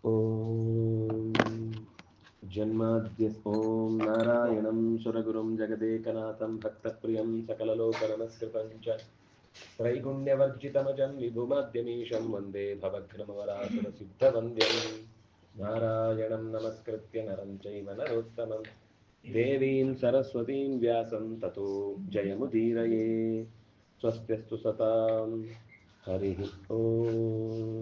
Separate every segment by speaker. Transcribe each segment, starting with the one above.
Speaker 1: ಓಂ ಜನ್ಮಾದ್ಯಸ್ ಓಂ ನಾರಾಯಣಂ ಸುರಗುರುಂ ಜಗದೇಕನಾಥಂ ಭಕ್ತಪ್ರಿಯಂ ಸಕಲಲೋಕನಮಸ್ಕೃತಂ ಚ ತ್ರೈಗುಣ್ಯವರ್ಜಿತಮಜಂ ವಿಭುಮಾದ್ಯಮೀಶಂ ವಂದೇ ಭವಘ್ನಮವರಾಸುರಸಿದ್ಧವಂದ್ಯಂ ನಾರಾಯಣಂ ನಮಸ್ಕೃತ್ಯ ನರಂ ಚೈವ ನರೋತ್ತಮಂ ದೇವೀಂ ಸರಸ್ವತೀಂ ವ್ಯಾಸಂ ತತೋ ಜಯಮುದೀರಯೇ ಸ್ವಸ್ತ್ಯಸ್ತು ಸತಾಂ ಹರಿಃ ಓಂ.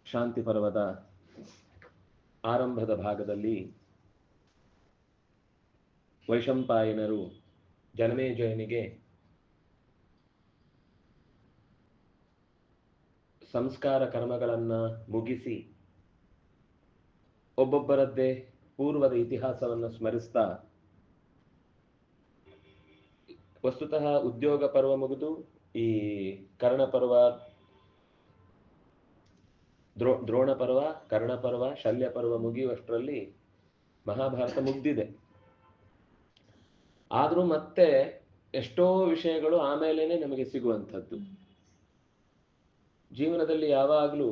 Speaker 1: ಶಾಂತಿ ಪರ್ವದ ಆರಂಭದ ಭಾಗದಲ್ಲಿ ವೈಶಂಪಾಯನರು ಜನಮೇಜಯನಿಗೆ ಸಂಸ್ಕಾರ ಕರ್ಮಗಳನ್ನು ಮುಗಿಸಿ ಒಬ್ಬೊಬ್ಬರದ್ದೇ ಪೂರ್ವದ ಇತಿಹಾಸವನ್ನು ಸ್ಮರಿಸ್ತಾ, ವಸ್ತುತಃ ಉದ್ಯೋಗ ಪರ್ವ ಮುಗಿದು ಈ ಕರ್ಣ ಪರ್ವ, ದ್ರೋಣ ಪರ್ವ, ಕರ್ಣ ಪರ್ವ, ಶಲ್ಯ ಪರ್ವ ಮುಗಿಯುವಷ್ಟರಲ್ಲಿ ಮಹಾಭಾರತ ಮುಗ್ದಿದೆ. ಆದ್ರೂ ಮತ್ತೆ ಎಷ್ಟೋ ವಿಷಯಗಳು ಆಮೇಲೇನೆ ನಮಗೆ ಸಿಗುವಂಥದ್ದು. ಜೀವನದಲ್ಲಿ ಯಾವಾಗಲೂ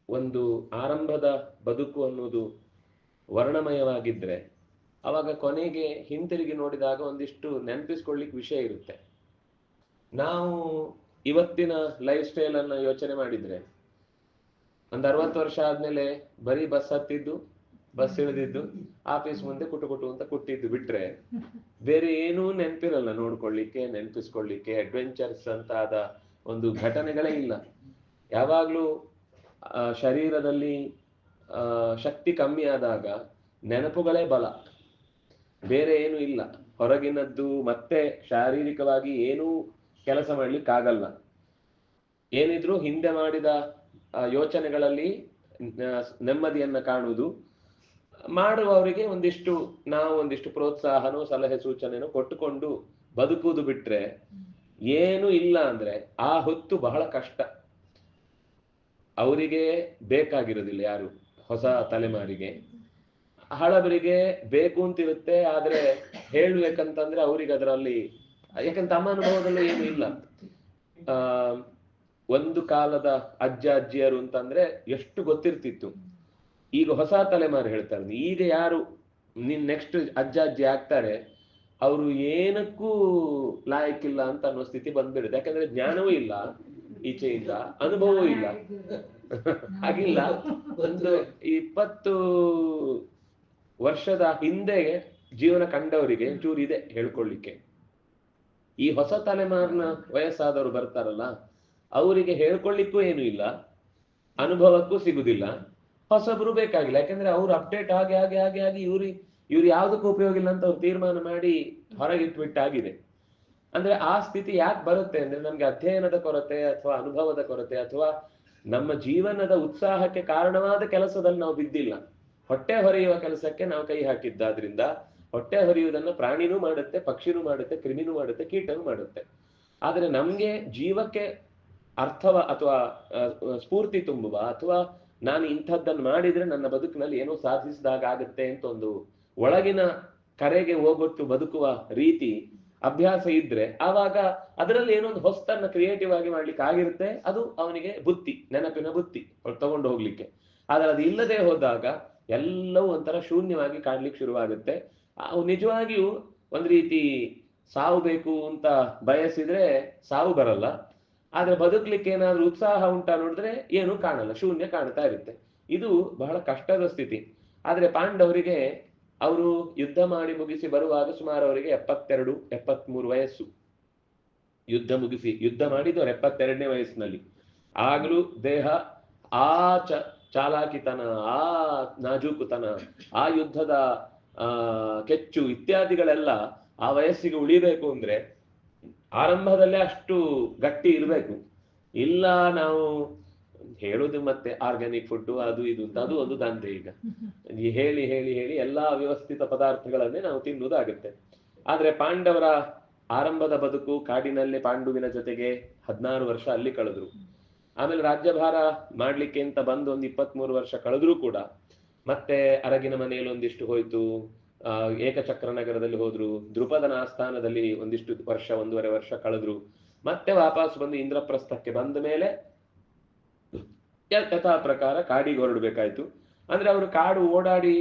Speaker 1: ಒಂದು ಆರಂಭದ ಬದುಕು ಅನ್ನೋದು ವರ್ಣಮಯವಾಗಿದ್ರೆ ಅವಾಗ ಕೊನೆಗೆ ಹಿಂತಿರುಗಿ ನೋಡಿದಾಗ ಒಂದಿಷ್ಟು ನೆನಪಿಸ್ಕೊಳ್ಳಿಕ್ಕೆ ವಿಷಯ ಇರುತ್ತೆ. ನಾವು ಇವತ್ತಿನ ಲೈಫ್ ಸ್ಟೈಲ್ ಅನ್ನ ಯೋಚನೆ ಮಾಡಿದ್ರೆ, ಒಂದು 60 ವರ್ಷ ಆದ್ಮೇಲೆ ಬರೀ ಬಸ್ ಹತ್ತಿದ್ದು, ಬಸ್ ಇಳಿದಿದ್ದು, ಆಫೀಸ್ ಮುಂದೆ ಕುಟು ಅಂತ ಕುಟ್ಟಿದ್ದು ಬಿಟ್ರೆ ಬೇರೆ ಏನೂ ನೆನಪಿರಲ್ಲ. ನೋಡ್ಕೊಳ್ಳಿಕ್ಕೆ, ನೆನಪಿಸ್ಕೊಳ್ಳಿಕ್ಕೆ ಅಡ್ವೆಂಚರ್ಸ್ ಅಂತ ಆದ ಒಂದು ಘಟನೆಗಳೇ ಇಲ್ಲ. ಯಾವಾಗ್ಲೂ ಶರೀರದಲ್ಲಿ ಶಕ್ತಿ ಕಮ್ಮಿ ಆದಾಗ ನೆನಪುಗಳೇ ಬಲ, ಬೇರೆ ಏನು ಇಲ್ಲ. ಹೊರಗಿನದ್ದು ಮತ್ತೆ ಶಾರೀರಿಕವಾಗಿ ಏನೂ ಕೆಲಸ ಮಾಡ್ಲಿಕ್ಕಾಗಲ್ಲ. ಏನಿದ್ರು ಹಿಂದೆ ಮಾಡಿದ ಯೋಚನೆಗಳಲ್ಲಿ ನೆಮ್ಮದಿಯನ್ನ ಕಾಣುವುದು. ಮಾಡುವವರಿಗೆ ನಾವು ಒಂದಿಷ್ಟು ಪ್ರೋತ್ಸಾಹನೋ ಸಲಹೆ ಸೂಚನೆನೋ ಕೊಟ್ಟುಕೊಂಡು ಬದುಕುವುದು ಬಿಟ್ರೆ ಏನು ಇಲ್ಲ. ಅಂದ್ರೆ ಆ ಹೊತ್ತು ಬಹಳ ಕಷ್ಟ. ಅವರಿಗೆ ಬೇಕಾಗಿರೋದಿಲ್ಲ ಯಾರು, ಹೊಸ ತಲೆಮಾರಿಗೆ. ಹಳಬರಿಗೆ ಬೇಕು ಅಂತಿರುತ್ತೆ, ಆದ್ರೆ ಹೇಳ್ಬೇಕಂತಂದ್ರೆ ಅವ್ರಿಗೆ ಅದರಲ್ಲಿ, ಯಾಕಂತ ತಮ್ಮ ಅನುಭವದಲ್ಲೂ ಏನು ಇಲ್ಲ. ಒಂದು ಕಾಲದ ಅಜ್ಜ ಅಜ್ಜಿಯರು ಅಂತಂದ್ರೆ ಎಷ್ಟು ಗೊತ್ತಿರ್ತಿತ್ತು. ಈಗ ಹೊಸ ತಲೆಮಾರು ಹೇಳ್ತಾರೆ, ಈಗ ಯಾರು ನೆಕ್ಸ್ಟ್ ಅಜ್ಜ ಅಜ್ಜಿ ಆಗ್ತಾರೆ ಅವರು ಏನಕ್ಕೂ ಲಾಯಕ್ಕಿಲ್ಲ ಅಂತ ಅನ್ನೋ ಸ್ಥಿತಿ ಬಂದ್ಬಿಡುತ್ತೆ. ಯಾಕಂದ್ರೆ ಜ್ಞಾನವೂ ಇಲ್ಲ, ಈಚೆಯಿಂದ ಅನುಭವವೂ ಇಲ್ಲ. ಹಾಗಿಲ್ಲ, ಒಂದು 20 ವರ್ಷದ ಹಿಂದೆ ಜೀವನ ಕಂಡವರಿಗೆ ಚೂರು ಇದೆ ಹೇಳ್ಕೊಳ್ಳಿಕ್ಕೆ. ಈ ಹೊಸ ತಲೆಮಾರಿನ ವಯಸ್ಸಾದವರು ಬರ್ತಾರಲ್ಲ, ಅವರಿಗೆ ಹೇಳ್ಕೊಳ್ಳಿಕ್ಕೂ ಏನು ಇಲ್ಲ, ಅನುಭವಕ್ಕೂ ಸಿಗುದಿಲ್ಲ. ಹೊಸಬ್ರು ಬೇಕಾಗಿಲ್ಲ, ಯಾಕಂದ್ರೆ ಅವ್ರು ಅಪ್ಡೇಟ್ ಆಗಿ ಇವ್ರು ಯಾವ್ದಕ್ಕೂ ಉಪಯೋಗ ಇಲ್ಲ ಅಂತ ಅವ್ರು ತೀರ್ಮಾನ ಮಾಡಿ ಹೊರಗಿಟ್ಬಿಟ್ಟಾಗಿದೆ. ಅಂದ್ರೆ ಆ ಸ್ಥಿತಿ ಯಾಕೆ ಬರುತ್ತೆ ಅಂದ್ರೆ, ನಮ್ಗೆ ಅಧ್ಯಯನದ ಕೊರತೆ ಅಥವಾ ಅನುಭವದ ಕೊರತೆ, ಅಥವಾ ನಮ್ಮ ಜೀವನದ ಉತ್ಸಾಹಕ್ಕೆ ಕಾರಣವಾದ ಕೆಲಸದಲ್ಲಿ ನಾವು ಬಿದ್ದಿಲ್ಲ. ಹೊಟ್ಟೆ ಹೊರೆಯುವ ಕೆಲಸಕ್ಕೆ ನಾವು ಕೈ ಹಾಕಿದ್ದಾದ್ರಿಂದ, ಹೊಟ್ಟೆ ಹೊರೆಯುವುದನ್ನ ಪ್ರಾಣಿನೂ ಮಾಡುತ್ತೆ, ಪಕ್ಷಿನೂ ಮಾಡುತ್ತೆ, ಕ್ರಿಮಿನೂ ಮಾಡುತ್ತೆ, ಕೀಟನೂ ಮಾಡುತ್ತೆ. ಆದ್ರೆ ನಮ್ಗೆ ಜೀವಕ್ಕೆ ಅರ್ಥವ ಅಥವಾ ಸ್ಫೂರ್ತಿ ತುಂಬುವ, ಅಥವಾ ನಾನು ಇಂಥದ್ದನ್ನು ಮಾಡಿದ್ರೆ ನನ್ನ ಬದುಕಿನಲ್ಲಿ ಏನೋ ಸಾಧಿಸಿದಾಗ ಆಗುತ್ತೆ ಅಂತ ಒಂದು ಒಳಗಿನ ಕರೆಗೆ ಹೋಗೊಟ್ಟು ಬದುಕುವ ರೀತಿ ಅಭ್ಯಾಸ ಇದ್ರೆ, ಆವಾಗ ಅದರಲ್ಲಿ ಏನೊಂದು ಹೊಸ್ತನ್ನ ಕ್ರಿಯೇಟಿವ್ ಆಗಿ ಮಾಡ್ಲಿಕ್ಕೆ ಆಗಿರುತ್ತೆ. ಅದು ಅವನಿಗೆ ಬುತ್ತಿ, ನೆನಪಿನ ಬುತ್ತಿ ತಗೊಂಡು ಹೋಗ್ಲಿಕ್ಕೆ. ಆದ್ರೆ ಅದು ಇಲ್ಲದೆ ಹೋದಾಗ ಎಲ್ಲವೂ ಒಂಥರ ಶೂನ್ಯವಾಗಿ ಕಾಣ್ಲಿಕ್ಕೆ ಶುರುವಾಗುತ್ತೆ. ಅವು ನಿಜವಾಗಿಯೂ ಒಂದ್ ರೀತಿ ಸಾವು ಬೇಕು ಅಂತ ಬಯಸಿದ್ರೆ ಸಾವು ಬರಲ್ಲ, ಆದ್ರೆ ಬದುಕ್ಲಿಕ್ಕೆ ಏನಾದ್ರೂ ಉತ್ಸಾಹ ಉಂಟಾ ನೋಡಿದ್ರೆ ಏನು ಕಾಣಲ್ಲ, ಶೂನ್ಯ ಕಾಣ್ತಾ ಇರುತ್ತೆ. ಇದು ಬಹಳ ಕಷ್ಟದ ಸ್ಥಿತಿ. ಆದ್ರೆ ಪಾಂಡವರಿಗೆ ಅವರು ಯುದ್ಧ ಮಾಡಿ ಮುಗಿಸಿ ಬರುವಾಗ ಸುಮಾರು ಅವರಿಗೆ 72-73 ವಯಸ್ಸು. ಯುದ್ಧ ಮಾಡಿದವರು 72ನೇ ವಯಸ್ಸಿನಲ್ಲಿ. ಆಗ್ಲೂ ದೇಹ ಆ ಚಾಲಾಕಿತನ, ಆ ನಾಜೂಕುತನ, ಆ ಯುದ್ಧದ ಕೆಚ್ಚು ಇತ್ಯಾದಿಗಳೆಲ್ಲ ಆ ವಯಸ್ಸಿಗೆ ಉಳಿಬೇಕು ಅಂದ್ರೆ ಆರಂಭದಲ್ಲೇ ಅಷ್ಟು ಗಟ್ಟಿ ಇರಬೇಕು. ಇಲ್ಲ ನಾವು ಹೇಳುದು ಮತ್ತೆ ಆರ್ಗ್ಯಾನಿಕ್ ಫುಡ್ ಅದು ಇದು ಅಂತ, ಅದು ಒಂದು ದಂಧೆ. ಈಗ ಹೇಳಿ ಹೇಳಿ ಹೇಳಿ ಎಲ್ಲಾ ಅವ್ಯವಸ್ಥಿತ ಪದಾರ್ಥಗಳನ್ನೇ ನಾವು ತಿನ್ನುವುದಾಗುತ್ತೆ. ಆದ್ರೆ ಪಾಂಡವರ ಆರಂಭದ ಬದುಕು ಕಾಡಿನಲ್ಲಿ ಪಾಂಡುವಿನ ಜೊತೆಗೆ 16 ವರ್ಷ ಅಲ್ಲಿ ಕಳೆದ್ರು. ಆಮೇಲೆ ರಾಜ್ಯಭಾರ ಮಾಡ್ಲಿಕ್ಕೆ ಅಂತ ಬಂದು ಒಂದು 23 ವರ್ಷ ಕಳೆದ್ರೂ ಕೂಡ ಮತ್ತೆ ಅರಗಿನ ಮನೆಯಲ್ಲಿ ಒಂದಿಷ್ಟು ಹೋಯ್ತು, ಏಕಚಕ್ರ ನಗರದಲ್ಲಿ ಹೋದ್ರು, ದ್ರುಪದನ ಆಸ್ಥಾನದಲ್ಲಿ ಒಂದಿಷ್ಟು ವರ್ಷ, 1.5 ವರ್ಷ ಕಳೆದ್ರು, ಮತ್ತೆ ವಾಪಸ್ ಬಂದು ಇಂದ್ರಪ್ರಸ್ಥಕ್ಕೆ ಬಂದ ಮೇಲೆ ಯಥಾ ಪ್ರಕಾರ ಕಾಡಿಗೆ ಹೊರಡ್ಬೇಕಾಯ್ತು. ಅಂದ್ರೆ ಅವರು ಕಾಡು ಓಡಾಡಿ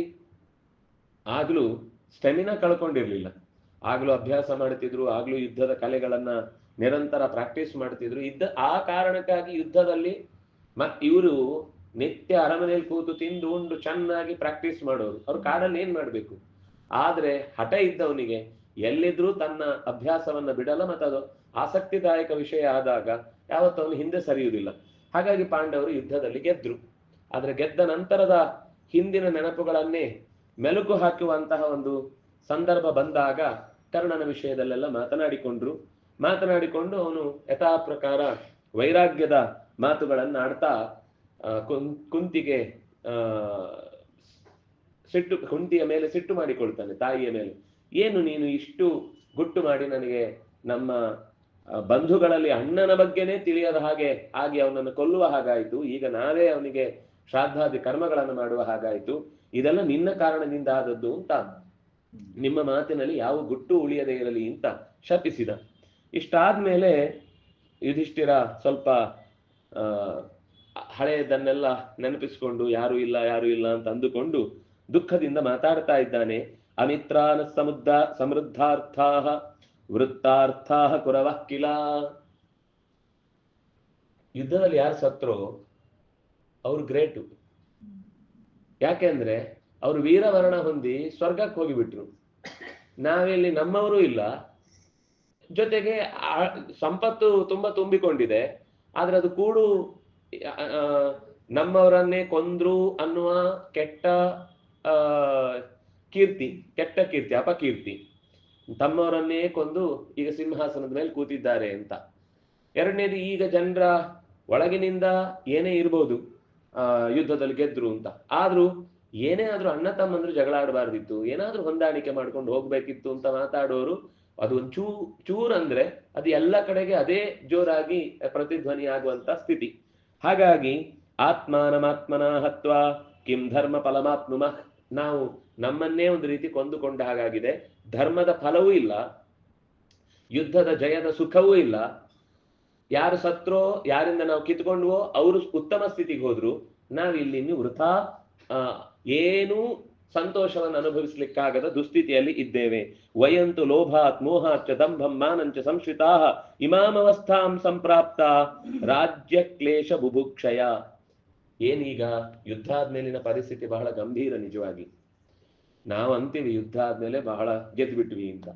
Speaker 1: ಆಗ್ಲೂ ಸ್ಟೆಮಿನಾ ಕಳ್ಕೊಂಡಿರ್ಲಿಲ್ಲ, ಆಗ್ಲೂ ಅಭ್ಯಾಸ ಮಾಡ್ತಿದ್ರು, ಆಗ್ಲೂ ಯುದ್ಧದ ಕಲೆಗಳನ್ನ ನಿರಂತರ ಪ್ರಾಕ್ಟೀಸ್ ಮಾಡ್ತಿದ್ರು. ಆ ಕಾರಣಕ್ಕಾಗಿ ಯುದ್ಧದಲ್ಲಿ ಇವರು ನಿತ್ಯ ಅರಮನೆಯಲ್ಲಿ ಕೂತು ತಿಂದು ಉಂಡು ಚೆನ್ನಾಗಿ ಪ್ರಾಕ್ಟೀಸ್ ಮಾಡೋರು. ಅವ್ರು ಕಾಡಲ್ಲಿ ಏನ್ ಮಾಡ್ಬೇಕು? ಆದ್ರೆ ಹಠ ಇದ್ದವನಿಗೆ ಎಲ್ಲಿದ್ರೂ ತನ್ನ ಅಭ್ಯಾಸವನ್ನ ಬಿಡಲ್ಲ, ಮತ್ತು ಅದು ಆಸಕ್ತಿದಾಯಕ ವಿಷಯ ಆದಾಗ ಯಾವತ್ತೂ ಅವನು ಹಿಂದೆ ಸರಿಯುವುದಿಲ್ಲ. ಹಾಗಾಗಿ ಪಾಂಡವರು ಯುದ್ಧದಲ್ಲಿ ಗೆದ್ರು. ಆದ್ರೆ ಗೆದ್ದ ನಂತರದ ಹಿಂದಿನ ನೆನಪುಗಳನ್ನೇ ಮೆಲುಕು ಹಾಕುವಂತಹ ಒಂದು ಸಂದರ್ಭ ಬಂದಾಗ ಕರ್ಣನ ವಿಷಯದಲ್ಲೆಲ್ಲ ಮಾತನಾಡಿಕೊಂಡು ಅವನು ಯಥಾ ಪ್ರಕಾರ ವೈರಾಗ್ಯದ ಮಾತುಗಳನ್ನ ಆಡ್ತಾ ಕುಂತಿಗೆ ಕುಂತಿಯ ಮೇಲೆ ಸಿಟ್ಟು ಮಾಡಿಕೊಳ್ತಾನೆ, ತಾಯಿಯ ಮೇಲೆ. ಏನು ನೀನು ಇಷ್ಟು ಗುಟ್ಟು ಮಾಡಿ ನನಗೆ ನಮ್ಮ ಬಂಧುಗಳಲ್ಲಿ ಅಣ್ಣನ ಬಗ್ಗೆನೇ ತಿಳಿಯದ ಹಾಗೆ ಆಗಿ ಅವನನ್ನು ಕೊಲ್ಲುವ ಹಾಗಾಯ್ತು, ಈಗ ನಾವೇ ಅವನಿಗೆ ಶ್ರಾದ್ದಾದಿ ಕರ್ಮಗಳನ್ನು ಮಾಡುವ ಹಾಗಾಯ್ತು, ಇದೆಲ್ಲ ನಿನ್ನ ಕಾರಣದಿಂದ ಆದದ್ದು ಅಂತ, ನಿಮ್ಮ ಮಾತಿನಲ್ಲಿ ಯಾವ ಗುಟ್ಟು ಉಳಿಯದೇ ಇರಲಿ ಅಂತ ಶಪಿಸಿದ. ಇಷ್ಟಾದ್ಮೇಲೆ ಯುಧಿಷ್ಠಿರ ಸ್ವಲ್ಪ ಹಳೆಯದನ್ನೆಲ್ಲ ನೆನಪಿಸಿಕೊಂಡು ಯಾರು ಇಲ್ಲ ಅಂತ ಅಂದುಕೊಂಡು ದುಃಖದಿಂದ ಮಾತಾಡ್ತಾ ಇದ್ದಾನೆ. ಅಮಿತ್ರಾನ ಸಮೃದ್ಧಾರ್ಥಾ ವೃತ್ತಾರ್ಥಾ ಕುರವಃ ಕಿಲ. ಯುದ್ಧದಲ್ಲಿ ಯಾರು ಸತ್ರೋ ಅವ್ರು ಗ್ರೇಟು. ಯಾಕೆಂದ್ರೆ ಅವರು ವೀರವರ್ಣ ಹೊಂದಿ ಸ್ವರ್ಗಕ್ಕೆ ಹೋಗಿಬಿಟ್ರು. ನಾವಿಲ್ಲಿ ನಮ್ಮವರು ಇಲ್ಲ, ಜೊತೆಗೆ ಸಂಪತ್ತು ತುಂಬಾ ತುಂಬಿಕೊಂಡಿದೆ, ಆದ್ರೆ ಅದು ಕೂಡು ನಮ್ಮವರನ್ನೇ ಕೊಂದ್ರು ಅನ್ನುವ ಕೆಟ್ಟ ಕೀರ್ತಿ, ಅಪಕೀರ್ತಿ. ತಮ್ಮವರನ್ನೇ ಕೊಂದು ಈಗ ಸಿಂಹಾಸನದ ಮೇಲೆ ಕೂತಿದ್ದಾರೆ ಅಂತ. ಎರಡನೇದು, ಈಗ ಜನರ ಒಳಗಿನಿಂದ ಏನೇ ಇರ್ಬೋದು, ಯುದ್ಧದಲ್ಲಿ ಗೆದ್ರು ಅಂತ, ಆದ್ರೂ ಏನೇ ಆದ್ರೂ ಅಣ್ಣ ತಮ್ಮಂದ್ರು ಜಗಳ ಆಡಬಾರ್ದಿತ್ತು, ಏನಾದ್ರೂ ಹೊಂದಾಣಿಕೆ ಮಾಡ್ಕೊಂಡು ಹೋಗ್ಬೇಕಿತ್ತು ಅಂತ ಮಾತಾಡೋರು. ಅದು ಒಂದು ಚೂರ್ ಅಂದ್ರೆ ಅದು ಎಲ್ಲ ಕಡೆಗೆ ಅದೇ ಜೋರಾಗಿ ಪ್ರತಿಧ್ವನಿ ಆಗುವಂತ ಸ್ಥಿತಿ. ಹಾಗಾಗಿ ಆತ್ಮಾನಮಾತ್ಮನ ಹತ್ವ ಕಿಂ ಧರ್ಮ ಫಲಮಾಪ್ನುಮ. ನಾವು ನಮ್ಮನ್ನೇ ಒಂದು ರೀತಿ ಕೊಂದುಕೊಂಡ ಹಾಗಾಗಿದೆ. ಧರ್ಮದ ಫಲವೂ ಇಲ್ಲ, ಯುದ್ಧದ ಜಯದ ಸುಖವೂ ಇಲ್ಲ. ಯಾರು ಸತ್ರೋ, ಯಾರಿಂದ ನಾವು ಕಿತ್ಕೊಂಡ್ವೋ ಅವರು ಉತ್ತಮ ಸ್ಥಿತಿಗೆ ಹೋದ್ರು, ನಾವಿಲ್ಲಿ ಇನ್ನು ವೃಥಾ ಏನೂ ಸಂತೋಷವನ್ನು ಅನುಭವಿಸ್ಲಿಕ್ಕಾಗದ ದುಸ್ಥಿತಿಯಲ್ಲಿ ಇದ್ದೇವೆ. ವಯಂತು ಲೋಭಾತ್ ಮೋಹಾತ್ ದಂಭಂ ಮಾನಂಚ ಸಂಶ್ರಿತಾ ಇಮಾಮವಸ್ಥಾಂ ಸಂಪ್ರಾಪ್ತ ರಾಜ್ಯ ಕ್ಲೇಶ ಬುಭುಕ್ಷಯ. ಏನೀಗ ಯುದ್ಧ ಆದ್ಮೇಲಿನ ಪರಿಸ್ಥಿತಿ ಬಹಳ ಗಂಭೀರ. ನಿಜವಾಗಿ ನಾವು ಅಂತೀವಿ ಯುದ್ಧ ಆದ್ಮೇಲೆ ಬಹಳ ಗೆದ್ಬಿಟ್ವಿ ಅಂತ.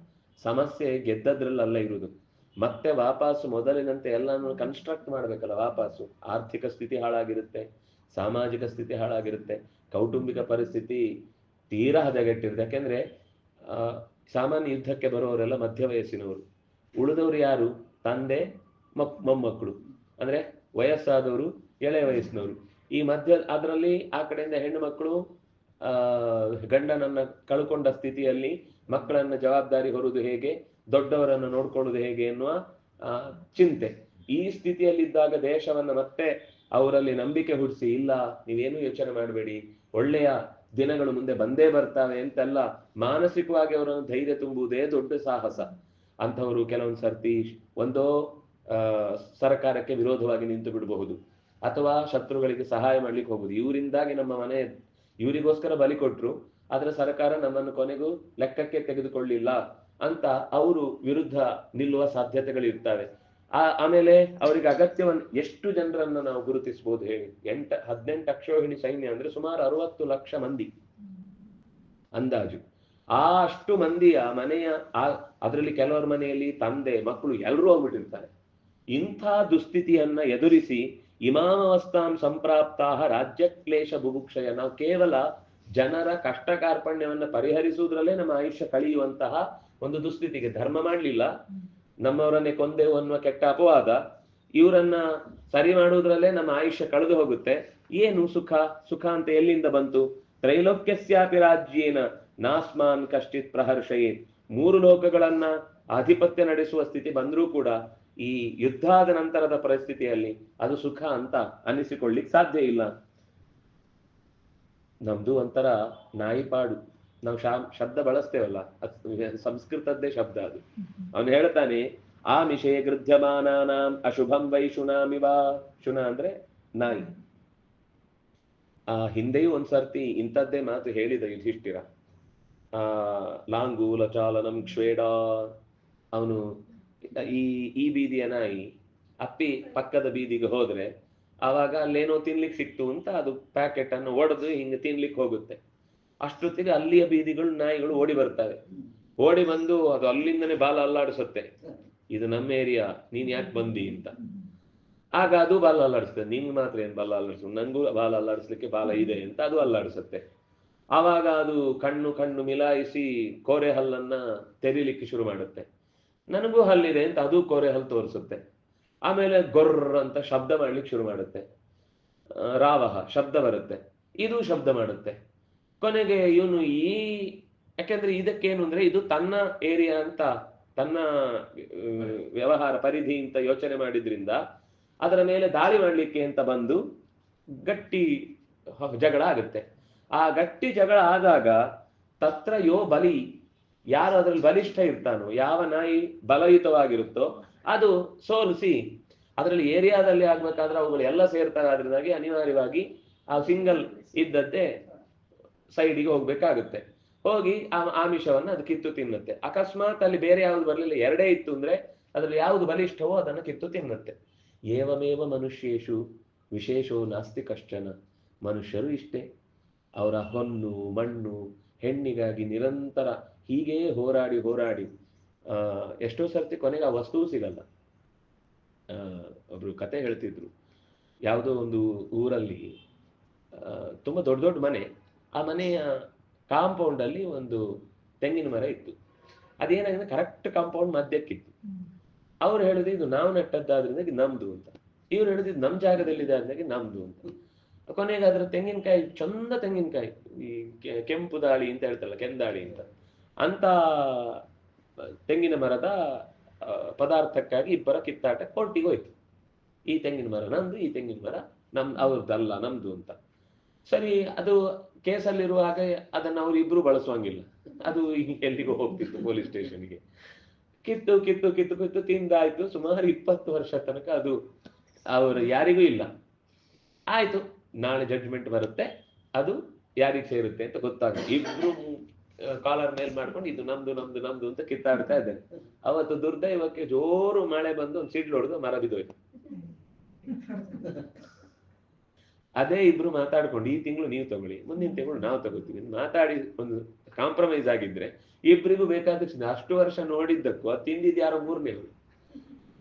Speaker 1: ಸಮಸ್ಯೆ ಗೆದ್ದದ್ರಲ್ಲ ಇರುವುದು, ಮತ್ತೆ ವಾಪಸ್ಸು ಮೊದಲಿನಂತೆ ಎಲ್ಲಾನು ಕನ್ಸ್ಟ್ರಕ್ಟ್ ಮಾಡ್ಬೇಕಲ್ಲ. ವಾಪಸ್ಸು ಆರ್ಥಿಕ ಸ್ಥಿತಿ ಹಾಳಾಗಿರುತ್ತೆ, ಸಾಮಾಜಿಕ ಸ್ಥಿತಿ ಹಾಳಾಗಿರುತ್ತೆ, ಕೌಟುಂಬಿಕ ಪರಿಸ್ಥಿತಿ ತೀರಾ ಹದಗೆಟ್ಟಿರುತ್ತೆ. ಯಾಕೆಂದ್ರೆ ಸಾಮಾನ್ಯ ಯುದ್ಧಕ್ಕೆ ಬರೋರೆಲ್ಲ ಮಧ್ಯ ವಯಸ್ಸಿನವರು, ಉಳಿದವರು ಯಾರು? ತಂದೆ ಮೊಮ್ಮಕ್ಕಳು, ಅಂದ್ರೆ ವಯಸ್ಸಾದವರು, ಎಳೆ ವಯಸ್ಸಿನವರು. ಈ ಅದರಲ್ಲಿ ಆ ಕಡೆಯಿಂದ ಹೆಣ್ಣು ಮಕ್ಕಳು ಗಂಡನನ್ನ ಕಳ್ಕೊಂಡ ಸ್ಥಿತಿಯಲ್ಲಿ ಮಕ್ಕಳನ್ನ ಜವಾಬ್ದಾರಿ ಹೊರುವುದು ಹೇಗೆ, ದೊಡ್ಡವರನ್ನು ನೋಡ್ಕೊಳ್ಳುವುದು ಹೇಗೆ ಎನ್ನುವ ಚಿಂತೆ. ಈ ಸ್ಥಿತಿಯಲ್ಲಿದ್ದಾಗ ದೇಶವನ್ನ ಮತ್ತೆ ಅವರಲ್ಲಿ ನಂಬಿಕೆ ಹುಟ್ಟಿಸಿ, ಇಲ್ಲ ನೀವೇನು ಯೋಚನೆ ಮಾಡಬೇಡಿ, ಒಳ್ಳೆಯ ದಿನಗಳು ಮುಂದೆ ಬಂದೇ ಬರ್ತಾವೆ ಅಂತೆಲ್ಲ ಮಾನಸಿಕವಾಗಿ ಅವರನ್ನು ಧೈರ್ಯ ತುಂಬುವುದೇ ದೊಡ್ಡ ಸಾಹಸ. ಅಂಥವರು ಕೆಲವೊಂದು ಸರ್ತಿ ಒಂದೋ ಸರ್ಕಾರಕ್ಕೆ ವಿರೋಧವಾಗಿ ನಿಂತು ಬಿಡಬಹುದು, ಅಥವಾ ಶತ್ರುಗಳಿಗೆ ಸಹಾಯ ಮಾಡ್ಲಿಕ್ಕೆ ಹೋಗುದು. ಇವರಿಂದಾಗಿ ನಮ್ಮ ಮನೆ, ಇವರಿಗೋಸ್ಕರ ಬಲಿ ಕೊಟ್ರು, ಆದ್ರೆ ಸರ್ಕಾರ ನಮ್ಮನ್ನು ಕೊನೆಗೂ ಲೆಕ್ಕಕ್ಕೆ ತೆಗೆದುಕೊಳ್ಳಿಲ್ಲ ಅಂತ ಅವರು ವಿರುದ್ಧ ನಿಲ್ಲುವ ಸಾಧ್ಯತೆಗಳಿರ್ತವೆ. ಆಮೇಲೆ ಅವರಿಗೆ ಅಗತ್ಯವನ್ನು ಎಷ್ಟು ಜನರನ್ನ ನಾವು ಗುರುತಿಸಬಹುದು ಹೇಳಿ? 18 ಅಕ್ಷೋಹಿಣಿ ಸೈನ್ಯ ಅಂದ್ರೆ ಸುಮಾರು 60 ಲಕ್ಷ ಮಂದಿ ಅಂದಾಜು. ಅಷ್ಟು ಮಂದಿಯ ಮನೆಯ ಅದರಲ್ಲಿ ಕೆಲವರ ಮನೆಯಲ್ಲಿ ತಂದೆ ಮಕ್ಕಳು ಎಲ್ಲರೂ ಹೋಗ್ಬಿಟ್ಟಿರ್ತಾರೆ. ಇಂಥ ದುಸ್ಥಿತಿಯನ್ನ ಎದುರಿಸಿ ಇಮಾಮವಸ್ಥಾಂ ಸಂಪ್ರಾಪ್ತಾ ರಾಜ್ಯ ಕ್ಲೇಶ ಬುಭುಕ್ಷಯ. ನಾವು ಕೇವಲ ಜನರ ಕಷ್ಟ ಕಾರ್ಪಣ್ಯವನ್ನ ಪರಿಹರಿಸುವುದ್ರಲ್ಲೇ ನಮ್ಮ ಆಯುಷ್ಯ ಕಳೆಯುವಂತಹ ಒಂದು ದುಸ್ಥಿತಿಗೆ, ಧರ್ಮ ಮಾಡ್ಲಿಲ್ಲ, ನಮ್ಮವರನ್ನೇ ಕೊಂದೆವು ಅನ್ನುವ ಕೆಟ್ಟ ಅಪವಾದ, ಇವರನ್ನ ಸರಿ ಮಾಡುವುದ್ರಲ್ಲೇ ನಮ್ಮ ಆಯುಷ್ಯ ಕಳೆದು ಹೋಗುತ್ತೆ. ಏನು ಸುಖ ಅಂತ ಎಲ್ಲಿಂದ ಬಂತು? ತ್ರೈಲೋಕ್ಯಸ್ಯಾಪಿ ರಾಜ್ಯೇನ ನಾಸ್ಮಾನ್ ಕಶ್ಚಿತ್ ಪ್ರಹರ್ಷಯೇತ್. 3 ಲೋಕಗಳನ್ನ ಆಧಿಪತ್ಯ ನಡೆಸುವ ಸ್ಥಿತಿ ಬಂದ್ರೂ ಕೂಡ ಈ ಯುದ್ಧಾದ ನಂತರದ ಪರಿಸ್ಥಿತಿಯಲ್ಲಿ ಅದು ಸುಖ ಅಂತ ಅನ್ನಿಸಿಕೊಳ್ಳಿಕ್ ಸಾಧ್ಯ ಇಲ್ಲ. ನಮ್ದು ಒಂಥರ ನಾಯಿಪಾಡು. ನಾವು ಶಬ್ದ ಬಳಸ್ತೇವಲ್ಲ, ಸಂಸ್ಕೃತದ್ದೇ ಶಬ್ದ ಅದು. ಅವನು ಹೇಳ್ತಾನೆ, ಆಮಿಷೇ ಗೃಧ್ಯಮಾನಾನಾಂ ಅಶುಭಂ ವೈಶುನಾಮಿವ. ಶುನ ಅಂದ್ರೆ ನಾಯಿ. ಹಿಂದೆಯೂ ಒಂದ್ಸರ್ತಿ ಇಂಥದ್ದೇ ಮಾತು ಹೇಳಿದ ಯುಧಿಷ್ಠಿರ. ಲಾಂಗೂಲ ಚಾಲನಂ ಕ್ಷೇಡ. ಅವನು ಈ ಬೀದಿಯ ನಾಯಿ ಅಪ್ಪಿ ಪಕ್ಕದ ಬೀದಿಗೆ ಹೋದ್ರೆ ಆವಾಗ ಅಲ್ಲೇನೋ ತಿನ್ಲಿಕ್ಕೆ ಸಿಕ್ತು ಅಂತ ಅದು ಪ್ಯಾಕೆಟ್ ಅನ್ನು ಒಡೆದು ಹಿಂಗೆ ತಿನ್ಲಿಕ್ಕೆ ಹೋಗುತ್ತೆ. ಅಷ್ಟೊತ್ತಿಗೆ ಅಲ್ಲಿಯ ಬೀದಿಗಳು ನಾಯಿಗಳು ಓಡಿ ಬರ್ತವೆ. ಓಡಿ ಬಂದು ಅದು ಅಲ್ಲಿಂದನೇ ಬಾಲ ಅಲ್ಲಾಡಿಸುತ್ತೆ, ಇದು ನಮ್ಮ ಏರಿಯಾ, ನೀನ್ ಯಾಕೆ ಬಂದಿ ಅಂತ. ಆಗ ಅದು ಬಾಲ ಅಲ್ಲಾಡಿಸ್ತದೆ. ನಿಂಗ್ ಮಾತ್ರ ಏನ್ ಬಾಲ ಅಲ್ಲಾಡಿಸು, ನಂಗೂ ಬಾಲ ಅಲ್ಲಾಡಿಸ್ಲಿಕ್ಕೆ ಬಾಲ ಇದೆ ಅಂತ ಅದು ಅಲ್ಲಾಡಿಸುತ್ತೆ. ಆವಾಗ ಅದು ಕಣ್ಣು ಮಿಲಾಯಿಸಿ ಕೋರೆ ಹಲ್ಲನ್ನ ತೆರೀಲಿಕ್ಕೆ ಶುರು ಮಾಡುತ್ತೆ. ನನಗೂ ಹಲ್ಲಿದೆ ಅಂತ ಅದು ಕೋರೆ ಹಲ್ಲು ತೋರಿಸುತ್ತೆ. ಆಮೇಲೆ ಗೊರ್ರ ಅಂತ ಶಬ್ದ ಮಾಡ್ಲಿಕ್ಕೆ ಶುರು ಮಾಡುತ್ತೆ. ರಾವಹ ಶಬ್ದ ಬರುತ್ತೆ, ಇದು ಶಬ್ದ ಮಾಡುತ್ತೆ. ಕೊನೆಗೆ ಇವನು ಯಾಕೆಂದ್ರೆ ಇದಕ್ಕೇನು ಅಂದ್ರೆ ಇದು ತನ್ನ ಏರಿಯಾ ಅಂತ, ತನ್ನ ವ್ಯವಹಾರ ಪರಿಧಿ ಅಂತ ಯೋಚನೆ ಮಾಡಿದ್ರಿಂದ ಅದರ ಮೇಲೆ ದಾಳಿ ಮಾಡ್ಲಿಕ್ಕೆ ಅಂತ ಬಂದು ಗಟ್ಟಿ ಜಗಳ ಆಗುತ್ತೆ. ಆ ಗಟ್ಟಿ ಜಗಳ ಆದಾಗ ತತ್ರ ಯೋ ಬಲಿ, ಯಾರು ಅದ್ರಲ್ಲಿ ಬಲಿಷ್ಠ ಇರ್ತಾನೋ, ಯಾವ ನಾಯಿ ಬಲಯುತವಾಗಿರುತ್ತೋ ಅದು ಸೋಲಿಸಿ, ಅದರಲ್ಲಿ ಏರಿಯಾದಲ್ಲಿ ಆಗ್ಬೇಕಾದ್ರೆ ಅವುಗಳು ಎಲ್ಲ ಸೇರ್ತಾರೆ. ಅದರಿಂದಾಗಿ ಅನಿವಾರ್ಯವಾಗಿ ಆ ಸಿಂಗಲ್ ಇದ್ದದ್ದೇ ಸೈಡಿಗೆ ಹೋಗ್ಬೇಕಾಗುತ್ತೆ. ಹೋಗಿ ಆ ಆಮಿಷವನ್ನ ಅದು ಕಿತ್ತು ತಿನ್ನುತ್ತೆ. ಅಕಸ್ಮಾತ್ ಅಲ್ಲಿ ಬೇರೆ ಯಾವ್ದು ಬರ್ಲಿಲ್ಲ, ಎರಡೇ ಇತ್ತು ಅಂದ್ರೆ ಅದ್ರಲ್ಲಿ ಯಾವ್ದು ಬಲಿಷ್ಠವೋ ಅದನ್ನು ಕಿತ್ತು ತಿನ್ನುತ್ತೆ. ಏವಮೇವ ಮನುಷ್ಯೇಶು ವಿಶೇಷೋ ನಾಸ್ತಿ ಕಶ್ಚನ. ಮನುಷ್ಯರು ಇಷ್ಟೇ, ಅವರ ಹೊನ್ನು ಮಣ್ಣು ಹೆಣ್ಣಿಗಾಗಿ ನಿರಂತರ ಹೀಗೇ ಹೋರಾಡಿ ಎಷ್ಟೋ ಸರ್ತಿ ಕೊನೆಗೆ ಆ ವಸ್ತುವು ಸಿಗಲ್ಲ. ಒಬ್ರು ಕತೆ ಹೇಳ್ತಿದ್ರು, ಯಾವುದೋ ಒಂದು ಊರಲ್ಲಿ ತುಂಬಾ ದೊಡ್ಡ ದೊಡ್ಡ ಮನೆ, ಆ ಮನೆಯ ಕಾಂಪೌಂಡ್ ಅಲ್ಲಿ ಒಂದು ತೆಂಗಿನ ಮರ ಇತ್ತು. ಅದೇನಾಗಿದೆ, ಕರೆಕ್ಟ್ ಕಾಂಪೌಂಡ್ ಮಧ್ಯಕ್ಕಿತ್ತು. ಅವ್ರು ಹೇಳಿದ್ರು ಇದು ನಾವು ನೆಟ್ಟದ್ದಾದ್ರಿಂದ ನಮ್ದು ಅಂತ, ಇವ್ರು ಹೇಳಿದ್ರು ನಮ್ ಜಾಗದಲ್ಲಿದೆ ಆದ್ಮೇಲೆ ನಮ್ದು ಅಂತ. ಕೊನೆಗೆ ಅದ್ರ ತೆಂಗಿನಕಾಯಿ, ಚಂದ ತೆಂಗಿನಕಾಯಿ, ಈ ಕೆಂಪು ದಾಳಿ ಅಂತ ಹೇಳ್ತಲ್ಲ, ಕೆಂದಾಳಿ ಅಂತ ತೆಂಗಿನ ಮರದ ಪದಾರ್ಥಕ್ಕಾಗಿ ಇಬ್ಬರ ಕಿತ್ತಾಟ ಕೋರ್ಟಿಗೋಯ್ತು. ಈ ತೆಂಗಿನ ಮರ ನಂದು, ಈ ತೆಂಗಿನ ಮರ ಅವ್ರದ್ದಲ್ಲ ನಮ್ದು ಅಂತ. ಸರಿ, ಅದು ಕೇಸಲ್ಲಿರುವಾಗ ಅದನ್ನ ಅವ್ರು ಇಬ್ರು ಬಳಸುವಂಗಿಲ್ಲ, ಅದು ಎಲ್ಲಿಗೂ ಹೋಗ್ತಿತ್ತು ಪೊಲೀಸ್ ಸ್ಟೇಷನ್ಗೆ. ಕಿತ್ತು ತಿಂದಾಯ್ತು. ಸುಮಾರು 20 ವರ್ಷ ತನಕ ಅದು ಅವರು ಯಾರಿಗೂ ಇಲ್ಲ. ಆಯ್ತು, ನಾಳೆ ಜಡ್ಜ್ಮೆಂಟ್ ಬರುತ್ತೆ, ಅದು ಯಾರಿಗೆ ಸೇರುತ್ತೆ ಅಂತ ಗೊತ್ತಾಗುತ್ತೆ. ಇಬ್ರು ಕಾಲರ್ ಮೇಲ್ ಮಾಡ್ಕೊಂಡು ಇದು ನಮ್ದು ಅಂತ ಕಿತ್ತಾಡ್ತಾ ಇದ್ದಾರೆ. ಅವತ್ತು ದುರ್ದೈವಕ್ಕೆ ಜೋರು ಮಳೆ ಬಂದು ಒಂದು ಸಿಡ್ಲು ಹೊಡೆದು ಮರ ಬಿದ್ದೋಯ್ತು. ಅದೇ ಇಬ್ರು ಮಾತಾಡ್ಕೊಂಡು ಈ ತಿಂಗಳು ನೀವು ತಗೊಳ್ಳಿ, ಮುಂದಿನ ತಿಂಗಳು ನಾವು ತಗೋತೀವಿ ಮಾತಾಡಿ ಒಂದು ಕಾಂಪ್ರಮೈಸ್ ಆಗಿದ್ರೆ ಇಬ್ರಿಗೂ ಬೇಕಾದಷ್ಟು. ಅಷ್ಟು ವರ್ಷ ನೋಡಿದ್ದಕ್ಕೂ ಅದು ತಿಂದಿದ್ ಯಾರೋ ಮೂರನೇವರು.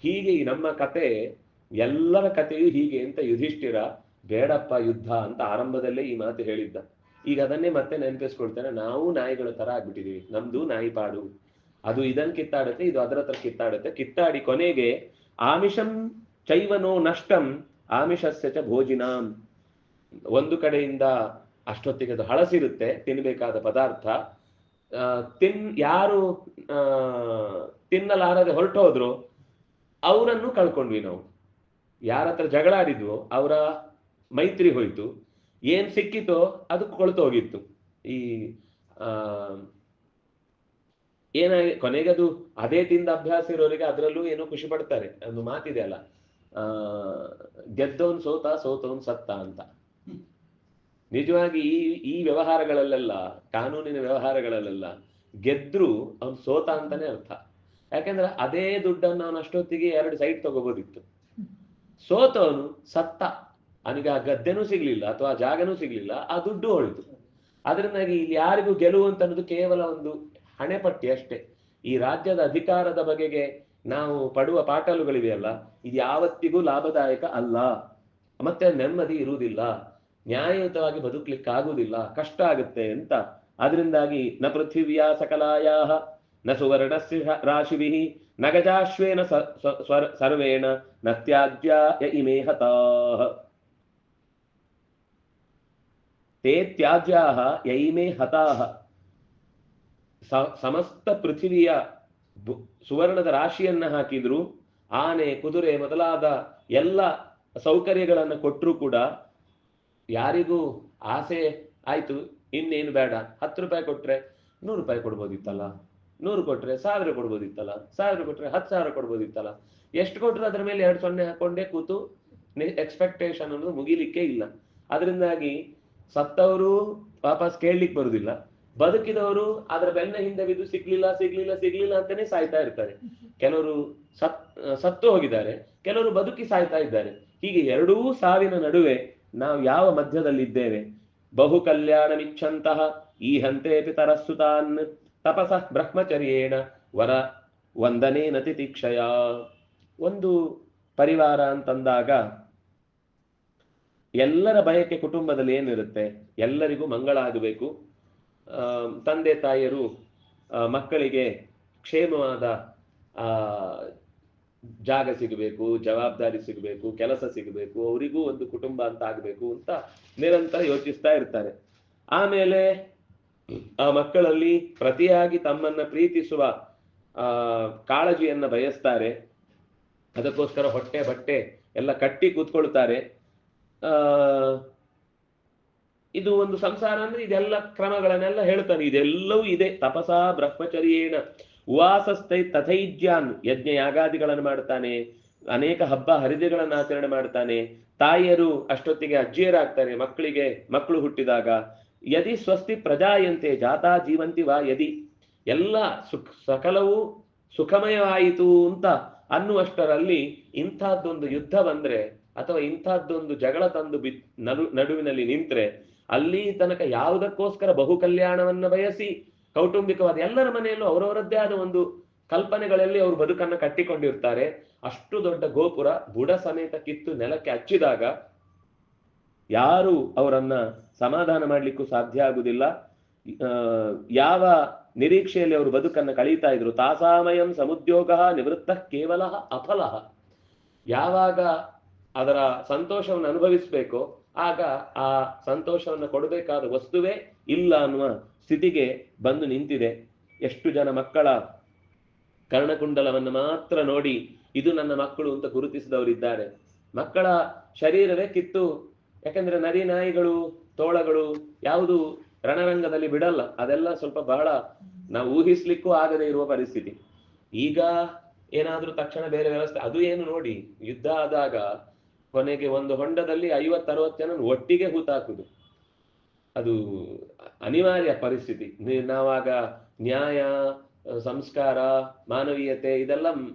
Speaker 1: ಹೀಗೆ ನಮ್ಮ ಕತೆ, ಎಲ್ಲರ ಕಥೆಯು ಹೀಗೆ ಅಂತ ಯುಧಿಷ್ಠಿರ ಬೇಡಪ್ಪ ಯುದ್ಧ ಅಂತ ಆರಂಭದಲ್ಲೇ ಈ ಮಾತು ಹೇಳಿದ್ದ. ಈಗ ಅದನ್ನೇ ಮತ್ತೆ ನೆನಪಿಸ್ಕೊಳ್ತಾನೆ, ನಾವು ನಾಯಿಗಳ ತರ ಆಗ್ಬಿಟ್ಟಿದೀವಿ, ನಮ್ದು ನಾಯಿ ಪಾಡು, ಅದು ಇದನ್ ಕಿತ್ತಾಡುತ್ತೆ, ಇದು ಅದರ ತರ ಕಿತ್ತಾಡುತ್ತೆ. ಕಿತ್ತಾಡಿ ಕೊನೆಗೆ ಆಮಿಷಂ ಚೈವನೋ ನಷ್ಟಂ ಆಮಿಷಸ್ಯ ಚ ಭೋಜಿನಾಂ. ಒಂದು ಕಡೆಯಿಂದ ಅಷ್ಟೊತ್ತಿಗೆ ಅದು ಹಳಸಿರುತ್ತೆ, ತಿನ್ಬೇಕಾದ ಪದಾರ್ಥ. ಯಾರು ತಿನ್ನಲಾರದೆ ಹೊರಟೋದ್ರು ಅವರನ್ನು ಕಳ್ಕೊಂಡ್ವಿ ನಾವು. ಯಾರ ಹತ್ರ ಜಗಳ ಆಡಿದ್ವೋ ಅವರ ಮೈತ್ರಿ ಹೋಯ್ತು, ಏನ್ ಸಿಕ್ಕಿತೋ ಅದು ಕೊಳ್ತೋಗಿತ್ತು. ಈ ಕೊನೆಗೆ ಅದು ಅದೇ ತಿಂದ ಅಭ್ಯಾಸ ಇರೋರಿಗೆ ಅದರಲ್ಲೂ ಏನೋ ಖುಷಿ ಪಡ್ತಾರೆ. ಒಂದು ಮಾತಿದೆ ಅಲ್ಲ, ಗೆದ್ದವನ್ ಸೋತವನ್ ಸತ್ತ ಅಂತ. ನಿಜವಾಗಿ ಈ ವ್ಯವಹಾರಗಳಲ್ಲೆಲ್ಲ, ಕಾನೂನಿನ ವ್ಯವಹಾರಗಳಲ್ಲೆಲ್ಲ ಗೆದ್ರು ಅವನ್ ಸೋತ ಅಂತಾನೆ ಅರ್ಥ. ಯಾಕೆಂದ್ರೆ ಅದೇ ದುಡ್ಡನ್ನು ಅವನು ಅಷ್ಟೊತ್ತಿಗೆ 2 ಸೈಟ್ ತಗೋಬೋದಿತ್ತು. ಸೋತವನು ಸತ್ತ, ಅವನಿಗೆ ಆ ಗದ್ದೆನೂ ಸಿಗ್ಲಿಲ್ಲ ಅಥವಾ ಆ ಜಾಗನೂ ಸಿಗ್ಲಿಲ್ಲ, ಆ ದುಡ್ಡು ಹೋಳಿತು. ಅದರಿಂದಾಗಿ ಇಲ್ಲಿ ಯಾರಿಗೂ ಗೆಲುವು ಅಂತ ಅನ್ನೋದು ಕೇವಲ ಒಂದು ಹಣೆಪಟ್ಟಿ ಅಷ್ಟೇ. ಈ ರಾಜ್ಯದ ಅಧಿಕಾರದ ಬಗೆಗೆ ನಾವು ಪಡುವ ಪಾಟಲುಗಳಿವೆಯಲ್ಲ, ಇದು ಯಾವತ್ತಿಗೂ ಲಾಭದಾಯಕ ಅಲ್ಲ. ಮತ್ತೆ ನೆಮ್ಮದಿ ಇರುವುದಿಲ್ಲ, ನ್ಯಾಯಯುತವಾಗಿ ಬದುಕಲಿಕ್ಕಾಗುವುದಿಲ್ಲ, ಕಷ್ಟ ಆಗುತ್ತೆ ಅಂತ. ಅದರಿಂದಾಗಿ ನ ಪೃಥಿವ್ಯಾ ಸಕಲಾಯಾಹ ನ ಸುವರ್ಣಸ್ಯ ರಾಶಿಭಿಃ ನ ಗಜಾಶ್ವೇನ ಸರ್ವೇಣ ನ ತ್ಯಾಜ್ಯಾಯ ಇಮೇ ಹತಾಃ. ತೇ ತ್ಯಾಜ್ಯಾಹ ಯೈಮೇ ಹತಾಃ. ಸಮಸ್ತ ಪೃಥಿವಿಯ ಸುವರ್ಣದ ರಾಶಿಯನ್ನ ಹಾಕಿದ್ರು ಆನೆ ಕುದುರೆ ಮೊದಲಾದ ಎಲ್ಲ ಸೌಕರ್ಯಗಳನ್ನು ಕೊಟ್ಟರು ಕೂಡ ಯಾರಿಗೂ ಆಸೆ ಆಯ್ತು ಇನ್ನೇನು ಬೇಡ, 10 ರೂಪಾಯಿ ಕೊಟ್ರೆ 100 ರೂಪಾಯಿ ಕೊಡ್ಬೋದಿತ್ತಲ್ಲ, 100 ಕೊಟ್ರೆ 1000 ಕೊಡ್ಬೋದಿತ್ತಲ್ಲ, 1000 ಕೊಟ್ರೆ 10,000 ಕೊಡ್ಬೋದಿತ್ತಲ್ಲ, ಎಷ್ಟು ಕೊಟ್ರೆ ಅದ್ರ ಮೇಲೆ 2 ಸೊನ್ನೆ ಹಾಕೊಂಡೇ ಕೂತು ಎಕ್ಸ್ಪೆಕ್ಟೇಷನ್ ಅನ್ನೋದು ಮುಗಿಲಿಕ್ಕೆ ಇಲ್ಲ. ಅದರಿಂದಾಗಿ ಸತ್ತವರು ವಾಪಸ್ ಕೇಳಲಿಕ್ಕೆ ಬರುದಿಲ್ಲ, ಬದುಕಿದವರು ಅದರ ಬೆನ್ನ ಹಿಂದೆ ಬಿದ್ದು ಸಿಗ್ಲಿಲ್ಲ ಅಂತಾನೆ ಸಾಯ್ತಾ ಇರ್ತಾರೆ. ಕೆಲವರು ಸತ್ತು ಹೋಗಿದ್ದಾರೆ, ಕೆಲವರು ಬದುಕಿ ಸಾಯ್ತಾ ಇದ್ದಾರೆ. ಹೀಗೆ ಎರಡೂ ಸಾವಿನ ನಡುವೆ ನಾವು ಯಾವ ಮಧ್ಯದಲ್ಲಿದ್ದೇವೆ? ಬಹು ಕಲ್ಯಾಣಮಿಚ್ಛಂತಹ ಈ ಹಂತೇಪಿ ತರಸ್ಸುತಾನ್ ತಪಸ ಬ್ರಹ್ಮಚರ್ಯೇಣ ವರ ವಂದನೇನ ತಿತಿಕ್ಷಯ. ಒಂದು ಪರಿವಾರ ಅಂತಂದಾಗ ಎಲ್ಲರ ಬಯಕೆ ಕುಟುಂಬದಲ್ಲಿ ಏನಿರುತ್ತೆ? ಎಲ್ಲರಿಗೂ ಮಂಗಳ ಆಗಬೇಕು, ತಂದೆ ತಾಯಿಯರು ಮಕ್ಕಳಿಗೆ ಕ್ಷೇಮವಾದ ಜಾಗ ಸಿಗಬೇಕು, ಜವಾಬ್ದಾರಿ ಸಿಗಬೇಕು, ಕೆಲಸ ಸಿಗಬೇಕು, ಅವರಿಗೂ ಒಂದು ಕುಟುಂಬ ಅಂತ ಆಗಬೇಕು ಅಂತ ನಿರಂತರ ಯೋಚಿಸ್ತಾ ಇರ್ತಾರೆ. ಆಮೇಲೆ ಆ ಮಕ್ಕಳಲ್ಲಿ ಪ್ರತಿಯಾಗಿ ತಮ್ಮನ್ನ ಪ್ರೀತಿಸುವ ಕಾಳಜಿಯನ್ನ ಬಯಸ್ತಾರೆ. ಅದಕ್ಕೋಸ್ಕರ ಹೊಟ್ಟೆ ಬಟ್ಟೆ ಎಲ್ಲ ಕಟ್ಟಿ ಕೂತ್ಕೊಳ್ತಾರೆ. ಇದು ಒಂದು ಸಂಸಾರ ಅಂದ್ರೆ ಇದೆಲ್ಲ ಕ್ರಮಗಳನ್ನೆಲ್ಲ ಹೇಳ್ತಾನೆ. ಇದೆಲ್ಲವೂ ಇದೆ. ತಪಸಾ ಬ್ರಹ್ಮಚರ್ಯೇಣ ಉವಾಸಸ್ಥೈ ತಥೈಜ್ಯಾನ್, ಯಜ್ಞ ಯಾಗಾದಿಗಳನ್ನು ಮಾಡ್ತಾನೆ, ಅನೇಕ ಹಬ್ಬ ಹರಿದಿಗಳನ್ನು ಆಚರಣೆ ಮಾಡ್ತಾನೆ. ತಾಯಿಯರು ಅಷ್ಟೊತ್ತಿಗೆ ಅಜ್ಜಿಯರಾಗ್ತಾರೆ ಮಕ್ಕಳು ಹುಟ್ಟಿದಾಗ. ಯದಿ ಸ್ವಸ್ತಿ ಪ್ರಜಾಯಂತೆ ಜಾತಾ ಜೀವಂತಿ ವಾ ಯದಿ, ಎಲ್ಲ ಸಕಲವೂ ಸುಖಮಯವಾಯಿತು ಅಂತ ಅನ್ನುವಷ್ಟರಲ್ಲಿ ಇಂಥದ್ದೊಂದು ಯುದ್ಧ ಬಂದ್ರೆ ಅಥವಾ ಇಂಥದ್ದೊಂದು ಜಗಳ ತಂದು ನಡುವಿನಲ್ಲಿ ನಿಂತ್ರೆ ಅಲ್ಲಿ ತನಕ ಯಾವುದಕ್ಕೋಸ್ಕರ ಬಹು ಕಲ್ಯಾಣವನ್ನ ಬಯಸಿ ಕೌಟುಂಬಿಕವಾದ ಎಲ್ಲರ ಮನೆಯಲ್ಲೂ ಅವರವರದ್ದೇ ಆದ ಒಂದು ಕಲ್ಪನೆಗಳಲ್ಲಿ ಅವರು ಬದುಕನ್ನ ಕಟ್ಟಿಕೊಂಡಿರ್ತಾರೆ. ಅಷ್ಟು ದೊಡ್ಡ ಗೋಪುರ ಬುಡ ಸಮೇತ ಕಿತ್ತು ನೆಲಕ್ಕೆ ಹಚ್ಚಿದಾಗ ಯಾರು ಅವರನ್ನ ಸಮಾಧಾನ ಮಾಡ್ಲಿಕ್ಕೂ ಸಾಧ್ಯ ಆಗುದಿಲ್ಲ. ಯಾವ ನಿರೀಕ್ಷೆಯಲ್ಲಿ ಅವರು ಬದುಕನ್ನ ಕಳೀತಾ ಇದ್ರು? ತಾಸಾಮಯಂ ಸಮುದ್ಯೋಗ ನಿವೃತ್ತ ಕೇವಲ ಅಫಲ. ಯಾವಾಗ ಅದರ ಸಂತೋಷವನ್ನು ಅನುಭವಿಸ್ಬೇಕೋ ಆಗ ಆ ಸಂತೋಷವನ್ನು ಕೊಡಬೇಕಾದ ವಸ್ತುವೇ ಇಲ್ಲ ಅನ್ನುವ ಸ್ಥಿತಿಗೆ ಬಂದು ನಿಂತಿದೆ. ಎಷ್ಟು ಜನ ಮಕ್ಕಳ ಕರ್ಣಕುಂಡಲವನ್ನು ಮಾತ್ರ ನೋಡಿ ಇದು ನನ್ನ ಮಕ್ಕಳು ಅಂತ ಗುರುತಿಸಿದವರಿದ್ದಾರೆ. ಮಕ್ಕಳ ಶರೀರವೇ ಕಿತ್ತು, ಯಾಕಂದ್ರೆ ನರಿ ನಾಯಿಗಳು ತೋಳಗಳು ಯಾವುದು ರಣರಂಗದಲ್ಲಿ ಬಿಡಲ್ಲ. ಅದೆಲ್ಲ ಸ್ವಲ್ಪ ಬಹಳ ನಾವು ಊಹಿಸ್ಲಿಕ್ಕೂ ಆಗದೆ ಇರುವ ಪರಿಸ್ಥಿತಿ. ಈಗ ಏನಾದ್ರೂ ತಕ್ಷಣ ಬೇರೆ ವ್ಯವಸ್ಥೆ, ಅದು ಏನು ನೋಡಿ, ಯುದ್ಧ ಆದಾಗ ಕೊನೆಗೆ ಒಂದು ಹೊಂಡದಲ್ಲಿ 50-60 ಜನ ಒಟ್ಟಿಗೆ ಹೂತಾಕುದು ಅದು ಅನಿವಾರ್ಯ ಪರಿಸ್ಥಿತಿ. ನಾವಾಗ ನ್ಯಾಯ, ಸಂಸ್ಕಾರ, ಮಾನವೀಯತೆ ಇದೆಲ್ಲ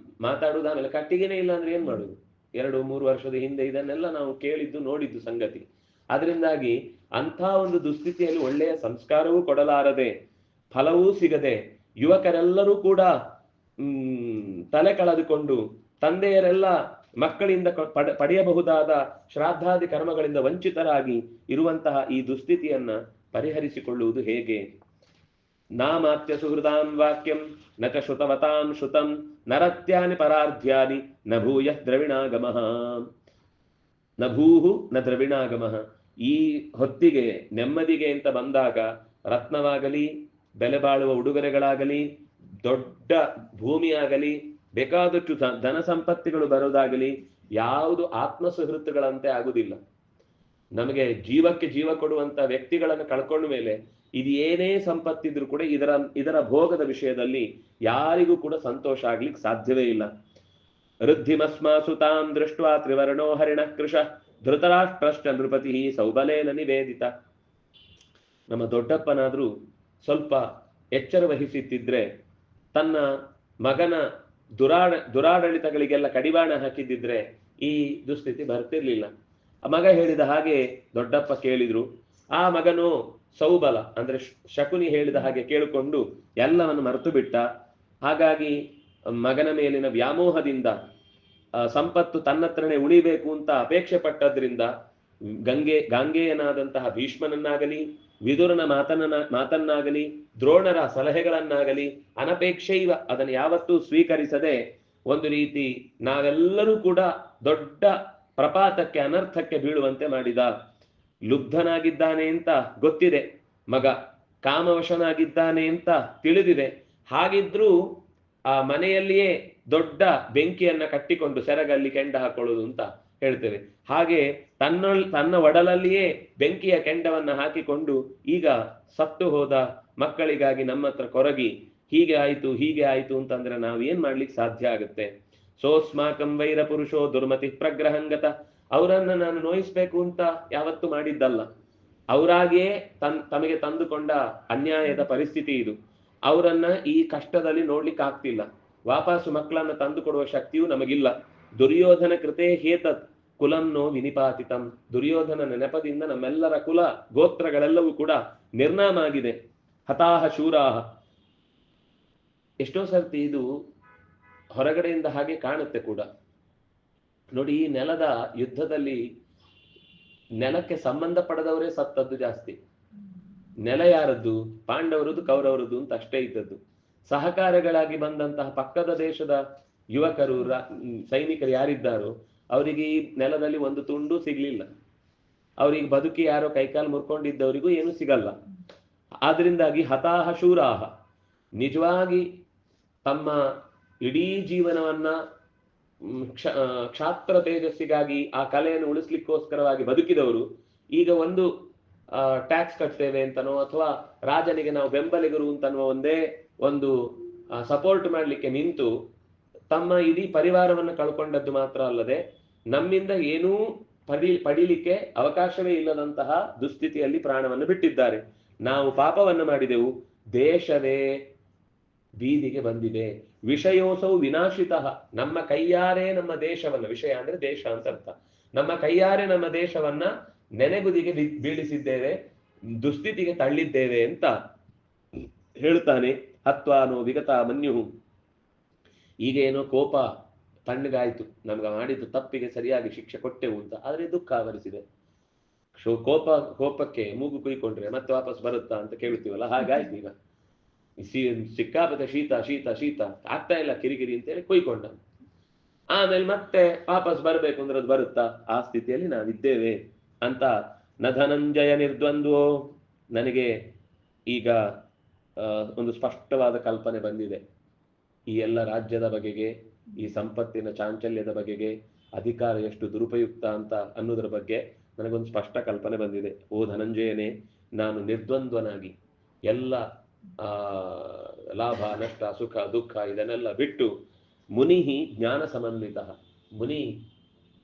Speaker 1: ಮಾತಾಡುವುದು, ಆಮೇಲೆ ಕಟ್ಟಿಗೆನೇ ಇಲ್ಲ ಅಂದ್ರೆ ಏನ್ ಮಾಡುದು? 2-3 ವರ್ಷದ ಹಿಂದೆ ಇದನ್ನೆಲ್ಲ ನಾವು ಕೇಳಿದ್ದು ನೋಡಿದ್ದು ಸಂಗತಿ. ಅದರಿಂದಾಗಿ ಅಂಥ ಒಂದು ದುಸ್ಥಿತಿಯಲ್ಲಿ ಒಳ್ಳೆಯ ಸಂಸ್ಕಾರವೂ ಕೊಡಲಾರದೆ, ಫಲವೂ ಸಿಗದೆ, ಯುವಕರೆಲ್ಲರೂ ಕೂಡ ತಲೆ ಕಳೆದುಕೊಂಡು, ತಂದೆಯರೆಲ್ಲ ಮಕ್ಕಳಿಂದ ಪಡೆಯಬಹುದಾದ ಶ್ರಾದ್ದಾದಿ ಕರ್ಮಗಳಿಂದ ವಂಚಿತರಾಗಿ ಇರುವಂತಹ ಈ ದುಸ್ಥಿತಿಯನ್ನ ಪರಿಹರಿಸಿಕೊಳ್ಳುವುದು ಹೇಗೆ? ನಾಮಾತ್ಯ ಸುಹೃದಾಂ ವಾಕ್ಯಂ ನ ಚ ಶ್ರುತವತಾಂ ಶ್ರುತಂ ನರತ್ಯಾನಿ ಪರಾರ್ಧ್ಯಾನಿ ನ ಭೂಯ ದ್ರವಿಣಾಗಮಃ ನ ಭೂಹು ನ ದ್ರವಿಣಾಗಮಃ. ಈ ಹೊತ್ತಿಗೆ ನೆಮ್ಮದಿಗೆ ಅಂತ ಬಂದಾಗ ರತ್ನವಾಗಲಿ, ಬೆಲೆ ಬಾಳುವ ಉಡುಗೊರೆಗಳಾಗಲಿ, ದೊಡ್ಡ ಭೂಮಿಯಾಗಲಿ, ಬೇಕಾದಷ್ಟು ಧನ ಸಂಪತ್ತಿಗಳು ಬರೋದಾಗಲಿ ಯಾವುದು ಆತ್ಮಸುಹೃತ್ತುಗಳಂತೆ ಆಗುದಿಲ್ಲ. ನಮಗೆ ಜೀವಕ್ಕೆ ಜೀವ ಕೊಡುವಂತ ವ್ಯಕ್ತಿಗಳನ್ನು ಕಳ್ಕೊಂಡ ಮೇಲೆ ಇದು ಏನೇ ಸಂಪತ್ತಿದ್ರು ಕೂಡ ಇದರ ಭೋಗದ ವಿಷಯದಲ್ಲಿ ಯಾರಿಗೂ ಕೂಡ ಸಂತೋಷ ಆಗ್ಲಿಕ್ಕೆ ಸಾಧ್ಯವೇ ಇಲ್ಲ. ವೃದ್ಧಿಮಸ್ಮಾಸು ತಾಂ ದೃಷ್ಟ್ವಾ ತ್ರಿವರ್ಣೋ ಹರಿಣ ಕೃಶ ಧೃತರಾಷ್ಟ್ರಶ್ಚ ನೃಪತಿ ಸೌಬಲೇನ ನಿವೇದಿತ. ನಮ್ಮ ದೊಡ್ಡಪ್ಪನಾದ್ರೂ ಸ್ವಲ್ಪ ಎಚ್ಚರ ವಹಿಸುತ್ತಿದ್ರೆ, ತನ್ನ ಮಗನ ದುರಾಡಳಿತಗಳಿಗೆಲ್ಲ ಕಡಿವಾಣ ಹಾಕಿದ್ದಿದ್ರೆ ಈ ದುಸ್ಥಿತಿ ಬರ್ತಿರ್ಲಿಲ್ಲ. ಆ ಮಗ ಹೇಳಿದ ಹಾಗೆ ದೊಡ್ಡಪ್ಪ ಕೇಳಿದ್ರು. ಆ ಮಗನು ಸೌಬಲ ಅಂದ್ರೆ ಶಕುನಿ ಹೇಳಿದ ಹಾಗೆ ಕೇಳಿಕೊಂಡು ಎಲ್ಲವನ್ನು ಮರೆತು ಬಿಟ್ಟ. ಹಾಗಾಗಿ ಮಗನ ಮೇಲಿನ ವ್ಯಾಮೋಹದಿಂದ ಸಂಪತ್ತು ತನ್ನತ್ರನೇ ಉಳಿಬೇಕು ಅಂತ ಅಪೇಕ್ಷೆ ಪಟ್ಟದ್ರಿಂದ ಗಾಂಗೇಯನಾದಂತಹ ಭೀಷ್ಮನನ್ನಾಗಲಿ, ವಿದುರನ ಮಾತನ್ನಾಗಲಿ, ದ್ರೋಣರ ಸಲಹೆಗಳನ್ನಾಗಲಿ ಅನಪೇಕ್ಷೈವ ಅದನ್ನು ಯಾವತ್ತೂ ಸ್ವೀಕರಿಸದೆ ಒಂದು ರೀತಿ ನಾವೆಲ್ಲರೂ ಕೂಡ ದೊಡ್ಡ ಪ್ರಪಾತಕ್ಕೆ, ಅನರ್ಥಕ್ಕೆ ಬೀಳುವಂತೆ ಮಾಡಿದ. ಲುಬ್ಧನಾಗಿದ್ದಾನೆ ಅಂತ ಗೊತ್ತಿದೆ ಮಗ, ಕಾಮವಶನಾಗಿದ್ದಾನೆ ಅಂತ ತಿಳಿದಿದೆ. ಹಾಗಿದ್ರೂ ಆ ಮನೆಯಲ್ಲಿಯೇ ದೊಡ್ಡ ಬೆಂಕಿಯನ್ನ ಕಟ್ಟಿಕೊಂಡು ಸೆರಗಲ್ಲಿ ಕೆಂಡ ಹಾಕೊಳ್ಳುವುದು ಅಂತ ಹೇಳ್ತೇವೆ. ಹಾಗೆ ತನ್ನ ಒಡಲಲ್ಲಿಯೇ ಬೆಂಕಿಯ ಕೆಂಡವನ್ನ ಹಾಕಿಕೊಂಡು ಈಗ ಸತ್ತು ಹೋದ ಮಕ್ಕಳಿಗಾಗಿ ನಮ್ಮ ಹತ್ರ ಕೊರಗಿ ಹೀಗೆ ಆಯ್ತು ಅಂತಂದ್ರೆ ನಾವೇನ್ ಮಾಡ್ಲಿಕ್ಕೆ ಸಾಧ್ಯ ಆಗುತ್ತೆ? ಸೋಸ್ಮಾಕಂ ವೈರ ಪುರುಷೋ ದುರ್ಮತಿ ಪ್ರಗ್ರಹಂಗತ. ಅವರನ್ನ ನಾನು ನೋಯಿಸ್ಬೇಕು ಅಂತ ಯಾವತ್ತೂ ಮಾಡಿದ್ದಲ್ಲ. ಅವರಾಗಿಯೇ ತಮಗೆ ತಂದುಕೊಂಡ ಅನ್ಯಾಯದ ಪರಿಸ್ಥಿತಿ ಇದು. ಅವರನ್ನ ಈ ಕಷ್ಟದಲ್ಲಿ ನೋಡ್ಲಿಕ್ಕೆ ಆಗ್ತಿಲ್ಲ. ವಾಪಸ್ಸು ಮಕ್ಕಳನ್ನ ತಂದು ಕೊಡುವ ಶಕ್ತಿಯೂ ನಮಗಿಲ್ಲ. ದುರ್ಯೋಧನ ಕೃತೆ ಹೇತತ್ ಕುಲಂನೋ ವಿನಿಪಾತಿತಂ. ದುರ್ಯೋಧನ ನೆನಪದಿಂದ ನಮ್ಮೆಲ್ಲರ ಕುಲ ಗೋತ್ರಗಳೆಲ್ಲವೂ ಕೂಡ ನಿರ್ನಾಮ ಆಗಿದೆ. ಹತಾಹ ಶೂರಾಹ. ಎಷ್ಟೋ ಸರ್ತಿ ಇದು ಹೊರಗಡೆಯಿಂದ ಹಾಗೆ ಕಾಣುತ್ತೆ ಕೂಡ ನೋಡಿ. ಈ ನೆಲದ ಯುದ್ಧದಲ್ಲಿ ನೆಲಕ್ಕೆ ಸಂಬಂಧ ಪಡೆದವರೇ ಸತ್ತದ್ದು ಜಾಸ್ತಿ. ನೆಲ ಯಾರದ್ದು? ಪಾಂಡವರದ್ದು, ಕೌರವರದ್ದು ಅಂತ ಅಷ್ಟೇ ಇದ್ದದ್ದು. ಸಹಕಾರಗಳಾಗಿ ಬಂದಂತಹ ಪಕ್ಕದ ದೇಶದ ಯುವಕರು, ಸೈನಿಕರು ಯಾರಿದ್ದಾರೋ ಅವರಿಗೆ ಈ ನೆಲದಲ್ಲಿ ಒಂದು ತುಂಡು ಸಿಗ್ಲಿಲ್ಲ. ಅವರಿಗೆ ಬದುಕಿ ಯಾರೋ ಕೈಕಾಲು ಮುರ್ಕೊಂಡಿದ್ದವರಿಗೂ ಏನು ಸಿಗಲ್ಲ. ಆದ್ರಿಂದಾಗಿ ಹತಾಹ ಶೂರಾಹ, ನಿಜವಾಗಿ ತಮ್ಮ ಇಡೀ ಜೀವನವನ್ನ ಕ್ಷಾತ್ರ ತೇಜಸ್ಸಿಗಾಗಿ ಆ ಕಲೆಯನ್ನು ಉಳಿಸ್ಲಿಕ್ಕೋಸ್ಕರವಾಗಿ ಬದುಕಿದವರು ಈಗ ಒಂದು ಟ್ಯಾಕ್ಸ್ ಕಟ್ತೇವೆ ಅಂತನೋ ಅಥವಾ ರಾಜನಿಗೆ ನಾವು ಬೆಂಬಲಿಗರು ಅಂತನೋ ಒಂದೇ ಒಂದು ಸಪೋರ್ಟ್ ಮಾಡ್ಲಿಕ್ಕೆ ನಿಂತು ತಮ್ಮ ಇಡೀ ಪರಿವಾರವನ್ನು ಕಳ್ಕೊಂಡದ್ದು ಮಾತ್ರ ಅಲ್ಲದೆ ನಮ್ಮಿಂದ ಏನೂ ಪಡೀಲಿಕ್ಕೆ ಅವಕಾಶವೇ ಇಲ್ಲದಂತಹ ದುಸ್ಥಿತಿಯಲ್ಲಿ ಪ್ರಾಣವನ್ನು ಬಿಟ್ಟಿದ್ದಾರೆ. ನಾವು ಪಾಪವನ್ನು ಮಾಡಿದೆವು, ದೇಶವೇ ಬೀದಿಗೆ ಬಂದಿದೆ. ವಿಷಯೋಸೌ ವಿನಾಶಿತ. ನಮ್ಮ ಕೈಯಾರೆ ನಮ್ಮ ದೇಶವನ್ನ, ವಿಷಯ ಅಂದ್ರೆ ದೇಶ ಅಂತ ಅರ್ಥ, ನಮ್ಮ ಕೈಯಾರೆ ನಮ್ಮ ದೇಶವನ್ನ ನೆನೆಗುದಿಗೆ ಬೀಳಿಸಿದ್ದೇವೆ, ದುಸ್ಥಿತಿಗೆ ತಳ್ಳಿದ್ದೇವೆ ಅಂತ ಹೇಳ್ತಾನೆ. ಹತ್ವಾನೋ ವಿಗತ ಮನ್ಯು. ಈಗ ಏನೋ ಕೋಪ ತಣ್ಣಗಾಯ್ತು, ನಮ್ಗೆ ಮಾಡಿದ್ದು ತಪ್ಪಿಗೆ ಸರಿಯಾಗಿ ಶಿಕ್ಷೆ ಕೊಟ್ಟೆವು ಅಂತ, ಆದ್ರೆ ದುಃಖ ಆವರಿಸಿದೆ. ಕೋಪಕ್ಕೆ ಮೂಗು ಕುಯ್ಕೊಂಡ್ರೆ ಮತ್ತೆ ವಾಪಸ್ ಬರುತ್ತಾ ಅಂತ ಕೇಳ್ತೀವಲ್ಲ, ಹಾಗಾಯ್ತು. ಈಗ ಸಿಕ್ಕಾಪಟ್ಟೆ ಶೀತ ಆಗ್ತಾ ಇಲ್ಲ ಕಿರಿಕಿರಿ ಅಂತೇಳಿ ಕುಯ್ಕೊಂಡ. ಆಮೇಲೆ ಮತ್ತೆ ವಾಪಸ್ ಬರ್ಬೇಕು ಅಂದ್ರೆ ಅದು ಬರುತ್ತಾ? ಆ ಸ್ಥಿತಿಯಲ್ಲಿ ನಾವಿದ್ದೇವೆ ಅಂತ. ನ ಧನಂಜಯ ನಿರ್ದ್ವಂದ್ವೋ. ನನಗೆ ಈಗ ಒಂದು ಸ್ಪಷ್ಟವಾದ ಕಲ್ಪನೆ ಬಂದಿದೆ. ಈ ಎಲ್ಲ ರಾಜ್ಯದ ಬಗೆಗೆ, ಈ ಸಂಪತ್ತಿನ ಚಾಂಚಲ್ಯದ ಬಗೆಗೆ, ಅಧಿಕಾರ ಎಷ್ಟು ದುರುಪಯುಕ್ತ ಅಂತ ಅನ್ನೋದ್ರ ಬಗ್ಗೆ ನನಗೊಂದು ಸ್ಪಷ್ಟ ಕಲ್ಪನೆ ಬಂದಿದೆ. ಓ ಧನಂಜಯನೇ, ನಾನು ನಿರ್ದ್ವಂದ್ವನಾಗಿ ಎಲ್ಲ ಲಾಭ ನಷ್ಟ ಸುಖ ದುಃಖ ಇದನ್ನೆಲ್ಲ ಬಿಟ್ಟು ಮುನಿಹಿ ಜ್ಞಾನ ಸಮನ್ವಿತ. ಮುನಿ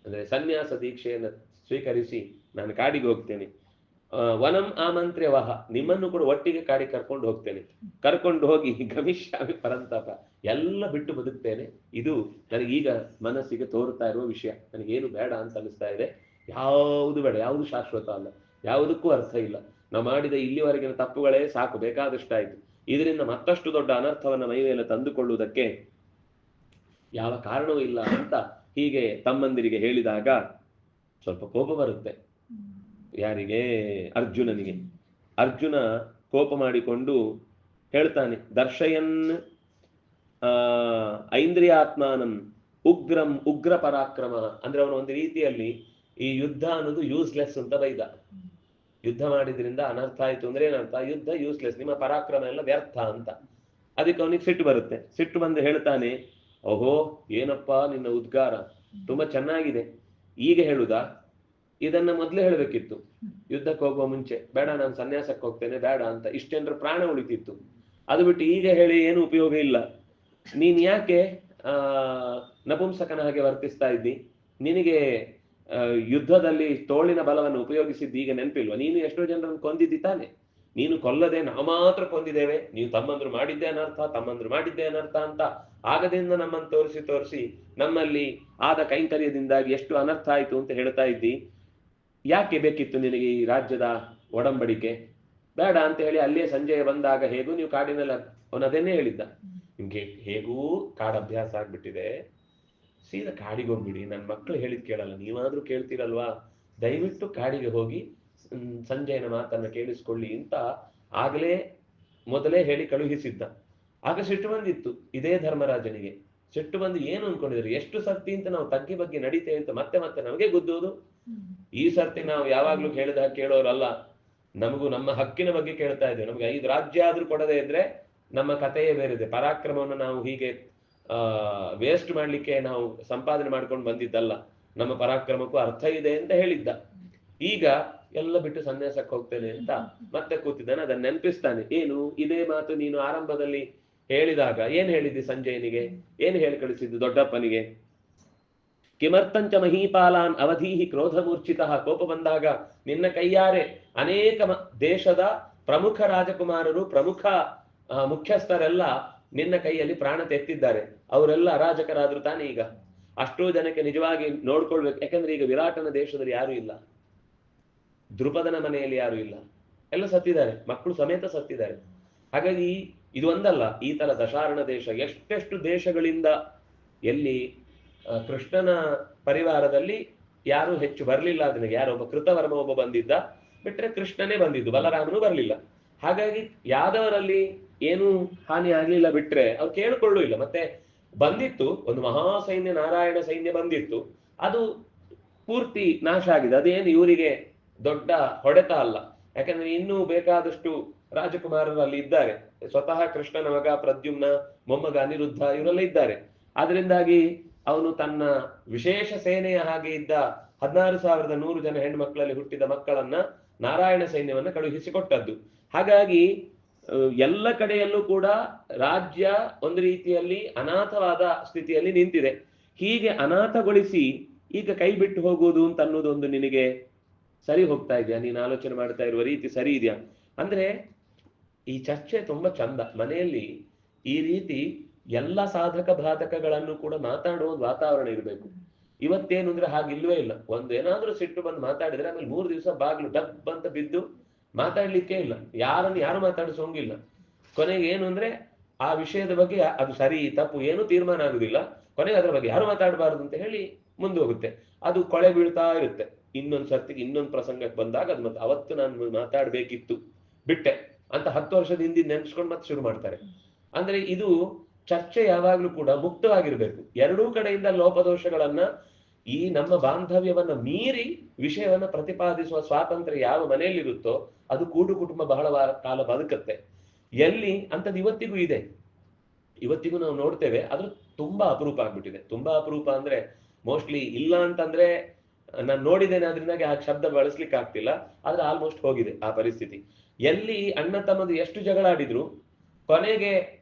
Speaker 1: ಅಂದ್ರೆ ಸನ್ಯಾಸ ದೀಕ್ಷೆಯನ್ನು ಸ್ವೀಕರಿಸಿ ನಾನು ಕಾಡಿಗೆ ಹೋಗ್ತೇನೆ. ವನಂ ಆಮಂತ್ರ್ಯವಹ, ನಿಮ್ಮನ್ನು ಕೂಡ ಒಟ್ಟಿಗೆ ಕಾಡಿಗೆ ಕರ್ಕೊಂಡು ಹೋಗ್ತೇನೆ. ಕರ್ಕೊಂಡು ಹೋಗಿ ಗಮಿಷ್ಯಾಮಿ ಪರಂತಪ, ಎಲ್ಲ ಬಿಟ್ಟು ಬದುಕ್ತೇನೆ. ಇದು ನನಗೀಗ ಮನಸ್ಸಿಗೆ ತೋರ್ತಾ ಇರುವ ವಿಷಯ. ನನಗೇನು ಬೇಡ ಅಂತ ಅನಿಸ್ತಾ ಇದೆ. ಯಾವುದು ಬೇಡ, ಯಾವುದು ಶಾಶ್ವತ ಅಲ್ಲ, ಯಾವುದಕ್ಕೂ ಅರ್ಥ ಇಲ್ಲ. ನಾವು ಮಾಡಿದ ಇಲ್ಲಿವರೆಗಿನ ತಪ್ಪುಗಳೇ ಸಾಕು, ಬೇಕಾದಷ್ಟಾಯ್ತು. ಇದರಿಂದ ಮತ್ತಷ್ಟು ದೊಡ್ಡ ಅನರ್ಥವನ್ನ ಮೈಮೇಲೆ ತಂದುಕೊಳ್ಳುವುದಕ್ಕೆ ಯಾವ ಕಾರಣವೂ ಇಲ್ಲ ಅಂತ ಹೀಗೆ ತಮ್ಮಂದಿರಿಗೆ ಹೇಳಿದಾಗ ಸ್ವಲ್ಪ ಕೋಪ ಬರುತ್ತೆ. ಯಾರಿಗೆ? ಅರ್ಜುನನಿಗೆ. ಅರ್ಜುನ ಕೋಪ ಮಾಡಿಕೊಂಡು ಹೇಳ್ತಾನೆ, ದರ್ಶಯನ್ ಐಂದ್ರಿಯಾತ್ಮಾನಂ ಉಗ್ರಂ ಉಗ್ರ ಪರಾಕ್ರಮ. ಅಂದ್ರೆ ಅವನು ಒಂದು ರೀತಿಯಲ್ಲಿ ಈ ಯುದ್ಧ ಅನ್ನೋದು ಯೂಸ್ಲೆಸ್ ಅಂತ ಬೈದ. ಯುದ್ಧ ಮಾಡಿದ್ರಿಂದ ಅನರ್ಥ ಆಯ್ತು ಅಂದ್ರೆ ಏನರ್ಥ? ಯುದ್ಧ ಯೂಸ್ಲೆಸ್, ನಿಮ್ಮ ಪರಾಕ್ರಮ ಎಲ್ಲ ವ್ಯರ್ಥ ಅಂತ. ಅದಕ್ಕೆ ಅವನಿಗೆ ಸಿಟ್ಟು ಬರುತ್ತೆ. ಸಿಟ್ಟು ಬಂದು ಹೇಳ್ತಾನೆ, ಓಹೋ ಏನಪ್ಪಾ ನಿನ್ನ ಉದ್ಗಾರ ತುಂಬಾ ಚೆನ್ನಾಗಿದೆ, ಈಗ ಹೇಳುದಾ? ಇದನ್ನ ಮೊದ್ಲೇ ಹೇಳ್ಬೇಕಿತ್ತು, ಯುದ್ಧಕ್ಕೆ ಹೋಗುವ ಮುಂಚೆ. ಬೇಡ ನಾನು ಸನ್ಯಾಸಕ್ಕೆ ಹೋಗ್ತೇನೆ ಬೇಡ ಅಂತ ಇಷ್ಟೇನ್ರ ಪ್ರಾಣ ಉಳಿತಿತ್ತು. ಅದು ಬಿಟ್ಟು ಈಗ ಹೇಳಿ ಏನು ಉಪಯೋಗ ಇಲ್ಲ. ನೀನ್ ಯಾಕೆ ನಪುಂಸಕನ ಹಾಗೆ ವರ್ತಿಸ್ತಾ ಇದ್ದಿ? ನಿನಗೆ ಯುದ್ಧದಲ್ಲಿ ತೋಳಿನ ಬಲವನ್ನು ಉಪಯೋಗಿಸಿದ್ದು ಈಗ ನೆನಪಿಲ್ವ? ನೀನು ಎಷ್ಟೋ ಜನರನ್ನು ಕೊಂದಿದ್ದಿ ತಾನೆ. ನೀನು ಕೊಲ್ಲದೆ ನಾವು ಮಾತ್ರ ಕೊಂದಿದ್ದೇವೆ, ನೀವು ತಮ್ಮಂದ್ರು ಮಾಡಿದ್ದೆ ಅನರ್ಥ ಅಂತ ಆಗದಿಂದ ನಮ್ಮನ್ನು ತೋರಿಸಿ ನಮ್ಮಲ್ಲಿ ಆದ ಕೈಂಕರ್ಯದಿಂದಾಗಿ ಎಷ್ಟು ಅನರ್ಥ ಆಯ್ತು ಅಂತ ಹೇಳ್ತಾ ಇದ್ದಿ. ಯಾಕೆ ಬೇಕಿತ್ತು ನಿನಗೆ ಈ ರಾಜ್ಯದ ಒಡಂಬಡಿಕೆ? ಬೇಡ ಅಂತ ಹೇಳಿ ಅಲ್ಲೇ ಸಂಜೆ ಬಂದಾಗ ಹೇಗೂ ನೀವು ಕಾಡಿನಲ್ಲಿ, ಅವನದನ್ನೇ ಹೇಳಿದ್ದ, ನಿಮ್ಗೆ ಹೇಗೂ ಕಾಡಭ್ಯಾಸ ಆಗ್ಬಿಟ್ಟಿದೆ, ಸೀದಾ ಕಾಡಿಗೆ ಹೋಗ್ಬಿಡಿ, ನನ್ನ ಮಕ್ಕಳು ಹೇಳಿದ್ ಕೇಳಲ್ಲ, ನೀವಾದ್ರೂ ಕೇಳ್ತೀರಲ್ವಾ, ದಯವಿಟ್ಟು ಕಾಡಿಗೆ ಹೋಗಿ ಸಂಜಯನ ಮಾತನ್ನ ಕೇಳಿಸ್ಕೊಳ್ಳಿ ಅಂತ ಆಗಲೇ ಮೊದಲೇ ಹೇಳಿ ಕಳುಹಿಸಿದ್ದ. ಆಗ ಸಿಟ್ಟು ಬಂದಿತ್ತು ಇದೇ ಧರ್ಮರಾಜನಿಗೆ. ಸಿಟ್ಟು ಬಂದು ಏನು ಅನ್ಕೊಂಡಿದ್ರು, ಎಷ್ಟು ಸರ್ತಿ ಅಂತ ನಾವು ತಗ್ಗಿ ಬಗ್ಗೆ ನಡೀತೇವೆ ಅಂತ ಮತ್ತೆ ನಮಗೆ ಗುದ್ದುವುದು. ಈ ಸರ್ತಿ ನಾವು ಯಾವಾಗ್ಲೂ ಹೇಳಿದ ಕೇಳೋರಲ್ಲ, ನಮಗೂ ನಮ್ಮ ಹಕ್ಕಿನ ಬಗ್ಗೆ ಕೇಳ್ತಾ ಇದ್ದೇವೆ. ನಮ್ಗೆ 5 ರಾಜ್ಯ ಆದ್ರೂ ಕೊಡದೇ ಇದ್ರೆ ನಮ್ಮ ಕಥೆಯೇ ಬೇರೆದೆ. ಪರಾಕ್ರಮವನ್ನು ನಾವು ಹೀಗೆ ವೇಸ್ಟ್ ಮಾಡ್ಲಿಕ್ಕೆ ನಾವು ಸಂಪಾದನೆ ಮಾಡ್ಕೊಂಡು ಬಂದಿದ್ದಲ್ಲ, ನಮ್ಮ ಪರಾಕ್ರಮಕ್ಕೂ ಅರ್ಥ ಇದೆ ಅಂತ ಹೇಳಿದ್ದ. ಈಗ ಎಲ್ಲ ಬಿಟ್ಟು ಸನ್ಯಾಸಕ್ಕೆ ಹೋಗ್ತೇನೆ ಅಂತ ಮತ್ತೆ ಕೂತಿದ್ದಾನೆ. ಅದನ್ನ ನೆನಪಿಸ್ತಾನೆ. ಏನು ಇದೇ ಮಾತು ನೀನು ಆರಂಭದಲ್ಲಿ ಹೇಳಿದಾಗ ಏನ್ ಹೇಳಿದ್ದಿ ಸಂಜಯನಿಗೆ, ಏನ್ ಹೇಳಿ ಕಳಿಸಿದ್ದು ದೊಡ್ಡಪ್ಪನಿಗೆ? ಕಿಮರ್ಥಂಚ ಮಹೀಪಾಲಾನ್ ಅವಧೀಹಿ ಕ್ರೋಧ ಮೂರ್ಛಿತ. ಕೋಪ ಬಂದಾಗ ನಿನ್ನ ಕೈಯಾರೆ ಅನೇಕ ದೇಶದ ಪ್ರಮುಖ ರಾಜಕುಮಾರರು, ಪ್ರಮುಖ ಮುಖ್ಯಸ್ಥರೆಲ್ಲ ನಿನ್ನ ಕೈಯಲ್ಲಿ ಪ್ರಾಣ ತೆತ್ತಿದ್ದಾರೆ. ಅವರೆಲ್ಲ ಅರಾಜಕರಾದ್ರು ತಾನೇ. ಈಗ ಅಷ್ಟೋ ಜನಕ್ಕೆ ನಿಜವಾಗಿ ನೋಡ್ಕೊಳ್ಬೇಕು. ಯಾಕಂದ್ರೆ ಈಗ ವಿರಾಟನ ದೇಶದಲ್ಲಿ ಯಾರು ಇಲ್ಲ, ದ್ರುಪದನ ಮನೆಯಲ್ಲಿ ಯಾರು ಇಲ್ಲ, ಎಲ್ಲ ಸತ್ತಿದ್ದಾರೆ, ಮಕ್ಕಳು ಸಮೇತ ಸತ್ತಿದ್ದಾರೆ. ಹಾಗಾಗಿ ಇದು ಒಂದಲ್ಲ, ಈ ತರ ದಶಾರಣ ದೇಶ ಎಷ್ಟೆಷ್ಟು ದೇಶಗಳಿಂದ, ಎಲ್ಲಿ ಕೃಷ್ಣನ ಪರಿವಾರದಲ್ಲಿ ಯಾರು ಹೆಚ್ಚು ಬರ್ಲಿಲ್ಲ, ಅದನಿಗೆ ಯಾರೊಬ್ಬ ಕೃತವರ್ಮ ಒಬ್ಬ ಬಂದಿದ್ದ, ಬಿಟ್ರೆ ಕೃಷ್ಣನೇ ಬಂದಿದ್ದು, ಬಲರಾಮನು ಬರ್ಲಿಲ್ಲ. ಹಾಗಾಗಿ ಯಾದವರಲ್ಲಿ ಏನೂ ಹಾನಿ ಆಗ್ಲಿಲ್ಲ, ಬಿಟ್ರೆ ಅವ್ರು ಕೇಳಿಕೊಳ್ಳೂ ಇಲ್ಲ. ಮತ್ತೆ ಬಂದಿತ್ತು ಒಂದು ಮಹಾ ಸೈನ್ಯ, ನಾರಾಯಣ ಸೈನ್ಯ ಬಂದಿತ್ತು, ಅದು ಪೂರ್ತಿ ನಾಶ ಆಗಿದೆ. ಅದೇನು ಇವರಿಗೆ ದೊಡ್ಡ ಹೊಡೆತ ಅಲ್ಲ. ಯಾಕಂದ್ರೆ ಇನ್ನೂ ಬೇಕಾದಷ್ಟು ರಾಜಕುಮಾರರು ಅಲ್ಲಿ ಇದ್ದಾರೆ. ಸ್ವತಃ ಕೃಷ್ಣನ ಮಗ ಪ್ರದ್ಯುಮ್ನ, ಮೊಮ್ಮಗ ಅನಿರುದ್ಧ ಇವರೆಲ್ಲ ಇದ್ದಾರೆ. ಆದ್ರಿಂದಾಗಿ ಅವನು ತನ್ನ ವಿಶೇಷ ಸೇನೆಯ ಹಾಗೆ ಇದ್ದ 16,100 ಜನ ಹೆಣ್ಣು ಮಕ್ಕಳಲ್ಲಿ ಹುಟ್ಟಿದ ಮಕ್ಕಳನ್ನ, ನಾರಾಯಣ ಸೈನ್ಯವನ್ನ ಕಳುಹಿಸಿಕೊಟ್ಟದ್ದು. ಹಾಗಾಗಿ ಎಲ್ಲ ಕಡೆಯಲ್ಲೂ ಕೂಡ ರಾಜ್ಯ ಒಂದು ರೀತಿಯಲ್ಲಿ ಅನಾಥವಾದ ಸ್ಥಿತಿಯಲ್ಲಿ ನಿಂತಿದೆ. ಹೀಗೆ ಅನಾಥಗೊಳಿಸಿ ಈಗ ಕೈ ಬಿಟ್ಟು ಹೋಗುವುದು ಅಂತ ಅನ್ನೋದೊಂದು ನಿನಗೆ ಸರಿ ಹೋಗ್ತಾ ಇದೆಯಾ? ನೀನು ಆಲೋಚನೆ ಮಾಡ್ತಾ ಇರುವ ರೀತಿ ಸರಿ ಇದೆಯಾ? ಅಂದ್ರೆ ಈ ಚರ್ಚೆ ತುಂಬಾ ಚಂದ. ಮನೆಯಲ್ಲಿ ಈ ರೀತಿ ಎಲ್ಲ ಸಾಧಕ ಬಾಧಕಗಳನ್ನು ಕೂಡ ಮಾತಾಡುವ ಒಂದು ವಾತಾವರಣ ಇರಬೇಕು. ಇವತ್ತೇನು ಅಂದ್ರೆ ಹಾಗಿಲ್ವೇ ಇಲ್ಲ. ಏನಾದ್ರೂ ಸಿಟ್ಟು ಬಂದು ಮಾತಾಡಿದ್ರೆ ಆಮೇಲೆ 3 ದಿವಸ ಬಾಗ್ಲು ಡಬ್ ಅಂತ ಬಿದ್ದು ಮಾತಾಡ್ಲಿಕ್ಕೆ ಇಲ್ಲ, ಯಾರನ್ನು ಯಾರು ಮಾತಾಡಿಸೋಂಗಿಲ್ಲ. ಕೊನೆಗೆ ಏನು ಅಂದ್ರೆ ಆ ವಿಷಯದ ಬಗ್ಗೆ ಅದು ಸರಿ ತಪ್ಪು ಏನು ತೀರ್ಮಾನ ಆಗುದಿಲ್ಲ. ಕೊನೆಗೆ ಅದ್ರ ಬಗ್ಗೆ ಯಾರು ಮಾತಾಡಬಾರ್ದು ಅಂತ ಹೇಳಿ ಮುಂದೆ ಹೋಗುತ್ತೆ. ಅದು ಕೊಳೆ ಬೀಳ್ತಾ ಇರುತ್ತೆ. ಇನ್ನೊಂದು ಸರ್ತಿಗೆ ಇನ್ನೊಂದು ಪ್ರಸಂಗಕ್ಕೆ ಬಂದಾಗ ಅದು ಮತ್ತೆ ಅವತ್ತು ನಾನು ಮಾತಾಡ್ಬೇಕಿತ್ತು ಬಿಟ್ಟೆ ಅಂತ 10 ವರ್ಷದ ಹಿಂದಿನ ನೆನ್ಸ್ಕೊಂಡು ಮತ್ತೆ ಶುರು ಮಾಡ್ತಾರೆ. ಅಂದ್ರೆ ಇದು ಚರ್ಚೆ ಯಾವಾಗ್ಲೂ ಕೂಡ ಮುಕ್ತವಾಗಿರ್ಬೇಕು. ಎರಡೂ ಕಡೆಯಿಂದ ಲೋಪದೋಷಗಳನ್ನ, ಈ ನಮ್ಮ ಬಾಂಧವ್ಯವನ್ನ ಮೀರಿ ವಿಷಯವನ್ನ ಪ್ರತಿಪಾದಿಸುವ ಸ್ವಾತಂತ್ರ್ಯ ಯಾವ ಮನೆಯಲ್ಲಿರುತ್ತೋ ಅದು ಕೂಡು ಕುಟುಂಬ ಬಹಳ ಕಾಲ ಬದುಕತ್ತೆ. ಎಲ್ಲಿ ಅಂತದ್ದು ಇವತ್ತಿಗೂ ಇದೆ, ಇವತ್ತಿಗೂ ನಾವು ನೋಡ್ತೇವೆ. ಅದು ತುಂಬಾ ಅಪರೂಪ ಆಗ್ಬಿಟ್ಟಿದೆ. ತುಂಬಾ ಅಪರೂಪ ಅಂದ್ರೆ ಮೋಸ್ಟ್ಲಿ ಇಲ್ಲ ಅಂತಂದ್ರೆ ನಾನು ನೋಡಿದ್ದೇನೆ, ಅದರಿಂದಾಗಿ ಆ ಶಬ್ದ ಬಳಸ್ಲಿಕ್ಕೆ ಆಗ್ತಿಲ್ಲ. ಆದ್ರೆ ಆಲ್ಮೋಸ್ಟ್ ಹೋಗಿದೆ ಆ ಪರಿಸ್ಥಿತಿ. ಎಲ್ಲಿ ಅಣ್ಣ ತಮ್ಮದು ಎಷ್ಟು ಜಗಳಾಡಿದ್ರು ಕೊನೆಗೆ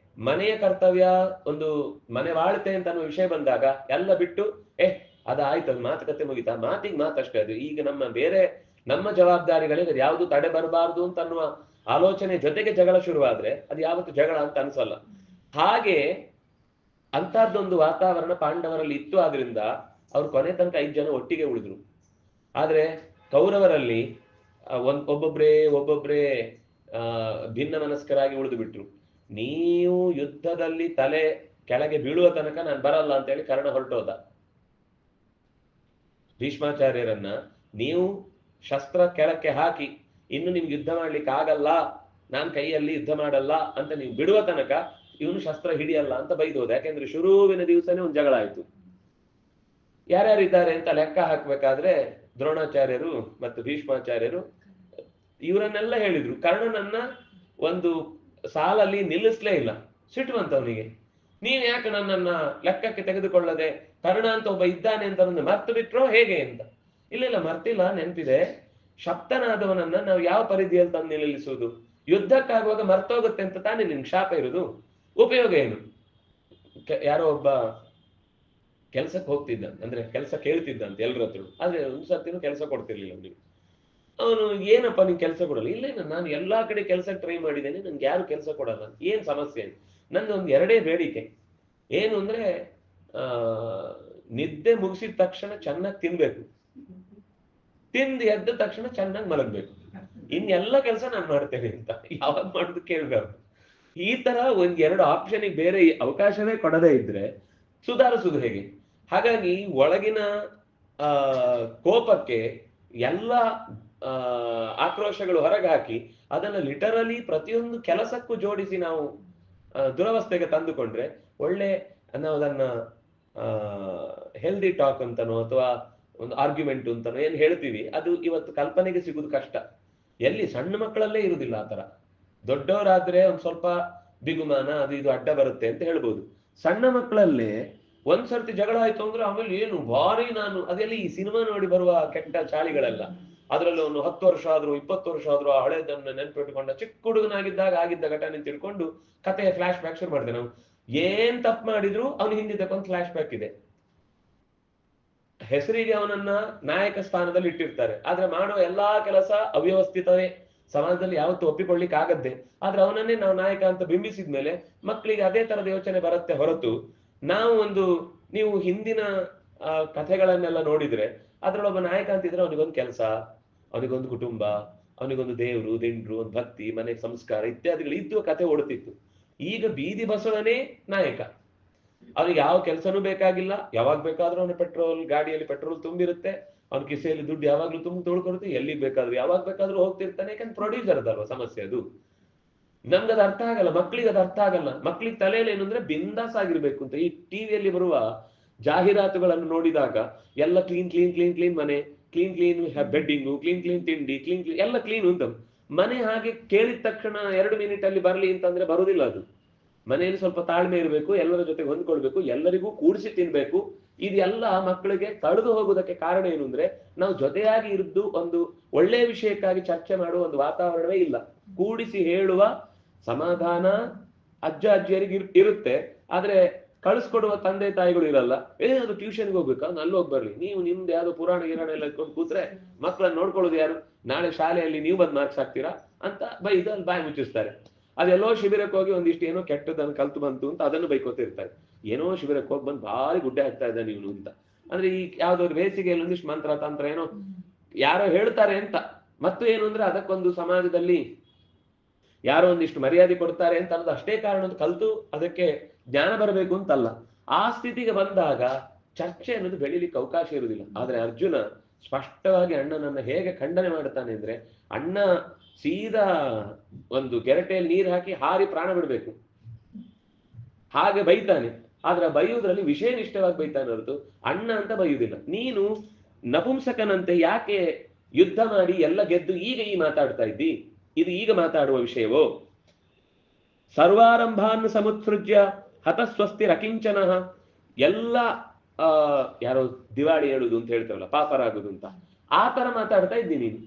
Speaker 1: ಮನೆಯ ಕರ್ತವ್ಯ, ಒಂದು ಮನೆ ವಾಳ್ತೆ ಅಂತ ಅನ್ನೋ ವಿಷಯ ಬಂದಾಗ ಎಲ್ಲ ಬಿಟ್ಟು ಅದಾಯ್ತು, ಅದು ಮಾತುಕತೆ ಮುಗಿತಾ, ಮಾತಿಗೆ ಮಾತಷ್ಟೇ. ಅದು ಈಗ ನಮ್ಮ ಜವಾಬ್ದಾರಿಗಳಿಗೆ ಯಾವುದು ತಡೆ ಬರಬಾರ್ದು ಅಂತ ಅನ್ನುವ ಆಲೋಚನೆ ಜೊತೆಗೆ ಜಗಳ ಶುರುವಾದ್ರೆ ಅದು ಯಾವತ್ತು ಜಗಳ ಅಂತ ಅನ್ಸಲ್ಲ. ಹಾಗೆ ಅಂತಹದ್ದೊಂದು ವಾತಾವರಣ ಪಾಂಡವರಲ್ಲಿ ಇತ್ತು. ಆದ್ರಿಂದ ಅವ್ರು ಕೊನೆ ತನಕ 5 ಜನ ಒಟ್ಟಿಗೆ ಉಳಿದ್ರು. ಆದ್ರೆ ಕೌರವರಲ್ಲಿ ಒಬ್ಬೊಬ್ರೇ ಭಿನ್ನ ಮನಸ್ಕರಾಗಿ ಉಳಿದು ಬಿಟ್ರು. ನೀವು ಯುದ್ಧದಲ್ಲಿ ತಲೆ ಕೆಳಗೆ ಬೀಳುವ ತನಕ ನಾನು ಬರಲ್ಲ ಅಂತ ಹೇಳಿ ಕರ್ಣ ಹೊರಟೋದ. ಭೀಷ್ಮಾಚಾರ್ಯರನ್ನ ನೀವು ಶಸ್ತ್ರ ಕೆಳಕ್ಕೆ ಹಾಕಿ ಇನ್ನು ನಿಮ್ಗೆ ಯುದ್ಧ ಮಾಡ್ಲಿಕ್ಕೆ ಆಗಲ್ಲ, ನಾನ್ ಕೈಯಲ್ಲಿ ಯುದ್ಧ ಮಾಡಲ್ಲ ಅಂತ ನೀವು ಬಿಡುವ ತನಕ ಇವನು ಶಸ್ತ್ರ ಹಿಡಿಯಲ್ಲ ಅಂತ ಬೈದೋದ. ಯಾಕೆಂದ್ರೆ ಶುರುವಿನ ದಿವಸನೇ ಒಂದು ಜಗಳ ಆಯ್ತು. ಯಾರ್ಯಾರಿದ್ದಾರೆ ಅಂತ ಲೆಕ್ಕ ಹಾಕ್ಬೇಕಾದ್ರೆ ದ್ರೋಣಾಚಾರ್ಯರು ಮತ್ತು ಭೀಷ್ಮಾಚಾರ್ಯರು ಇವರನ್ನೆಲ್ಲ ಹೇಳಿದ್ರು. ಕರ್ಣನನ್ನ ಒಂದು ಸಾಲಲ್ಲಿ ನಿಲ್ಲಿಸ್ಲೇ ಇಲ್ಲ. ಸಿಟ್ಟು ಬಂತವನಿಗೆ, ನೀನ್ ಯಾಕೆ ನನ್ನನ್ನ ಲೆಕ್ಕಕ್ಕೆ ತೆಗೆದುಕೊಳ್ಳದೆ, ಕರ್ಣ ಅಂತ ಒಬ್ಬ ಇದ್ದಾನೆ ಅಂತ ಮರ್ತು ಬಿಟ್ರೋ ಹೇಗೆ ಅಂತ. ಇಲ್ಲ ಮರ್ತಿಲ್ಲ, ನೆನಪಿದೆ. ಶಕ್ತನಾದವನನ್ನ ನಾವು ಯಾವ ಪರಿಧಿಯಲ್ಲಿ ತಂದು ನಿಲ್ಲಿಸುವುದು? ಯುದ್ಧಕ್ಕಾಗುವಾಗ ಮರ್ತೋಗುತ್ತೆ ಅಂತ ತಾನೇ ನಿನ್ ಶಾಪ ಇರುವುದು. ಉಪಯೋಗ ಏನು? ಯಾರೋ ಒಬ್ಬ ಕೆಲ್ಸಕ್ಕೆ ಹೋಗ್ತಿದ್ದ, ಅಂದ್ರೆ ಕೆಲಸ ಕೇಳ್ತಿದ್ದಂತೆ ಎಲ್ರ ಹತ್ರ. ಆದ್ರೆ ಒಂದು ಸರ್ತಿನೂ ಕೆಲಸ ಕೊಡ್ತಿರ್ಲಿಲ್ಲ ಅವನಿಗೆ. ಅವನು ಏನಪ್ಪ ನೀನ್ ಕೆಲಸ ಕೊಡಲ್ಲ? ಇಲ್ಲ ನಾನು ಎಲ್ಲಾ ಕಡೆ ಕೆಲಸ ಟ್ರೈ ಮಾಡಿದ್ದೇನೆ, ನನ್ಗೆ ಯಾರು ಕೆಲಸ ಕೊಡಲ್ಲ. ಏನ್ ಸಮಸ್ಯೆ? ನಂದು ಒಂದು 2 ಬೇಡಿಕೆ. ಏನು ಅಂದ್ರೆ ನಿದ್ದೆ ಮುಗಿಸಿದ ತಕ್ಷಣ ಚೆನ್ನಾಗಿ ತಿನ್ಬೇಕು, ತಿಂದು ಎದ್ದ ತಕ್ಷಣ ಚೆನ್ನಾಗಿ ಮಲಗ್ಬೇಕು, ಇನ್ನೆಲ್ಲ ಕೆಲಸ ನಾನು ಮಾಡ್ತೇನೆ ಅಂತ. ಯಾವಾಗ ಮಾಡುದು ಕೇಳ್ಬಾರ್ದು. ಈ ತರ 1-2 ಆಪ್ಷನ್ಗೆ ಬೇರೆ ಅವಕಾಶವೇ ಕೊಡದೇ ಇದ್ರೆ ಸುಧಾರಿಸುದು ಹೇಗೆ? ಹಾಗಾಗಿ ಒಳಗಿನ ಕೋಪಕ್ಕೆ ಎಲ್ಲ ಆಕ್ರೋಶಗಳು ಹೊರಗೆ ಹಾಕಿ ಅದನ್ನ ಲಿಟರಲಿ ಪ್ರತಿಯೊಂದು ಕೆಲಸಕ್ಕೂ ಜೋಡಿಸಿ ನಾವು ದುರವಸ್ಥೆಗೆ ತಂದುಕೊಂಡ್ರೆ ಒಳ್ಳೆ, ನಾವು ಅದನ್ನ ಹೆಲ್ದಿ ಟಾಕ್ ಅಂತನೋ ಅಥವಾ ಒಂದು ಆರ್ಗ್ಯುಮೆಂಟ್ ಅಂತನೋ ಏನ್ ಹೇಳ್ತೀವಿ, ಅದು ಇವತ್ತು ಕಲ್ಪನೆಗೆ ಸಿಗುದು ಕಷ್ಟ. ಎಲ್ಲಿ ಸಣ್ಣ ಮಕ್ಕಳಲ್ಲೇ ಇರುವುದಿಲ್ಲ ಆ ತರ. ದೊಡ್ಡವರಾದ್ರೆ ಒಂದ್ ಸ್ವಲ್ಪ ಬಿಗುಮಾನ ಅದು ಇದು ಅಡ್ಡ ಬರುತ್ತೆ ಅಂತ ಹೇಳ್ಬೋದು. ಸಣ್ಣ ಮಕ್ಕಳಲ್ಲೇ ಒಂದ್ಸರ್ತಿ ಜಗಳ ಆಯ್ತು ಅಂದ್ರೆ ಆಮೇಲೆ ಏನು ಭಾರಿ ನಾನು ಅದೆಲ್ಲ ಈ ಸಿನಿಮಾ ನೋಡಿ ಬರುವ ಕೆಟ್ಟ ಚಾಳಿಗಳೆಲ್ಲ. ಅದ್ರಲ್ಲಿ ಅವನು 10 ವರ್ಷ ಆದ್ರೂ 20 ವರ್ಷ ಆದ್ರೂ ಆ ಹಳೇದನ್ನ ನೆನ್ಪಿಟ್ಟುಕೊಂಡ ಚಿಕ್ಕ ಹುಡುಗನಾಗಿದ್ದಾಗ ಆಗಿದ್ದ ಘಟನೆ ತಿಳ್ಕೊಂಡು ಕಥೆಯ ಫ್ಲಾಶ್ ಬ್ಯಾಕ್ ಶುರು ಮಾಡಿದೆ. ನಾವು ಏನ್ ತಪ್ಪು ಮಾಡಿದ್ರು ಅವನು ಹಿಂದಿದ್ದಕ್ಕೊಂದು ಫ್ಲಾಶ್ ಬ್ಯಾಕ್ ಇದೆ. ಹೆಸರಿಗೆ ಅವನನ್ನ ನಾಯಕ ಸ್ಥಾನದಲ್ಲಿ ಇಟ್ಟಿರ್ತಾರೆ, ಆದ್ರೆ ಮಾಡುವ ಎಲ್ಲಾ ಕೆಲಸ ಅವ್ಯವಸ್ಥಿತವೇ, ಸಮಾಜದಲ್ಲಿ ಯಾವತ್ತೂ ಒಪ್ಪಿಕೊಳ್ಳಿಕ್ ಆಗದ್ದೆ. ಆದ್ರೆ ಅವನನ್ನೇ ನಾವು ನಾಯಕ ಅಂತ ಬಿಂಬಿಸಿದ್ಮೇಲೆ ಮಕ್ಕಳಿಗೆ ಅದೇ ತರದ ಯೋಚನೆ ಬರುತ್ತೆ ಹೊರತು ನೀವು ಹಿಂದಿನ ಕಥೆಗಳನ್ನೆಲ್ಲ ನೋಡಿದ್ರೆ ಅದ್ರಲ್ಲೊಬ್ಬ ನಾಯಕ ಅಂತಿದ್ರೆ ಅವನಿಗೊಂದು ಕೆಲಸ, ಅವನಿಗೊಂದು ಕುಟುಂಬ, ಅವನಿಗೊಂದು ದೇವ್ರು ದಿಂಡ್ರು, ಒಂದು ಭಕ್ತಿ, ಮನೆ ಸಂಸ್ಕಾರ ಇತ್ಯಾದಿಗಳು ಇದ್ದು ಕಥೆ ಓಡುತ್ತಿತ್ತು. ಈಗ ಬೀದಿ ಬಸವನೇ ನಾಯಕ. ಅವನಿಗೆ ಯಾವ ಕೆಲಸನೂ ಬೇಕಾಗಿಲ್ಲ, ಯಾವಾಗ ಬೇಕಾದ್ರೂ ಅವನ ಗಾಡಿಯಲ್ಲಿ ಪೆಟ್ರೋಲ್ ತುಂಬಿರುತ್ತೆ, ಅವನ ಕಿಸೆಯಲ್ಲಿ ದುಡ್ಡು ಯಾವಾಗ್ಲೂ ತೊಳ್ಕೊರುತ್ತೆ, ಎಲ್ಲಿಗೆ ಬೇಕಾದ್ರೂ ಯಾವಾಗ ಬೇಕಾದ್ರೂ ಹೋಗ್ತಿರ್ತಾನೆ. ಯಾಕಂದ್ರೆ ಪ್ರೊಡ್ಯೂಸರ್ ಅದಲ್ವ ಸಮಸ್ಯೆ ಅದು. ನಮ್ಗದು ಅರ್ಥ ಆಗಲ್ಲ, ಮಕ್ಳಿಗೆ ಅದು ಅರ್ಥ ಆಗಲ್ಲ. ಮಕ್ಳಿಗೆ ತಲೆಯಲ್ಲಿ ಏನು ಅಂದ್ರೆ ಬಿಂದಾಸ್ ಆಗಿರ್ಬೇಕು ಅಂತ. ಈ ಟಿವಿಯಲ್ಲಿ ಬರುವ ಜಾಹೀರಾತುಗಳನ್ನು ನೋಡಿದಾಗ ಎಲ್ಲ ಕ್ಲೀನ್ ಕ್ಲೀನ್ ಕ್ಲೀನ್ ಕ್ಲೀನ್ ಮನೆ, ಕ್ಲೀನ್ ಕ್ಲೀನ್ ಬೆಡ್ಡಿಂಗು, ಕ್ಲೀನ್ ಕ್ಲೀನ್ ತಿಂಡಿ, ಕ್ಲೀನ್ ಕ್ಲೀನ್ ಎಲ್ಲ ಕ್ಲೀನ್ ಅಂತ. ಮನೆ ಹಾಗೆ ಕೇಳಿದ ತಕ್ಷಣ 2 ಮಿನಿಟ್ ಅಲ್ಲಿ ಬರ್ಲಿ ಅಂತಂದ್ರೆ ಬರುದಿಲ್ಲ ಅದು. ಮನೆಯಲ್ಲಿ ಸ್ವಲ್ಪ ತಾಳ್ಮೆ ಇರಬೇಕು, ಎಲ್ಲರ ಜೊತೆಗೆ ಹೊಂದ್ಕೊಳ್ಬೇಕು, ಎಲ್ಲರಿಗೂ ಕೂಡಿಸಿ ತಿನ್ಬೇಕು. ಇದೆಲ್ಲ ಮಕ್ಕಳಿಗೆ ತಳೆದು ಹೋಗುವುದಕ್ಕೆ ಕಾರಣ ಏನು ಅಂದ್ರೆ ನಾವು ಜೊತೆಯಾಗಿ ಇದ್ದು ಒಂದು ಒಳ್ಳೆಯ ವಿಷಯಕ್ಕಾಗಿ ಚರ್ಚೆ ಮಾಡುವ ಒಂದು ವಾತಾವರಣವೇ ಇಲ್ಲ. ಕೂಡಿಸಿ ಹೇಳುವ ಸಮಾಧಾನ ಅಜ್ಜ ಅಜ್ಜಿಯರಿಗೆ ಇರುತ್ತೆ, ಆದ್ರೆ ಕಳಿಸ್ಕೊಡುವ ತಂದೆ ತಾಯಿಗಳು ಇರಲ್ಲ. ಅದು ಟ್ಯೂಷನ್ಗೆ ಹೋಗ್ಬೇಕಾ, ಅಲ್ಲಿ ಹೋಗಿ ಬರ್ಲಿ, ನೀವು ನಿಮ್ದು ಯಾವ್ದೋ ಪುರಾಣ ಗಿರಾಣ ಎಲ್ಲ ಇಟ್ಕೊಂಡು ಕೂತ್ರೆ ಮಕ್ಕಳನ್ನ ನೋಡ್ಕೊಳ್ಳೋದು ಯಾರು, ನಾಳೆ ಶಾಲೆಯಲ್ಲಿ ನೀವು ಬಂದ್ ಮಾರ್ಕ್ಸ್ ಹಾಕ್ತೀರಾ ಅಂತ ಬೈದು ಅಲ್ಲಿ ಬಾಯಿ ಮುಚ್ಚಿಸ್ತಾರೆ. ಅದೆಲ್ಲೋ ಶಿಬಿರಕ್ಕೆ ಹೋಗಿ ಒಂದಿಷ್ಟು ಏನೋ ಕೆಟ್ಟದನ್ನು ಕಲ್ತು ಬಂತು ಅಂತ ಅದನ್ನು ಬೈಕೋತಿರ್ತಾರೆ. ಏನೋ ಶಿಬಿರಕ್ಕೆ ಹೋಗಿ ಬಂದು ಭಾರಿ ಗುಡ್ಡೆ ಹಾಕ್ತಾ ಇದ್ದಾನೆ ಇವನು ಅಂತ. ಅಂದ್ರೆ ಈ ಯಾವ್ದಾದ್ರು ಬೇಸಿಗೆಯಲ್ಲಿ ಒಂದಿಷ್ಟು ಮಂತ್ರ ತಂತ್ರ ಏನೋ ಯಾರೋ ಹೇಳ್ತಾರೆ ಅಂತ. ಮತ್ತು ಏನು ಅಂದ್ರೆ ಅದಕ್ಕೊಂದು ಸಮಾಜದಲ್ಲಿ ಯಾರೋ ಒಂದಿಷ್ಟು ಮರ್ಯಾದೆ ಕೊಡ್ತಾರೆ ಅಂತ ಅನ್ನೋದು ಅಷ್ಟೇ ಕಾರಣ ಅಂತ ಕಲ್ತು ಅದಕ್ಕೆ ಜ್ಞಾನ ಬರಬೇಕು ಅಂತಲ್ಲ. ಆ ಸ್ಥಿತಿಗೆ ಬಂದಾಗ ಚರ್ಚೆ ಅನ್ನೋದು ಬೆಳಿಲಿಕ್ಕೆ ಅವಕಾಶ ಇರುವುದಿಲ್ಲ. ಆದ್ರೆ ಅರ್ಜುನ ಸ್ಪಷ್ಟವಾಗಿ ಅಣ್ಣನನ್ನ ಹೇಗೆ ಖಂಡನೆ ಮಾಡ್ತಾನೆ ಅಂದ್ರೆ, ಅಣ್ಣ ಸೀದಾ ಒಂದು ಗೆರಟೆಯಲ್ಲಿ ನೀರು ಹಾಕಿ ಹಾರಿ ಪ್ರಾಣ ಬಿಡ್ಬೇಕು ಹಾಗೆ ಬೈತಾನೆ. ಆದ್ರೆ ಬೈಯುವುದ್ರಲ್ಲಿ ವಿಷಯ ನಿಷ್ಠವಾಗಿ ಬೈತಾನೆ ಹೊರತು ಅಣ್ಣ ಅಂತ ಬೈಯುವುದಿಲ್ಲ. ನೀನು ನಪುಂಸಕನಂತೆ ಯಾಕೆ ಯುದ್ಧ ಮಾಡಿ ಎಲ್ಲ ಗೆದ್ದು ಈಗ ಈ ಮಾತಾಡ್ತಾ ಇದ್ದಿ, ಇದು ಈಗ ಮಾತಾಡುವ ವಿಷಯವೋ? ಸರ್ವಾರಂಭಾನ್ ಸಮುತ್ಸೃಜ್ಯ ಹತಸ್ವಸ್ತಿರ್ ಅಕಿಂಚನಃ. ಎಲ್ಲ ಯಾರೋ ದಿವಾಳಿ ಹೇಳುದು ಅಂತ ಹೇಳ್ತಾರಲ್ಲ, ಪಾಪರಾಗುದು ಅಂತ, ಆ ತರ ಮಾತಾಡ್ತಾ ಇದ್ದಿ ನೀನು.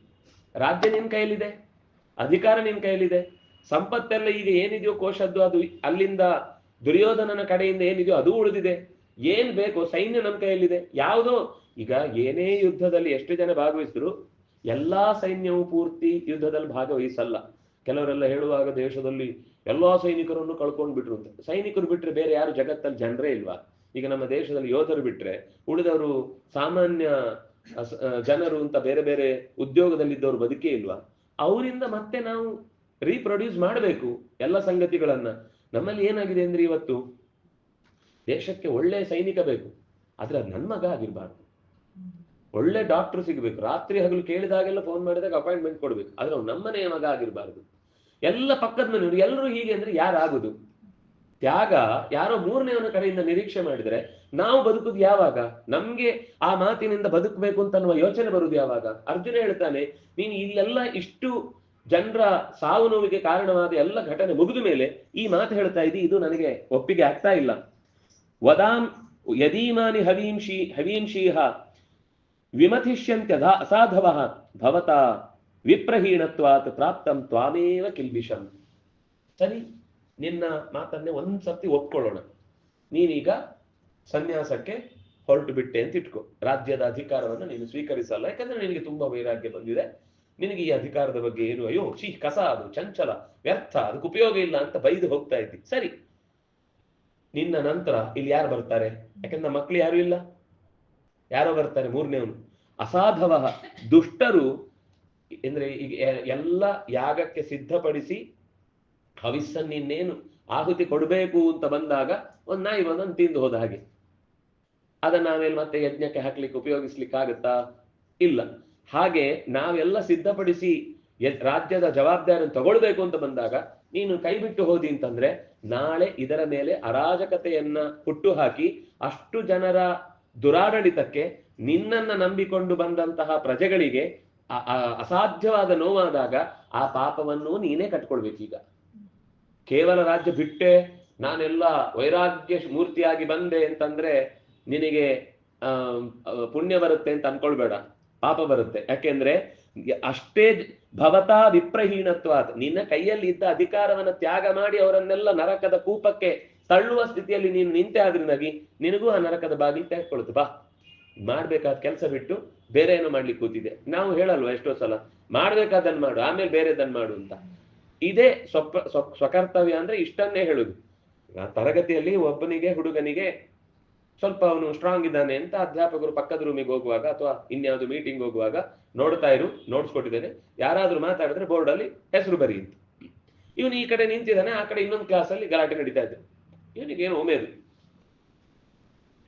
Speaker 1: ರಾಜ್ಯ ನಿನ್ ಕೈಯಲ್ಲಿದೆ, ಅಧಿಕಾರ ನಿನ್ ಕೈಯಲ್ಲಿದೆ, ಸಂಪತ್ತೆಲ್ಲ ಈಗ ಏನಿದೆಯೋ ಕೋಶದ್ದು ಅದು ಅಲ್ಲಿಂದ ದುರ್ಯೋಧನನ ಕಡೆಯಿಂದ ಏನಿದೆಯೋ ಅದು ಉಳಿದಿದೆ. ಏನ್ ಬೇಕೋ ಸೈನ್ಯ ನಮ್ಮ ಕೈಯಲ್ಲಿದೆ. ಯಾವುದೋ ಈಗ ಏನೇ ಯುದ್ಧದಲ್ಲಿ ಎಷ್ಟು ಜನ ಭಾಗವಹಿಸಿದ್ರು ಎಲ್ಲಾ ಸೈನ್ಯವು ಪೂರ್ತಿ ಯುದ್ಧದಲ್ಲಿ ಭಾಗವಹಿಸಲ್ಲ. ಕೆಲವರೆಲ್ಲ ಹೇಳುವಾಗ ದೇಶದಲ್ಲಿ ಎಲ್ಲಾ ಸೈನಿಕರನ್ನು ಕಳ್ಕೊಂಡ್ ಬಿಟ್ರು ಅಂತ. ಸೈನಿಕರು ಬಿಟ್ರೆ ಬೇರೆ ಯಾರು ಜಗತ್ತಲ್ಲಿ ಜನರೇ ಇಲ್ವಾ? ಈಗ ನಮ್ಮ ದೇಶದಲ್ಲಿ ಯೋಧರು ಬಿಟ್ರೆ ಉಳಿದವರು ಸಾಮಾನ್ಯ ಜನರು ಅಂತ ಬೇರೆ ಬೇರೆ ಉದ್ಯೋಗದಲ್ಲಿದ್ದವರು ಬದುಕೇ ಇಲ್ವಾ? ಅವರಿಂದ ಮತ್ತೆ ನಾವು ರೀಪ್ರೊಡ್ಯೂಸ್ ಮಾಡಬೇಕು ಎಲ್ಲ ಸಂಗತಿಗಳನ್ನ. ನಮ್ಮಲ್ಲಿ ಏನಾಗಿದೆ ಅಂದ್ರೆ ಇವತ್ತು ದೇಶಕ್ಕೆ ಒಳ್ಳೆ ಸೈನಿಕ ಬೇಕು, ಆದ್ರೆ ಅದು ನನ್ನ ಮಗ ಆಗಿರ್ಬಾರ್ದು. ಒಳ್ಳೆ ಡಾಕ್ಟರ್ ಸಿಗ್ಬೇಕು, ರಾತ್ರಿ ಹಗಲು ಕೇಳಿದಾಗೆಲ್ಲ ಫೋನ್ ಮಾಡಿದಾಗ ಅಪಾಯಿಂಟ್ಮೆಂಟ್ ಕೊಡ್ಬೇಕು, ಆದ್ರೆ ಅವ್ನು ನಮ್ಮನೆಯ ಮಗ ಆಗಿರ್ಬಾರ್ದು. ಎಲ್ಲ ಪಕ್ಕದ ಮನೆಯವರು ಎಲ್ಲರೂ ಹೀಗೆ ಅಂದ್ರೆ ಯಾರಾಗುದು? ತ್ಯಾಗ ಯಾರೋ ಮೂರನೆಯವನ ಕಡೆಯಿಂದ ನಿರೀಕ್ಷೆ ಮಾಡಿದ್ರೆ ನಾವು ಬದುಕುದು ಯಾವಾಗ? ನಮ್ಗೆ ಆ ಮಾತಿನಿಂದ ಬದುಕಬೇಕು ಅಂತ ಅನ್ನುವ ಯೋಚನೆ ಬರುದು ಯಾವಾಗ? ಅರ್ಜುನ ಹೇಳ್ತಾನೆ, ನೀನು ಇಲ್ಲೆಲ್ಲ ಇಷ್ಟು ಜನರ ಸಾವು ನೋವಿಗೆ ಕಾರಣವಾದ ಎಲ್ಲ ಘಟನೆ ಮುಗಿದ ಮೇಲೆ ಈ ಮಾತು ಹೇಳ್ತಾ ಇದ್ದಿ, ಇದು ನನಗೆ ಒಪ್ಪಿಗೆ ಆಗ್ತಾ ಇಲ್ಲ. ವದಾಂ ಯದೀಮಾನಿ ಹವೀಂಶೀಹ ವಿಮಥಿಷ್ಯಂತ್ಯ ಅಸಾಧವಃ ಭವತಾ ವಿಪ್ರಹೀಣತ್ವಾತ್ ಪ್ರಾಪ್ತಂ ತ್ವಾಮೇವ ಕಿಲ್ಬಿಷಂ. ಸರಿ, ನಿನ್ನ ಮಾತನ್ನೇ ಒಂದ್ಸತಿ ಒಪ್ಕೊಳ್ಳೋಣ. ನೀನೀಗ ಸನ್ಯಾಸಕ್ಕೆ ಹೊರಟು ಬಿಟ್ಟೆ ಅಂತ ಇಟ್ಕೋ. ರಾಜ್ಯದ ಅಧಿಕಾರವನ್ನು ನೀನು ಸ್ವೀಕರಿಸಲ್ಲ, ಯಾಕಂದ್ರೆ ನಿನಗೆ ತುಂಬಾ ವೈರಾಗ್ಯ ಬಂದಿದೆ. ನಿನಗೆ ಈ ಅಧಿಕಾರದ ಬಗ್ಗೆ ಏನು, ಅಯ್ಯೋ ಕಸ, ಅದು ಚಂಚಲ, ವ್ಯರ್ಥ, ಅದಕ್ಕೆ ಉಪಯೋಗ ಇಲ್ಲ ಅಂತ ಬೈದು ಹೋಗ್ತಾ ಇದ್ದಿ. ಸರಿ, ನಿನ್ನ ನಂತರ ಇಲ್ಲಿ ಯಾರು ಬರ್ತಾರೆ? ಯಾಕಂದ್ರೆ ಮಕ್ಕಳು ಯಾರು ಇಲ್ಲ, ಯಾರೋ ಬರ್ತಾರೆ, ಮೂರನೇವನು. ಅಸಾಧವ ದುಷ್ಟರು ಅಂದ್ರೆ ಈಗ ಎಲ್ಲ ಯಾಗಕ್ಕೆ ಸಿದ್ಧಪಡಿಸಿ ಹವಿಸ್ಸನ್ನಿನ್ನೇನು ಆಹುತಿ ಕೊಡ್ಬೇಕು ಅಂತ ಬಂದಾಗ ಒಂದ್ ನಾಯಿ ಬಂದನ್ನು ತಿಂದು ಹೋದ ಹಾಗೆ. ಅದನ್ನ ನಾವೇನು ಮತ್ತೆ ಯಜ್ಞಕ್ಕೆ ಹಾಕ್ಲಿಕ್ಕೆ ಉಪಯೋಗಿಸ್ಲಿಕ್ಕೆ ಆಗತ್ತಾ? ಇಲ್ಲ. ಹಾಗೆ ನಾವೆಲ್ಲ ಸಿದ್ಧಪಡಿಸಿ ರಾಜ್ಯದ ಜವಾಬ್ದಾರಿಯನ್ನು ತಗೊಳ್ಬೇಕು ಅಂತ ಬಂದಾಗ ನೀನು ಕೈ ಬಿಟ್ಟು ಹೋದಿ ಅಂತಂದ್ರೆ ನಾಳೆ ಇದರ ಮೇಲೆ ಅರಾಜಕತೆಯನ್ನ ಹುಟ್ಟು ಹಾಕಿ ಅಷ್ಟು ಜನರ ದುರಾಡಳಿತಕ್ಕೆ ನಿನ್ನನ್ನ ನಂಬಿಕೊಂಡು ಬಂದಂತಹ ಪ್ರಜೆಗಳಿಗೆ ಅಸಾಧ್ಯವಾದ ನೋವಾದಾಗ ಆ ಪಾಪವನ್ನು ನೀನೇ ಕಟ್ಕೊಳ್ಬೇಕೀಗ. ಕೇವಲ ರಾಜ್ಯ ಬಿಟ್ಟೆ ನಾನೆಲ್ಲ ವೈರಾಗ್ಯ ಮೂರ್ತಿಯಾಗಿ ಬಂದೆ ಅಂತಂದ್ರೆ ನಿನಗೆ ಪುಣ್ಯ ಬರುತ್ತೆ ಅಂತ ಅನ್ಕೊಳ್ಬೇಡ, ಪಾಪ ಬರುತ್ತೆ. ಯಾಕೆಂದ್ರೆ ಅಷ್ಟೇ ಭವತಾ ವಿಪ್ರಹೀನತ್ವ, ನಿನ್ನ ಕೈಯಲ್ಲಿ ಇದ್ದ ಅಧಿಕಾರವನ್ನ ತ್ಯಾಗ ಮಾಡಿ ಅವರನ್ನೆಲ್ಲ ನರಕದ ಕೂಪಕ್ಕೆ ತಳ್ಳುವ ಸ್ಥಿತಿಯಲ್ಲಿ ನೀನು ನಿಂತೆ ಆದ್ರಿಂದಾಗಿ ನಿನಗೂ ಆ ನರಕದ ಬಾಗಿಲು ತೆಗೆದುಕೊಳ್ತು. ಬಾ, ಮಾಡ್ಬೇಕಾದ ಕೆಲಸ ಬಿಟ್ಟು ಬೇರೆ ಏನೋ ಮಾಡ್ಲಿಕ್ಕೆ ಕೂತಿದೆ. ನಾವು ಹೇಳಲ್ವಾ ಎಷ್ಟೋ ಸಲ, ಮಾಡ್ಬೇಕಾದನ್ನ ಮಾಡು ಆಮೇಲೆ ಬೇರೆದನ್ನ ಮಾಡು ಅಂತ. ಇದೇ ಸ್ವಕರ್ತವ್ಯ ಅಂದ್ರೆ ಇಷ್ಟನ್ನೇ ಹೇಳುದು. ತರಗತಿಯಲ್ಲಿ ಒಬ್ಬನಿಗೆ ಹುಡುಗನಿಗೆ ಸ್ವಲ್ಪ ಅವನು ಸ್ಟ್ರಾಂಗ್ ಇದ್ದಾನೆ ಅಂತ ಅಧ್ಯಾಪಕರು ಪಕ್ಕದ ರೂಮಿಗೆ ಹೋಗುವಾಗ ಅಥವಾ ಇನ್ಯಾವುದು ಮೀಟಿಂಗ್ ಹೋಗುವಾಗ ನೋಡ್ತಾ ಇರು, ನೋಟ್ಸ್ ಕೊಟ್ಟಿದ್ದೇನೆ, ಯಾರಾದ್ರೂ ಮಾತಾಡಿದ್ರೆ ಬೋರ್ಡ್ ಅಲ್ಲಿ ಹೆಸರು ಬರಿ ಅಂತ. ಇವನು ಈ ಕಡೆ ನಿಂತಿದ್ದಾನೆ, ಆ ಕಡೆ ಇನ್ನೊಂದು ಕ್ಲಾಸ್ ಅಲ್ಲಿ ಗಲಾಟೆ ನಡೀತಾ ಇದೆ. ಇವನಿಗೇನು ಒಮೇದು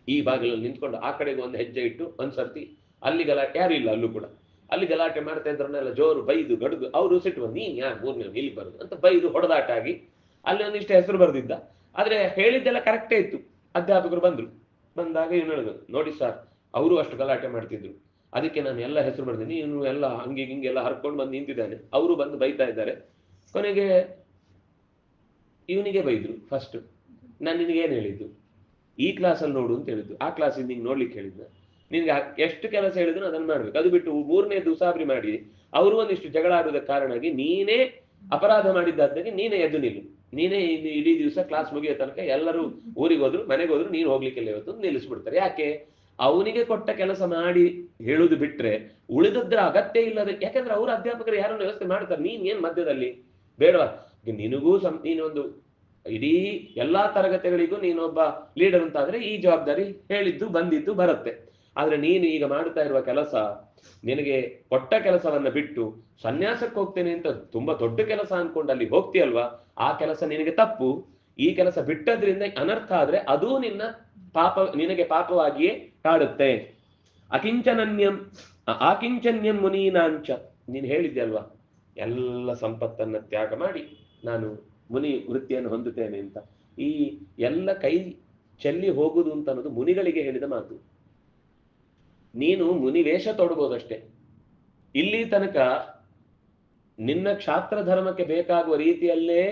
Speaker 1: ಈ ಬಾಗಿಲಲ್ಲಿ ನಿಂತ್ಕೊಂಡು ಆ ಕಡೆಗೆ ಒಂದು ಹೆಜ್ಜೆ ಇಟ್ಟು ಒಂದ್ಸರ್ತಿ ಅಲ್ಲಿ ಗಲಾಟೆ, ಯಾರು ಇಲ್ಲ ಅಲ್ಲೂ ಕೂಡ, ಅಲ್ಲಿ ಗಲಾಟೆ ಮಾಡ್ತಾ ಇದ್ರನ್ನೆಲ್ಲ ಜೋರು ಬೈದು ಗಡುದು ಅವರು ಸಿಟ್ಟು, ನೀನ್ ಯಾರು ಮೂರನೇ ಇಲ್ಲಿ ಬರುದು ಅಂತ ಬೈದು ಹೊಡೆದಾಟ ಆಗಿ ಅಲ್ಲಿ ಒಂದಿಷ್ಟು ಹೆಸರು ಬರೆದಿದ್ದ. ಆದ್ರೆ ಹೇಳಿದ್ದೆಲ್ಲ ಕರೆಕ್ಟೇ ಇತ್ತು. ಅಧ್ಯಾಪಕರು ಬಂದ್ರು, ಬಂದಾಗ ಇವನು ಹೇಳಿದ್ರು, ನೋಡಿ ಸರ್ ಅವರು ಅಷ್ಟು ಗಲಾಟೆ ಮಾಡ್ತಿದ್ರು, ಅದಕ್ಕೆ ನಾನು ಎಲ್ಲ ಹೆಸರು ಬರ್ತೀನಿ, ಇವನು ಎಲ್ಲ ಹಂಗೆ ಹಿಂಗೆಲ್ಲ ಹರ್ಕೊಂಡು ಬಂದು ನಿಂತಿದ್ದಾನೆ, ಅವರು ಬಂದು ಬೈತಾ ಇದ್ದಾರೆ. ಕೊನೆಗೆ ಇವನಿಗೆ ಬೈದ್ರು ಫಸ್ಟ್. ನಾನು ನಿನಗೇನು ಹೇಳಿದ್ದು, ಈ ಕ್ಲಾಸಲ್ಲಿ ನೋಡು ಅಂತ ಹೇಳಿದ್ದು, ಆ ಕ್ಲಾಸಿಗೆ ನಿಂಗೆ ನೋಡ್ಲಿಕ್ಕೆ ಹೇಳಿದ್ನ, ನಿನ್ಗೆ ಎಷ್ಟು ಕೆಲಸ ಹೇಳಿದ್ರು ಅದನ್ನ ಮಾಡ್ಬೇಕು. ಅದು ಬಿಟ್ಟು ಮೂರನೇ ದುಸಾಬ್ರಿ ಮಾಡಿ ಅವರು ಒಂದಿಷ್ಟು ಜಗಳ ಆಡುವುದ ಕಾರಣವಾಗಿ ನೀನೇ ಅಪರಾಧ ಮಾಡಿದ್ದಾದಾಗೆ ನೀನೇ ಎದ್ದು ನಿಲ್ಲು, ನೀನೇ ಇಡೀ ದಿವಸ ಕ್ಲಾಸ್ ಮುಗಿಯೋ ತನಕ ಎಲ್ಲರೂ ಊರಿಗೆ ಹೋದ್ರು ಮನೆಗೆ ಹೋದ್ರು ನೀನು ಹೋಗ್ಲಿಕ್ಕಿಲ್ಲ ಇವತ್ತು ನಿಲ್ಲಿಸ್ಬಿಡ್ತಾರೆ. ಯಾಕೆ? ಅವನಿಗೆ ಕೊಟ್ಟ ಕೆಲಸ ಮಾಡಿ ಹೇಳುದು ಬಿಟ್ರೆ ಉಳಿದದ್ರ ಅಗತ್ಯ ಇಲ್ಲದ. ಯಾಕಂದ್ರೆ ಅವ್ರ ಅಧ್ಯಾಪಕರು ಯಾರನ್ನು ವ್ಯವಸ್ಥೆ ಮಾಡ್ತಾರೆ, ನೀನ್ ಏನ್ ಮಧ್ಯದಲ್ಲಿ ಬೇಡವಾ? ನಿನಗೂ ನೀನೊಂದು ಇಡೀ ಎಲ್ಲಾ ತರಗತಿಗಳಿಗೂ ನೀನೊಬ್ಬ ಲೀಡರ್ ಅಂತಾದ್ರೆ ಈ ಜವಾಬ್ದಾರಿ ಹೇಳಿದ್ದು ಬಂದಿದ್ದು ಬರುತ್ತೆ. ಆದ್ರೆ ನೀನು ಈಗ ಮಾಡ್ತಾ ಇರುವ ಕೆಲಸ, ನಿನಗೆ ಕೊಟ್ಟ ಕೆಲಸವನ್ನ ಬಿಟ್ಟು ಸನ್ಯಾಸಕ್ಕೆ ಹೋಗ್ತೇನೆ ಅಂತ ತುಂಬಾ ದೊಡ್ಡ ಕೆಲಸ ಅನ್ಕೊಂಡು ಅಲ್ಲಿ ಹೋಗ್ತೀಯಲ್ವಾ, ಆ ಕೆಲಸ ನಿನಗೆ ತಪ್ಪು. ಈ ಕೆಲಸ ಬಿಟ್ಟದ್ರಿಂದ ಅನರ್ಥ ಆದ್ರೆ ಅದೂ ನಿನಗೆ ಪಾಪವಾಗಿಯೇ ಕಾಡುತ್ತೆ. ಆಕಿಂಚನ್ಯಂ ಮುನೀನಾಂಚ, ನೀನು ಹೇಳಿದ್ಯಲ್ವಾ ಎಲ್ಲ ಸಂಪತ್ತನ್ನ ತ್ಯಾಗ ಮಾಡಿ ನಾನು ಮುನಿ ವೃತ್ತಿಯನ್ನು ಹೊಂದುತ್ತೇನೆ ಅಂತ. ಈ ಎಲ್ಲ ಕೈ ಚೆಲ್ಲಿ ಹೋಗುದು ಅಂತ ಅನ್ನೋದು ಮುನಿಗಳಿಗೆ ಹೇಳಿದ ಮಾತು. ನೀನು ಮುನಿ ವೇಷ ತೊಡಬೋದಷ್ಟೇ. ಇಲ್ಲಿ ತನಕ ನಿನ್ನ ಕ್ಷಾತ್ರ ಧರ್ಮಕ್ಕೆ ಬೇಕಾಗುವ ರೀತಿಯಲ್ಲೇ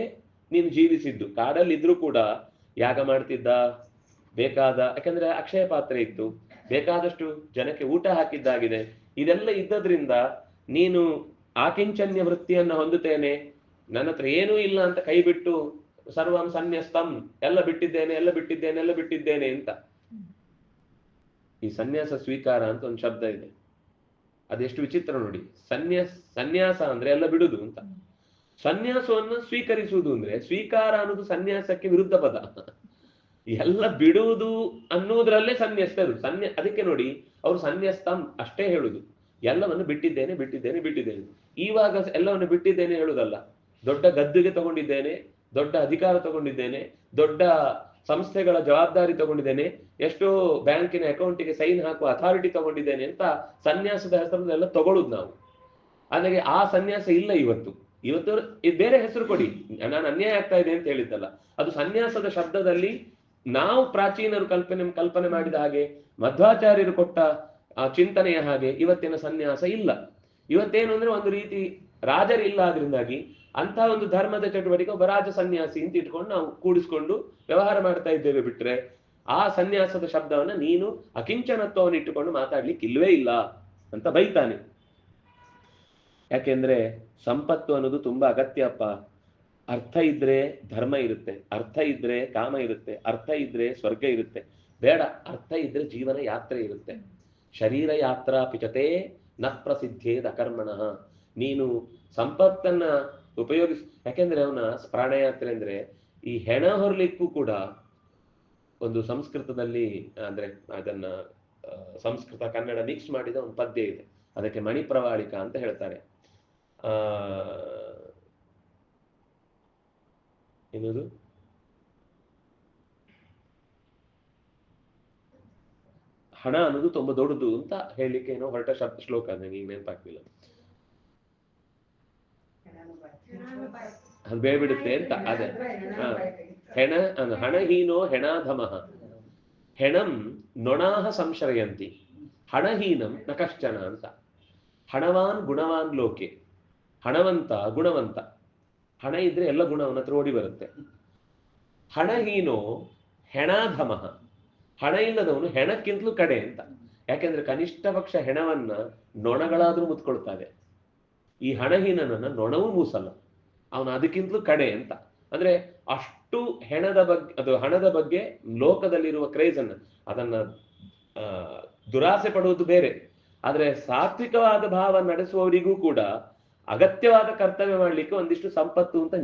Speaker 1: ನೀನು ಜೀವಿಸಿದ್ದು. ಕಾಡಲ್ಲಿದ್ರೂ ಕೂಡ ಯಾಗ ಮಾಡ್ತಿದ್ದ, ಬೇಕಾದ, ಯಾಕಂದ್ರೆ ಅಕ್ಷಯ ಪಾತ್ರೆ ಇತ್ತು, ಬೇಕಾದಷ್ಟು ಜನಕ್ಕೆ ಊಟ ಹಾಕಿದ್ದಾಗಿದೆ. ಇದೆಲ್ಲ ಇದ್ದದ್ರಿಂದ ನೀನು ಆಕಿಂಚನ್ಯ ವೃತ್ತಿಯನ್ನ ಹೊಂದುತ್ತೇನೆ, ನನ್ನ ಹತ್ರ ಏನೂ ಇಲ್ಲ ಅಂತ ಕೈ ಬಿಟ್ಟು ಸರ್ವಂ ಸನ್ಯಸ್ತಂ, ಎಲ್ಲ ಬಿಟ್ಟಿದ್ದೇನೆ ಅಂತ. ಈ ಸನ್ಯಾಸ ಸ್ವೀಕಾರ ಅಂತ ಒಂದು ಶಬ್ದ ಇದೆ, ಅದೆಷ್ಟು ವಿಚಿತ್ರ ನೋಡಿ. ಸನ್ಯಾಸ ಅಂದ್ರೆ ಎಲ್ಲ ಬಿಡುದು ಅಂತ, ಸನ್ಯಾಸವನ್ನು ಸ್ವೀಕರಿಸುವುದು ಅಂದ್ರೆ ಸ್ವೀಕಾರ ಅನ್ನೋದು ಸನ್ಯಾಸಕ್ಕೆ ವಿರುದ್ಧ ಪದ. ಎಲ್ಲ ಬಿಡುವುದು ಅನ್ನುವುದರಲ್ಲೇ ಸನ್ಯಸ್ತರು. ಅದಕ್ಕೆ ನೋಡಿ ಅವರು ಸನ್ಯಸ್ತಂ ಅಷ್ಟೇ ಹೇಳುದು, ಎಲ್ಲವನ್ನು ಬಿಟ್ಟಿದ್ದೇನೆ. ಇವಾಗ ಎಲ್ಲವನ್ನು ಬಿಟ್ಟಿದ್ದೇನೆ ಹೇಳುದಲ್ಲ, ದೊಡ್ಡ ಗದ್ದುಗೆ ತಗೊಂಡಿದ್ದೇನೆ, ದೊಡ್ಡ ಅಧಿಕಾರ ತಗೊಂಡಿದ್ದೇನೆ, ದೊಡ್ಡ ಸಂಸ್ಥೆಗಳ ಜವಾಬ್ದಾರಿ ತಗೊಂಡಿದ್ದೇನೆ, ಎಷ್ಟೋ ಬ್ಯಾಂಕಿನ ಅಕೌಂಟಿಗೆ ಸೈನ್ ಹಾಕುವ ಅಥಾರಿಟಿ ತಗೊಂಡಿದ್ದೇನೆ ಅಂತ ಸನ್ಯಾಸದ ಹೆಸರನ್ನೆಲ್ಲ ತಗೊಳುದು ನಾವು. ಹಾಗಾಗಿ ಆ ಸನ್ಯಾಸ ಇಲ್ಲ ಇವತ್ತು ಇದು ಬೇರೆ ಹೆಸರು ಕೊಡಿ, ನಾನು ಅನ್ಯಾಯ ಆಗ್ತಾ ಇದೆ ಅಂತ ಹೇಳಿದ್ದಲ್ಲ, ಅದು ಸನ್ಯಾಸದ ಶಬ್ದದಲ್ಲಿ ನಾವು ಪ್ರಾಚೀನರು ಕಲ್ಪನೆ ಮಾಡಿದ ಹಾಗೆ, ಮಧ್ವಾಚಾರ್ಯರು ಕೊಟ್ಟ ಚಿಂತನೆಯ ಹಾಗೆ ಇವತ್ತಿನ ಸನ್ಯಾಸ ಇಲ್ಲ. ಇವತ್ತೇನು ಅಂದ್ರೆ ಒಂದು ರೀತಿ ರಾಜರಿಲ್ಲ, ಆದ್ರಿಂದಾಗಿ ಅಂತ ಒಂದು ಧರ್ಮದ ಚಟುವಟಿಕೆ ಒಬ್ಬ ರಾಜ ಸನ್ಯಾಸಿ ಅಂತ ಇಟ್ಕೊಂಡು ನಾವು ಕೂಡಿಸ್ಕೊಂಡು ವ್ಯವಹಾರ ಮಾಡ್ತಾ ಇದ್ದೇವೆ. ಬಿಟ್ರೆ ಆ ಸನ್ಯಾಸದ ಶಬ್ದವನ್ನ ನೀನು ಅಕಿಂಚನತ್ವವನ್ನು ಇಟ್ಟುಕೊಂಡು ಮಾತಾಡ್ಲಿಕ್ಕೆ ಇಲ್ವೇ ಇಲ್ಲ ಅಂತ ಬೈತಾನೆ. ಯಾಕೆಂದ್ರೆ ಸಂಪತ್ತು ಅನ್ನೋದು ತುಂಬಾ ಅಗತ್ಯಪ್ಪ. ಅರ್ಥ ಇದ್ರೆ ಧರ್ಮ ಇರುತ್ತೆ, ಅರ್ಥ ಇದ್ರೆ ಕಾಮ ಇರುತ್ತೆ, ಅರ್ಥ ಇದ್ರೆ ಸ್ವರ್ಗ ಇರುತ್ತೆ. ಬೇಡ, ಅರ್ಥ ಇದ್ರೆ ಜೀವನ ಯಾತ್ರೆ ಇರುತ್ತೆ. ಶರೀರ ಯಾತ್ರಾ ಪಿಚತೆ ನ ಪ್ರಸಿದ್ಧೇದ ಅಕರ್ಮಣಃ. ನೀನು ಸಂಪತ್ತನ್ನ ಯಾಕೆಂದ್ರೆ ಅವನ ಪ್ರಾಣಯಾತ್ರೆ ಅಂದ್ರೆ ಈ ಹೆಣ ಹೊರಲಿಕ್ಕೂ ಕೂಡ ಒಂದು ಸಂಸ್ಕೃತದಲ್ಲಿ, ಅಂದ್ರೆ ಅದನ್ನ ಸಂಸ್ಕೃತ ಕನ್ನಡ ಮಿಕ್ಸ್ ಮಾಡಿದ ಒಂದು ಪದ್ಯ ಇದೆ, ಅದಕ್ಕೆ ಮಣಿಪ್ರವಾಳಿಕ ಅಂತ ಹೇಳ್ತಾರೆ. ಏನದು ಹಣ ಅನ್ನೋದು ತುಂಬಾ ದೊಡ್ಡದು ಅಂತ ಹೇಳಲಿಕ್ಕೆ ಏನೋ ಹೊರಟ ಶ್ಲೋಕ, ನನಗೆ ಈಗ ನೆನಪಾಗ್ತಿಲ್ಲ, ಅದು ಬೇಡ್ಬಿಡುತ್ತೆ ಅಂತ. ಅದೇ ಹಣಹೀನೋ ಹೆಣಾಧಮಃ ಹೆಣಂ ನೊಣಾಹ ಸಂಶ್ರಯಂತಿ ಹಣಹೀನಂ ನ ಕಶ್ಚನ ಅಂತ. ಹಣವಾನ್ ಗುಣವಾನ್ ಲೋಕೆ, ಹಣವಂತ ಗುಣವಂತ, ಹಣ ಇದ್ರೆ ಎಲ್ಲ ಗುಣ ಅವನ ಹತ್ರ ಓಡಿ ಬರುತ್ತೆ. ಹಣಹೀನೋ ಹೆಣಾಧಮ, ಹಣ ಇಲ್ಲದವನು ಹೆಣಕ್ಕಿಂತಲೂ ಕಡೆ ಅಂತ. ಯಾಕೆಂದ್ರೆ ಕನಿಷ್ಠ ಪಕ್ಷ ಹೆಣವನ್ನ ನೊಣಗಳಾದ್ರೂ ಮುತ್ಕೊಳ್ತಾವೆ, ಈ ಹಣಹೀನನನ್ನ ನೊಣವೂ ಮೂಸಲ್ಲ, ಅವನು ಅದಕ್ಕಿಂತಲೂ ಕಡೆ ಅಂತ. ಅಂದ್ರೆ ಅಷ್ಟು ಹೆಣದ ಬಗ್ಗೆ, ಅದು ಹಣದ ಬಗ್ಗೆ ಲೋಕದಲ್ಲಿರುವ ಕ್ರೇಜ್ ಅನ್ನ, ಅದನ್ನ ದುರಾಸೆ ಪಡುವುದು ಬೇರೆ, ಆದ್ರೆ ಸಾತ್ವಿಕವಾದ ಭಾವ ನಡೆಸುವವರಿಗೂ ಕೂಡ ಅಗತ್ಯವಾದ ಕರ್ತವ್ಯ ಮಾಡ್ಲಿಕ್ಕೆ ಒಂದಿಷ್ಟು ಸಂಪತ್ತು ಅಂತ,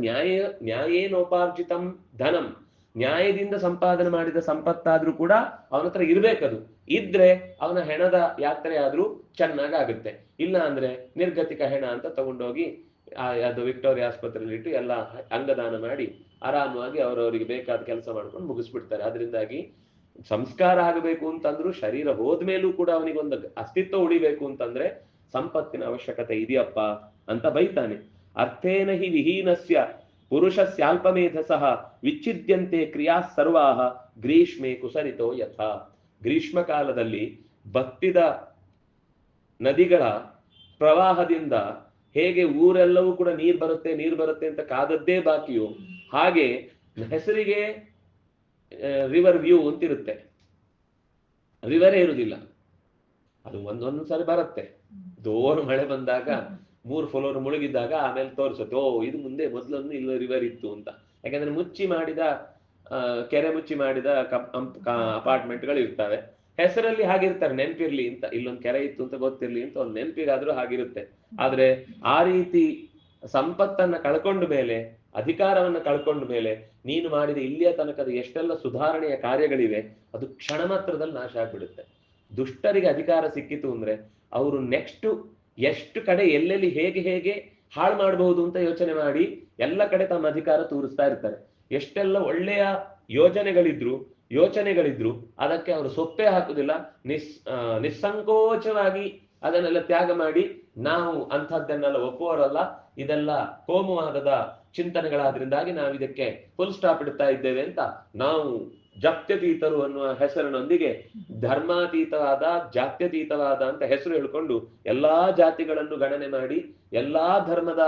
Speaker 1: ನ್ಯಾಯೇನೋಪಾರ್ಜಿತಂ ಧನಂ, ನ್ಯಾಯದಿಂದ ಸಂಪಾದನೆ ಮಾಡಿದ ಸಂಪತ್ತಾದ್ರೂ ಕೂಡ ಅವನ ಹತ್ರ ಇರ್ಬೇಕದು. ಇದ್ರೆ ಅವನ ಹೆಣದ ಯಾತ್ರೆ ಆದ್ರೂ ಚೆನ್ನಾಗಾಗುತ್ತೆ. ಇಲ್ಲ ಅಂದ್ರೆ ನಿರ್ಗತಿಕ ಹೆಣ ಅಂತ ತಗೊಂಡೋಗಿ ಅದು ವಿಕ್ಟೋರಿಯಾ ಆಸ್ಪತ್ರೆಯಲ್ಲಿ ಇಟ್ಟು ಎಲ್ಲ ಅಂಗದಾನ ಮಾಡಿ ಆರಾಮವಾಗಿ ಅವರವರಿಗೆ ಬೇಕಾದ ಕೆಲಸ ಮಾಡ್ಕೊಂಡು ಮುಗಿಸ್ಬಿಡ್ತಾರೆ. ಅದರಿಂದಾಗಿ ಸಂಸ್ಕಾರ ಆಗಬೇಕು ಅಂತಂದ್ರು, ಶರೀರ ಹೋದ್ಮೇಲೂ ಕೂಡ ಅವನಿಗೊಂದು ಅಸ್ತಿತ್ವ ಉಳಿಬೇಕು ಅಂತಂದ್ರೆ ಸಂಪತ್ತಿನ ಅವಶ್ಯಕತೆ ಇದೆಯಪ್ಪ ಅಂತ ಬೈತಾನೆ. ಅರ್ಥೇನ ಹಿ ವಿಹೀನಸ್ಯ ಪುರುಷಸ್ಯಾಲ್ಪಮೇಧಸಃ ವಿಚ್ಛಿದ್ಯಂತೆ ಕ್ರಿಯಾ ಸರ್ವಾಹ ಗ್ರೀಷ್ಮೆ ಕುಸರಿತೋ ಯಥಾ. ಗ್ರೀಷ್ಮ ಕಾಲದಲ್ಲಿ ಬತ್ತಿದ ನದಿಗಳ ಪ್ರವಾಹದಿಂದ ಹೇಗೆ ಊರೆಲ್ಲವೂ ಕೂಡ ನೀರ್ ಬರುತ್ತೆ ಅಂತ ಕಾದದ್ದೇ ಬಾಕಿಯೋ, ಹಾಗೆ ಹೆಸರಿಗೆ ರಿವರ್ ವ್ಯೂ ಅಂತಿರುತ್ತೆ, ರಿವರೇ ಇರುವುದಿಲ್ಲ. ಅದು ಒಂದೊಂದ್ಸರಿ ಬರುತ್ತೆ, ದೋರ್ ಮಳೆ ಬಂದಾಗ 3 ಫ್ಲೋರ್ ಮುಳುಗಿದ್ದಾಗ ಆಮೇಲೆ ತೋರಿಸುತ್ತೆ, ಓ ಇದು ಮುಂದೆ ಮೊದಲೊಂದು ಇಲ್ಲ ರಿವರ್ ಇತ್ತು ಅಂತ. ಯಾಕಂದ್ರೆ ಮುಚ್ಚಿ ಮಾಡಿದ ಕೆರೆ ಮುಚ್ಚಿ ಮಾಡಿದ ಅಪಾರ್ಟ್ಮೆಂಟ್ಗಳು ಇರ್ತವೆ, ಹೆಸರಲ್ಲಿ ಹಾಗಿರ್ತಾರೆ, ನೆನಪಿರ್ಲಿ ಅಂತ, ಇಲ್ಲೊಂದು ಕೆರೆ ಇತ್ತು ಅಂತ ಗೊತ್ತಿರ್ಲಿ ಅಂತ ಒಂದು ನೆನಪಿಗಾದ್ರೂ ಹಾಗಿರುತ್ತೆ. ಆದ್ರೆ ಆ ರೀತಿ ಸಂಪತ್ತನ್ನ ಕಳ್ಕೊಂಡ ಮೇಲೆ, ಅಧಿಕಾರವನ್ನ ಕಳ್ಕೊಂಡ ಮೇಲೆ ನೀನು ಮಾಡಿದ ಇಲ್ಲಿಯ ತನಕದ ಎಷ್ಟೆಲ್ಲ ಸುಧಾರಣೆಯ ಕಾರ್ಯಗಳಿವೆ ಅದು ಕ್ಷಣ ಮಾತ್ರದಲ್ಲಿ ನಾಶ ಆಗ್ಬಿಡುತ್ತೆ. ದುಷ್ಟರಿಗೆ ಅಧಿಕಾರ ಸಿಕ್ಕಿತು ಅಂದ್ರೆ ಅವರು ನೆಕ್ಸ್ಟ್ ಎಷ್ಟು ಕಡೆ ಎಲ್ಲೆಲ್ಲಿ ಹೇಗೆ ಹಾಳು ಮಾಡಬಹುದು ಅಂತ ಯೋಚನೆ ಮಾಡಿ ಎಲ್ಲ ಕಡೆ ತಮ್ಮ ಅಧಿಕಾರ ತೋರಿಸ್ತಾ ಇರ್ತಾರೆ. ಎಷ್ಟೆಲ್ಲ ಒಳ್ಳೆಯ ಯೋಚನೆಗಳಿದ್ರು ಅದಕ್ಕೆ ಅವರು ಸೊಪ್ಪೆ ಹಾಕುದಿಲ್ಲ, ನಿಸ್ಸಂಕೋಚವಾಗಿ ಅದನ್ನೆಲ್ಲ ತ್ಯಾಗ ಮಾಡಿ ನಾವು ಅಂಥದ್ದನ್ನೆಲ್ಲ ಒಪ್ಪುವರಲ್ಲ, ಇದೆಲ್ಲ ಕೋಮುವಾದದ ಚಿಂತನೆಗಳಾದ್ರಿಂದಾಗಿ ನಾವು ಇದಕ್ಕೆ ಫುಲ್ ಸ್ಟಾಪ್ ಇಡ್ತಾ ಇದ್ದೇವೆ ಅಂತ ನಾವು ಜಾತ್ಯತೀತರು ಅನ್ನುವ ಹೆಸರಿನೊಂದಿಗೆ ಧರ್ಮಾತೀತವಾದ ಜಾತ್ಯತೀತವಾದ ಅಂತ ಹೆಸರು ಹೇಳ್ಕೊಂಡು ಎಲ್ಲಾ ಜಾತಿಗಳನ್ನು ಗಣನೆ ಮಾಡಿ ಎಲ್ಲಾ ಧರ್ಮದ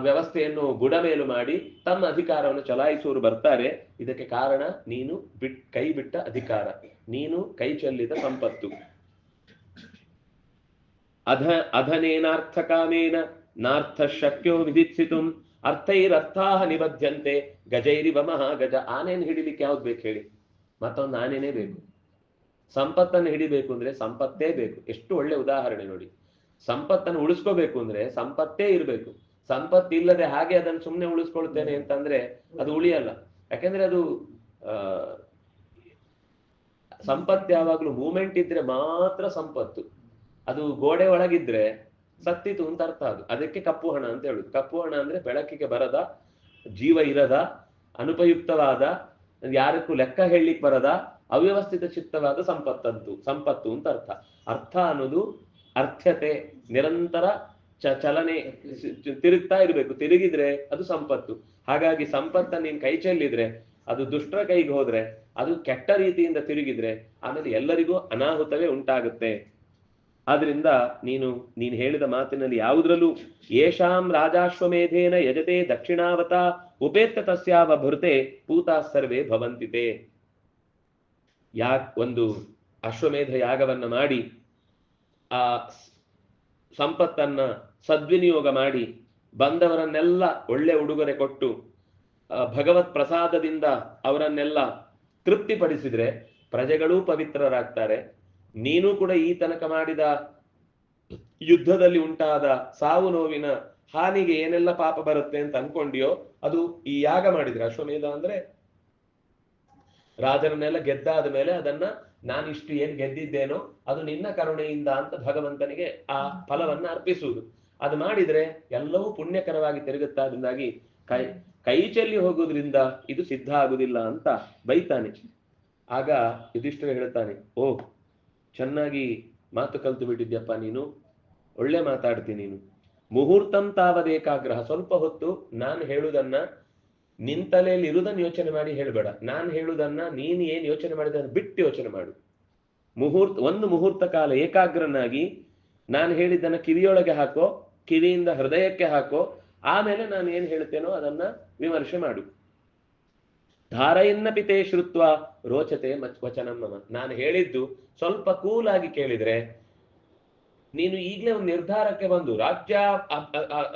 Speaker 1: ವ್ಯವಸ್ಥೆಯನ್ನು ಬುಡಮೇಲು ಮಾಡಿ ತಮ್ಮ ಅಧಿಕಾರವನ್ನು ಚಲಾಯಿಸುವರು ಬರ್ತಾರೆ. ಇದಕ್ಕೆ ಕಾರಣ ನೀನು ಕೈ ಬಿಟ್ಟ ಅಧಿಕಾರ, ನೀನು ಕೈ ಚೆಲ್ಲಿದ ಸಂಪತ್ತು. ಅಧನೇನಾರ್ಥಕಾಮೇನ ನಾರ್ಥ ಶಕ್ಯೋ ವಿಧಿಸಿತು ಅರ್ಥೈರರ್ಥಾಹ ನಿಬದ್ಧಂತೆ ಗಜೈರಿವ ಮಹಾಗಜ. ಆನೆಯನ್ನು ಹಿಡಿಲಿಕ್ಕೆ ಯಾವ್ದು ಬೇಕು ಹೇಳಿ? ಮತ್ತೊಂದು ಆನೆನೇ ಬೇಕು. ಸಂಪತ್ತನ್ನು ಹಿಡಿಬೇಕು ಅಂದ್ರೆ ಸಂಪತ್ತೇ ಬೇಕು. ಎಷ್ಟು ಒಳ್ಳೆ ಉದಾಹರಣೆ ನೋಡಿ. ಸಂಪತ್ತನ್ನು ಉಳಿಸ್ಕೋಬೇಕು ಅಂದ್ರೆ ಸಂಪತ್ತೇ ಇರಬೇಕು. ಸಂಪತ್ತಿಲ್ಲದೆ ಹಾಗೆ ಅದನ್ನು ಸುಮ್ಮನೆ ಉಳಿಸ್ಕೊಳ್ತೇನೆ ಅಂತಂದ್ರೆ ಅದು ಉಳಿಯಲ್ಲ. ಯಾಕಂದ್ರೆ ಅದು ಸಂಪತ್ತು ಯಾವಾಗ್ಲೂ ಮೂಮೆಂಟ್ ಇದ್ರೆ ಮಾತ್ರ ಸಂಪತ್ತು. ಅದು ಗೋಡೆ ಒಳಗಿದ್ರೆ ಸತ್ತಿತು ಅಂತ ಅರ್ಥ. ಅದಕ್ಕೆ ಕಪ್ಪು ಹಣ ಅಂತ ಹೇಳುದು. ಕಪ್ಪು ಹಣ ಅಂದ್ರೆ ಬೆಳಕಿಗೆ ಬರದ, ಜೀವ ಇರದ, ಅನುಪಯುಕ್ತವಾದ, ಯಾರಕ್ಕೂ ಲೆಕ್ಕ ಹೇಳಲಿಕ್ಕೆ ಬರದ, ಅವ್ಯವಸ್ಥಿತ ಚಿತ್ತವಾದ ಸಂಪತ್ತು ಅಂತ ಅರ್ಥ. ಅರ್ಥ ಅನ್ನೋದು ಅರ್ಥ್ಯತೆ, ನಿರಂತರ ಚಲನೆ, ತಿರುಗ್ತಾ ಇರ್ಬೇಕು. ತಿರುಗಿದ್ರೆ ಅದು ಸಂಪತ್ತು. ಹಾಗಾಗಿ ಸಂಪತ್ತನ್ನು ನೀನ್ ಕೈ ಚೆಲ್ಲಿದ್ರೆ, ಅದು ದುಷ್ಟರ ಕೈಗೆ ಹೋದ್ರೆ, ಅದು ಕೆಟ್ಟ ರೀತಿಯಿಂದ ತಿರುಗಿದ್ರೆ ಆಮೇಲೆ ಎಲ್ಲರಿಗೂ ಅನಾಹುತವೇ ಉಂಟಾಗುತ್ತೆ. ಆದ್ರಿಂದ ನೀನು ಹೇಳಿದ ಮಾತಿನಲ್ಲಿ ಯಾವುದ್ರಲ್ಲೂ ಯೇಷಾಂ ರಾಜಾಶ್ವಮೇಧೇನ ಯಜತೆ ದಕ್ಷಿಣಾವತ ಉಪೇತ್ತ ತಸ್ಯಾವ ಭೃತೆ ಪೂತಾ ಸರ್ವೇ ಭವಂತಿತೆ. ಒಂದು ಅಶ್ವಮೇಧ ಯಾಗವನ್ನ ಮಾಡಿ ಆ ಸಂಪತ್ತನ್ನ ಸದ್ವಿನಿಯೋಗ ಮಾಡಿ ಬಂದವರನ್ನೆಲ್ಲ ಒಳ್ಳೆ ಉಡುಗೊರೆ ಕೊಟ್ಟು ಭಗವತ್ ಪ್ರಸಾದದಿಂದ ಅವರನ್ನೆಲ್ಲ ತೃಪ್ತಿಪಡಿಸಿದ್ರೆ ಪ್ರಜೆಗಳೂ ಪವಿತ್ರರಾಗ್ತಾರೆ. ನೀನು ಕೂಡ ಈ ತನಕ ಮಾಡಿದ ಯುದ್ಧದಲ್ಲಿ ಉಂಟಾದ ಸಾವು ನೋವಿನ ಹಾನಿಗೆ ಏನೆಲ್ಲ ಪಾಪ ಬರುತ್ತೆ ಅಂತ ಅನ್ಕೊಂಡಿಯೋ ಅದು ಈ ಯಾಗ ಮಾಡಿದ್ರೆ, ಅಶ್ವಮೇಧ ಅಂದ್ರೆ ರಾಜರನ್ನೆಲ್ಲ ಗೆದ್ದಾದ ಮೇಲೆ ಅದನ್ನ ನಾನಿಷ್ಟು ಏನ್ ಗೆದ್ದಿದ್ದೇನೋ ಅದು ನಿನ್ನ ಕರುಣೆಯಿಂದ ಅಂತ ಭಗವಂತನಿಗೆ ಆ ಫಲವನ್ನ ಅರ್ಪಿಸುವುದು. ಅದು ಮಾಡಿದ್ರೆ ಎಲ್ಲವೂ ಪುಣ್ಯಕರವಾಗಿ ತಿರುಗುತ್ತಾ. ಅದರಿಂದಾಗಿ ಕೈ ಚೆಲ್ಲಿ ಹೋಗೋದ್ರಿಂದ ಇದು ಸಿದ್ಧ ಆಗುದಿಲ್ಲ ಅಂತ ಬೈತಾನೆ. ಆಗ ಯುಧಿಷ್ಠಿರ ಹೇಳ್ತಾನೆ, ಓ ಚೆನ್ನಾಗಿ ಮಾತು ಕಲ್ತು ಬಿಟ್ಟಿದ್ಯಪ್ಪ ನೀನು, ಒಳ್ಳೆ ಮಾತಾಡ್ತೀನಿ ನೀನು. ಮುಹೂರ್ತಂ ತಾವದೇಕಾಗ್ರಹ. ಸ್ವಲ್ಪ ಹೊತ್ತು ನಾನು ಹೇಳುದನ್ನ ನಿನ್ ತಲೆಯಲ್ಲಿ ಇರುವುದನ್ನು ಯೋಚನೆ ಮಾಡಿ ಹೇಳ್ಬೇಡ. ನಾನು ಹೇಳುದನ್ನ ನೀನು ಏನ್ ಯೋಚನೆ ಮಾಡಿದನ್ನು ಬಿಟ್ಟು ಯೋಚನೆ ಮಾಡು. ಒಂದು ಮುಹೂರ್ತ ಕಾಲ ಏಕಾಗ್ರನಾಗಿ ನಾನು ಹೇಳಿದ್ದನ್ನ ಕಿವಿಯೊಳಗೆ ಹಾಕೋ, ಕಿವಿಯಿಂದ ಹೃದಯಕ್ಕೆ ಹಾಕೋ, ಆಮೇಲೆ ನಾನು ಏನ್ ಹೇಳ್ತೇನೋ ಅದನ್ನ ವಿಮರ್ಶೆ ಮಾಡು. ಧಾರಯನ್ನಪಿ ತೇ ಶ್ರುತ್ವ ರೋಚತೆ ವಚನಂ ಮಮ. ನಾನು ಹೇಳಿದ್ದು ಸ್ವಲ್ಪ ಕೂಲ್ ಆಗಿ ಕೇಳಿದ್ರೆ, ನೀನು ಈಗಲೇ ಒಂದು ನಿರ್ಧಾರಕ್ಕೆ ಬಂದು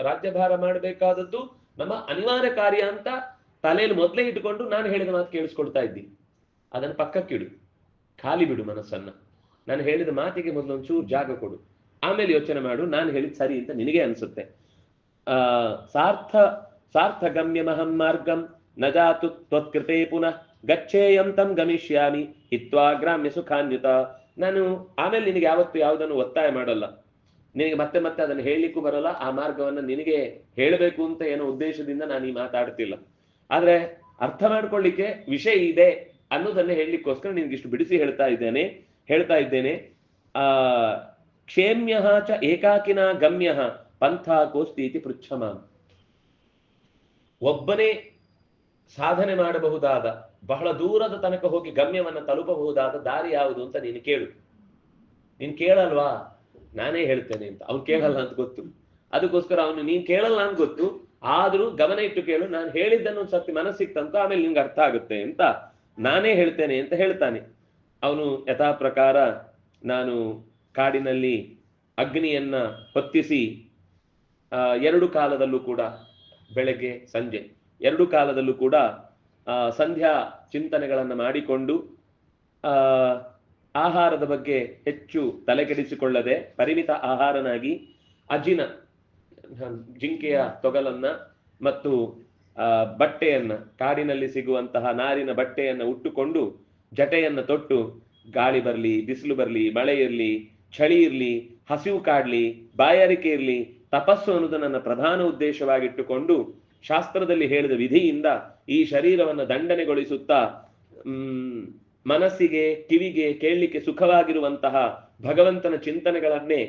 Speaker 1: ರಾಜ್ಯಭಾರ ಮಾಡಬೇಕಾದದ್ದು ನಮ್ಮ ಅನಿವಾರ್ಯ ಕಾರ್ಯ ಅಂತ ತಲೆಯಲ್ಲಿ ಮೊದಲೇ ಇಟ್ಟುಕೊಂಡು ನಾನು ಹೇಳಿದ ಮಾತು ಕೇಳಿಸ್ಕೊಳ್ತಾ ಇದ್ದಿ. ಅದನ್ನು ಪಕ್ಕಕ್ಕಿಡು, ಖಾಲಿ ಬಿಡು ಮನಸ್ಸನ್ನ. ನಾನು ಹೇಳಿದ ಮಾತಿಗೆ ಮೊದಲು ಒಂಚೂರು ಜಾಗ ಕೊಡು, ಆಮೇಲೆ ಯೋಚನೆ ಮಾಡು ನಾನು ಹೇಳಿದ್ ಸರಿ ಅಂತ ನಿನಗೆ ಅನ್ಸುತ್ತೆ. ಸಾರ್ಥ ಗಮ್ಯಮಹಂ ಮಾರ್ಗಂ ನ ಜಾತು ತ್ವತ್ಕೃತೆ ಪುನಃ ಗಚ್ಚೇಯಂ ತಂ ಗಮಿಷ್ಯಾಮಿ ಹಿತ್ವಾ ಗ್ರಾಮ್ಯ ಸುಖಾನ್ಯುತ. ನಾನು ಆಮೇಲೆ ನಿನಗೆ ಯಾವತ್ತು ಯಾವುದನ್ನು ಒತ್ತಾಯ ಮಾಡಲ್ಲ, ನಿನಗೆ ಮತ್ತೆ ಮತ್ತೆ ಅದನ್ನು ಹೇಳಲಿಕ್ಕೂ ಬರಲ್ಲ, ಆ ಮಾರ್ಗವನ್ನು ನಿನಗೆ ಹೇಳಬೇಕು ಅಂತ ಏನೋ ಉದ್ದೇಶದಿಂದ ನಾನು ಈ ಮಾತಾಡ್ತಿಲ್ಲ. ಆದ್ರೆ ಅರ್ಥ ಮಾಡ್ಕೊಳ್ಳಿಕ್ಕೆ ವಿಷಯ ಇದೆ ಅನ್ನೋದನ್ನೇ ಹೇಳಲಿಕ್ಕೋಸ್ಕರ ನಿನ್ಗಿಷ್ಟು ಬಿಡಿಸಿ ಹೇಳ್ತಾ ಇದ್ದೇನೆ. ಕ್ಷೇಮ್ಯ ಚ ಏಕಾಕಿನ ಗಮ್ಯ ಪಂಥ ಕೋಸ್ತಿ ಇತಿ ಪೃಚ್ಛಮಾಂ. ಒಬ್ಬನೇ ಸಾಧನೆ ಮಾಡಬಹುದಾದ, ಬಹಳ ದೂರದ ತನಕ ಹೋಗಿ ಗಮ್ಯವನ್ನು ತಲುಪಬಹುದಾದ ದಾರಿ ಯಾವುದು ಅಂತ ನೀನು ಕೇಳು. ನೀನ್ ಕೇಳಲ್ವಾ, ನಾನೇ ಹೇಳ್ತೇನೆ ಅಂತ. ಅವ್ನು ಕೇಳಲ್ಲ ಅಂತ ಗೊತ್ತು, ಅದಕ್ಕೋಸ್ಕರ ಅವನು ನೀನ್ ಕೇಳಲ್ಲ ಅಂತ ಗೊತ್ತು, ಆದ್ರೂ ಗಮನ ಇಟ್ಟು ಕೇಳು. ನಾನು ಹೇಳಿದ್ದನ್ನು ಒಂದ್ಸರ್ತಿ ಮನಸ್ಸಿತ್ತಂತ ಆಮೇಲೆ ನಿಮ್ಗೆ ಅರ್ಥ ಆಗುತ್ತೆ ಅಂತ ನಾನೇ ಹೇಳ್ತೇನೆ ಅಂತ ಹೇಳ್ತಾನೆ. ಅವನು ಯಥಾ ಪ್ರಕಾರ ನಾನು ಕಾಡಿನಲ್ಲಿ ಅಗ್ನಿಯನ್ನ ಹೊತ್ತಿಸಿ 2 ಕಾಲದಲ್ಲೂ ಕೂಡ, ಬೆಳಗ್ಗೆ ಸಂಜೆ 2 ಕಾಲದಲ್ಲೂ ಕೂಡ ಸಂಧ್ಯಾ ಚಿಂತನೆಗಳನ್ನು ಮಾಡಿಕೊಂಡು ಆಹಾರದ ಬಗ್ಗೆ ಹೆಚ್ಚು ತಲೆಕೆಡಿಸಿಕೊಳ್ಳದೆ ಪರಿಮಿತ ಆಹಾರನಾಗಿ ಅಜಿನ ಜಿಂಕೆಯ ತೊಗಲನ್ನ ಮತ್ತು ಬಟ್ಟೆಯನ್ನ, ಕಾಡಿನಲ್ಲಿ ಸಿಗುವಂತಹ ನಾರಿನ ಬಟ್ಟೆಯನ್ನ ಉಟ್ಟುಕೊಂಡು ಜಟೆಯನ್ನ ತೊಟ್ಟು, ಗಾಳಿ ಬರ್ಲಿ, ಬಿಸಿಲು ಬರ್ಲಿ, ಮಳೆ ಇರ್ಲಿ, ಚಳಿ ಇರ್ಲಿ, ಹಸಿವು ಕಾಡ್ಲಿ, ಬಾಯಾರಿಕೆ ಇರ್ಲಿ, ತಪಸ್ಸು ಅನ್ನೋದು ನನ್ನ ಪ್ರಧಾನ ಉದ್ದೇಶವಾಗಿಟ್ಟುಕೊಂಡು ಶಾಸ್ತ್ರದಲ್ಲಿ ಹೇಳಿದ ವಿಧಿಯಿಂದ ಈ ಶರೀರವನ್ನು ದಂಡನೆಗೊಳಿಸುತ್ತಾ ಮನಸ್ಸಿಗೆ ಕಿವಿಗೆ ಕೇಳಲಿಕ್ಕೆ ಸುಖವಾಗಿರುವಂತಹ ಭಗವಂತನ ಚಿಂತನೆಗಳನ್ನೇ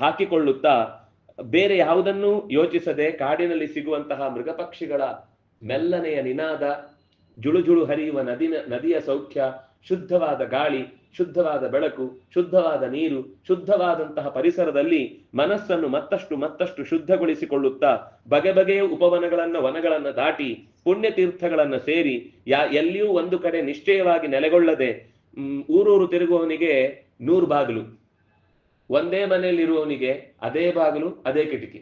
Speaker 1: ಹಾಕಿಕೊಳ್ಳುತ್ತಾ ಬೇರೆ ಯಾವುದನ್ನೂ ಯೋಚಿಸದೆ ಕಾಡಿನಲ್ಲಿ ಸಿಗುವಂತಹ ಮೃಗಪಕ್ಷಿಗಳ ಮೆಲ್ಲನೆಯ ನಿನಾದ, ಜುಳುಜುಳು ಹರಿಯುವ ನದಿಯ ಸೌಖ್ಯ, ಶುದ್ಧವಾದ ಗಾಳಿ, ಶುದ್ಧವಾದ ಬೆಳಕು, ಶುದ್ಧವಾದ ನೀರು, ಶುದ್ಧವಾದಂತಹ ಪರಿಸರದಲ್ಲಿ ಮನಸ್ಸನ್ನು ಮತ್ತಷ್ಟು ಶುದ್ಧಗೊಳಿಸಿಕೊಳ್ಳುತ್ತಾ ಬಗೆ ಬಗೆಯ ವನಗಳನ್ನ ದಾಟಿ ಪುಣ್ಯತೀರ್ಥಗಳನ್ನ ಸೇರಿ ಎಲ್ಲಿಯೂ ಒಂದು ಕಡೆ ನಿಶ್ಚಯವಾಗಿ ನೆಲೆಗೊಳ್ಳದೆ ಊರೂರು ತಿರುಗುವವನಿಗೆ 100 ಬಾಗಿಲು, ಒಂದೇ ಮನೆಯಲ್ಲಿರುವವನಿಗೆ ಅದೇ ಬಾಗಿಲು ಅದೇ ಕಿಟಕಿ.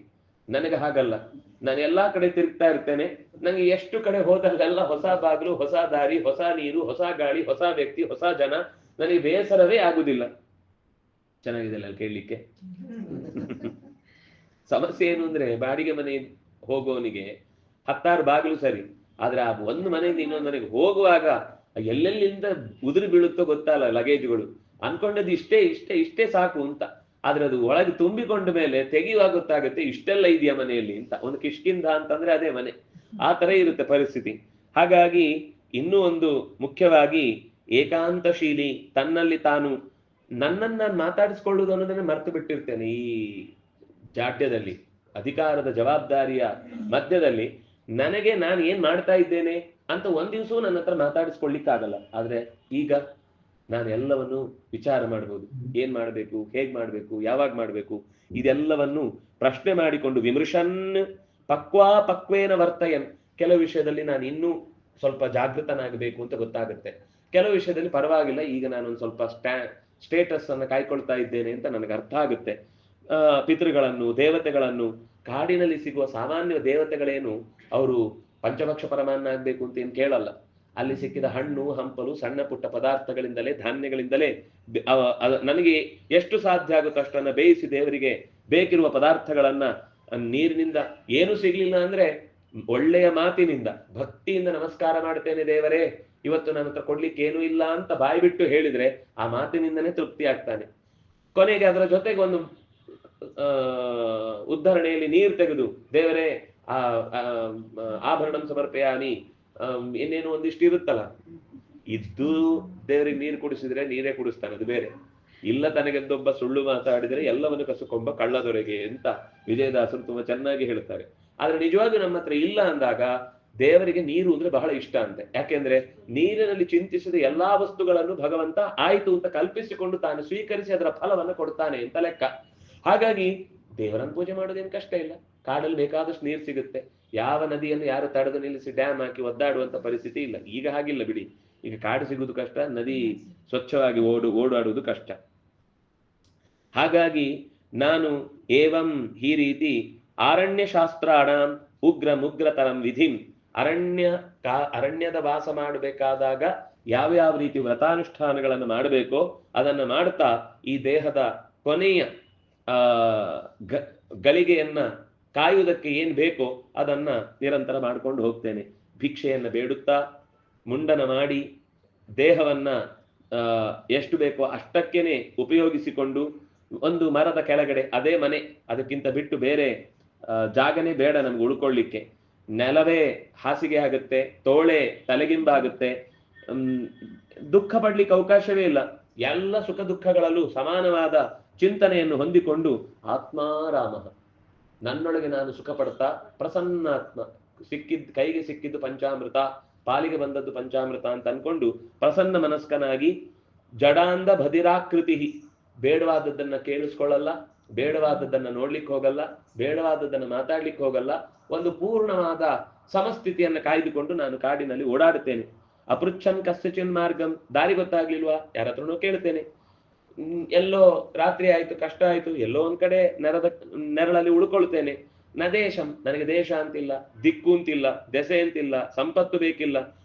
Speaker 1: ನನಗೆ ಹಾಗಲ್ಲ, ನಾನು ಎಲ್ಲಾ ಕಡೆ ತಿರುಗ್ತಾ ಇರ್ತೇನೆ. ನಂಗೆ ಎಷ್ಟು ಕಡೆ ಹೋದಲ್ಲೆಲ್ಲ ಹೊಸ ಬಾಗಿಲು, ಹೊಸ ದಾರಿ, ಹೊಸ ನೀರು, ಹೊಸ ಗಾಳಿ, ಹೊಸ ವ್ಯಕ್ತಿ, ಹೊಸ ಜನ. ನನಗೆ ಬೇಸರವೇ ಆಗುದಿಲ್ಲ. ಚೆನ್ನಾಗಿದೆ ಅಲ್ಲ ಕೇಳಲಿಕ್ಕೆ? ಸಮಸ್ಯೆ ಏನು ಅಂದ್ರೆ, ಬಾಡಿಗೆ ಮನೆ ಹೋಗುವವನಿಗೆ 10 ಬಾಗಿಲು ಸರಿ, ಆದ್ರೆ ಆ ಒಂದು ಮನೆಯಿಂದ ಇನ್ನೊಂದು ಮನೆಗೆ ಹೋಗುವಾಗ ಎಲ್ಲೆಲ್ಲಿಂದ ಉದುರಿ ಬೀಳುತ್ತೋ ಗೊತ್ತಲ್ಲ ಲಗೇಜ್ಗಳು. ಅನ್ಕೊಂಡದ್ದು ಇಷ್ಟೇ ಸಾಕು ಅಂತ. ಆದ್ರೆ ಅದು ಒಳಗೆ ತುಂಬಿಕೊಂಡ ಮೇಲೆ ತೆಗೆಯುವಾಗ ಗೊತ್ತಾಗುತ್ತೆ ಇಷ್ಟೆಲ್ಲ ಇದೆಯಾ ಮನೆಯಲ್ಲಿ ಅಂತ. ಒಂದು ಕಿಷ್ಕಿಂಧ ಅಂತಂದ್ರೆ ಅದೇ ಮನೆ, ಆ ತರ ಇರುತ್ತೆ ಪರಿಸ್ಥಿತಿ. ಹಾಗಾಗಿ ಇನ್ನೂ ಒಂದು ಮುಖ್ಯವಾಗಿ ಏಕಾಂತಶೀಲಿ, ತನ್ನಲ್ಲಿ ತಾನು ನನ್ನನ್ನು ಮಾತಾಡಿಸ್ಕೊಳ್ಳುವುದು ಅನ್ನೋದನ್ನ ಮರ್ತು ಬಿಟ್ಟಿರ್ತೇನೆ. ಈ ಜಾಡ್ಯದಲ್ಲಿ, ಅಧಿಕಾರದ ಜವಾಬ್ದಾರಿಯ ಮಧ್ಯದಲ್ಲಿ ನನಗೆ ನಾನು ಏನ್ ಮಾಡ್ತಾ ಇದ್ದೇನೆ ಅಂತ ಒಂದ್ ದಿವಸವೂ ನನ್ನ ಹತ್ರ ಮಾತಾಡಿಸ್ಕೊಳ್ಳಿಕ್ಕಾಗಲ್ಲ. ಆದ್ರೆ ಈಗ ನಾನು ಎಲ್ಲವನ್ನು ವಿಚಾರ ಮಾಡ್ಬೋದು. ಏನ್ ಮಾಡ್ಬೇಕು, ಹೇಗ್ ಮಾಡ್ಬೇಕು, ಯಾವಾಗ ಮಾಡ್ಬೇಕು, ಇದೆಲ್ಲವನ್ನು ಪ್ರಶ್ನೆ ಮಾಡಿಕೊಂಡು ವಿಮರ್ಶನ್ ಪಕ್ವೇನ ವರ್ತಯನ್. ಕೆಲವು ವಿಷಯದಲ್ಲಿ ನಾನು ಇನ್ನೂ ಸ್ವಲ್ಪ ಜಾಗೃತನಾಗಬೇಕು ಅಂತ ಗೊತ್ತಾಗುತ್ತೆ. ಕೆಲವು ವಿಷಯದಲ್ಲಿ ಪರವಾಗಿಲ್ಲ, ಈಗ ನಾನೊಂದು ಸ್ವಲ್ಪ ಸ್ಟೇಟಸ್ ಅನ್ನ ಕಾಯ್ಕೊಳ್ತಾ ಇದ್ದೇನೆ ಅಂತ ನನಗೆ ಅರ್ಥ ಆಗುತ್ತೆ. ಪಿತೃಗಳನ್ನು, ದೇವತೆಗಳನ್ನು, ಕಾಡಿನಲ್ಲಿ ಸಿಗುವ ಸಾಮಾನ್ಯ ದೇವತೆಗಳೇನು ಅವರು ಪಂಚಭಕ್ಷ ಪರಮಾನ್ನ ಆಗ್ಬೇಕು ಅಂತ ಏನ್ ಕೇಳಲ್ಲ. ಅಲ್ಲಿ ಸಿಕ್ಕಿದ ಹಣ್ಣು ಹಂಪಲು, ಸಣ್ಣ ಪುಟ್ಟ ಪದಾರ್ಥಗಳಿಂದಲೇ, ಧಾನ್ಯಗಳಿಂದಲೇ ನನಗೆ ಎಷ್ಟು ಸಾಧ್ಯ ಆಗುತ್ತೋ ಅಷ್ಟನ್ನ ಬೇಯಿಸಿ ದೇವರಿಗೆ ಬೇಕಿರುವ ಪದಾರ್ಥಗಳನ್ನ, ನೀರಿನಿಂದ ಏನು ಸಿಗ್ಲಿಲ್ಲ ಅಂದ್ರೆ ಒಳ್ಳೆಯ ಮಾತಿನಿಂದ ಭಕ್ತಿಯಿಂದ ನಮಸ್ಕಾರ ಮಾಡ್ತೇನೆ ದೇವರೇ, ಇವತ್ತು ನನ್ನ ಹತ್ರ ಕೊಡ್ಲಿಕ್ಕೆ ಏನೂ ಇಲ್ಲ ಅಂತ ಬಾಯಿ ಬಿಟ್ಟು ಹೇಳಿದ್ರೆ ಆ ಮಾತಿನಿಂದನೇ ತೃಪ್ತಿ ಆಗ್ತಾನೆ. ಕೊನೆಗೆ ಅದರ ಜೊತೆಗೆ ಒಂದು ಉದ್ಧರಣೆಯಲ್ಲಿ ನೀರು ತೆಗೆದು ದೇವರೇ ಆಭರಣ ಸಮರ್ಪಯಾಮಿ, ಇನ್ನೇನು ಒಂದಿಷ್ಟು ಇರುತ್ತಲ್ಲ, ಇದ್ದು ದೇವರಿಗೆ ನೀರು ಕುಡಿಸಿದ್ರೆ ನೀರೇ ಕುಡಿಸ್ತಾನೆ, ಅದು ಬೇರೆ. ಇಲ್ಲ ತನಗೆಂದೊಬ್ಬ ಸುಳ್ಳು ಮಾತಾಡಿದರೆ ಎಲ್ಲವನ್ನು ಕಸುಕೊಂಬ ಕಳ್ಳದೊರೆಗೆ ಅಂತ ವಿಜಯದಾಸರು ತುಂಬಾ ಚೆನ್ನಾಗಿ ಹೇಳ್ತಾರೆ. ಆದ್ರೆ ನಿಜವಾಗಿ ನಮ್ಮ ಹತ್ರ ಇಲ್ಲ ಅಂದಾಗ ದೇವರಿಗೆ ನೀರು ಅಂದ್ರೆ ಬಹಳ ಇಷ್ಟ ಅಂತೆ. ಯಾಕೆಂದ್ರೆ ನೀರಿನಲ್ಲಿ ಚಿಂತಿಸಿದ ಎಲ್ಲಾ ವಸ್ತುಗಳನ್ನು ಭಗವಂತ ಆಯ್ತು ಅಂತ ಕಲ್ಪಿಸಿಕೊಂಡು ತಾನು ಸ್ವೀಕರಿಸಿ ಅದರ ಫಲವನ್ನು ಕೊಡ್ತಾನೆ ಅಂತ ಲೆಕ್ಕ. ಹಾಗಾಗಿ ದೇವರನ್ನು ಪೂಜೆ ಮಾಡೋದೇನು ಕಷ್ಟ ಇಲ್ಲ. ಕಾಡಲ್ಲಿ ಬೇಕಾದಷ್ಟು ನೀರು ಸಿಗುತ್ತೆ. ಯಾವ ನದಿಯನ್ನು ಯಾರು ತಡೆದು ನಿಲ್ಲಿಸಿ ಡ್ಯಾಮ್ ಹಾಕಿ ಒದ್ದಾಡುವಂತ ಪರಿಸ್ಥಿತಿ ಇಲ್ಲ. ಈಗ ಹಾಗಿಲ್ಲ ಬಿಡಿ, ಈಗ ಕಾಡು ಸಿಗುವುದು ಕಷ್ಟ, ನದಿ ಸ್ವಚ್ಛವಾಗಿ ಓಡಾಡುವುದು ಕಷ್ಟ. ಹಾಗಾಗಿ ನಾನು ಏವಂ ಈ ರೀತಿ ಅರಣ್ಯ ಶಾಸ್ತ್ರಾಣಂ ಉಗ್ರ ಮುಗ್ರತರಂ ವಿಧಿಂ, ಅರಣ್ಯದ ವಾಸ ಮಾಡಬೇಕಾದಾಗ ಯಾವ್ಯಾವ ರೀತಿ ವ್ರತಾನುಷ್ಠಾನಗಳನ್ನು ಮಾಡಬೇಕೋ ಅದನ್ನ ಮಾಡ್ತಾ ಈ ದೇಹದ ಕೊನೆಯ ಗಳಿಗೆಯನ್ನ ಕಾಯುವುದಕ್ಕೆ ಏನ್ ಬೇಕೋ ಅದನ್ನ ನಿರಂತರ ಮಾಡ್ಕೊಂಡು ಹೋಗ್ತೇನೆ. ಭಿಕ್ಷೆಯನ್ನ ಬೇಡುತ್ತಾ ಮುಂಡನ ಮಾಡಿ ದೇಹವನ್ನ ಎಷ್ಟು ಬೇಕೋ ಅಷ್ಟಕ್ಕೇನೆ ಉಪಯೋಗಿಸಿಕೊಂಡು ಒಂದು ಮರದ ಕೆಳಗಡೆ, ಅದೇ ಮನೆ, ಅದಕ್ಕಿಂತ ಬಿಟ್ಟು ಬೇರೆ ಜಾಗನೇ ಬೇಡ ನಮ್ಗೆ ಉಳ್ಕೊಳ್ಳಿಕ್ಕೆ. ನೆಲವೇ ಹಾಸಿಗೆ ಆಗುತ್ತೆ, ತೋಳೆ ತಲೆಗಿಂಬಾಗುತ್ತೆ, ದುಃಖ ಪಡ್ಲಿಕ್ಕೆ ಅವಕಾಶವೇ ಇಲ್ಲ. ಎಲ್ಲ ಸುಖ ದುಃಖಗಳಲ್ಲೂ ಸಮಾನವಾದ ಚಿಂತನೆಯನ್ನು ಹೊಂದಿಕೊಂಡು ಆತ್ಮಾರಾಮ, ನನ್ನೊಳಗೆ ನಾನು ಸುಖ ಪಡ್ತಾ ಪ್ರಸನ್ನಾತ್ಮ, ಕೈಗೆ ಸಿಕ್ಕಿದ್ದು ಪಂಚಾಮೃತ, ಪಾಲಿಗೆ ಬಂದದ್ದು ಪಂಚಾಮೃತ ಅಂತ ಅನ್ಕೊಂಡು ಪ್ರಸನ್ನ ಮನಸ್ಕನಾಗಿ ಜಡಾಂಧ ಬಧಿರಾಕೃತಿ, ಬೇಡವಾದದ್ದನ್ನ ಕೇಳಿಸ್ಕೊಳ್ಳಲ್ಲ, ಬೇಡವಾದದ್ದನ್ನ ನೋಡ್ಲಿಕ್ಕೆ ಹೋಗಲ್ಲ, ಬೇಡವಾದದ್ದನ್ನ ಮಾತಾಡ್ಲಿಕ್ಕೆ ಹೋಗಲ್ಲ, ಒಂದು ಪೂರ್ಣವಾದ ಸಮಸ್ಥಿತಿಯನ್ನು ಕಾಯ್ದುಕೊಂಡು ನಾನು ಕಾಡಿನಲ್ಲಿ ಓಡಾಡುತ್ತೇನೆ. ಅಪೃಚ್ಛನ್ ಕಸ್ಯಚಿನ್ ಮಾರ್ಗಂ, ದಾರಿ ಗೊತ್ತಾಗ್ಲಿಲ್ವಾ ಯಾರ ಹತ್ರನೋ ಕೇಳ್ತೇನೆ. ಎಲ್ಲೋ ರಾತ್ರಿ ಆಯ್ತು, ಕಷ್ಟ ಆಯ್ತು, ಎಲ್ಲೋ ಒಂದ್ ಕಡೆ ನೆರಳಲ್ಲಿ ಉಳ್ಕೊಳ್ತೇನೆ. ನ ದೇಶಂ, ನನಗೆ ದೇಶ ಅಂತಿಲ್ಲ, ದಿಕ್ಕು ಅಂತಿಲ್ಲ, ದೆಸೆ ಅಂತಿಲ್ಲ, ಸಂಪತ್ತು ಬೇಕಿಲ್ಲ.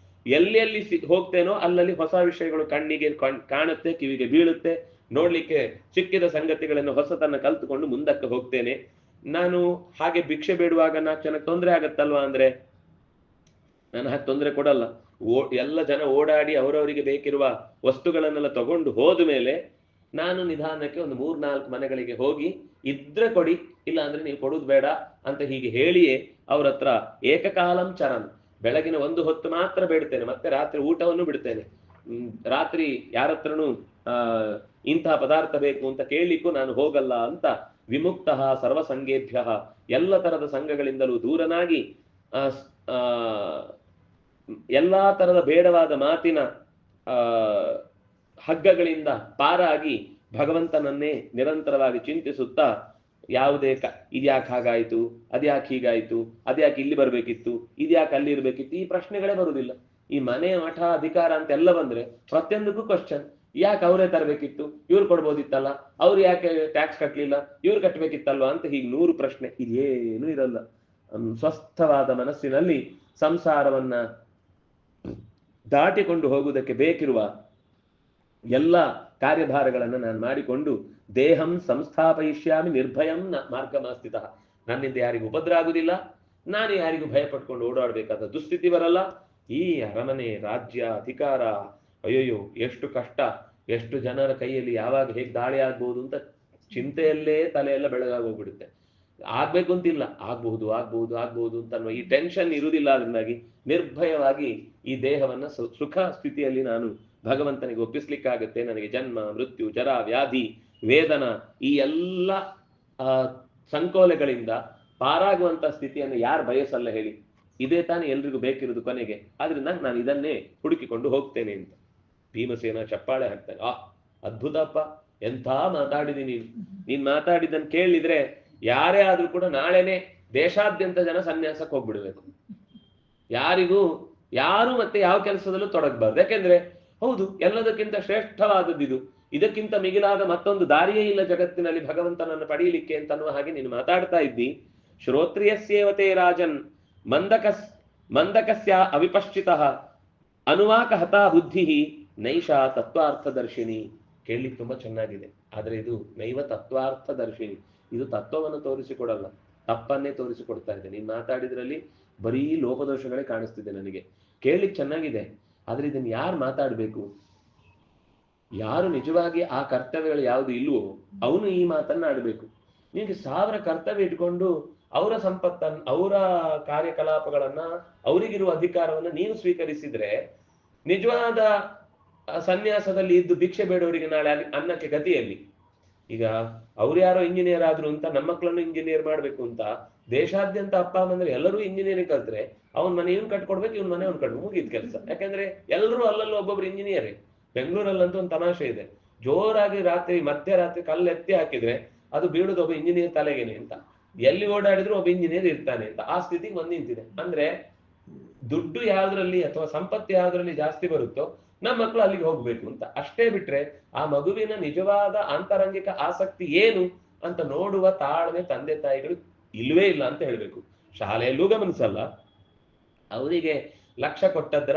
Speaker 1: ಎಲ್ಲಿ ಹೋಗ್ತೇನೋ ಅಲ್ಲಲ್ಲಿ ಹೊಸ ವಿಷಯಗಳು ಕಣ್ಣಿಗೆ ಕಾಣುತ್ತೆ, ಕಿವಿಗೆ ಬೀಳುತ್ತೆ, ನೋಡ್ಲಿಕ್ಕೆ ಸಿಕ್ಕಿದ ಸಂಗತಿಗಳನ್ನು ಹೊಸತನ್ನ ಕಲ್ತುಕೊಂಡು ಮುಂದಕ್ಕೆ ಹೋಗ್ತೇನೆ. ನಾನು ಹಾಗೆ ಭಿಕ್ಷೆ ಬೇಡುವಾಗ 4 ಜನಕ್ಕೆ ತೊಂದರೆ ಆಗತ್ತಲ್ವಾ ಅಂದ್ರೆ ನಾನು ಹಾಗೆ ತೊಂದರೆ ಕೊಡಲ್ಲ. ಎಲ್ಲ ಜನ ಓಡಾಡಿ ಅವರವರಿಗೆ ಬೇಕಿರುವ ವಸ್ತುಗಳನ್ನೆಲ್ಲ ತಗೊಂಡು ಹೋದ ಮೇಲೆ ನಾನು ನಿಧಾನಕ್ಕೆ ಒಂದು 3-4 ಮನೆಗಳಿಗೆ ಹೋಗಿ ಇದ್ರೆ ಕೊಡಿ, ಇಲ್ಲ ಅಂದ್ರೆ ನೀವು ಕೊಡುದು ಬೇಡ ಅಂತ ಹೀಗೆ ಹೇಳಿಯೇ ಅವ್ರ ಹತ್ರ ಏಕಕಾಲಂ ಚರನ್, ಬೆಳಗಿನ ಒಂದು ಹೊತ್ತು ಮಾತ್ರ ಬೇಡ್ತೇನೆ, ಮತ್ತೆ ರಾತ್ರಿ ಊಟವನ್ನು ಬಿಡ್ತೇನೆ. ರಾತ್ರಿ ಯಾರತ್ರನೂ ಇಂತಹ ಪದಾರ್ಥ ಬೇಕು ಅಂತ ಕೇಳಲಿಕ್ಕೂ ನಾನು ಹೋಗಲ್ಲ ಅಂತ ವಿಮುಕ್ತ ಸರ್ವಸಂಗೇಭ್ಯ, ಎಲ್ಲ ತರದ ಸಂಘಗಳಿಂದಲೂ ದೂರನಾಗಿ ಎಲ್ಲಾ ತರದ ಬೇಡವಾದ ಮಾತಿನ ಹಗ್ಗಗಳಿಂದ ಪಾರಾಗಿ ಭಗವಂತನನ್ನೇ ನಿರಂತರವಾಗಿ ಚಿಂತಿಸುತ್ತಾ, ಯಾವುದೇ ಇದ್ಯಾಕೆ ಹಾಗಾಯ್ತು, ಅದ್ಯಾಕೆ ಹೀಗಾಯ್ತು, ಅದ್ಯಾಕೆ ಇಲ್ಲಿ ಬರ್ಬೇಕಿತ್ತು, ಇದ್ಯಾಕೆ ಅಲ್ಲಿ ಇರ್ಬೇಕಿತ್ತು, ಈ ಪ್ರಶ್ನೆಗಳೇ ಬರುವುದಿಲ್ಲ. ಈ ಮನೆ ಮಠ ಅಧಿಕಾರ ಅಂತೆಲ್ಲ ಬಂದ್ರೆ ಪ್ರತಿಯೊಂದಕ್ಕೂ ಕ್ವಶನ್. ಯಾಕೆ ಅವರೇ ತರಬೇಕಿತ್ತು, ಇವ್ರು ಕೊಡ್ಬೋದಿತ್ತಲ್ಲ, ಅವ್ರು ಯಾಕೆ ಟ್ಯಾಕ್ಸ್ ಕಟ್ಲಿಲ್ಲ, ಇವ್ರು ಕಟ್ಬೇಕಿತ್ತಲ್ವಾ ಅಂತ ಹೀಗೆ 100 ಪ್ರಶ್ನೆ. ಇದೇನು ಇರಲ್ಲ. ಸ್ವಸ್ಥವಾದ ಮನಸ್ಸಿನಲ್ಲಿ ಸಂಸಾರವನ್ನ ದಾಟಿಕೊಂಡು ಹೋಗುವುದಕ್ಕೆ ಬೇಕಿರುವ ಎಲ್ಲ ಕಾರ್ಯಭಾರಗಳನ್ನು ನಾನು ಮಾಡಿಕೊಂಡು ದೇಹಂ ಸಂಸ್ಥಾಪಯಿಷ್ಯಾಮಿ ನಿರ್ಭಯಂ ಮಾರ್ಗಮಾಸ್ಥಿತ, ನನ್ನಿಂದ ಯಾರಿಗೂ ಉಪದ್ರ ಆಗುದಿಲ್ಲ, ನಾನು ಯಾರಿಗೂ ಭಯ ಪಟ್ಕೊಂಡು ಓಡಾಡಬೇಕಾದ ದುಸ್ಥಿತಿ ಬರಲ್ಲ. ಈ ಅರಮನೆ, ರಾಜ್ಯ, ಅಧಿಕಾರ, ಅಯ್ಯಯ್ಯೋ ಎಷ್ಟು ಕಷ್ಟ, ಎಷ್ಟು ಜನರ ಕೈಯಲ್ಲಿ ಯಾವಾಗ ಹೇಗೆ ದಾಳಿ ಆಗ್ಬಹುದು ಅಂತ ಚಿಂತೆಯಲ್ಲೇ ತಲೆಯೆಲ್ಲ ಬೆಳಗಾಗೋಗ್ಬಿಡುತ್ತೆ. ಆಗ್ಬೇಕು ಅಂತಿಲ್ಲ, ಆಗ್ಬಹುದು ಆಗ್ಬಹುದು ಆಗ್ಬಹುದು ಅಂತ ಅನ್ನೋ ಈ ಟೆನ್ಷನ್ ಇರುವುದಿಲ್ಲ. ಅದರಿಂದಾಗಿ ನಿರ್ಭಯವಾಗಿ ಈ ದೇಹವನ್ನ ಸುಖ ಸ್ಥಿತಿಯಲ್ಲಿ ನಾನು ಭಗವಂತನಿಗೆ ಒಪ್ಪಿಸ್ಲಿಕ್ಕಾಗತ್ತೆ. ನನಗೆ ಜನ್ಮ, ಮೃತ್ಯು, ಜರ, ವ್ಯಾಧಿ, ವೇದನ ಈ ಎಲ್ಲ ಸಂಕೋಲೆಗಳಿಂದ ಪಾರಾಗುವಂತ ಸ್ಥಿತಿಯನ್ನು ಯಾರು ಬಯಸಲ್ಲ ಹೇಳಿ? ಇದೇ ತಾನೇ ಎಲ್ರಿಗೂ ಬೇಕಿರುವುದು ಕೊನೆಗೆ. ಆದ್ರಿಂದ ನಾನು ಇದನ್ನೇ ಹುಡುಕಿಕೊಂಡು ಹೋಗ್ತೇನೆ ಅಂತ ಭೀಮಸೇನ ಚಪ್ಪಾಳೆ ಹಾಕ್ತಾನೆ. ಅದ್ಭುತಪ್ಪ, ಎಂಥ ಮಾತಾಡಿದೀನಿ ನೀನ್ ಮಾತಾಡಿದ್ದನ್ನು ಕೇಳಿದ್ರೆ ಯಾರೇ ಆದ್ರೂ ಕೂಡ ನಾಳೆನೆ ದೇಶಾದ್ಯಂತ ಜನ ಸನ್ಯಾಸಕ್ಕೆ ಹೋಗ್ಬಿಡ್ಬೇಕು. ಯಾರು ಮತ್ತೆ ಯಾವ ಕೆಲಸದಲ್ಲೂ ತೊಡಗಬಾರ್ದು. ಯಾಕೆಂದ್ರೆ ಹೌದು, ಎಲ್ಲದಕ್ಕಿಂತ ಶ್ರೇಷ್ಠವಾದದ್ದಿದು, ಇದಕ್ಕಿಂತ ಮಿಗಿಲಾದ ಮತ್ತೊಂದು ದಾರಿಯೇ ಇಲ್ಲ ಜಗತ್ತಿನಲ್ಲಿ ಭಗವಂತನನ್ನು ಪಡೆಯಲಿಕ್ಕೆ ಅಂತನ್ನುವ ಹಾಗೆ ನೀನು ಮಾತಾಡ್ತಾ ಇದ್ದಿ. ಶ್ರೋತ್ರಿಯಸ್ಯೇವತೆ ರಾಜನ್ ಮಂದಕಸ್ಯ ಅವಿಪಶ್ಚಿತ ಅನುವಾಕ ಹತಾ ಬುದ್ಧಿ ನೈಷಾ ತತ್ವಾರ್ಥದರ್ಶಿನಿ. ಕೇಳಲಿಕ್ಕೆ ತುಂಬಾ ಚೆನ್ನಾಗಿದೆ, ಆದ್ರೆ ಇದು ನೈವ ತತ್ವಾರ್ಥದರ್ಶಿನಿ. ಇದು ತತ್ವವನ್ನು ತೋರಿಸಿಕೊಡಲ್ಲ, ತಪ್ಪನ್ನೇ ತೋರಿಸಿಕೊಡ್ತಾ ಇದೆ. ನೀನ್ ಮಾತಾಡಿದ್ರಲ್ಲಿ ಬರೀ ಲೋಪದೋಷಗಳೇ ಕಾಣಿಸ್ತಿದೆ ನನಗೆ. ಕೇಳಲಿಕ್ಕೆ ಚೆನ್ನಾಗಿದೆ, ಆದ್ರೆ ಇದನ್ನು ಯಾರು ಮಾತಾಡ್ಬೇಕು? ಯಾರು ನಿಜವಾಗಿ ಆ ಕರ್ತವ್ಯಗಳು ಯಾವುದು ಇಲ್ವೋ ಅವನು ಈ ಮಾತನ್ನ ಆಡ್ಬೇಕು. ನಿನಗೆ 1000 ಕರ್ತವ್ಯ ಇಟ್ಕೊಂಡು ಅವರ ಸಂಪತ್ತನ್ನ, ಅವರ ಕಾರ್ಯಕಲಾಪಗಳನ್ನ, ಅವರಿಗಿರುವ ಅಧಿಕಾರವನ್ನ ನೀನು ಸ್ವೀಕರಿಸಿದ್ರೆ ನಿಜವಾದ ಸನ್ಯಾಸದಲ್ಲಿ ಇದ್ದು ಭಿಕ್ಷೆ ಬೇಡವರಿಗೆ ನಾಳೆ ಅನ್ನಕ್ಕೆ ಗತಿಯಲ್ಲಿ. ಈಗ ಅವ್ರು ಯಾರೋ ಇಂಜಿನಿಯರ್ ಆದ್ರು ಅಂತ ನಮ್ಮ ಮಕ್ಕಳನ್ನು ಇಂಜಿನಿಯರ್ ಮಾಡ್ಬೇಕು ಅಂತ ದೇಶಾದ್ಯಂತ ಅಪ್ಪ ಅಮ್ಮಂದ್ರೆ ಎಲ್ಲರೂ ಇಂಜಿನಿಯರಿಂಗ್ ಕಲ್ತ್ರೆ ಅವನ್ ಮನೆ ಇವ್ನು ಕಟ್ಕೊಡ್ಬೇಕು, ಇವ್ನ ಮನೆ ಅವ್ನು ಕಟ್ ಮುಗಿದ ಕೆಲಸ. ಯಾಕಂದ್ರೆ ಎಲ್ಲರೂ ಅಲ್ಲಲ್ಲೂ ಒಬ್ಬೊಬ್ರು ಇಂಜಿನಿಯರೇ. ಬೆಂಗಳೂರಲ್ಲಂತೂ ಒಂದು ತಮಾಷೆ ಇದೆ, ಜೋರಾಗಿ ಮಧ್ಯರಾತ್ರಿ ಕಲ್ಲು ಎತ್ತಿ ಹಾಕಿದ್ರೆ ಅದು ಬೀಳುದು ಒಬ್ಬ ಇಂಜಿನಿಯರ್ ತಲೆಗೇನೆ ಅಂತ. ಎಲ್ಲಿ ಓಡಾಡಿದ್ರು ಒಬ್ಬ ಇಂಜಿನಿಯರ್ ಇರ್ತಾನೆ ಅಂತ ಆ ಸ್ಥಿತಿಗೆ ಬಂದು ನಿಂತಿದೆ. ಅಂದ್ರೆ ದುಡ್ಡು ಯಾವ್ದ್ರಲ್ಲಿ ಅಥವಾ ಸಂಪತ್ತು ಯಾವ್ದ್ರಲ್ಲಿ ಜಾಸ್ತಿ ಬರುತ್ತೋ ನಮ್ಮ ಮಕ್ಕಳು ಅಲ್ಲಿಗೆ ಹೋಗ್ಬೇಕು ಅಂತ. ಅಷ್ಟೇ ಬಿಟ್ರೆ ಆ ಮಗುವಿನ ನಿಜವಾದ ಆಂತರಂಗಿಕ ಆಸಕ್ತಿ ಏನು ಅಂತ ನೋಡುವ ತಾಳ್ಮೆ ತಂದೆ ತಾಯಿಗಳು ಇಲ್ವೇ ಇಲ್ಲ ಅಂತ ಹೇಳ್ಬೇಕು. ಶಾಲೆಯಲ್ಲೂ ಗಮನಿಸಲ್ಲ, ಅವರಿಗೆ ಲಕ್ಷ್ಯ ಕೊಟ್ಟದ್ರ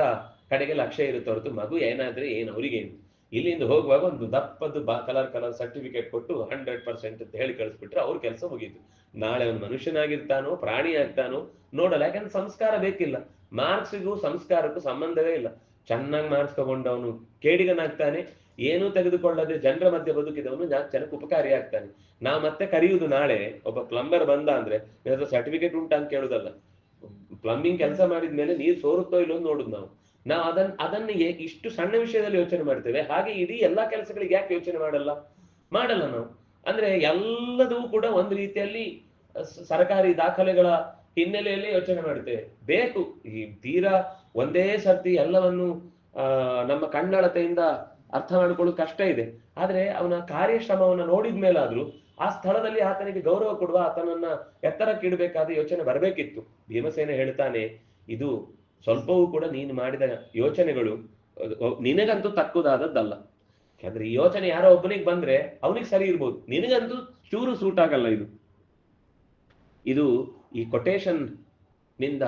Speaker 1: ಕಡೆಗೆ ಲಕ್ಷ್ಯ ಇರುತ್ತೆ ಹೊರತು ಮಗು ಏನಾದ್ರೆ ಏನು ಅವ್ರಿಗೇನು. ಇಲ್ಲಿಂದ ಹೋಗುವಾಗ ಒಂದು ದಪ್ಪದ್ದು ಕಲರ್ ಸರ್ಟಿಫಿಕೇಟ್ ಕೊಟ್ಟು 100% ಅಂತ ಹೇಳಿ ಕಳಿಸ್ಬಿಟ್ರೆ ಅವ್ರ ಕೆಲಸ ಮುಗೀತು. ನಾಳೆ ಅವನು ಮನುಷ್ಯನಾಗಿರ್ತಾನೋ ಪ್ರಾಣಿ ಆಗ್ತಾನೋ ನೋಡಲ್ಲ, ಯಾಕಂದ್ರೆ ಸಂಸ್ಕಾರ ಬೇಕಿಲ್ಲ. ಮಾರ್ಕ್ಸಿಗೂ ಸಂಸ್ಕಾರಕ್ಕೂ ಸಂಬಂಧವೇ ಇಲ್ಲ. ಚೆನ್ನಾಗಿ ಮಾರ್ಕ್ಸ್ ತಗೊಂಡವನು ಕೇಡಿಗನಾಗ್ತಾನೆ, ಏನೂ ತೆಗೆದುಕೊಳ್ಳದೆ ಜನರ ಮಧ್ಯೆ ಬದುಕಿದವನು ಜನಕ್ಕೆ ಉಪಕಾರಿ ಆಗ್ತಾನೆ. ನಾವು ಮತ್ತೆ ಕರೆಯುವುದು ನಾಳೆ ಒಬ್ಬ ಪ್ಲಂಬರ್ ಬಂದ ಅಂದ್ರೆ ಸರ್ಟಿಫಿಕೇಟ್ ಉಂಟಾ ಅಂತ ಕೇಳುದಲ್ಲ, ಪ್ಲಂಬಿಂಗ್ ಕೆಲಸ ಮಾಡಿದ್ಮೇಲೆ ನೀರು ಸೋರುತ್ತೋ ಇಲ್ಲೋ ನೋಡುದು ನಾವು ಅದನ್ನ ಇಷ್ಟು ಸಣ್ಣ ವಿಷಯದಲ್ಲಿ ಯೋಚನೆ ಮಾಡ್ತೇವೆ. ಹಾಗೆ ಇಡೀ ಎಲ್ಲಾ ಕೆಲಸಗಳಿಗೆ ಯಾಕೆ ಯೋಚನೆ ಮಾಡಲ್ಲ ನಾವು. ಅಂದ್ರೆ ಎಲ್ಲದೂ ಕೂಡ ಒಂದು ರೀತಿಯಲ್ಲಿ ಸರ್ಕಾರಿ ದಾಖಲೆಗಳ ಹಿನ್ನೆಲೆಯಲ್ಲಿ ಯೋಚನೆ ಮಾಡ್ತೇವೆ. ಬೇಕು ಈ ತೀರಾ ಒಂದೇ ಸರ್ತಿ ಎಲ್ಲವನ್ನು ನಮ್ಮ ಕಣ್ಣಳತೆಯಿಂದ ಅರ್ಥ ಮಾಡ್ಕೊಳ್ಳೋದು ಕಷ್ಟ ಇದೆ. ಆದ್ರೆ ಅವನ ಕಾರ್ಯಶ್ರಮವನ್ನ ನೋಡಿದ ಮೇಲಾದ್ರೂ ಆ ಸ್ಥಳದಲ್ಲಿ ಆತನಿಗೆ ಗೌರವ ಕೊಡುವ, ಆತನನ್ನ ಎತ್ತರಕ್ಕೆ ಇಡಬೇಕಾದ ಯೋಚನೆ ಬರಬೇಕಿತ್ತು. ಭೀಮಸೇನ ಹೇಳ್ತಾನೆ, ಇದು ಸ್ವಲ್ಪವೂ ಕೂಡ ನೀನು ಮಾಡಿದ ಯೋಚನೆಗಳು ನಿನಗಂತೂ ತಕ್ಕುದಾದದ್ದಲ್ಲ. ಯಾಕಂದ್ರೆ ಈ ಯೋಚನೆ ಯಾರೋ ಒಬ್ಬನಿಗೆ ಬಂದ್ರೆ ಅವನಿಗೆ ಸರಿ ಇರ್ಬೋದು, ನಿನಗಂತೂ ಚೂರು ಸೂಟ್ ಆಗಲ್ಲ. ಇದು ಈ ಕೊಟೇಶನ್ ನಿಂದ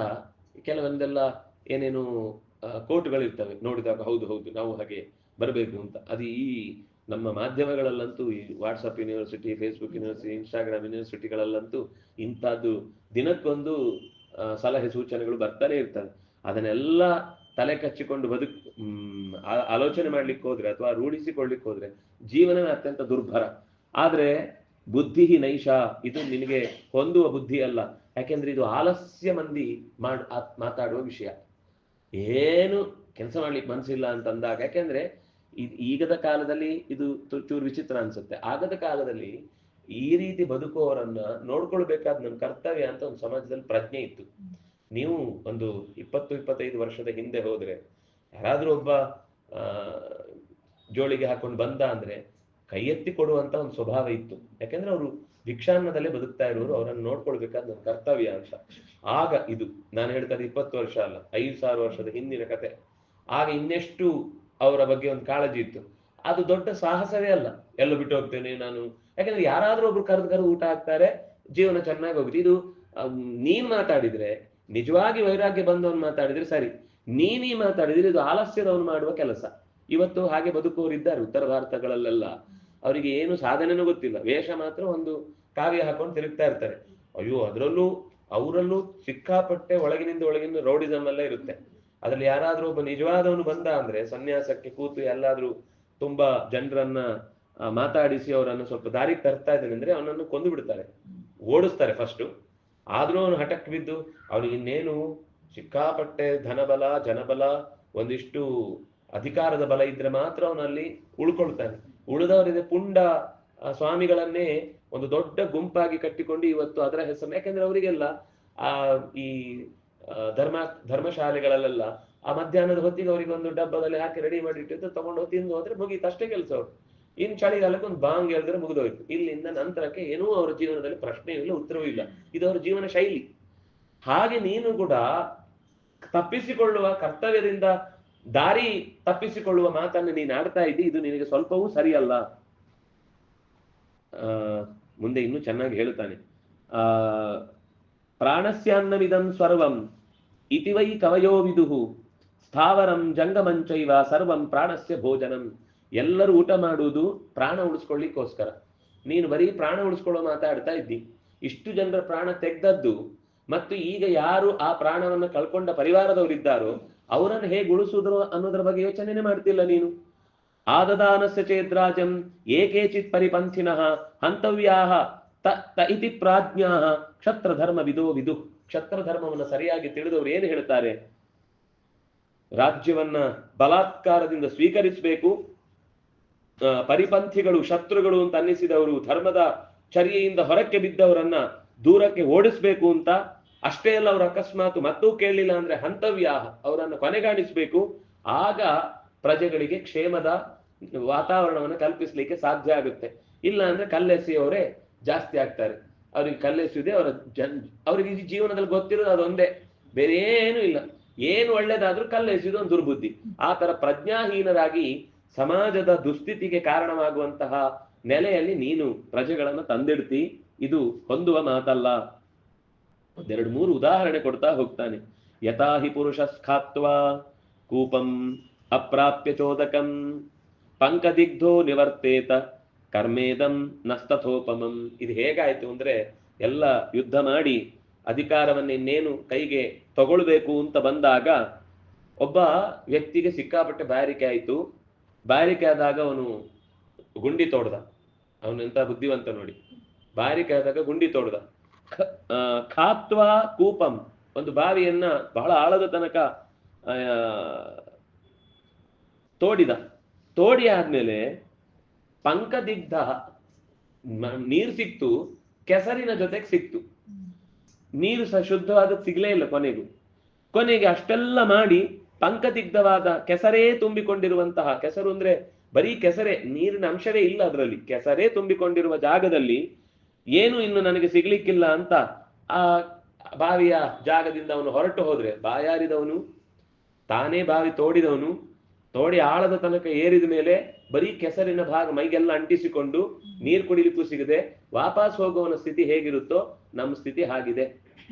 Speaker 1: ಕೆಲವೊಂದೆಲ್ಲ ಏನೇನು ಕೋಟ್ಗಳಿರ್ತವೆ, ನೋಡಿದಾಗ ಹೌದು ನಾವು ಹಾಗೆ ಬರಬೇಕು ಅಂತ. ಅದು ಈ ನಮ್ಮ ಮಾಧ್ಯಮಗಳಲ್ಲಂತೂ, ಈ WhatsApp university, Facebook university, Instagram ಯೂನಿವರ್ಸಿಟಿಗಳಲ್ಲಂತೂ ಇಂಥದ್ದು ದಿನಕ್ಕೊಂದು ಸಲಹೆ ಸೂಚನೆಗಳು ಬರ್ತಾನೆ ಇರ್ತವೆ. ಅದನ್ನೆಲ್ಲ ತಲೆ ಕಚ್ಚಿಕೊಂಡು ಆಲೋಚನೆ ಮಾಡ್ಲಿಕ್ಕೆ ಹೋದ್ರೆ ಅಥವಾ ರೂಢಿಸಿಕೊಳ್ಳಿಕ್ಕೆ ಹೋದ್ರೆ ಜೀವನವೇ ಅತ್ಯಂತ ದುರ್ಭರ. ಆದ್ರೆ ಬುದ್ಧಿ ನೈಷ, ಇದು ನಿನಗೆ ಹೊಂದುವ ಬುದ್ಧಿ ಅಲ್ಲ. ಯಾಕೆಂದ್ರೆ ಇದು ಆಲಸ್ಯ ಮಂದಿ ಮಾತಾಡುವ ವಿಷಯ. ಏನು ಕೆಲಸ ಮಾಡ್ಲಿಕ್ಕೆ ಮನಸ್ಸಿಲ್ಲ ಅಂತಂದಾಗ, ಯಾಕೆಂದ್ರೆ ಈಗದ ಕಾಲದಲ್ಲಿ ಇದು ಚೂರು ವಿಚಿತ್ರ ಅನ್ಸುತ್ತೆ. ಆಗದ ಕಾಲದಲ್ಲಿ ಈ ರೀತಿ ಬದುಕುವವರನ್ನ ನೋಡ್ಕೊಳ್ಬೇಕಾದ ನಮ್ಮ ಕರ್ತವ್ಯ ಅಂತ ಒಂದು ಸಮಾಜದಲ್ಲಿ ಪ್ರಜ್ಞೆ ಇತ್ತು. ನೀವು ಒಂದು 20-25 ವರ್ಷದ ಹಿಂದೆ ಹೋದ್ರೆ ಯಾರಾದ್ರೂ ಒಬ್ಬ ಜೋಳಿಗೆ ಹಾಕೊಂಡು ಬಂದ ಅಂದ್ರೆ ಕೈ ಎತ್ತಿ ಕೊಡುವಂತ ಒಂದು ಸ್ವಭಾವ ಇತ್ತು. ಯಾಕೆಂದ್ರೆ ಅವರು ಭಿಕ್ಷಾನ್ನದಲ್ಲೇ ಬದುಕ್ತಾ ಇರೋರು, ಅವರನ್ನು ನೋಡ್ಕೊಳ್ಬೇಕಾದ ನಮ್ಮ ಕರ್ತವ್ಯ ಅಂತ. ಆಗ ಇದು ನಾನು ಹೇಳ್ತಾರೆ 20 ವರ್ಷ ಅಲ್ಲ, 5,000 ವರ್ಷದ ಹಿಂದಿನ ಕತೆ. ಆಗ ಇನ್ನೆಷ್ಟು ಅವರ ಬಗ್ಗೆ ಒಂದು ಕಾಳಜಿ ಇತ್ತು. ಅದು ದೊಡ್ಡ ಸಾಹಸವೇ ಅಲ್ಲ, ಎಲ್ಲ ಬಿಟ್ಟು ಹೋಗ್ತೇನೆ ನಾನು. ಯಾಕಂದ್ರೆ ಯಾರಾದ್ರೂ ಒಬ್ರು ಕರೆದು ಊಟ ಹಾಕ್ತಾರೆ, ಜೀವನ ಚೆನ್ನಾಗಿ ಹೋಗುತ್ತೆ. ಇದು ನೀನ್ ಮಾತಾಡಿದ್ರೆ, ನಿಜವಾಗಿ ವೈರಾಗ್ಯ ಬಂದವನು ಮಾತಾಡಿದ್ರೆ ಸರಿ, ನೀನೀ ಮಾತಾಡಿದ್ರೆ ಇದು ಆಲಸ್ಯದವನು ಮಾಡುವ ಕೆಲಸ. ಇವತ್ತು ಹಾಗೆ ಬದುಕುವವರಿದ್ದಾರೆ ಉತ್ತರ ಭಾರತಗಳಲ್ಲೆಲ್ಲ. ಅವರಿಗೆ ಏನು ಸಾಧನೆನೂ ಗೊತ್ತಿಲ್ಲ, ವೇಷ ಮಾತ್ರ ಒಂದು ಕಾವ್ಯ ಹಾಕೊಂಡು ತಿರುಗ್ತಾ ಇರ್ತಾರೆ. ಅಯ್ಯೋ, ಅವರಲ್ಲೂ ಸಿಕ್ಕಾಪಟ್ಟೆ ಒಳಗಿನಿಂದ ರೌಡಿಸಮ್ ಎಲ್ಲ ಇರುತ್ತೆ. ಅದ್ರಲ್ಲಿ ಯಾರಾದ್ರೂ ಒಬ್ಬ ನಿಜವಾದವನು ಬಂದ ಅಂದ್ರೆ ಸನ್ಯಾಸಕ್ಕೆ ಕೂತು ಎಲ್ಲಾದ್ರೂ ತುಂಬಾ ಜನರನ್ನ ಮಾತಾಡಿಸಿ ಅವರನ್ನು ಸ್ವಲ್ಪ ದಾರಿಗೆ ತರ್ತಾ ಇದ್ದಾನೆ ಅಂದ್ರೆ ಅವನನ್ನು ಕೊಂದು ಬಿಡ್ತಾರೆ, ಓಡಿಸ್ತಾರೆ ಫಸ್ಟ್. ಆದ್ರೂ ಅವನು ಹಠಕ್ಕೆ ಬಿದ್ದು ಅವನಿಗೆ ಇನ್ನೇನು ಸಿಕ್ಕಾಪಟ್ಟೆ ಧನಬಲ, ಜನಬಲ, ಒಂದಿಷ್ಟು ಅಧಿಕಾರದ ಬಲ ಇದ್ರೆ ಮಾತ್ರ ಅವನಲ್ಲಿ ಉಳ್ಕೊಳ್ತಾನೆ. ಉಳಿದವರಿದೆ ಪುಂಡ ಸ್ವಾಮಿಗಳನ್ನೇ ಒಂದು ದೊಡ್ಡ ಗುಂಪಾಗಿ ಕಟ್ಟಿಕೊಂಡು ಇವತ್ತು ಅದರ ಹೆಸರು. ಯಾಕೆಂದ್ರೆ ಅವರಿಗೆಲ್ಲ ಈ ಧರ್ಮಶಾಲೆಗಳಲ್ಲೆಲ್ಲ ಆ ಮಧ್ಯಾಹ್ನದ ಹೊತ್ತಿಗೆ ಅವರಿಗೆ ಒಂದು ಡಬ್ಬದಲ್ಲಿ ಹಾಕಿ ರೆಡಿ ಮಾಡಿ ಇಟ್ಟಿದ್ದು ತಗೊಂಡು ತಿಂದು ಹೋದ್ರೆ ಮುಗೀತು, ಅಷ್ಟೇ ಕೆಲಸ ಅವ್ರು. ಇನ್ ಚಳಿಗಾಲಕ್ಕೆ ಒಂದು ಬಾಂಗ್ ಹೇಳಿದ್ರೆ ಮುಗಿದೋಯ್ತು. ಇಲ್ಲಿಂದ ನಂತರಕ್ಕೆ ಏನೂ ಅವರ ಜೀವನದಲ್ಲಿ ಪ್ರಶ್ನೆ ಇಲ್ಲ, ಉತ್ತರವೂ ಇಲ್ಲ. ಇದು ಅವರ ಜೀವನ ಶೈಲಿ. ಹಾಗೆ ನೀನು ಕೂಡ ತಪ್ಪಿಸಿಕೊಳ್ಳುವ ಕರ್ತವ್ಯದಿಂದ ದಾರಿ ತಪ್ಪಿಸಿಕೊಳ್ಳುವ ಮಾತನ್ನು ನೀನು ಆಡ್ತಾ ಇದ್ದಿ, ಇದು ನಿನಗೆ ಸ್ವಲ್ಪವೂ ಸರಿಯಲ್ಲ. ಮುಂದೆ ಇನ್ನು ಚೆನ್ನಾಗಿ ಹೇಳ್ತಾನೆ. ಪ್ರಾಣಸ್ಯಾನ್ನಮಿದಂ ಸ್ವರ್ವಂ ಇತಿ ವೈ ಕವಯೋ ವಿದುಹು ಸ್ಥಾವರಂ ಜಂಗಮಂಚೈವ ಸರ್ವಂ ಪ್ರಾಣಸ್ಯ ಭೋಜನಂ. ಎಲ್ಲರೂ ಊಟ ಮಾಡುವುದು ಪ್ರಾಣ ಉಳಿಸ್ಕೊಳ್ಳಿಕ್ಕೋಸ್ಕರ. ನೀನು ಬರೀ ಪ್ರಾಣ ಉಳಿಸ್ಕೊಳ್ಳೋ ಮಾತಾಡ್ತಾ ಇದ್ದಿ. ಇಷ್ಟು ಜನರ ಪ್ರಾಣ ತೆಗ್ದದ್ದು ಮತ್ತು ಈಗ ಯಾರು ಆ ಪ್ರಾಣವನ್ನು ಕಳ್ಕೊಂಡ ಪರಿವಾರದವರಿದ್ದಾರೋ ಅವರನ್ನು ಹೇಗೆ ಉಳಿಸುವುದು ಅನ್ನೋದ್ರ ಬಗ್ಗೆ ಯೋಚನೆ ಮಾಡ್ತಿಲ್ಲ ನೀನು. ಆದದಾನಸ್ಯ ಚೇದ್ರಾಜಂ ಏಕೇಚಿತ್ ಪರಿಪಂಥಿನಃ ಹಂತವ್ಯಾಹ ತ ಇತಿ ಪ್ರಾಜ್ಞಾಃ ಕ್ಷತ್ರ ಧರ್ಮ ವಿದು. ಕ್ಷತ್ರ ಧರ್ಮವನ್ನು ಸರಿಯಾಗಿ ತಿಳಿದವರು ಏನು ಹೇಳ್ತಾರೆ? ರಾಜ್ಯವನ್ನ ಬಲಾತ್ಕಾರದಿಂದ ಸ್ವೀಕರಿಸಬೇಕು, ಪರಿಪಂಥಿಗಳು ಶತ್ರುಗಳು ಅಂತ ಅನ್ನಿಸಿದವರು, ಧರ್ಮದ ಚರ್ಯೆಯಿಂದ ಹೊರಕ್ಕೆ ಬಿದ್ದವರನ್ನ ದೂರಕ್ಕೆ ಓಡಿಸ್ಬೇಕು ಅಂತ. ಅಷ್ಟೇ ಅಲ್ಲ, ಅವರು ಅಕಸ್ಮಾತ್ ಮತ್ತೂ ಕೇಳಲಿಲ್ಲ ಅಂದ್ರೆ ಹಂತವ್ಯಾಹ, ಅವರನ್ನು ಕೊನೆಗಾಣಿಸ್ಬೇಕು. ಆಗ ಪ್ರಜೆಗಳಿಗೆ ಕ್ಷೇಮದ ವಾತಾವರಣವನ್ನು ಕಲ್ಪಿಸ್ಲಿಕ್ಕೆ ಸಾಧ್ಯ ಆಗುತ್ತೆ. ಇಲ್ಲ ಅಂದ್ರೆ ಕಲ್ಲೆಸೆಯವರೇ ಜಾಸ್ತಿ ಆಗ್ತಾರೆ. ಅವ್ರಿಗೆ ಕಲ್ಲೆಸೆಯುವುದೇ ಅವರ ಅವ್ರಿಗೆ ಈ ಜೀವನದಲ್ಲಿ ಗೊತ್ತಿರೋದು ಅದೊಂದೇ, ಬೇರೆ ಏನೂ ಇಲ್ಲ. ಏನು ಒಳ್ಳೇದಾದ್ರೂ ಕಲ್ಲೆಸೆಯುವುದು ಒಂದು ದುರ್ಬುದ್ಧಿ. ಆ ತರ ಪ್ರಜ್ಞಾಹೀನರಾಗಿ ಸಮಾಜದ ದುಸ್ಥಿತಿಗೆ ಕಾರಣವಾಗುವಂತಹ ನೆಲೆಯಲ್ಲಿ ನೀನು ಪ್ರಜೆಗಳನ್ನು ತಂದಿಡ್ತಿ, ಇದು ಹೊಂದುವ ಮಾತಲ್ಲ. ಒಂದೆರಡು ಮೂರು ಉದಾಹರಣೆ ಕೊಡ್ತಾ ಹೋಗ್ತಾನೆ. ಯಥಾ ಹಿ ಪುರುಷ ಸ್ಖಾತ್ವಾ ಕೂಪಂ ಅಪ್ರಾಪ್ಯ ಚೋದಕಂ ಪಂಕದಿಗ್ಧೋ ನಿವರ್ತೇತ ಕರ್ಮೇದಂ ನಸ್ತಥೋಪಮಂ. ಇದು ಹೇಗಾಯ್ತು ಅಂದ್ರೆ, ಎಲ್ಲ ಯುದ್ಧ ಮಾಡಿ ಅಧಿಕಾರವನ್ನು ಇನ್ನೇನು ಕೈಗೆ ತಗೊಳ್ಬೇಕು ಅಂತ ಬಂದಾಗ ಒಬ್ಬ ವ್ಯಕ್ತಿಗೆ ಸಿಕ್ಕಾಪಟ್ಟೆ ಬಾಯಾರಿಕೆ ಆಯ್ತು. ಬಾಯಾರಿಕೆ ಆದಾಗ ಅವನು ಗುಂಡಿ ತೋಡ್ದ. ಅವನು ಎಂತ ಬುದ್ಧಿವಂತ ನೋಡಿ, ಬಾಯಾರಿಕೆ ಆದಾಗ ಗುಂಡಿ ತೋಡ್ದ. ಖಾತ್ವಾ ಕೂಪಂ, ಒಂದು ಬಾವಿಯನ್ನ ಬಹಳ ಆಳದ ತನಕ ತೋಡಿದ. ತೋಡಿ ಆದ್ಮೇಲೆ ಪಂಕದಿಗ್ಧ, ನೀರು ಸಿಕ್ತು, ಕೆಸರಿನ ಜೊತೆಗೆ ಸಿಕ್ತು. ನೀರು ಸಹ ಶುದ್ಧವಾದ ಸಿಗ್ಲೇ ಇಲ್ಲ ಕೊನೆಗೆ ಅಷ್ಟೆಲ್ಲ ಮಾಡಿ ಪಂಕದಿಗ್ಧವಾದ ಕೆಸರೇ ತುಂಬಿಕೊಂಡಿರುವಂತಹ, ಕೆಸರು ಅಂದ್ರೆ ಬರೀ ಕೆಸರೇ, ನೀರಿನ ಅಂಶವೇ ಇಲ್ಲ ಅದರಲ್ಲಿ, ಕೆಸರೇ ತುಂಬಿಕೊಂಡಿರುವ ಜಾಗದಲ್ಲಿ ಏನು ಇನ್ನು ನನಗೆ ಸಿಗ್ಲಿಕ್ಕಿಲ್ಲ ಅಂತ ಆ ಬಾವಿಯ ಜಾಗದಿಂದ ಅವನು ಹೊರಟು ಹೋದ್ರೆ, ಬಾಯಾರಿದವನು, ತಾನೇ ಬಾವಿ ತೋಡಿದವನು, ತೋಡಿ ಆಳದ ತನಕ ಏರಿದ ಮೇಲೆ ಬರೀ ಕೆಸರಿನ ಭಾಗ ಮೈಗೆಲ್ಲ ಅಂಟಿಸಿಕೊಂಡು ನೀರು ಕುಡಿಲಿಕ್ಕೂ ಸಿಗದೆ ವಾಪಸ್ ಹೋಗುವವನ ಸ್ಥಿತಿ ಹೇಗಿರುತ್ತೋ ನಮ್ಮ ಸ್ಥಿತಿ ಹಾಗಿದೆ.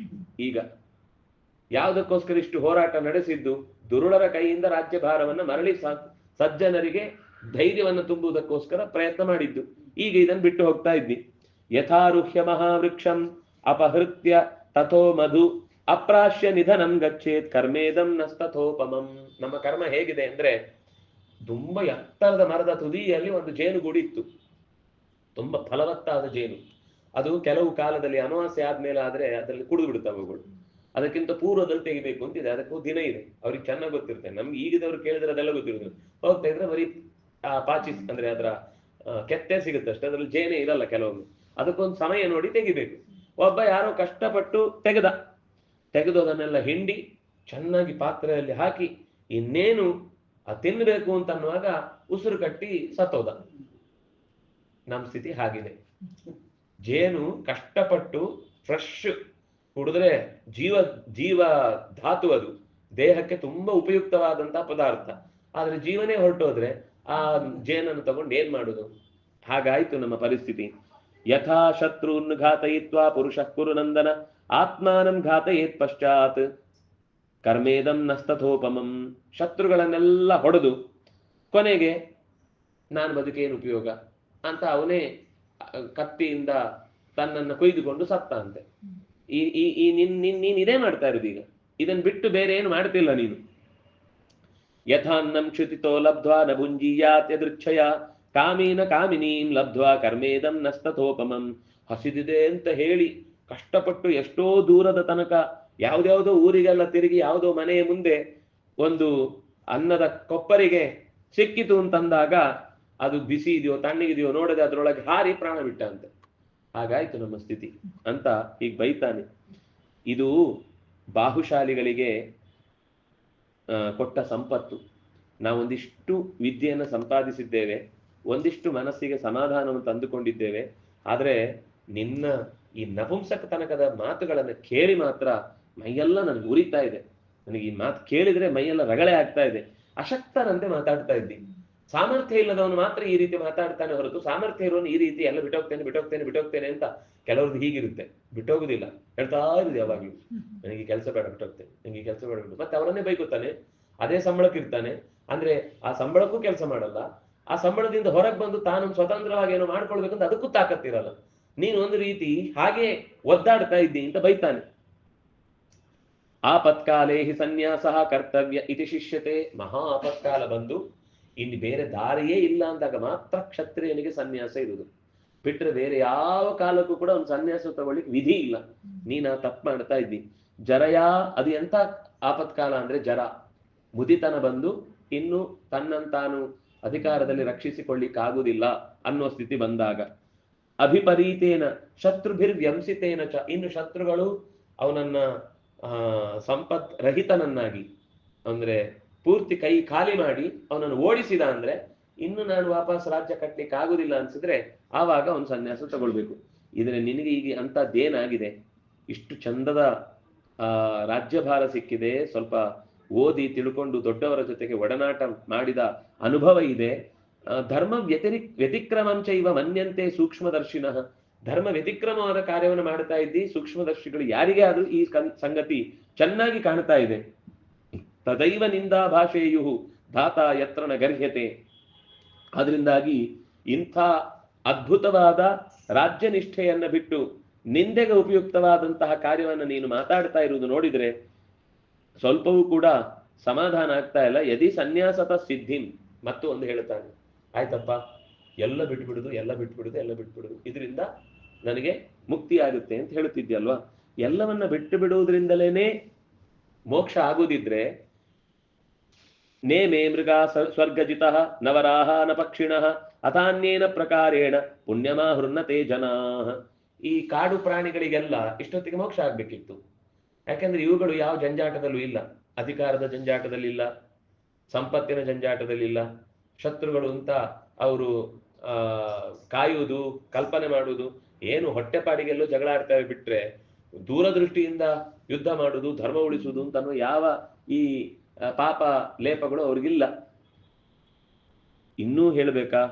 Speaker 1: ಈಗ ಯಾವುದಕ್ಕೋಸ್ಕರ ಇಷ್ಟು ಹೋರಾಟ ನಡೆಸಿದ್ದು? ದುರುಳರ ಕೈಯಿಂದ ರಾಜ್ಯಭಾರವನ್ನ ಮರಳಿ ಸಜ್ಜನರಿಗೆ ಧೈರ್ಯವನ್ನು ತುಂಬುವುದಕ್ಕೋಸ್ಕರ ಪ್ರಯತ್ನ ಮಾಡಿದ್ದು. ಈಗ ಇದನ್ನು ಬಿಟ್ಟು ಹೋಗ್ತಾ ಇದ್ದಿ. ಯಥಾರುಹ್ಯ ಮಹಾವೃಕ್ಷಂ ಅಪಹೃತ್ಯ ತಥೋ ಮಧು ಅಪ್ರಾಶ್ಯ ನಿಧನಂ ಗಚ್ಚೇತ್ ಕರ್ಮೇದಂ ನಸ್ತಥೋಪಮಂ. ನಮ್ಮ ಕರ್ಮ ಹೇಗಿದೆ ಅಂದ್ರೆ, ತುಂಬಾ ಎತ್ತರದ ಮರದ ತುದಿಯಲ್ಲಿ ಒಂದು ಜೇನುಗೂಡು ಇತ್ತು, ತುಂಬಾ ಫಲವತ್ತಾದ ಜೇನು. ಅದು ಕೆಲವು ಕಾಲದಲ್ಲಿ ಅಮಾವಾಸ್ಯೆ ಆದ್ಮೇಲೆ ಆದ್ರೆ ಅದರಲ್ಲಿ ಕುಡಿದು ಬಿಡುತ್ತವೆ ಅವುಗಳು. ಅದಕ್ಕಿಂತ ಪೂರ್ವದಲ್ಲಿ ತೆಗಿಬೇಕು ಅಂತಿದೆ, ಅದಕ್ಕೂ ದಿನ ಇದೆ, ಅವ್ರಿಗೆ ಚೆನ್ನಾಗಿ ಗೊತ್ತಿರುತ್ತೆ. ನಮ್ಗೆ ಈಗಿದವ್ರು ಕೇಳಿದ್ರೆ ಅದೆಲ್ಲ ಗೊತ್ತಿರುತ್ತೆ. ಹೋಗ್ತಾ ಇದ್ರೆ ಬರೀ ಪಾಚಿಸ್ ಅಂದ್ರೆ ಅದರ ಕೆತ್ತೆ ಸಿಗುತ್ತೆ ಅಷ್ಟೇ, ಅದ್ರಲ್ಲಿ ಜೇನೆ ಇರಲ್ಲ ಕೆಲವೊಮ್ಮೆ. ಅದಕ್ಕೊಂದು ಸಮಯ ನೋಡಿ ತೆಗಿಬೇಕು. ಒಬ್ಬ ಯಾರೋ ಕಷ್ಟಪಟ್ಟು ತೆಗೆದು ಅದನ್ನೆಲ್ಲ ಹಿಂಡಿ ಚೆನ್ನಾಗಿ ಪಾತ್ರೆಯಲ್ಲಿ ಹಾಕಿ ಇನ್ನೇನು ತಿನ್ನಬೇಕು ಅಂತ ಅನ್ನುವಾಗ ಉಸಿರು ಕಟ್ಟಿ ಸತ್ತೋದ. ನಮ್ಮ ಸ್ಥಿತಿ ಹಾಗಿದೆ. ಜೇನು ಕಷ್ಟಪಟ್ಟು ಫ್ರೆಶ್ ಕುಡಿದ್ರೆ ಜೀವ ಧಾತು, ಅದು ದೇಹಕ್ಕೆ ತುಂಬಾ ಉಪಯುಕ್ತವಾದಂತಹ ಪದಾರ್ಥ. ಆದ್ರೆ ಜೀವನೇ ಹೊರಟೋದ್ರೆ ಆ ಜೇನನ್ನು ತಗೊಂಡು ಏನ್ ಮಾಡುದು? ಹಾಗಾಯ್ತು ನಮ್ಮ ಪರಿಸ್ಥಿತಿ. ಯಥಾ ಶತ್ರುನ್ ಘಾತಯಿತ್ವಾ ಪುರುಷ ಕುರು ನಂದನ ಆತ್ಮಾನಂ ಘಾತಯೇತ್ ಪಶ್ಚಾತ್ ಕರ್ಮೇದಂ ನಸ್ತಥೋಪಮಂ. ಶತ್ರುಗಳನ್ನೆಲ್ಲ ಹೊಡೆದು ಕೊನೆಗೆ ನಾನು ಬದುಕೇನು ಉಪಯೋಗ ಅಂತ ಅವನೇ ಕತ್ತಿಯಿಂದ ತನ್ನನ್ನು ಕೊಯ್ದುಕೊಂಡು ಸತ್ತ ಅಂತೆ. ನೀನ್ ಇದೇ ಮಾಡ್ತಾ ಇರೋದು ಈಗ, ಇದನ್ ಬಿಟ್ಟು ಬೇರೆ ಏನು ಮಾಡ್ತಿಲ್ಲ ನೀನು. ಯಥಾನ್ನಂ ಕ್ಷುತಿತೋ ಲಬ್ಧ್ವಾ ನ ಭುಂಜೀಯಾತ್ ಯದೃಚ್ಛಯ ಕಾಮೀನ ಕಾಮಿನೀಂ ಲಬ್ಧ್ವಾ ಕರ್ಮೇದಂ ನಸ್ತಥೋಪಮಂ. ಹಸಿದಿದೆ ಅಂತ ಹೇಳಿ ಕಷ್ಟಪಟ್ಟು ಎಷ್ಟೋ ದೂರದ ತನಕ ಯಾವ್ದ್ಯಾವ್ದೋ ಊರಿಗೆಲ್ಲ ತಿರುಗಿ ಯಾವುದೋ ಮನೆಯ ಮುಂದೆ ಒಂದು ಅನ್ನದ ಕೊಪ್ಪರಿಗೆ ಸಿಕ್ಕಿತು ಅಂತಂದಾಗ ಅದು ಬಿಸಿ ಇದೆಯೋ ತಣ್ಣಗಿದೆಯೋ ನೋಡದೆ ಅದ್ರೊಳಗೆ ಹಾರಿ ಪ್ರಾಣ ಬಿಟ್ಟಂತೆ. ಹಾಗಾಯ್ತು ನಮ್ಮ ಸ್ಥಿತಿ ಅಂತ ಈಗ ಬೈತಾನೆ. ಇದು ಬಾಹುಶಾಲಿಗಳಿಗೆ ಕೊಟ್ಟ ಸಂಪತ್ತು. ನಾವೊಂದಿಷ್ಟು ವಿದ್ಯೆಯನ್ನು ಸಂಪಾದಿಸಿದ್ದೇವೆ, ಒಂದಿಷ್ಟು ಮನಸ್ಸಿಗೆ ಸಮಾಧಾನವನ್ನು ತಂದುಕೊಂಡಿದ್ದೇವೆ. ಆದ್ರೆ ನಿನ್ನ ಈ ನಪುಂಸಕ ತನಕದ ಮಾತುಗಳನ್ನು ಕೇಳಿ ಮಾತ್ರ ಮೈಯೆಲ್ಲ ನನಗೆ ಉರಿತಾ ಇದೆ. ನನಗೆ ಈ ಮಾತು ಕೇಳಿದ್ರೆ ಮೈಯೆಲ್ಲ ರಗಳೆ ಆಗ್ತಾ ಇದೆ. ಅಶಕ್ತರಂತೆ ಮಾತಾಡ್ತಾ ಇದ್ದಿ. ಸಾಮರ್ಥ್ಯ ಇಲ್ಲದವನು ಮಾತ್ರ ಈ ರೀತಿ ಮಾತಾಡ್ತಾನೆ ಹೊರತು ಸಾಮರ್ಥ್ಯ ಇರೋನು ಈ ರೀತಿ ಎಲ್ಲ ಬಿಟ್ಟೋಗ್ತೇನೆ ಅಂತ ಕೆಲವ್ರದ್ದು ಹೀಗಿರುತ್ತೆ. ಬಿಟ್ಟೋಗುದಿಲ್ಲ, ಹೇಳ್ತಾ ಇರುದು ಯಾವಾಗ್ಲೂ, ನನಗೆ ಕೆಲಸ ಬೇಡ ಬಿಟ್ಟೋಗ್ತೇನೆ, ನನಗೆ ಕೆಲಸ ಬೇಡ ಬಿಟ್ಟು ಮತ್ತೆ ಅವರನ್ನೇ ಬೈಗುತ್ತಾನೆ. ಅದೇ ಸಂಬಳಕ್ಕೆ ಇರ್ತಾನೆ ಅಂದ್ರೆ ಆ ಸಂಬಳಕ್ಕೂ ಕೆಲಸ ಮಾಡಲ್ಲ. ಆ ಸಂಬಳದಿಂದ ಹೊರಗೆ ಬಂದು ತಾನು ಸ್ವತಂತ್ರವಾಗಿ ಏನೋ ಮಾಡ್ಕೊಳ್ಬೇಕಂತ ಅದಕ್ಕೂ ತಾಕತ್ತಿರಲ್ಲ. ನೀನು ಒಂದು ರೀತಿ ಹಾಗೆ ಒದ್ದಾಡ್ತಾ ಇದ್ದಿ ಅಂತ ಬೈತಾನೆ. ಆಪತ್ಕಾಲೇ ಹಿ ಸನ್ಯಾಸ ಕರ್ತವ್ಯ ಇತಿ ಶಿಷ್ಯತೆ. ಮಹಾ ಆಪತ್ಕಾಲ ಬಂದು ಇಲ್ಲಿ ಬೇರೆ ದಾರಿಯೇ ಇಲ್ಲ ಅಂದಾಗ ಮಾತ್ರ ಕ್ಷತ್ರಿಯನಿಗೆ ಸನ್ಯಾಸ ಇರುವುದು. ಬಿಟ್ರೆ ಬೇರೆ ಯಾವ ಕಾಲಕ್ಕೂ ಕೂಡ ಒಂದು ಸನ್ಯಾಸ ತಗೊಳ್ಳಿಕ್ ವಿಧಿ ಇಲ್ಲ. ನೀನ ತಪ್ಪು ಮಾಡ್ತಾ ಇದ್ದಿ. ಜರಯಾ, ಅದು ಎಂತ ಆಪತ್ಕಾಲ ಅಂದ್ರೆ ಜರ, ಮುದಿತನ ಬಂದು ಇನ್ನು ತನ್ನಂತಾನು ಅಧಿಕಾರದಲ್ಲಿ ರಕ್ಷಿಸಿಕೊಳ್ಳಿಕ್ಕಾಗುವುದಿಲ್ಲ ಅನ್ನೋ ಸ್ಥಿತಿ ಬಂದಾಗ. ಅಭಿಪರೀತೇನ ಶತ್ರುಭಿರ್ವ್ಯಂಸಿತೇನ ಚ, ಇನ್ನು ಶತ್ರುಗಳು ಅವನನ್ನ ಸಂಪತ್ ರಹಿತನನ್ನಾಗಿ ಅಂದ್ರೆ ಪೂರ್ತಿ ಕೈ ಖಾಲಿ ಮಾಡಿ ಅವನನ್ನು ಓಡಿಸಿದ ಅಂದ್ರೆ ಇನ್ನು ನಾನು ವಾಪಸ್ ರಾಜ್ಯ ಕಟ್ಟಲಿಕ್ಕೆ ಆಗುದಿಲ್ಲ ಅನ್ಸಿದ್ರೆ ಆವಾಗ ಅವನು ಸನ್ಯಾಸ ತಗೊಳ್ಬೇಕು. ಇದ್ರೆ ನಿನಗೆ ಈಗ ಅಂತದ್ದೇನಾಗಿದೆ? ಇಷ್ಟು ಚಂದದ ರಾಜ್ಯಭಾರ ಸಿಕ್ಕಿದೆ, ಸ್ವಲ್ಪ ಓದಿ ತಿಳ್ಕೊಂಡು ದೊಡ್ಡವರ ಜೊತೆಗೆ ಒಡನಾಟ ಮಾಡಿದ ಅನುಭವ ಇದೆ. ಧರ್ಮ ವ್ಯತಿಕ್ರಮಂಚ ಇವ ಮನ್ಯಂತೆ ಸೂಕ್ಷ್ಮದರ್ಶಿನಃ. ಧರ್ಮ ವ್ಯತಿಕ್ರಮವಾದ ಕಾರ್ಯವನ್ನು ಮಾಡ್ತಾ ಇದ್ದಿ, ಸೂಕ್ಷ್ಮದರ್ಶಿಗಳು ಯಾರಿಗೆ ಆದ್ರೂ ಈ ಸಂಗತಿ ಚೆನ್ನಾಗಿ ಕಾಣ್ತಾ ಇದೆ. ತದೈವ ನಿಂದಾ ಭಾಷೆಯು ಧಾತ ಯತ್ರ ನ ಗರ್ಹ್ಯತೆ. ಅದರಿಂದಾಗಿ ಇಂಥ ಅದ್ಭುತವಾದ ರಾಜ್ಯ ನಿಷ್ಠೆಯನ್ನ ಬಿಟ್ಟು ನಿಂದೆಗೆ ಉಪಯುಕ್ತವಾದಂತಹ ಕಾರ್ಯವನ್ನು ನೀನು ಮಾತಾಡ್ತಾ ಇರುವುದು ನೋಡಿದ್ರೆ ಸ್ವಲ್ಪವೂ ಕೂಡ ಸಮಾಧಾನ ಆಗ್ತಾ ಇಲ್ಲ. ಯದಿ ಸನ್ಯಾಸತ ಸಿದ್ಧಿಂ. ಮತ್ತು ಒಂದು ಹೇಳ್ತಾನೆ, ಆಯ್ತಪ್ಪ, ಎಲ್ಲ ಬಿಟ್ಬಿಡುದು, ಇದರಿಂದ ನನಗೆ ಮುಕ್ತಿ ಆಗುತ್ತೆ ಅಂತ ಹೇಳುತ್ತಿದ್ಯಲ್ವಾ? ಎಲ್ಲವನ್ನ ಬಿಟ್ಟು ಬಿಡುವುದರಿಂದಲೇನೆ ಮೋಕ್ಷ ಆಗುದಿದ್ರೆ ನೇಮೇ ಮೃಗ ಸ್ವರ್ಗಜಿತ ನವರಾಹ ನ ಪಕ್ಷಿಣ ಅಥಾನ್ಯೇನ ಪ್ರಕಾರೇಣ ಪುಣ್ಯಮಾಹೃನ್ನತೆ ಜನಾ. ಈ ಕಾಡು ಪ್ರಾಣಿಗಳಿಗೆಲ್ಲ ಇಷ್ಟೊತ್ತಿಗೆ ಮೋಕ್ಷ ಆಗ್ಬೇಕಿತ್ತು. ಯಾಕೆಂದ್ರೆ ಇವುಗಳು ಯಾವ ಜಂಜಾಟದಲ್ಲೂ ಇಲ್ಲ, ಅಧಿಕಾರದ ಜಂಜಾಟದಲ್ಲಿಲ್ಲ, ಸಂಪತ್ತಿನ ಜಂಜಾಟದಲ್ಲಿಲ್ಲ, ಶತ್ರುಗಳು ಅಂತ ಅವರು ಕಾಯುವುದು, ಕಲ್ಪನೆ ಮಾಡುವುದು, ಏನು ಹೊಟ್ಟೆಪಾಡಿಗೆಲ್ಲೂ ಜಗಳ ಆಡ್ತೇವೆ ಬಿಟ್ರೆ ದೂರದೃಷ್ಟಿಯಿಂದ ಯುದ್ಧ ಮಾಡುವುದು, ಧರ್ಮ ಉಳಿಸುವುದು ಅಂತ ಯಾವ ಈ ಪಾಪ ಲೇಪಗಳು ಅವ್ರಿಗಿಲ್ಲ. ಇನ್ನೂ ಹೇಳಬೇಕಾ?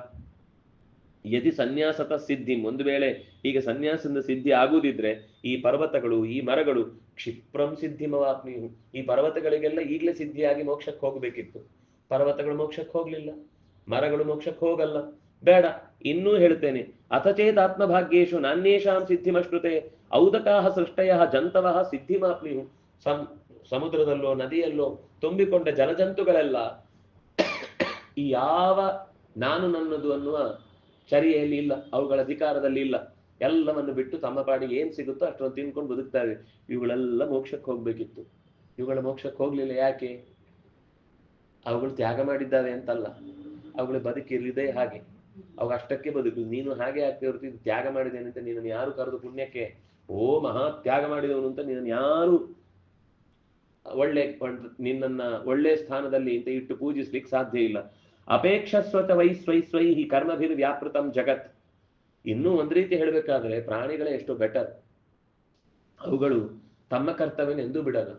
Speaker 1: ಯದಿ ಸನ್ಯಾಸತ ಸಿದ್ಧಿ. ಒಂದು ವೇಳೆ ಈಗ ಸನ್ಯಾಸದಿಂದ ಸಿದ್ಧಿ ಆಗುವುದಿದ್ರೆ ಈ ಪರ್ವತಗಳು, ಈ ಮರಗಳು ಕ್ಷಿಪ್ರಂ ಸಿದ್ಧಿಮವಾಪ್ನಿಯು. ಈ ಪರ್ವತಗಳಿಗೆಲ್ಲ ಈಗಲೇ ಸಿದ್ಧಿಯಾಗಿ ಮೋಕ್ಷಕ್ಕೆ ಹೋಗ್ಬೇಕಿತ್ತು. ಪರ್ವತಗಳು ಮೋಕ್ಷಕ್ಕೆ ಹೋಗ್ಲಿಲ್ಲ, ಮರಗಳು ಮೋಕ್ಷಕ್ಕೆ ಹೋಗಲ್ಲ. ಬೇಡ, ಇನ್ನೂ ಹೇಳ್ತೇನೆ. ಅಥಚೇತ್ ಆತ್ಮಭಾಗ್ಯೇಶು ನಾನ್ಯೇಷಾಂ ಸಿದ್ಧಿಮಶ್ನುತೆ ಔದಕಾಹ ಸೃಷ್ಟಯ ಜಂತವಃ ಸಿದ್ಧಿಮಾಪ್ನಿಯು. ಸಮುದ್ರದಲ್ಲೋ ನದಿಯಲ್ಲೋ ತುಂಬಿಕೊಂಡ ಜಲಜಂತುಗಳೆಲ್ಲ ಈ ಯಾವ ನಾನು ನನ್ನದು ಅನ್ನುವ ಚರ್ಯೆಯಲ್ಲಿ ಇಲ್ಲ, ಅವುಗಳ ಅಧಿಕಾರದಲ್ಲಿ ಇಲ್ಲ. ಎಲ್ಲವನ್ನು ಬಿಟ್ಟು ತಮ್ಮ ಪಾಡಿಗೆ ಏನ್ ಸಿಗುತ್ತೋ ಅಷ್ಟನ್ನು ತಿನ್ಕೊಂಡು ಬದುಕ್ತಾರೆ. ಇವುಗಳೆಲ್ಲ ಮೋಕ್ಷಕ್ಕೆ ಹೋಗ್ಬೇಕಿತ್ತು. ಇವುಗಳ ಮೋಕ್ಷಕ್ಕೆ ಹೋಗ್ಲಿಲ್ಲ. ಯಾಕೆ? ಅವುಗಳು ತ್ಯಾಗ ಮಾಡಿದ್ದಾವೆ ಅಂತಲ್ಲ, ಅವುಗಳ ಬದುಕಿರಲಿದೆ ಹಾಗೆ. ಅವು ಅಷ್ಟಕ್ಕೆ ಬದುಕು. ನೀನು ಹಾಗೆ ಆಗ್ತೇ ಹೊರತು ಇದು ತ್ಯಾಗ ಮಾಡಿದ್ದೇನೆ ಅಂತ ನೀನನ್ನು ಯಾರು ಕರೆದು ಪುಣ್ಯಕ್ಕೆ ಮಹಾ ತ್ಯಾಗ ಮಾಡಿದವನು ಅಂತ ನೀನನ್ನು ಯಾರು ನಿನ್ನನ್ನ ಒಳ್ಳೆ ಸ್ಥಾನದಲ್ಲಿ ಅಂತ ಇಟ್ಟು ಪೂಜಿಸ್ಲಿಕ್ಕೆ ಸಾಧ್ಯ ಇಲ್ಲ. ಅಪೇಕ್ಷಸ್ವತ ವೈ ಕರ್ಮಭಿರ್ ವ್ಯಾಪೃತಂ ಜಗತ್. ಇನ್ನೂ ಒಂದ್ ರೀತಿ ಹೇಳ್ಬೇಕಾದ್ರೆ ಪ್ರಾಣಿಗಳೇ ಎಷ್ಟೋ ಬೆಟರ್. ಅವುಗಳು ತಮ್ಮ ಕರ್ತವ್ಯನ ಎಂದೂ ಬಿಡಲ್ಲ.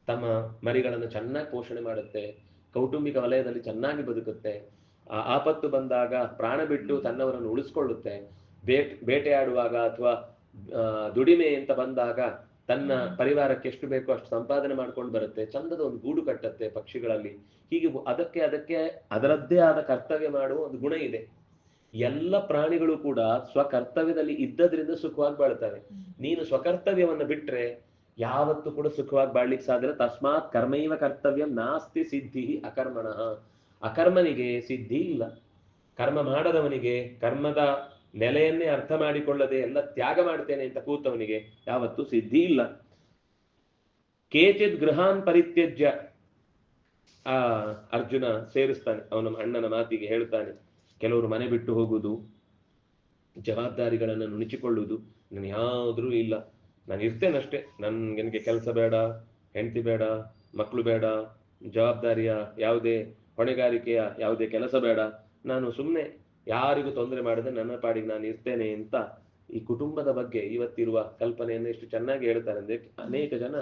Speaker 1: ತಮ್ಮ ಮರಿಗಳನ್ನು ಚೆನ್ನಾಗಿ ಪೋಷಣೆ ಮಾಡುತ್ತೆ, ಕೌಟುಂಬಿಕ ವಲಯದಲ್ಲಿ ಚೆನ್ನಾಗಿ ಬದುಕುತ್ತೆ, ಆಪತ್ತು ಬಂದಾಗ ಪ್ರಾಣ ಬಿಟ್ಟು ತನ್ನವರನ್ನು ಉಳಿಸ್ಕೊಳ್ಳುತ್ತೆ. ಬೇಟೆಯಾಡುವಾಗ ಅಥವಾ ದುಡಿಮೆ ಅಂತ ಬಂದಾಗ ತನ್ನ ಪರಿವಾರಕ್ಕೆ ಎಷ್ಟು ಬೇಕೋ ಅಷ್ಟು ಸಂಪಾದನೆ ಮಾಡ್ಕೊಂಡು ಬರುತ್ತೆ. ಚಂದದ ಒಂದು ಗೂಡು ಕಟ್ಟತ್ತೆ ಪಕ್ಷಿಗಳಲ್ಲಿ. ಹೀಗೆ ಅದಕ್ಕೆ ಅದರದ್ದೇ ಆದ ಕರ್ತವ್ಯ ಮಾಡುವ ಒಂದು ಗುಣ ಇದೆ. ಎಲ್ಲ ಪ್ರಾಣಿಗಳು ಕೂಡ ಸ್ವಕರ್ತವ್ಯದಲ್ಲಿ ಇದ್ದದ್ರಿಂದ ಸುಖವಾಗಿ ಬಾಳ್ತವೆ. ನೀನು ಸ್ವಕರ್ತವ್ಯವನ್ನ ಬಿಟ್ರೆ ಯಾವತ್ತೂ ಕೂಡ ಸುಖವಾಗಿ ಬಾಳ್ಲಿಕ್ಕೆ ಸಾಧ್ಯ. ತಸ್ಮಾತ್ ಕರ್ಮೈವ ಕರ್ತವ್ಯಂ ನಾಸ್ತಿ ಸಿದ್ಧಿ ಅಕರ್ಮಣಃ. ಅಕರ್ಮನಿಗೆ ಸಿದ್ಧಿ ಇಲ್ಲ. ಕರ್ಮ ಮಾಡದವನಿಗೆ, ಕರ್ಮದ ನೆಲೆಯನ್ನೇ ಅರ್ಥ ಮಾಡಿಕೊಳ್ಳದೆ ಎಲ್ಲ ತ್ಯಾಗ ಮಾಡ್ತೇನೆ ಅಂತ ಕೂತವನಿಗೆ ಯಾವತ್ತೂ ಸಿದ್ಧಿ ಇಲ್ಲ. ಕೇಚಿತ್ ಗೃಹಾನ್ ಪರಿತ್ಯಜ್ಯ. ಅರ್ಜುನ ಸೇರಿಸ್ತಾನೆ ಅವನ ಅಣ್ಣನ ಮಾತಿಗೆ, ಹೇಳ್ತಾನೆ, ಕೆಲವರು ಮನೆ ಬಿಟ್ಟು ಹೋಗುವುದು, ಜವಾಬ್ದಾರಿಗಳನ್ನು ನುಣಿಸಿಕೊಳ್ಳುವುದು. ನಾನು ಯಾವುದ್ರೂ ಇಲ್ಲ, ನಾನು ಇರ್ತೇನಷ್ಟೇ, ನನಗೆ ಕೆಲಸ ಬೇಡ, ಹೆಂಡತಿ ಬೇಡ, ಮಕ್ಕಳು ಬೇಡ, ಜವಾಬ್ದಾರಿಯ ಯಾವುದೇ ಹೊಣೆಗಾರಿಕೆಯ ಯಾವುದೇ ಕೆಲಸ ಬೇಡ, ನಾನು ಸುಮ್ಮನೆ ಯಾರಿಗೂ ತೊಂದರೆ ಮಾಡದೆ ನನ್ನ ಪಾಡಿಗೆ ನಾನು ಇರ್ತೇನೆ ಅಂತ ಈ ಕುಟುಂಬದ ಬಗ್ಗೆ ಇವತ್ತಿರುವ ಕಲ್ಪನೆಯನ್ನು ಎಷ್ಟು ಚೆನ್ನಾಗಿ ಹೇಳ್ತಾರೆ ಅಂದ್ರೆ, ಅನೇಕ ಜನ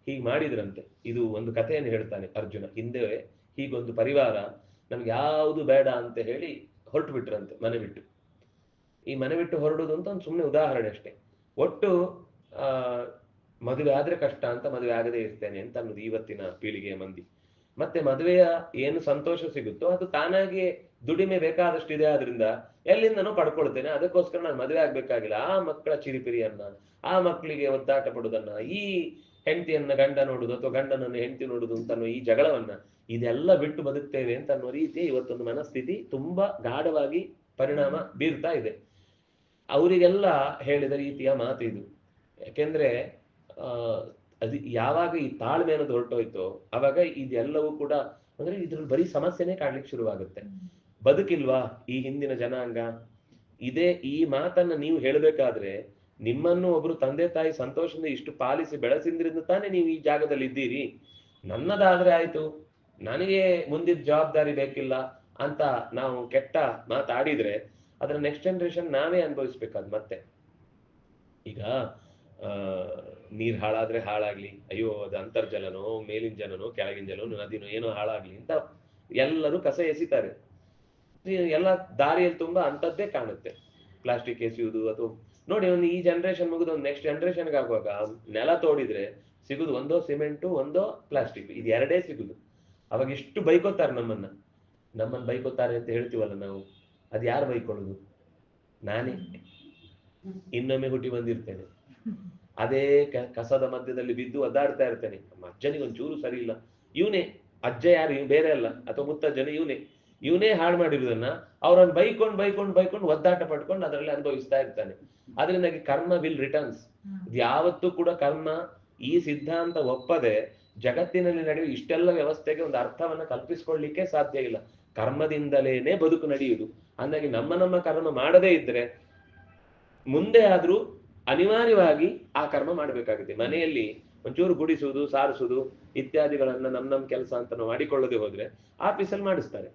Speaker 1: ಹೀಗೆ ಮಾಡಿದ್ರಂತೆ. ಇದು ಒಂದು ಕಥೆಯನ್ನು ಹೇಳ್ತಾನೆ ಅರ್ಜುನ. ಹಿಂದೆ ಹೀಗೊಂದು ಪರಿವಾರ ನಮ್ಗೆ ಯಾವುದು ಬೇಡ ಅಂತ ಹೇಳಿ ಹೊರಟು ಬಿಟ್ರಂತೆ ಮನೆ ಬಿಟ್ಟು. ಈ ಮನೆ ಬಿಟ್ಟು ಹೊರಡುದು ಅಂತ ಒಂದು ಸುಮ್ಮನೆ ಉದಾಹರಣೆ ಅಷ್ಟೇ. ಒಟ್ಟು ಮದುವೆ ಆದ್ರೆ ಕಷ್ಟ ಅಂತ ಮದುವೆ ಆಗದೆ ಇರ್ತೇನೆ ಅಂತ ಅನ್ನೋದು ಇವತ್ತಿನ ಪೀಳಿಗೆಯ ಮಂದಿ. ಮತ್ತೆ ಮದುವೆಯ ಏನು ಸಂತೋಷ ಸಿಗುತ್ತೋ ಅದು ತಾನಾಗಿ ದುಡಿಮೆ ಬೇಕಾದಷ್ಟು ಇದೆ, ಆದ್ರಿಂದ ಎಲ್ಲಿಂದನೂ ಪಡ್ಕೊಳ್ತೇನೆ, ಅದಕ್ಕೋಸ್ಕರ ನಾನು ಮದುವೆ ಆಗ್ಬೇಕಾಗಿಲ್ಲ. ಆ ಮಕ್ಕಳ ಚಿರಿಪಿರಿಯನ್ನ, ಆ ಮಕ್ಕಳಿಗೆ ಒದ್ದಾಟ ಪಡುದನ್ನ, ಈ ಹೆಂಡತಿಯನ್ನ ಗಂಡ ನೋಡುದು ಅಥವಾ ಗಂಡನನ್ನು ಹೆಂಡತಿ ನೋಡುದು ಅಂತ ಅನ್ನೋ ಈ ಜಗಳವನ್ನ, ಇದೆಲ್ಲ ಬಿಟ್ಟು ಬದುಕ್ತೇವೆ ಅಂತ ಅನ್ನೋ ರೀತಿ ಇವತ್ತೊಂದು ಮನಸ್ಥಿತಿ ತುಂಬಾ ಗಾಢವಾಗಿ ಪರಿಣಾಮ ಬೀರ್ತಾ ಇದೆ. ಅವರಿಗೆಲ್ಲ ಹೇಳಿದ ರೀತಿಯ ಮಾತು ಇದು. ಯಾಕೆಂದ್ರೆ ಅದು ಯಾವಾಗ ಈ ತಾಳ್ಮೆ ಅನ್ನೋದು ಹೊರಟೋಯ್ತೋ ಅವಾಗ ಇದೆಲ್ಲವೂ ಕೂಡ ಅಂದ್ರೆ ಇದ್ರಲ್ಲಿ ಬರೀ ಸಮಸ್ಯೆನೇ ಕಾಡ್ಲಿಕ್ಕೆ ಶುರುವಾಗುತ್ತೆ. ಬದುಕಿಲ್ವಾ ಈ ಹಿಂದಿನ ಜನಾಂಗ? ಇದೇ ಈ ಮಾತನ್ನ ನೀವು ಹೇಳ್ಬೇಕಾದ್ರೆ ನಿಮ್ಮನ್ನು ಒಬ್ರು ತಂದೆ ತಾಯಿ ಸಂತೋಷದಿಂದ ಇಷ್ಟು ಪಾಲಿಸಿ ಬೆಳೆಸಿದ್ರಿಂದ ತಾನೇ ನೀವು ಈ ಜಾಗದಲ್ಲಿ ಇದ್ದೀರಿ. ನನ್ನದಾದ್ರೆ ಆಯ್ತು, ನನಗೆ ಮುಂದಿನ ಜವಾಬ್ದಾರಿ ಬೇಕಿಲ್ಲ ಅಂತ ನಾವು ಕೆಟ್ಟ ಮಾತಾಡಿದ್ರೆ ಅದರ ನೆಕ್ಸ್ಟ್ ಜನರೇಷನ್ ನಾವೇ ಅನುಭವಿಸ್ಬೇಕಾದ್ ಮತ್ತೆ. ಈಗ ನೀರ್ ಹಾಳಾದ್ರೆ ಹಾಳಾಗ್ಲಿ, ಅಯ್ಯೋ ಅದು ಅಂತರ್ಜಲನೋ ಮೇಲಿನ ಜಲನೋ ಕೆಳಗಿನ ಜಲನೋ ನದಿನೋ ಏನೋ ಹಾಳಾಗ್ಲಿ ಅಂತ ಎಲ್ಲರೂ ಕಸ ಎಸಿತಾರೆ. ಎಲ್ಲ ದಾರಿಯಲ್ಲಿ ತುಂಬಾ ಅಂತದ್ದೇ ಕಾಣುತ್ತೆ. ಪ್ಲಾಸ್ಟಿಕ್ ಎಸೆಯುವುದು ಅಥವಾ ನೋಡಿ, ಒಂದು ಈ ಜನರೇಷನ್ ಮುಗಿದು ಒಂದು ನೆಕ್ಸ್ಟ್ ಜನರೇಷನ್ಗೆ ಆಗುವಾಗ ನೆಲ ತೋಡಿದ್ರೆ ಸಿಗುದು ಒಂದೋ ಸಿಮೆಂಟು ಒಂದೋ ಪ್ಲಾಸ್ಟಿಕ್, ಇದು ಎರಡೇ ಸಿಗುದು. ಅವಾಗ ಎಷ್ಟು ಬೈಕೋತಾರೆ ನಮ್ಮನ್ನ ಬೈಕೋತಾರೆ ಅಂತ ಹೇಳ್ತೀವಲ್ಲ ನಾವು, ಅದು ಯಾರು ಬೈಕೊಳ್ಳುದು? ನಾನೇ ಇನ್ನೊಮ್ಮೆ ಹುಟ್ಟಿ ಬಂದಿರ್ತೇನೆ, ಅದೇ ಕಸದ ಮಧ್ಯದಲ್ಲಿ ಬಿದ್ದು ಒದ್ದಾಡ್ತಾ ಇರ್ತೇನೆ. ನಮ್ಮ ಅಜ್ಜನಿಗೆ ಒಂಚೂರು ಸರಿ ಇಲ್ಲ, ಇವನೇ ಅಜ್ಜ, ಯಾರು ಇವ್ ಬೇರೆ ಅಲ್ಲ, ಅಥವಾ ಮುತ್ತಜ್ಜನ ಇವನೇ ಹಾಳು ಮಾಡಿರುವುದನ್ನ ಅವ್ರನ್ನ ಬೈಕೊಂಡು ಒದ್ದಾಟ ಪಡ್ಕೊಂಡು ಅದರಲ್ಲಿ ಅನುಭವಿಸ್ತಾ ಇರ್ತಾನೆ. ಅದರಿಂದಾಗಿ ಕರ್ಮ ವಿಲ್ ರಿಟರ್ನ್ಸ್. ಯಾವತ್ತೂ ಕೂಡ ಕರ್ಮ ಈ ಸಿದ್ಧಾಂತ ಒಪ್ಪದೆ ಜಗತ್ತಿನಲ್ಲಿ ನಡೆಯುವ ಇಷ್ಟೆಲ್ಲ ವ್ಯವಸ್ಥೆಗೆ ಒಂದು ಅರ್ಥವನ್ನ ಕಲ್ಪಿಸ್ಕೊಳ್ಳಿಕ್ಕೆ ಸಾಧ್ಯ ಇಲ್ಲ. ಕರ್ಮದಿಂದಲೇನೆ ಬದುಕು ನಡೆಯುವುದು. ಅಂದಾಗಿ ನಮ್ಮ ಕರ್ಮ ಮಾಡದೇ ಇದ್ರೆ ಮುಂದೆ ಆದ್ರೂ ಅನಿವಾರ್ಯವಾಗಿ ಆ ಕರ್ಮ ಮಾಡಬೇಕಾಗುತ್ತೆ. ಮನೆಯಲ್ಲಿ ಒಂಚೂರು ಗುಡಿಸುವುದು, ಸಾರಿಸುವುದು ಇತ್ಯಾದಿಗಳನ್ನ ನಮ್ಮ ಕೆಲಸ ಅಂತ ನಾವು ಮಾಡಿಕೊಳ್ಳದೆ ಹೋದ್ರೆ ಆಫೀಸಲ್ಲಿ ಮಾಡಿಸ್ತಾರೆ.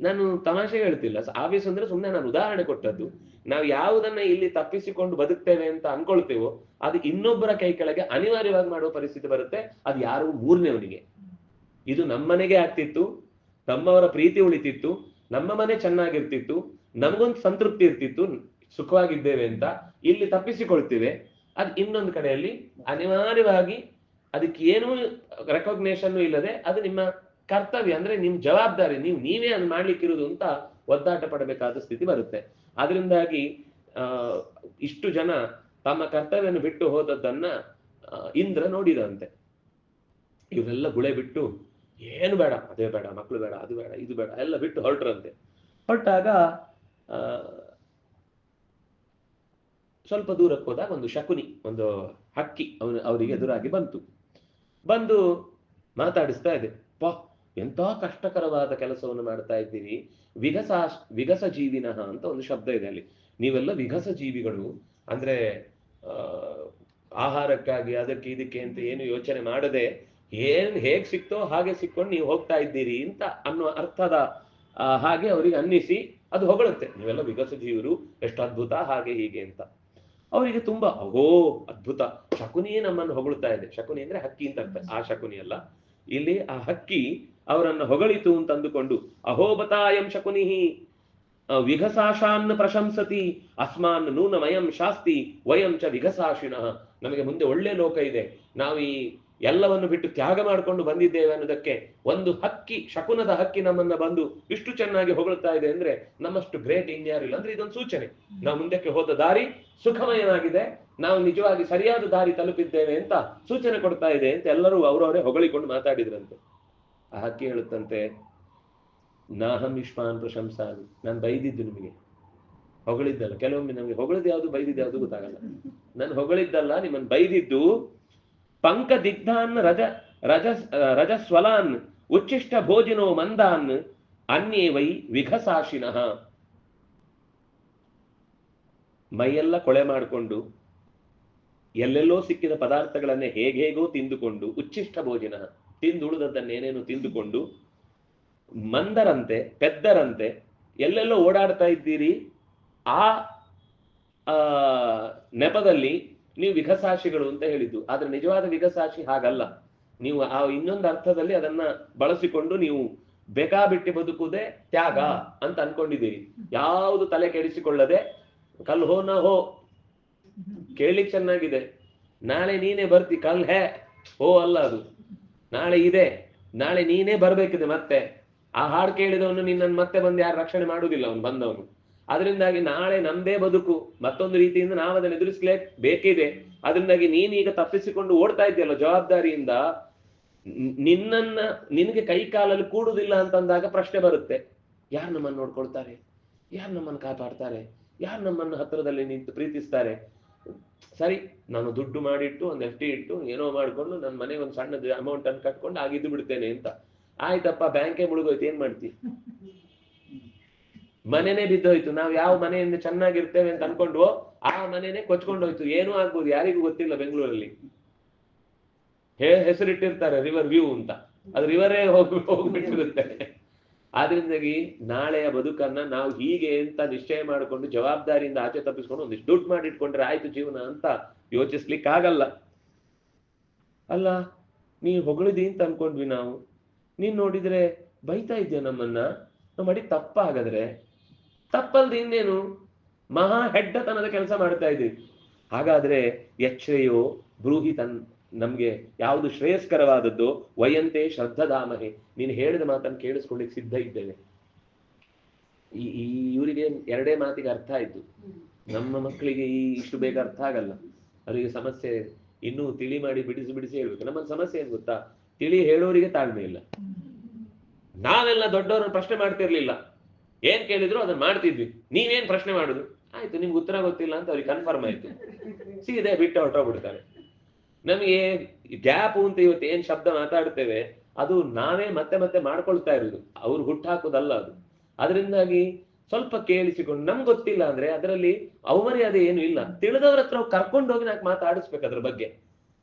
Speaker 1: ನಾನು ತಮಾಷೆಗೆ ಹೇಳ್ತಿಲ್ಲ, ಆಫೀಸ್ ಅಂದ್ರೆ ಸುಮ್ಮನೆ ನಾನು ಉದಾಹರಣೆ ಕೊಟ್ಟದ್ದು. ನಾವು ಯಾವುದನ್ನ ಇಲ್ಲಿ ತಪ್ಪಿಸಿಕೊಂಡು ಬದುಕ್ತೇವೆ ಅಂತ ಅನ್ಕೊಳ್ತೇವೋ ಅದು ಇನ್ನೊಬ್ಬರ ಕೈ ಕೆಳಗೆ ಅನಿವಾರ್ಯವಾಗಿ ಮಾಡುವ ಪರಿಸ್ಥಿತಿ ಬರುತ್ತೆ. ಅದು ಯಾರು ಮೂರನೇವನಿಗೆ. ಇದು ನಮ್ಮನೆಗೆ ಆಗ್ತಿತ್ತು, ನಮ್ಮವರ ಪ್ರೀತಿ ಉಳಿತಿತ್ತು, ನಮ್ಮ ಮನೆ ಚೆನ್ನಾಗಿರ್ತಿತ್ತು, ನಮಗೊಂದು ಸಂತೃಪ್ತಿ ಇರ್ತಿತ್ತು, ಸುಖವಾಗಿದ್ದೇವೆ ಅಂತ ಇಲ್ಲಿ ತಪ್ಪಿಸಿಕೊಳ್ತೀವಿ. ಅದು ಇನ್ನೊಂದು ಕಡೆಯಲ್ಲಿ ಅನಿವಾರ್ಯವಾಗಿ ಅದಕ್ಕೆ ಏನೂ ರೆಕಗ್ನೇಷನ್ ಇಲ್ಲದೆ ಅದು ನಿಮ್ಮ ಕರ್ತವ್ಯ, ಅಂದ್ರೆ ನಿಮ್ ಜವಾಬ್ದಾರಿ, ನೀವೇ ಅದು ಮಾಡ್ಲಿಕ್ಕಿರುವುದು ಅಂತ ಒದ್ದಾಟ ಪಡಬೇಕಾದ ಸ್ಥಿತಿ ಬರುತ್ತೆ. ಅದರಿಂದಾಗಿ ಇಷ್ಟು ಜನ ತಮ್ಮ ಕರ್ತವ್ಯವನ್ನು ಬಿಟ್ಟು ಹೋದದ್ದನ್ನ ಇಂದ್ರ ನೋಡಿದಂತೆ. ಇವರೆಲ್ಲ ಗುಳೆ ಬಿಟ್ಟು ಏನು ಬೇಡ, ಅದೇ ಬೇಡ, ಮಕ್ಕಳು ಬೇಡ, ಅದು ಬೇಡ, ಇದು ಬೇಡ ಎಲ್ಲ ಬಿಟ್ಟು ಹೊರಟ್ರಂತೆ. ಹೊರಟಾಗ ಸ್ವಲ್ಪ ದೂರಕ್ಕೆ ಹೋದಾಗ ಒಂದು ಶಕುನಿ, ಒಂದು ಹಕ್ಕಿ ಅವರಿಗೆ ಎದುರಾಗಿ ಬಂದು ಮಾತಾಡಿಸ್ತಾ ಇದೆ. ಎಂತ ಕಷ್ಟಕರವಾದ ಕೆಲಸವನ್ನು ಮಾಡ್ತಾ ಇದ್ದೀರಿ, ವಿಗಸ ಜೀವಿನಃ ಅಂತ ಒಂದು ಶಬ್ದ ಇದೆ ಅಲ್ಲಿ. ನೀವೆಲ್ಲ ವಿಗಸ ಜೀವಿಗಳು, ಅಂದ್ರೆ ಆಹಾರಕ್ಕಾಗಿ ಅದಕ್ಕೆ ಇದಕ್ಕೆ ಅಂತ ಏನು ಯೋಚನೆ ಮಾಡದೆ ಹೇಗ್ ಸಿಕ್ತೋ ಹಾಗೆ ಸಿಕ್ಕೊಂಡು ನೀವು ಹೋಗ್ತಾ ಇದ್ದೀರಿ ಅಂತ ಅನ್ನುವ ಅರ್ಥದ ಹಾಗೆ ಅವರಿಗೆ ಅನ್ನಿಸಿ ಅದು ಹೊಗಳುತ್ತೆ. ನೀವೆಲ್ಲ ವಿಗಸ ಜೀವರು, ಎಷ್ಟು ಅದ್ಭುತ, ಹಾಗೆ ಹೀಗೆ ಅಂತ. ಅವರಿಗೆ ತುಂಬಾ ಅಹೋ ಅದ್ಭುತ, ಶಕುನಿಯೇ ನಮ್ಮನ್ನು ಹೊಗಳುತ್ತಾ ಇದೆ. ಶಕುನಿ ಅಂದ್ರೆ ಹಕ್ಕಿ ಅಂತ ಅರ್ಥ, ಆ ಶಕುನಿ ಅಲ್ಲ. ಇಲ್ಲಿ ಆ ಹಕ್ಕಿ ಅವರನ್ನು ಹೊಗಳಿತು ಅಂತ ಅಂದುಕೊಂಡು ಅಹೋಬತಾಯಂ ಶಕುನಿ ವಿಘಸಾಶಾನ್ ಪ್ರಶಂಸತಿ ಅಸ್ಮಾನ್ ನೂನಮಯಂ ಶಾಸ್ತಿ ವಯಂ ಚ ವಿಘಸಾಶಿನಃ. ನಮಗೆ ಮುಂದೆ ಒಳ್ಳೆ ಲೋಕ ಇದೆ, ನಾವು ಈ ಎಲ್ಲವನ್ನು ಬಿಟ್ಟು ತ್ಯಾಗ ಮಾಡಿಕೊಂಡು ಬಂದಿದ್ದೇವೆ ಅನ್ನೋದಕ್ಕೆ ಒಂದು ಹಕ್ಕಿ, ಶಕುನದ ಹಕ್ಕಿ ನಮ್ಮನ್ನ ಬಂದು ಇಷ್ಟು ಚೆನ್ನಾಗಿ ಹೊಗಳುತ್ತಾ ಇದೆ ಅಂದ್ರೆ ನಮ್ಮಷ್ಟು ಗ್ರೇಟ್ ಇನ್ಯಾರಿಲ್ಲ. ಅಂದ್ರೆ ಇದೊಂದು ಸೂಚನೆ, ನಾವು ಮುಂದಕ್ಕೆ ಹೋದ ದಾರಿ ಸುಖಮಯವಾಗಿದೆ, ನಾವು ನಿಜವಾಗಿ ಸರಿಯಾದ ದಾರಿ ತಲುಪಿದ್ದೇವೆ ಅಂತ ಸೂಚನೆ ಕೊಡ್ತಾ ಇದೆ ಅಂತ ಎಲ್ಲರೂ ಅವರವರೇ ಹೊಗಳಿಕೊಂಡು ಮಾತಾಡಿದ್ರಂತೆ. ಆ ಹಕ್ಕಿ ಹೇಳುತ್ತಂತೆ, ನಾಹಂ ಇಷ್ಮಾನ್ ಪ್ರಶಂಸಾಮಿ, ನಾನು ಬೈದಿದ್ದು ನಿಮಗೆ, ಹೊಗಳಿದ್ದಲ್ಲ. ಕೆಲವೊಮ್ಮೆ ನಮಗೆ ಹೊಗಳದ್ ಯಾವುದು ಬೈದಿದ್ದು ಯಾವುದು ಗೊತ್ತಾಗಲ್ಲ. ನಾನು ಹೊಗಳಿದ್ದಲ್ಲ, ನಿಮ್ಮನ್ನು ಬೈದಿದ್ದು. ಪಂಕ ದಿಗ್ಧಾನ್ ರಜಸ್ವಲಾನ್ ಉಚ್ಚಿಷ್ಟ ಭೋಜಿನೋ ಮಂದಾನ್ ಅನ್ಯೇ ವೈ ವಿಘಸಾಶಿನಃ. ಮೈಯೆಲ್ಲ ಕೊಳೆ ಮಾಡಿಕೊಂಡು ಎಲ್ಲೆಲ್ಲೋ ಸಿಕ್ಕಿದ ಪದಾರ್ಥಗಳನ್ನೇ ಹೇಗೇಗೋ ತಿಂದುಕೊಂಡು, ಉಚ್ಚಿಷ್ಟ ಭೋಜನ ತಿಂದುಳಿದದ್ದನ್ನೇನೇನು ತಿಂದುಕೊಂಡು, ಮಂದರಂತೆ ಪೆದ್ದರಂತೆ ಎಲ್ಲೆಲ್ಲೋ ಓಡಾಡ್ತಾ ಇದ್ದೀರಿ. ಆ ನೆಪದಲ್ಲಿ ನೀವು ವಿಘಸಾಶಿಗಳು ಅಂತ ಹೇಳಿದ್ದು. ಆದ್ರೆ ನಿಜವಾದ ವಿಘಸಾಶಿ ಹಾಗಲ್ಲ. ನೀವು ಆ ಇನ್ನೊಂದು ಅರ್ಥದಲ್ಲಿ ಅದನ್ನ ಬಳಸಿಕೊಂಡು ನೀವು ಬೇಕಾಬಿಟ್ಟಿ ಬದುಕುವುದೇ ತ್ಯಾಗ ಅಂತ ಅನ್ಕೊಂಡಿದ್ದೀರಿ. ಯಾವುದು ತಲೆ ಕೆಡಿಸಿಕೊಳ್ಳದೆ ಕಲ್ ಹೋ ನ ಹೋ, ಕೇಳಿಕ್ ಚೆನ್ನಾಗಿದೆ, ನಾಳೆ ನೀನೇ ಬರ್ತಿ, ಕಲ್ ಹೇ ಹೋ ಅಲ್ಲ ಅದು, ನಾಳೆ ಇದೆ, ನಾಳೆ ನೀನೇ ಬರ್ಬೇಕಿದೆ. ಮತ್ತೆ ಆ ಹಾಡು ಕೇಳಿದವನು ನಿನ್ನನ್ನು ಮತ್ತೆ ಬಂದು ಯಾರು ರಕ್ಷಣೆ ಮಾಡುವುದಿಲ್ಲ, ಅವನು ಬಂದವನು. ಅದರಿಂದಾಗಿ ನಾಳೆ ನಮ್ದೇ ಬದುಕು, ಮತ್ತೊಂದು ರೀತಿಯಿಂದ ನಾವು ಅದನ್ನು ಎದುರಿಸಲೇ ಬೇಕಿದೆ. ಅದರಿಂದಾಗಿ ನೀನೀಗ ತಪ್ಪಿಸಿಕೊಂಡು ಓಡ್ತಾ ಇದ್ದೀಯಲ್ಲ ಜವಾಬ್ದಾರಿಯಿಂದ, ನಿನಗೆ ಕೈ ಕಾಲಲ್ಲಿ ಕೂಡುವುದಿಲ್ಲ ಅಂತಂದಾಗ ಪ್ರಶ್ನೆ ಬರುತ್ತೆ, ಯಾರು ನಮ್ಮನ್ನು ನೋಡ್ಕೊಳ್ತಾರೆ, ಯಾರು ನಮ್ಮನ್ನು ಕಾಪಾಡ್ತಾರೆ, ಯಾರು ನಮ್ಮನ್ನು ಹತ್ತಿರದಲ್ಲಿ ನಿಂತು ಪ್ರೀತಿಸ್ತಾರೆ. ಸರಿ, ನಾನು ದುಡ್ಡು ಮಾಡಿಟ್ಟು ಒಂದು FD ಇಟ್ಟು ಏನೋ ಮಾಡ್ಕೊಂಡು ನನ್ನ ಮನೆಗೆ ಒಂದು ಸಣ್ಣ ಅಮೌಂಟ್ ಅನ್ನು ಕಟ್ಕೊಂಡು ಆಗಿದ್ದು ಬಿಡ್ತೇನೆ ಅಂತ. ಆಯ್ತಪ್ಪ, ಬ್ಯಾಂಕೇ ಮುಳುಗೋಯ್ತು, ಏನ್ ಮಾಡ್ತಿ? ಮನೆನೇ ಬಿದ್ದೋಯ್ತು. ನಾವು ಯಾವ ಮನೆಯಿಂದ ಚೆನ್ನಾಗಿರ್ತೇವೆ ಅಂತ ಅನ್ಕೊಂಡ್ವೋ ಆ ಮನೆನೇ ಕೊಚ್ಕೊಂಡೋಯ್ತು. ಏನೂ ಆಗ್ಬೋದು, ಯಾರಿಗೂ ಗೊತ್ತಿಲ್ಲ. ಬೆಂಗಳೂರಲ್ಲಿ ಹೆಸರಿಟ್ಟಿರ್ತಾರೆ ರಿವರ್ ವ್ಯೂ ಅಂತ, ಅದು ರಿವರೇ ಹೋಗ್ಬಿಟ್ಟಿರುತ್ತೆ. ಆದ್ರಿಂದಾಗಿ ನಾಳೆಯ ಬದುಕನ್ನ ನಾವು ಹೀಗೆ ಅಂತ ನಿಶ್ಚಯ ಮಾಡಿಕೊಂಡು ಜವಾಬ್ದಾರಿಯಿಂದ ಆಚೆ ತಪ್ಪಿಸ್ಕೊಂಡು ಒಂದಿಷ್ಟು ದುಡ್ಡು ಮಾಡಿಟ್ಕೊಂಡ್ರೆ ಆಯ್ತು ಜೀವನ ಅಂತ ಯೋಚಿಸ್ಲಿಕ್ಕೆ ಆಗಲ್ಲ. ಅಲ್ಲ, ನೀನ್ ಹೊಗಳಿದಿ ಅಂತ ಅನ್ಕೊಂಡ್ವಿ ನಾವು, ನೀನ್ ನೋಡಿದ್ರೆ ಬೈತಾ ಇದ್ಯಾ ನಮ್ಮನ್ನ, ನಾವು ಮಾಡಿ ತಪ್ಪ. ಹಾಗಾದ್ರೆ ತಪ್ಪಲ್ದು ಇನ್ನೇನು, ಮಹಾ ಹೆಡ್ಡತನದ ಕೆಲಸ ಮಾಡ್ತಾ ಇದ್ದೀವಿ. ಹಾಗಾದ್ರೆ ಯಚ್ಛ್ರೇಯೋ ಬ್ರೂಹಿ ನಮ್ಗೆ ಯಾವುದು ಶ್ರೇಯಸ್ಕರವಾದದ್ದು, ವಯಂತೆ ಶ್ರದ್ಧಧಾಮಹೆ, ನೀನು ಹೇಳಿದ ಮಾತನ್ನು ಕೇಳಿಸ್ಕೊಳ್ಳಿಕ್ಕೆ ಸಿದ್ಧ ಇದ್ದೇವೆ. ಈ ಇವರಿಗೆ ಎರಡೇ ಮಾತಿಗೆ ಅರ್ಥ ಆಯ್ತು. ನಮ್ಮ ಮಕ್ಕಳಿಗೆ ಇಷ್ಟು ಬೇಗ ಅರ್ಥ ಆಗಲ್ಲ. ಅವರಿಗೆ ಸಮಸ್ಯೆ ಇನ್ನೂ ತಿಳಿ ಮಾಡಿ ಬಿಡಿಸಿ ಬಿಡಿಸಿ ಹೇಳ್ಬೇಕು. ನಮ್ಮ ಸಮಸ್ಯೆ ಏನ್ ಗೊತ್ತಾ, ತಿಳಿ ಹೇಳೋರಿಗೆ ತಾಳ್ಮೆ ಇಲ್ಲ. ನಾವೆಲ್ಲ ದೊಡ್ಡವ್ರನ್ನ ಪ್ರಶ್ನೆ ಮಾಡ್ತಿರ್ಲಿಲ್ಲ, ಏನ್ ಕೇಳಿದ್ರು ಅದನ್ನ ಮಾಡ್ತಿದ್ವಿ. ನೀವೇನ್ ಪ್ರಶ್ನೆ ಮಾಡುದು, ಆಯ್ತು ನಿಮ್ಗೆ ಉತ್ತರ ಗೊತ್ತಿಲ್ಲ ಅಂತ ಅವ್ರಿಗೆ ಕನ್ಫರ್ಮ್ ಆಯ್ತು, ಸೀದೆ ಬಿಟ್ಟು ಹೊರಟೋಗ್ಬಿಡ್ತಾರೆ. ನಮಗೆ ಗ್ಯಾಪ್ ಅಂತ ಇವತ್ತು ಏನ್ ಶಬ್ದ ಮಾತಾಡ್ತೇವೆ ಅದು ನಾವೇ ಮತ್ತೆ ಮತ್ತೆ ಮಾಡ್ಕೊಳ್ತಾ ಇರುದು, ಅವ್ರು ಹುಟ್ಟಾಕೋದಲ್ಲ ಅದು. ಅದರಿಂದಾಗಿ ಸ್ವಲ್ಪ ಕೇಳಿಸಿಕೊಂಡು, ನಮ್ಗೆ ಗೊತ್ತಿಲ್ಲ ಅಂದ್ರೆ ಅದರಲ್ಲಿ ಅವಮರ್ಯಾದೆ ಏನು ಇಲ್ಲ. ತಿಳಿದವ್ರ ಹತ್ರ ಕರ್ಕೊಂಡು ಹೋಗಿ ನಾಲ್ಕು ಮಾತಾಡಿಸ್ಬೇಕು ಅದ್ರ ಬಗ್ಗೆ.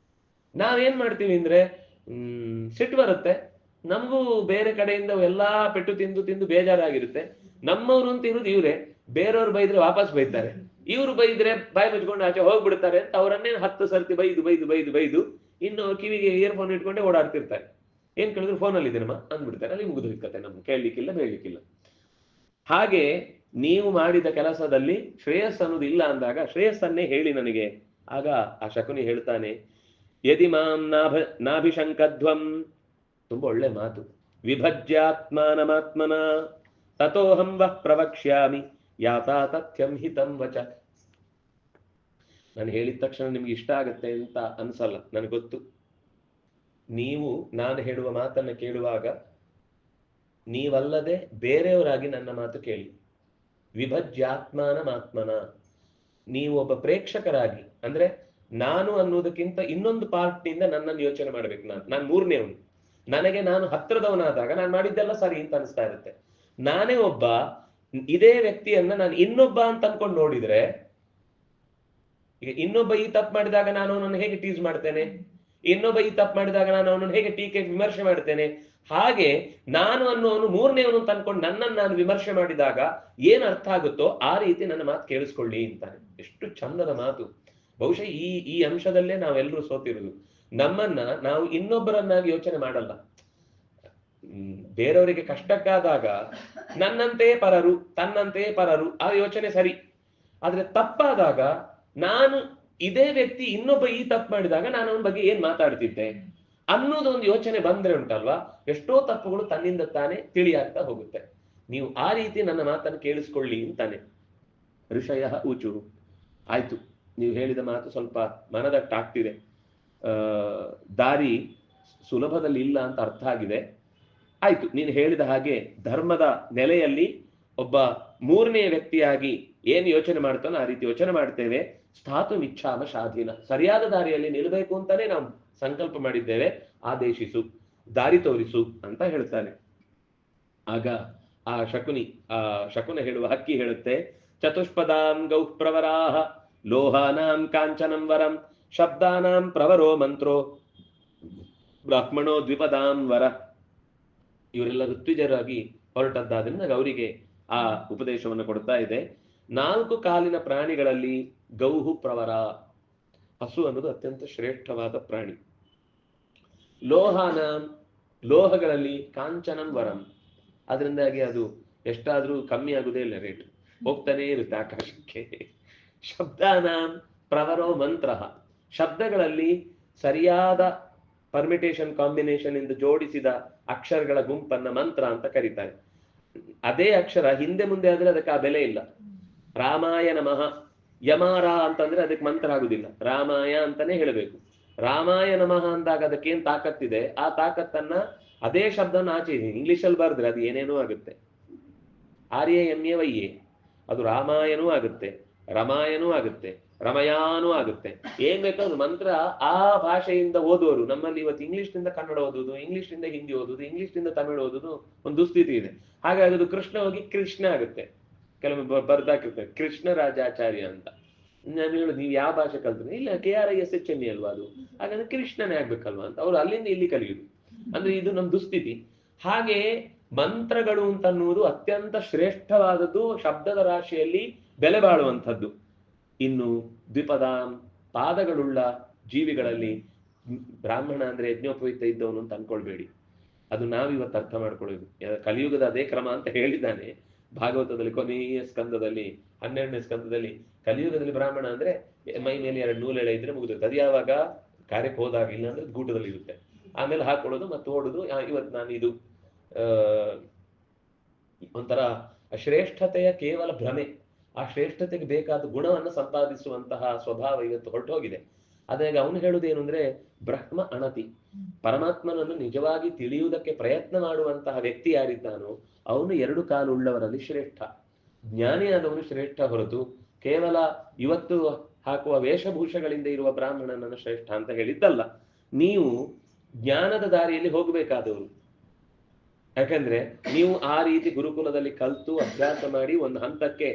Speaker 1: ನಾವೇನ್ ಮಾಡ್ತೀವಿ ಅಂದ್ರೆ ಸಿಟ್ಟು ಬರುತ್ತೆ, ನಮಗೂ ಬೇರೆ ಕಡೆಯಿಂದ ಎಲ್ಲಾ ಪೆಟ್ಟು ತಿಂದು ತಿಂದು ಬೇಜಾರಾಗಿರುತ್ತೆ. ನಮ್ಮವ್ರು ಅಂತ ಇರುದು ಇವ್ರೆ, ಬೇರೆಯವ್ರು ಬೈದ್ರೆ ವಾಪಸ್ ಬೈತಾರೆ, ಇವ್ರು ಬೈದ್ರೆ ಬಾಯಿ ಮುಚ್ಕೊಂಡು ಆಚೆ ಹೋಗ್ಬಿಡ್ತಾರೆ ಅಂತ ಅವರನ್ನೇ 10 ಸರ್ತಿ ಬೈದು ಬೈದು ಬೈದು ಬೈದು ಇನ್ನು ಕಿವಿಗೆ ಇಯರ್ಫೋನ್ ಇಟ್ಕೊಂಡೆ ಓಡಾಡ್ತಿರ್ತಾರೆ. ಏನ್ ಕೇಳಿದ್ರು ಫೋನಲ್ಲಿ ಇದೇನಮ್ಮ ಅಂದ್ಬಿಡ್ತಾರೆ. ಅಲ್ಲಿ ಮುಗಿದು ನಮ್ಗೆ ಕೇಳಲಿಕ್ಕಿಲ್ಲ ಬೇಳಲಿಕ್ಕಿಲ್ಲ. ಹಾಗೆ ನೀವು ಮಾಡಿದ ಕೆಲಸದಲ್ಲಿ ಶ್ರೇಯಸ್ ಅನ್ನೋದು ಇಲ್ಲ ಅಂದಾಗ ಶ್ರೇಯಸ್ಸನ್ನೇ ಹೇಳಿ ನನಗೆ. ಆಗ ಆ ಶಕುನಿ ಹೇಳ್ತಾನೆ, ಯದಿ ಮಾಂ ನಾಭಿಶಂಕಧ್ವಂ, ತುಂಬಾ ಒಳ್ಳೆ ಮಾತು, ವಿಭಜ್ಯಾತ್ಮಾನಮಾತ್ಮನ ತಥೋಹಂ ವಃ ಪ್ರವಕ್ಷ್ಯಾಮಿ ಯಾತಾ ತಥ್ಯಂ ಹಿತಂ ವಚ. ನಾನು ಹೇಳಿದ ತಕ್ಷಣ ನಿಮ್ಗೆ ಇಷ್ಟ ಆಗತ್ತೆ ಅಂತ ಅನ್ಸಲ್ಲ, ನನಗೆ ಗೊತ್ತು. ನೀವು ನಾನು ಹೇಳುವ ಮಾತನ್ನ ಕೇಳುವಾಗ ನೀವಲ್ಲದೆ ಬೇರೆಯವರಾಗಿ ನನ್ನ ಮಾತು ಕೇಳಿ. ವಿಭಜ್ಯಾತ್ಮಾನಮಾತ್ಮನ, ನೀವು ಒಬ್ಬ ಪ್ರೇಕ್ಷಕರಾಗಿ, ಅಂದ್ರೆ ನಾನು ಅನ್ನೋದಕ್ಕಿಂತ ಇನ್ನೊಂದು ಪಾರ್ಟ್ನಿಂದ ನನ್ನನ್ನು ಯೋಚನೆ ಮಾಡ್ಬೇಕು. ನಾನು ಮೂರನೇವನು. ನನಗೆ ನಾನು ಹತ್ರದವನಾದಾಗ ನಾನು ಮಾಡಿದ್ದೆಲ್ಲ ಸರಿ ಅಂತ ಅನಿಸ್ತಾ ಇರುತ್ತೆ. ನಾನೇ ಒಬ್ಬ ಇದೇ ವ್ಯಕ್ತಿಯನ್ನ ನಾನು ಇನ್ನೊಬ್ಬ ಅಂತ ಅನ್ಕೊಂಡು ನೋಡಿದ್ರೆ, ಈಗ ಇನ್ನೊಬ್ಬ ಈ ತಪ್ಪು ಮಾಡಿದಾಗ ನಾನು ಅವನನ್ನು ಹೇಗೆ ಟೀಸ್ ಮಾಡ್ತೇನೆ, ಇನ್ನೊಬ್ಬ ಈ ತಪ್ಪು ಮಾಡಿದಾಗ ನಾನು ಅವನನ್ನು ಹೇಗೆ ಟೀಕೆ ವಿಮರ್ಶೆ ಮಾಡ್ತೇನೆ, ಹಾಗೆ ನಾನು ಅನ್ನೋನು ಮೂರನೇವನು ಅಂತ ಅನ್ಕೊಂಡು ನನ್ನನ್ನು ನಾನು ವಿಮರ್ಶೆ ಮಾಡಿದಾಗ ಏನ್ ಅರ್ಥ ಆಗುತ್ತೋ ಆ ರೀತಿ ನನ್ನ ಮಾತು ಕೇಳಿಸ್ಕೊಳ್ಳಿ ಅಂತಾನೆ. ಎಷ್ಟು ಚಂದದ ಮಾತು. ಬಹುಶಃ ಈ ಅಂಶದಲ್ಲೇ ನಾವೆಲ್ಲರೂ ಸೋತಿರುವುದು. ನಮ್ಮನ್ನ ನಾವು ಇನ್ನೊಬ್ಬರನ್ನಾಗಿ ಯೋಚನೆ ಮಾಡಲ್ಲ. ಬೇರೆಯವರಿಗೆ ಕಷ್ಟಕ್ಕಾದಾಗ ನನ್ನಂತೆ ಪರರು ತನ್ನಂತೆ ಪರರು ಆ ಯೋಚನೆ ಸರಿ. ಆದ್ರೆ ತಪ್ಪಾದಾಗ ನಾನು ಇದೇ ವ್ಯಕ್ತಿ ಇನ್ನೊಬ್ಬ ಈ ತಪ್ಪು ಮಾಡಿದಾಗ ನಾನು ಅವನ ಬಗ್ಗೆ ಏನ್ ಮಾತಾಡ್ತಿದ್ದೆ ಅನ್ನೋದೊಂದು ಯೋಚನೆ ಬಂದ್ರೆ ಉಂಟಲ್ವಾ, ಎಷ್ಟೋ ತಪ್ಪುಗಳು ತನ್ನಿಂದ ತಾನೇ ತಿಳಿಯಾಗ್ತಾ ಹೋಗುತ್ತೆ. ನೀವು ಆ ರೀತಿ ನನ್ನ ಮಾತನ್ನು ಕೇಳಿಸ್ಕೊಳ್ಳಿ ಅಂತಾನೆ. ಋಷಯ ಊಚು, ಆಯ್ತು ನೀವು ಹೇಳಿದ ಮಾತು ಸ್ವಲ್ಪ ಮನದಟ್ಟಾಗ್ತಿದೆ, ದಾರಿ ಸುಲಭದಲ್ಲಿ ಇಲ್ಲ ಅಂತ ಅರ್ಥ ಆಗಿದೆ. ಆಯ್ತು, ನೀನು ಹೇಳಿದ ಹಾಗೆ ಧರ್ಮದ ನೆಲೆಯಲ್ಲಿ ಒಬ್ಬ ಮೂರನೇ ವ್ಯಕ್ತಿಯಾಗಿ ಏನ್ ಯೋಚನೆ ಮಾಡ್ತಾನೋ ಆ ರೀತಿ ಯೋಚನೆ ಮಾಡ್ತೇವೆ. ಸ್ಥಾತು ಇಚ್ಛಾಮ ಶಾಧೀನ, ಸರಿಯಾದ ದಾರಿಯಲ್ಲಿ ನಿಲ್ಲಬೇಕು ಅಂತಾನೆ ನಾವು ಸಂಕಲ್ಪ ಮಾಡಿದ್ದೇವೆ, ಆದೇಶಿಸು, ದಾರಿ ತೋರಿಸು ಅಂತ ಹೇಳ್ತಾನೆ. ಆಗ ಆ ಶಕುನ ಹೇಳುವ ಹಕ್ಕಿ ಹೇಳುತ್ತೆ, ಚತುಷ್ಪದಾಂ ಗೌಃ ಪ್ರವರಾಹ ಲೋಹಾನಾಂ ಕಾಂಚನಂ ವರಂ ಶಬ್ದಾನಾಂ ಪ್ರವರೋ ಮಂತ್ರೋ ಬ್ರಾಹ್ಮಣೋ ದ್ವಿಪದಾಂ ವರ. ಇವರೆಲ್ಲ ಋತ್ವಿಜರಾಗಿ ಹೊರಟದ್ದಾದ್ರಿಂದ ಅವರಿಗೆ ಆ ಉಪದೇಶವನ್ನು ಕೊಡ್ತಾ ಇದೆ. 4 ಕಾಲಿನ ಪ್ರಾಣಿಗಳಲ್ಲಿ ಗೌಹು ಪ್ರವರ, ಹಸು ಅನ್ನೋದು ಅತ್ಯಂತ ಶ್ರೇಷ್ಠವಾದ ಪ್ರಾಣಿ. ಲೋಹಗಳಲ್ಲಿ ಕಾಂಚನಂ ವರಂ, ಅದರಿಂದಾಗಿ ಅದು ಎಷ್ಟಾದ್ರೂ ಕಮ್ಮಿ ಆಗುದೇ ಇಲ್ಲ, ರೇಟ್ ಹೋಗ್ತಾನೆ ಇರುತ್ತೆ ಆಕಾಶಕ್ಕೆ. ಶಬ್ದಾನಾಂ ಪ್ರವರೋ ಮಂತ್ರ, ಶಬ್ದಗಳಲ್ಲಿ ಸರಿಯಾದ ಪರ್ಮಿಟೇಷನ್ ಕಾಂಬಿನೇಷನ್ ಇಂದ ಜೋಡಿಸಿದ ಅಕ್ಷರಗಳ ಗುಂಪನ್ನ ಮಂತ್ರ ಅಂತ ಕರೀತಾರೆ. ಅದೇ ಅಕ್ಷರ ಹಿಂದೆ ಮುಂದೆ ಆದ್ರೆ ಅದಕ್ಕೆ ಆ ಬೆಲೆ ಇಲ್ಲ. ರಾಮಾಯ ನಮಃ, ಯಮಾರ ಅಂತಂದ್ರೆ ಅದಕ್ಕೆ ಮಂತ್ರ ಆಗುದಿಲ್ಲ, ರಾಮಾಯ ಅಂತಾನೆ ಹೇಳಬೇಕು. ರಾಮಾಯ ನಮಃ ಅಂದಾಗ ಅದಕ್ಕೇನ್ ತಾಕತ್ತಿದೆ, ಆ ತಾಕತ್ತನ್ನ ಅದೇ ಶಬ್ದನ ಆಚೆ ಇಂಗ್ಲಿಷಲ್ಲಿ ಬರೆದ್ರೆ ಅದು ಏನೇನೋ ಆಗುತ್ತೆ. RAMAYA, ಅದು ರಾಮಾಯನೂ ಆಗುತ್ತೆ, ರಮಾಯನೂ ಆಗುತ್ತೆ, ರಮಯಾನೂ ಆಗುತ್ತೆ. ಏನ್ ಬೇಕಾದ್ರು ಮಂತ್ರ ಆ ಭಾಷೆಯಿಂದ ಓದುವರು. ನಮ್ಮಲ್ಲಿ ಇವತ್ತು ಇಂಗ್ಲಿಷ್ನಿಂದ ಕನ್ನಡ ಓದುದು, ಇಂಗ್ಲಿಷ್ನಿಂದ ಹಿಂದಿ ಓದುದು, ಇಂಗ್ಲಿಷ್ನಿಂದ ತಮಿಳು ಓದುದು ಒಂದು ದುಸ್ಥಿತಿ ಇದೆ. ಹಾಗಾಗಿ ಅದು ಕೃಷ್ಣ ಹೋಗಿ ಕೃಷ್ಣ ಆಗುತ್ತೆ. ಕೆಲವೊಮ್ಮೆ ಬರ್ದಾಕಿರ್ತಾರೆ ಕೃಷ್ಣ ರಾಜಾಚಾರ್ಯ ಅಂತ. ನಾನು ಹೇಳುದು, ನೀವು ಯಾವ ಭಾಷೆ ಕಲ್ತ್ರೆ, ಇಲ್ಲ KRISHME ಅಲ್ವಾ ಅದು, ಹಾಗಾದ್ರೆ ಕೃಷ್ಣನೇ ಆಗ್ಬೇಕಲ್ವಾ ಅಂತ ಅವ್ರು ಅಲ್ಲಿಂದ ಇಲ್ಲಿ ಕಲಿಯುದು. ಅಂದ್ರೆ ಇದು ನಮ್ ದುಸ್ಥಿತಿ. ಹಾಗೆ ಮಂತ್ರಗಳು ಅಂತನ್ನುವುದು ಅತ್ಯಂತ ಶ್ರೇಷ್ಠವಾದದ್ದು, ಶಬ್ದದ ರಾಶಿಯಲ್ಲಿ ಬೆಲೆ ಬಾಳುವಂಥದ್ದು. ಇನ್ನು ದ್ವಿಪದ ಪಾದಗಳುಳ್ಳ ಜೀವಿಗಳಲ್ಲಿ ಬ್ರಾಹ್ಮಣ ಅಂದ್ರೆ ಯಜ್ಞೋಪವೀತ ಇದ್ದವನು ಅಂತ ಅನ್ಕೊಳ್ಬೇಡಿ. ಅದು ನಾವಿವತ್ತು ಅರ್ಥ ಮಾಡ್ಕೊಳ್ಳೋದು. ಕಲಿಯುಗದ ಅದೇ ಕ್ರಮ ಅಂತ ಹೇಳಿದ್ದಾನೆ ಭಾಗವತದಲ್ಲಿ, ಕೊನೆಯ ಸ್ಕಂದದಲ್ಲಿ 12ನೇ ಸ್ಕಂದದಲ್ಲಿ. ಕಲಿಯುಗದಲ್ಲಿ ಬ್ರಾಹ್ಮಣ ಅಂದ್ರೆ ಮೈ ಮೇಲೆ 2 ನೂಲೆಳೆ ಇದ್ರೆ ಮುಗಿದು. ಅದು ಯಾವಾಗ ಕಾರ್ಯಕ್ಕೆ ಹೋದಾಗ, ಇಲ್ಲ ಅಂದ್ರೆ ಗೂಟದಲ್ಲಿ ಇರುತ್ತೆ, ಆಮೇಲೆ ಹಾಕೊಳ್ಳೋದು ಮತ್ತೆ ಓಡುದು. ಇವತ್ತು ನಾನು ಇದು ಒಂಥರ ಶ್ರೇಷ್ಠತೆಯ ಕೇವಲ ಭ್ರಮೆ. ಆ ಶ್ರೇಷ್ಠತೆಗೆ ಬೇಕಾದ ಗುಣವನ್ನು ಸಂಪಾದಿಸುವಂತಹ ಸ್ವಭಾವ ಇವತ್ತು ಹೊರಟೋಗಿದೆ. ಅದಾಗ ಅವನು ಹೇಳುವುದೇನು ಅಂದ್ರೆ, ಬ್ರಹ್ಮ ಅಣತಿ, ಪರಮಾತ್ಮನನ್ನು ನಿಜವಾಗಿ ತಿಳಿಯುವುದಕ್ಕೆ ಪ್ರಯತ್ನ ಮಾಡುವಂತಹ ವ್ಯಕ್ತಿ ಯಾರಿದ್ದಾನೋ ಅವನು 2 ಕಾಲು ಉಳ್ಳವರಲ್ಲಿ ಶ್ರೇಷ್ಠ. ಜ್ಞಾನಿಯಾದವನು ಶ್ರೇಷ್ಠ ಹೊರತು ಕೇವಲ ಇವತ್ತು ಹಾಕುವ ವೇಷಭೂಷಗಳಿಂದ ಇರುವ ಬ್ರಾಹ್ಮಣನನ್ನು ಶ್ರೇಷ್ಠ ಅಂತ ಹೇಳಿದ್ದಲ್ಲ. ನೀವು ಜ್ಞಾನದ ದಾರಿಯಲ್ಲಿ ಹೋಗಬೇಕಾದವರು. ಯಾಕಂದ್ರೆ ನೀವು ಆ ರೀತಿ ಗುರುಕುಲದಲ್ಲಿ ಕಲ್ತು ಅಭ್ಯಾಸ ಮಾಡಿ ಒಂದು ಹಂತಕ್ಕೆ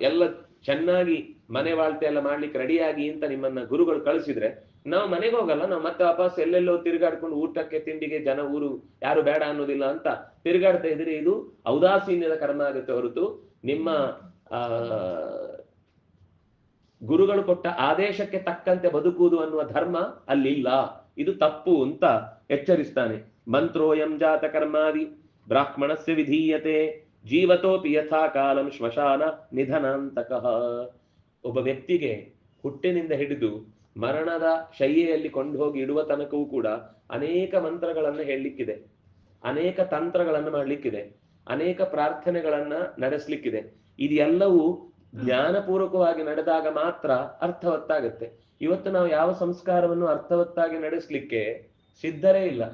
Speaker 1: ಎಲ್ಲ ಚೆನ್ನಾಗಿ ಮನೆ ಬಾಳ್ತೆ ಎಲ್ಲ ಮಾಡ್ಲಿಕ್ಕೆ ರೆಡಿಯಾಗಿ ಅಂತ ನಿಮ್ಮನ್ನ ಗುರುಗಳು ಕಳಿಸಿದ್ರೆ, ನಾವು ಮನೆಗೆ ಹೋಗಲ್ಲ, ನಾವು ಮತ್ತೆ ವಾಪಸ್ ಎಲ್ಲೆಲ್ಲೋ ತಿರುಗಾಡ್ಕೊಂಡು ಊಟಕ್ಕೆ ತಿಂಡಿಗೆ ಜನ ಊರು ಯಾರು ಬೇಡ ಅನ್ನೋದಿಲ್ಲ ಅಂತ ತಿರುಗಾಡ್ತಾ ಇದ್ರೆ ಇದು ಔದಾಸೀನ್ಯದ ಕರ್ಮ ಆಗುತ್ತೆ ಹೊರತು ನಿಮ್ಮ ಗುರುಗಳು ಕೊಟ್ಟ ಆದೇಶಕ್ಕೆ ತಕ್ಕಂತೆ ಬದುಕುವುದು ಅನ್ನುವ ಧರ್ಮ ಅಲ್ಲಿಲ್ಲ. ಇದು ತಪ್ಪು ಅಂತ ಎಚ್ಚರಿಸ್ತಾನೆ. ಮಂತ್ರೋಯಂ ಜಾತ ಕರ್ಮಾದಿ ಬ್ರಾಹ್ಮಣಸ್ಯ ವಿಧೀಯತೆ ಜೀವತೋಪಿ ಯಥಾ ಕಾಲಂ ಶ್ಮಶಾನ ನಿಧನಾಂತಕಃ. ಒಬ್ಬ ವ್ಯಕ್ತಿಗೆ ಹುಟ್ಟಿನಿಂದ ಹಿಡಿದು ಮರಣದ ಶಯ್ಯೆಯಲ್ಲಿ ಕೊಂಡು ಹೋಗಿ ಇಡುವ ತನಕವೂ ಕೂಡ ಅನೇಕ ಮಂತ್ರಗಳನ್ನು ಹೇಳಲಿಕ್ಕಿದೆ, ಅನೇಕ ತಂತ್ರಗಳನ್ನು ಮಾಡ್ಲಿಕ್ಕಿದೆ, ಅನೇಕ ಪ್ರಾರ್ಥನೆಗಳನ್ನ ನಡೆಸಲಿಕ್ಕಿದೆ. ಇದೆಲ್ಲವೂ ಜ್ಞಾನಪೂರ್ವಕವಾಗಿ ನಡೆದಾಗ ಮಾತ್ರ ಅರ್ಥವತ್ತಾಗತ್ತೆ. ಇವತ್ತು ನಾವು ಯಾವ ಸಂಸ್ಕಾರವನ್ನು ಅರ್ಥವತ್ತಾಗಿ ನಡೆಸಲಿಕ್ಕೆ ಸಿದ್ಧರೇ ಇಲ್ಲ.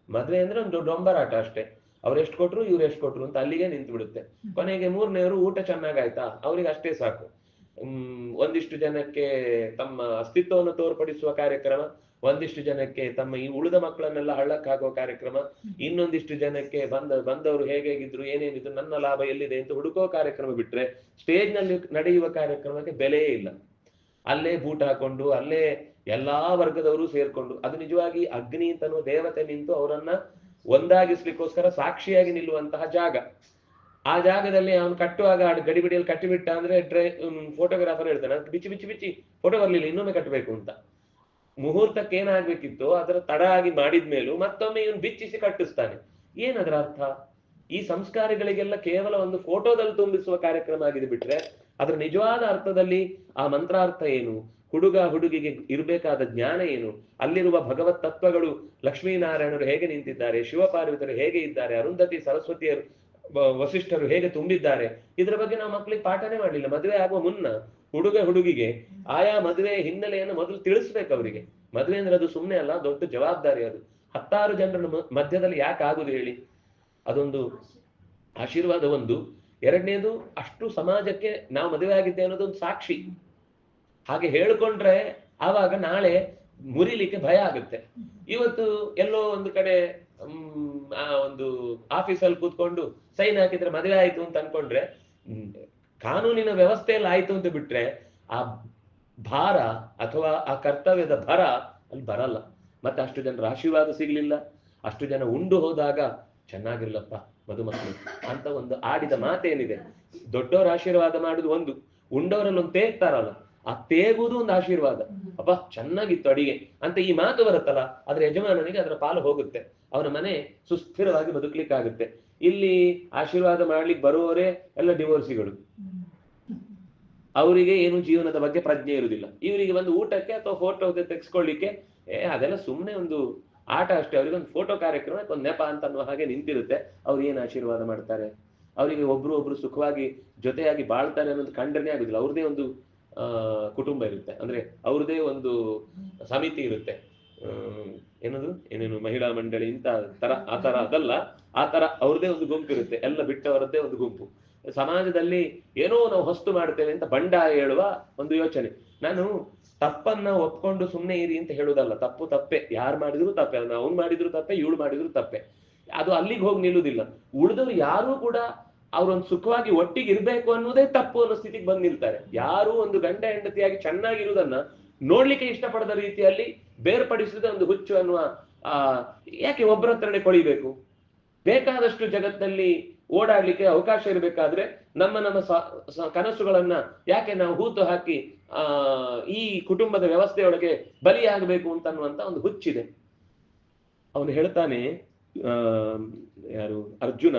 Speaker 1: ಮದ್ವೆ ಅಂದ್ರೆ ಒಂದು ಡೊಂಬರಾಟ ಅಷ್ಟೇ. ಅವ್ರು ಎಷ್ಟು ಕೊಟ್ರು ಇವ್ರು ಎಷ್ಟು ಕೊಟ್ರು ಅಂತ ಅಲ್ಲಿಗೆ ನಿಂತು ಬಿಡುತ್ತೆ. ಕೊನೆಗೆ 3ನೇವರು ಊಟ ಚೆನ್ನಾಗಾಯ್ತಾ, ಅವ್ರಿಗೆ ಅಷ್ಟೇ ಸಾಕು. ಒಂದಿಷ್ಟು ಜನಕ್ಕೆ ತಮ್ಮ ಅಸ್ತಿತ್ವವನ್ನು ತೋರ್ಪಡಿಸುವ ಕಾರ್ಯಕ್ರಮ, ಒಂದಿಷ್ಟು ಜನಕ್ಕೆ ತಮ್ಮ ಈ ಉಳಿದ ಮಕ್ಕಳನ್ನೆಲ್ಲ ಹಳ್ಳಕ್ಕೆ ಹಾಕುವ ಕಾರ್ಯಕ್ರಮ, ಇನ್ನೊಂದಿಷ್ಟು ಜನಕ್ಕೆ ಬಂದವರು ಹೇಗಿದ್ರು ಏನೇನಿದ್ರು ನನ್ನ ಲಾಭ ಎಲ್ಲಿದೆ ಅಂತ ಹುಡುಕೋ ಕಾರ್ಯಕ್ರಮ ಬಿಟ್ರೆ ಸ್ಟೇಜ್ ನಲ್ಲಿ ನಡೆಯುವ ಕಾರ್ಯಕ್ರಮಕ್ಕೆ ಬೆಲೆಯೇ ಇಲ್ಲ. ಅಲ್ಲೇ ಬೂಟ್ ಹಾಕೊಂಡು ಅಲ್ಲೇ ಎಲ್ಲಾ ವರ್ಗದವರು ಸೇರ್ಕೊಂಡು, ಅದು ನಿಜವಾಗಿ ಅಗ್ನಿ ಅಂತನೋ ದೇವತೆ ನಿಂತು ಅವರನ್ನ ಒಂದಾಗಿಸ್ಲಿಕ್ಕೋಸ್ಕರ ಸಾಕ್ಷಿಯಾಗಿ ನಿಲ್ಲುವಂತಹ ಜಾಗ. ಆ ಜಾಗದಲ್ಲಿ ಅವನು ಕಟ್ಟುವಾಗ ಗಡಿಬಿಡಿಯಲ್ಲಿ ಕಟ್ಟಿಬಿಟ್ಟ ಅಂದ್ರೆ ಫೋಟೋಗ್ರಾಫರ್ ಹೇಳ್ತಾನೆ, ಬಿಚ್ಚಿ ಬಿಚ್ಚಿ ಬಿಚ್ಚಿ ಫೋಟೋ ಬರ್ಲಿಲ್ಲ, ಇನ್ನೊಮ್ಮೆ ಕಟ್ಟಬೇಕು ಅಂತ. ಮುಹೂರ್ತಕ್ಕೆ ಏನಾಗ್ಬೇಕಿತ್ತು ಅದರ ತಡ ಆಗಿ ಮಾಡಿದ್ಮೇಲೂ ಮತ್ತೊಮ್ಮೆ ಇವನು ಬಿಚ್ಚಿಸಿ ಕಟ್ಟಿಸ್ತಾನೆ. ಏನದರ ಅರ್ಥ? ಈ ಸಂಸ್ಕಾರಗಳಿಗೆಲ್ಲ ಕೇವಲ ಒಂದು ಫೋಟೋದಲ್ಲಿ ತುಂಬಿಸುವ ಕಾರ್ಯಕ್ರಮ ಆಗಿದೆ ಬಿಟ್ರೆ ಅದರ ನಿಜವಾದ ಅರ್ಥದಲ್ಲಿ ಆ ಮಂತ್ರಾರ್ಥ ಏನು, ಹುಡುಗಿಗೆ ಇರಬೇಕಾದ ಜ್ಞಾನ ಏನು, ಅಲ್ಲಿರುವ ಭಗವತ್ ತತ್ವಗಳು, ಲಕ್ಷ್ಮೀನಾರಾಯಣರು ಹೇಗೆ ನಿಂತಿದ್ದಾರೆ, ಶಿವಪಾರ್ವತರು ಹೇಗೆ ಇದ್ದಾರೆ, ಅರುಂಧತಿ ಸರಸ್ವತಿಯರು ವಸಿಷ್ಠರು ಹೇಗೆ ತುಂಬಿದ್ದಾರೆ, ಇದರ ಬಗ್ಗೆ ನಾವು ಮಕ್ಕಳಿಗೆ ಪಾಠನೆ ಮಾಡಲಿಲ್ಲ. ಮದುವೆ ಆಗುವ ಮುನ್ನ ಹುಡುಗಿಗೆ ಆಯಾ ಮದುವೆ ಹಿನ್ನೆಲೆಯನ್ನು ಮೊದಲು ತಿಳಿಸ್ಬೇಕು ಅವರಿಗೆ. ಮದುವೆ ಅಂದ್ರೆ ಅದು ಸುಮ್ಮನೆ ಅಲ್ಲ, ದೊಡ್ಡ ಜವಾಬ್ದಾರಿ. ಅದು 10 ಜನರ ಮಧ್ಯದಲ್ಲಿ ಯಾಕೆ ಆಗುದು ಹೇಳಿ? ಅದೊಂದು ಆಶೀರ್ವಾದ ಒಂದು. 2ನೇದು ಅಷ್ಟು ಸಮಾಜಕ್ಕೆ ನಾವು ಮದುವೆ ಆಗಿದ್ದೆ ಅನ್ನೋದೊಂದು ಸಾಕ್ಷಿ. ಹಾಗೆ ಹೇಳ್ಕೊಂಡ್ರೆ ಆವಾಗ ನಾಳೆ ಮುರಿಲಿಕ್ಕೆ ಭಯ ಆಗುತ್ತೆ. ಇವತ್ತು ಎಲ್ಲೋ ಒಂದು ಕಡೆ ಒಂದು ಆಫೀಸಲ್ಲಿ ಕೂತ್ಕೊಂಡು ಸೈನ್ ಹಾಕಿದ್ರೆ ಮದುವೆ ಆಯ್ತು ಅಂತ ಅನ್ಕೊಂಡ್ರೆ, ಕಾನೂನಿನ ವ್ಯವಸ್ಥೆಯಲ್ಲಿ ಆಯ್ತು ಅಂತ ಬಿಟ್ರೆ ಆ ಭಾರ ಅಥವಾ ಆ ಕರ್ತವ್ಯದ ಭರ ಅಲ್ಲಿ ಬರಲ್ಲ. ಮತ್ತೆ ಅಷ್ಟು ಜನರ ಆಶೀರ್ವಾದ ಸಿಗ್ಲಿಲ್ಲ, ಅಷ್ಟು ಜನ ಉಂಡು ಹೋದಾಗ ಚೆನ್ನಾಗಿರ್ಲಪ್ಪ ಮದುಮಕ್ಕಳು ಅಂತ ಒಂದು ಆಡಿದ ಮಾತೇನಿದೆ. ದೊಡ್ಡವರ ಆಶೀರ್ವಾದ ಮಾಡುದು ಒಂದು, ಉಂಡವರಲ್ಲಿ ಒಂದು ತೇಗ್ತಾರಲ್ಲ, ಆ ತೇಗುವುದು ಒಂದು ಆಶೀರ್ವಾದ. ಅಪ್ಪ ಚೆನ್ನಾಗಿತ್ತು ಅಡಿಗೆ ಅಂತ ಈ ಮಾತು ಬರುತ್ತಲ್ಲ, ಅದ್ರ ಯಜಮಾನನಿಗೆ ಅದರ ಪಾಲು ಹೋಗುತ್ತೆ, ಅವನ ಮನೆ ಸುಸ್ಥಿರವಾಗಿ ಬದುಕಲಿಕ್ಕಾಗುತ್ತೆ. ಇಲ್ಲಿ ಆಶೀರ್ವಾದ ಮಾಡ್ಲಿಕ್ಕೆ ಬರುವವರೇ ಎಲ್ಲ ಡಿವೋರ್ಸಿಗಳು, ಅವರಿಗೆ ಏನು ಜೀವನದ ಬಗ್ಗೆ ಪ್ರಜ್ಞೆ ಇರುವುದಿಲ್ಲ. ಇವರಿಗೆ ಒಂದು ಊಟಕ್ಕೆ ಅಥವಾ ಫೋಟೋ ತೆಗೆಸ್ಕೊಳ್ಳಿಕ್ಕೆ ಅದೆಲ್ಲ ಸುಮ್ಮನೆ ಒಂದು ಆಟ ಅಷ್ಟೇ. ಅವರಿಗೆ ಒಂದು ಫೋಟೋ ಕಾರ್ಯಕ್ರಮ ಒಂದು ನೆಪ ಅಂತ ಅನ್ನೋ ಹಾಗೆ ನಿಂತಿರುತ್ತೆ. ಅವ್ರು ಏನು ಆಶೀರ್ವಾದ ಮಾಡ್ತಾರೆ? ಅವರಿಗೆ ಒಬ್ರು ಸುಖವಾಗಿ ಜೊತೆಯಾಗಿ ಬಾಳ್ತಾರೆ ಅನ್ನೋದು ಕಂಡನೇ ಆಗುದಿಲ್ಲ. ಅವ್ರದೇ ಒಂದು ಕುಟುಂಬ ಇರುತ್ತೆ, ಅಂದ್ರೆ ಅವ್ರದೇ ಒಂದು ಸಮಿತಿ ಇರುತ್ತೆ, ಏನೇನು ಮಹಿಳಾ ಮಂಡಳಿ ಇಂತ ತರ ಆ ತರ ಅದಲ್ಲ, ಆ ತರ ಅವ್ರದೇ ಒಂದು ಗುಂಪು ಇರುತ್ತೆ, ಎಲ್ಲ ಬಿಟ್ಟವರದ್ದೇ ಒಂದು ಗುಂಪು. ಸಮಾಜದಲ್ಲಿ ಏನೋ ನಾವು ಹೊಸ್ತು ಮಾಡ್ತೇವೆ ಅಂತ ಬಂಡಾಯ ಹೇಳುವ ಒಂದು ಯೋಚನೆ. ನಾನು ತಪ್ಪನ್ನ ಒಪ್ಕೊಂಡು ಸುಮ್ಮನೆ ಇರಿ ಅಂತ ಹೇಳುವುದಲ್ಲ, ತಪ್ಪು ತಪ್ಪೆ, ಯಾರು ಮಾಡಿದ್ರು ತಪ್ಪೆ, ಅವ್ನು ಮಾಡಿದ್ರು ತಪ್ಪೆ, ಇವಳು ಮಾಡಿದ್ರು ತಪ್ಪೆ, ಅದು ಅಲ್ಲಿಗೆ ಹೋಗಿ ನಿಲ್ಲುವುದಿಲ್ಲ. ಉಳಿದವರು ಯಾರೂ ಕೂಡ ಅವ್ರೊಂದು ಸುಖವಾಗಿ ಒಟ್ಟಿಗೆ ಇರ್ಬೇಕು ಅನ್ನೋದೇ ತಪ್ಪು ಅನ್ನೋ ಸ್ಥಿತಿಗೆ ಬಂದು ನಿಲ್ತಾರೆ. ಯಾರು ಒಂದು ಗಂಡ ಹೆಂಡತಿಯಾಗಿ ಚೆನ್ನಾಗಿರುವುದನ್ನ ನೋಡ್ಲಿಕ್ಕೆ ಇಷ್ಟಪಡದ ರೀತಿಯಲ್ಲಿ ಬೇರ್ಪಡಿಸಿದ ಒಂದು ಹುಚ್ಚು ಅನ್ನುವ ಯಾಕೆ ಒಬ್ಬರ ಹತ್ರನೇ ಕೊಳಿಬೇಕು? ಬೇಕಾದಷ್ಟು ಜಗತ್ತಲ್ಲಿ ಓಡಾಡ್ಲಿಕ್ಕೆ ಅವಕಾಶ ಇರಬೇಕಾದ್ರೆ ನಮ್ಮ ಕನಸುಗಳನ್ನ ಯಾಕೆ ನಾವು ಹೂತು ಹಾಕಿ ಈ ಕುಟುಂಬದ ವ್ಯವಸ್ಥೆಯೊಳಗೆ ಬಲಿಯಾಗಬೇಕು ಅಂತನ್ನುವಂತ ಒಂದು ಹುಚ್ಚಿದೆ. ಅವನು ಹೇಳ್ತಾನೆ, ಯಾರು ಅರ್ಜುನ,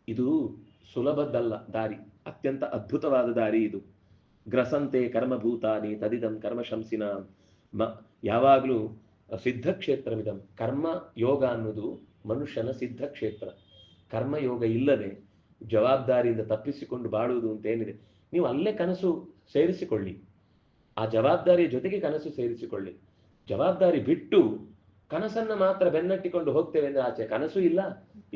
Speaker 1: ಇದು ಸುಲಭದ್ದಲ್ಲ ದಾರಿ, ಅತ್ಯಂತ ಅದ್ಭುತವಾದ ದಾರಿ ಇದು. ಗ್ರಸಂತೆ ಕರ್ಮಭೂತಾನಿ ತದಿದಂ ಕರ್ಮಶಂಸಿನ. ಯಾವಾಗ್ಲೂ ಸಿದ್ಧಕ್ಷೇತ್ರವಿದಂ. ಕರ್ಮ ಯೋಗ ಅನ್ನೋದು ಮನುಷ್ಯನ ಸಿದ್ಧಕ್ಷೇತ್ರ. ಕರ್ಮಯೋಗ ಇಲ್ಲದೆ ಜವಾಬ್ದಾರಿಯಿಂದ ತಪ್ಪಿಸಿಕೊಂಡು ಬಾಳುವುದು ಅಂತ ಏನಿದೆ, ನೀವು ಅಲ್ಲೇ ಕನಸು ಸೇರಿಸಿಕೊಳ್ಳಿ, ಆ ಜವಾಬ್ದಾರಿಯ ಜೊತೆಗೆ ಕನಸು ಸೇರಿಸಿಕೊಳ್ಳಿ. ಜವಾಬ್ದಾರಿ ಬಿಟ್ಟು ಕನಸನ್ನ ಮಾತ್ರ ಬೆನ್ನಟ್ಟಿಕೊಂಡು ಹೋಗ್ತೇವೆ ಅಂದ್ರೆ ಆಚೆ ಕನಸು ಇಲ್ಲ,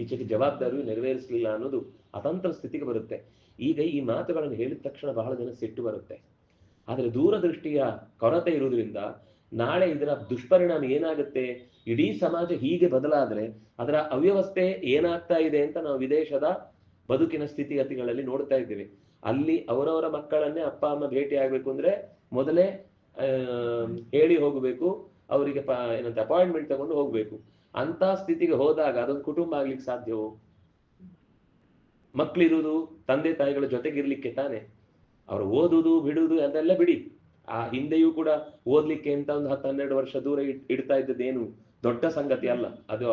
Speaker 1: ಈಚೆಗೆ ಜವಾಬ್ದಾರಿಯು ನೆರವೇರಿಸಲಿಲ್ಲ ಅನ್ನೋದು ಅತಂತ್ರ ಸ್ಥಿತಿಗೆ ಬರುತ್ತೆ. ಈಗ ಈ ಮಾತುಗಳನ್ನು ಹೇಳಿದ ತಕ್ಷಣ ಬಹಳ ಜನ ಸಿಟ್ಟು ಬರುತ್ತೆ. ಆದರೆ ದೂರದೃಷ್ಟಿಯ ಕೊರತೆ ಇರುವುದರಿಂದ ನಾಳೆ ಇದರ ದುಷ್ಪರಿಣಾಮ ಏನಾಗುತ್ತೆ, ಇಡೀ ಸಮಾಜ ಹೀಗೆ ಬದಲಾದ್ರೆ ಅದರ ಅವ್ಯವಸ್ಥೆ ಏನಾಗ್ತಾ ಇದೆ ಅಂತ ನಾವು ವಿದೇಶದ ಬದುಕಿನ ಸ್ಥಿತಿಗತಿಗಳಲ್ಲಿ ನೋಡ್ತಾ ಇದ್ದೇವೆ. ಅಲ್ಲಿ ಅವರವರ ಮಕ್ಕಳನ್ನೇ ಅಪ್ಪ ಅಮ್ಮ ಭೇಟಿ ಆಗ್ಬೇಕು ಅಂದ್ರೆ ಮೊದಲೇ ಹೇಳಿ ಹೋಗಬೇಕು, ಅವರಿಗೆ ಏನಂತ ಅಪಾಯಿಂಟ್ಮೆಂಟ್ ತಗೊಂಡು ಹೋಗ್ಬೇಕು. ಅಂತ ಸ್ಥಿತಿಗೆ ಹೋದಾಗ ಅದೊಂದು ಕುಟುಂಬ ಆಗ್ಲಿಕ್ಕೆ ಸಾಧ್ಯವೋ? ಮಕ್ಕಳಿರುವುದು ತಂದೆ ತಾಯಿಗಳ ಜೊತೆಗಿರ್ಲಿಕ್ಕೆ ತಾನೆ. ಅವರು ಓದುದು ಬಿಡುವುದು ಅದೆಲ್ಲ ಬಿಡಿ, ಆ ಹಿಂದೆಯೂ ಕೂಡ ಓದ್ಲಿಕ್ಕೆ ಅಂತ ಒಂದು 10-12 ವರ್ಷ ದೂರ ಇಡ್ತಾ ಇದ್ದದ್ದೇನು ದೊಡ್ಡ ಸಂಗತಿ ಅಲ್ಲ, ಅದು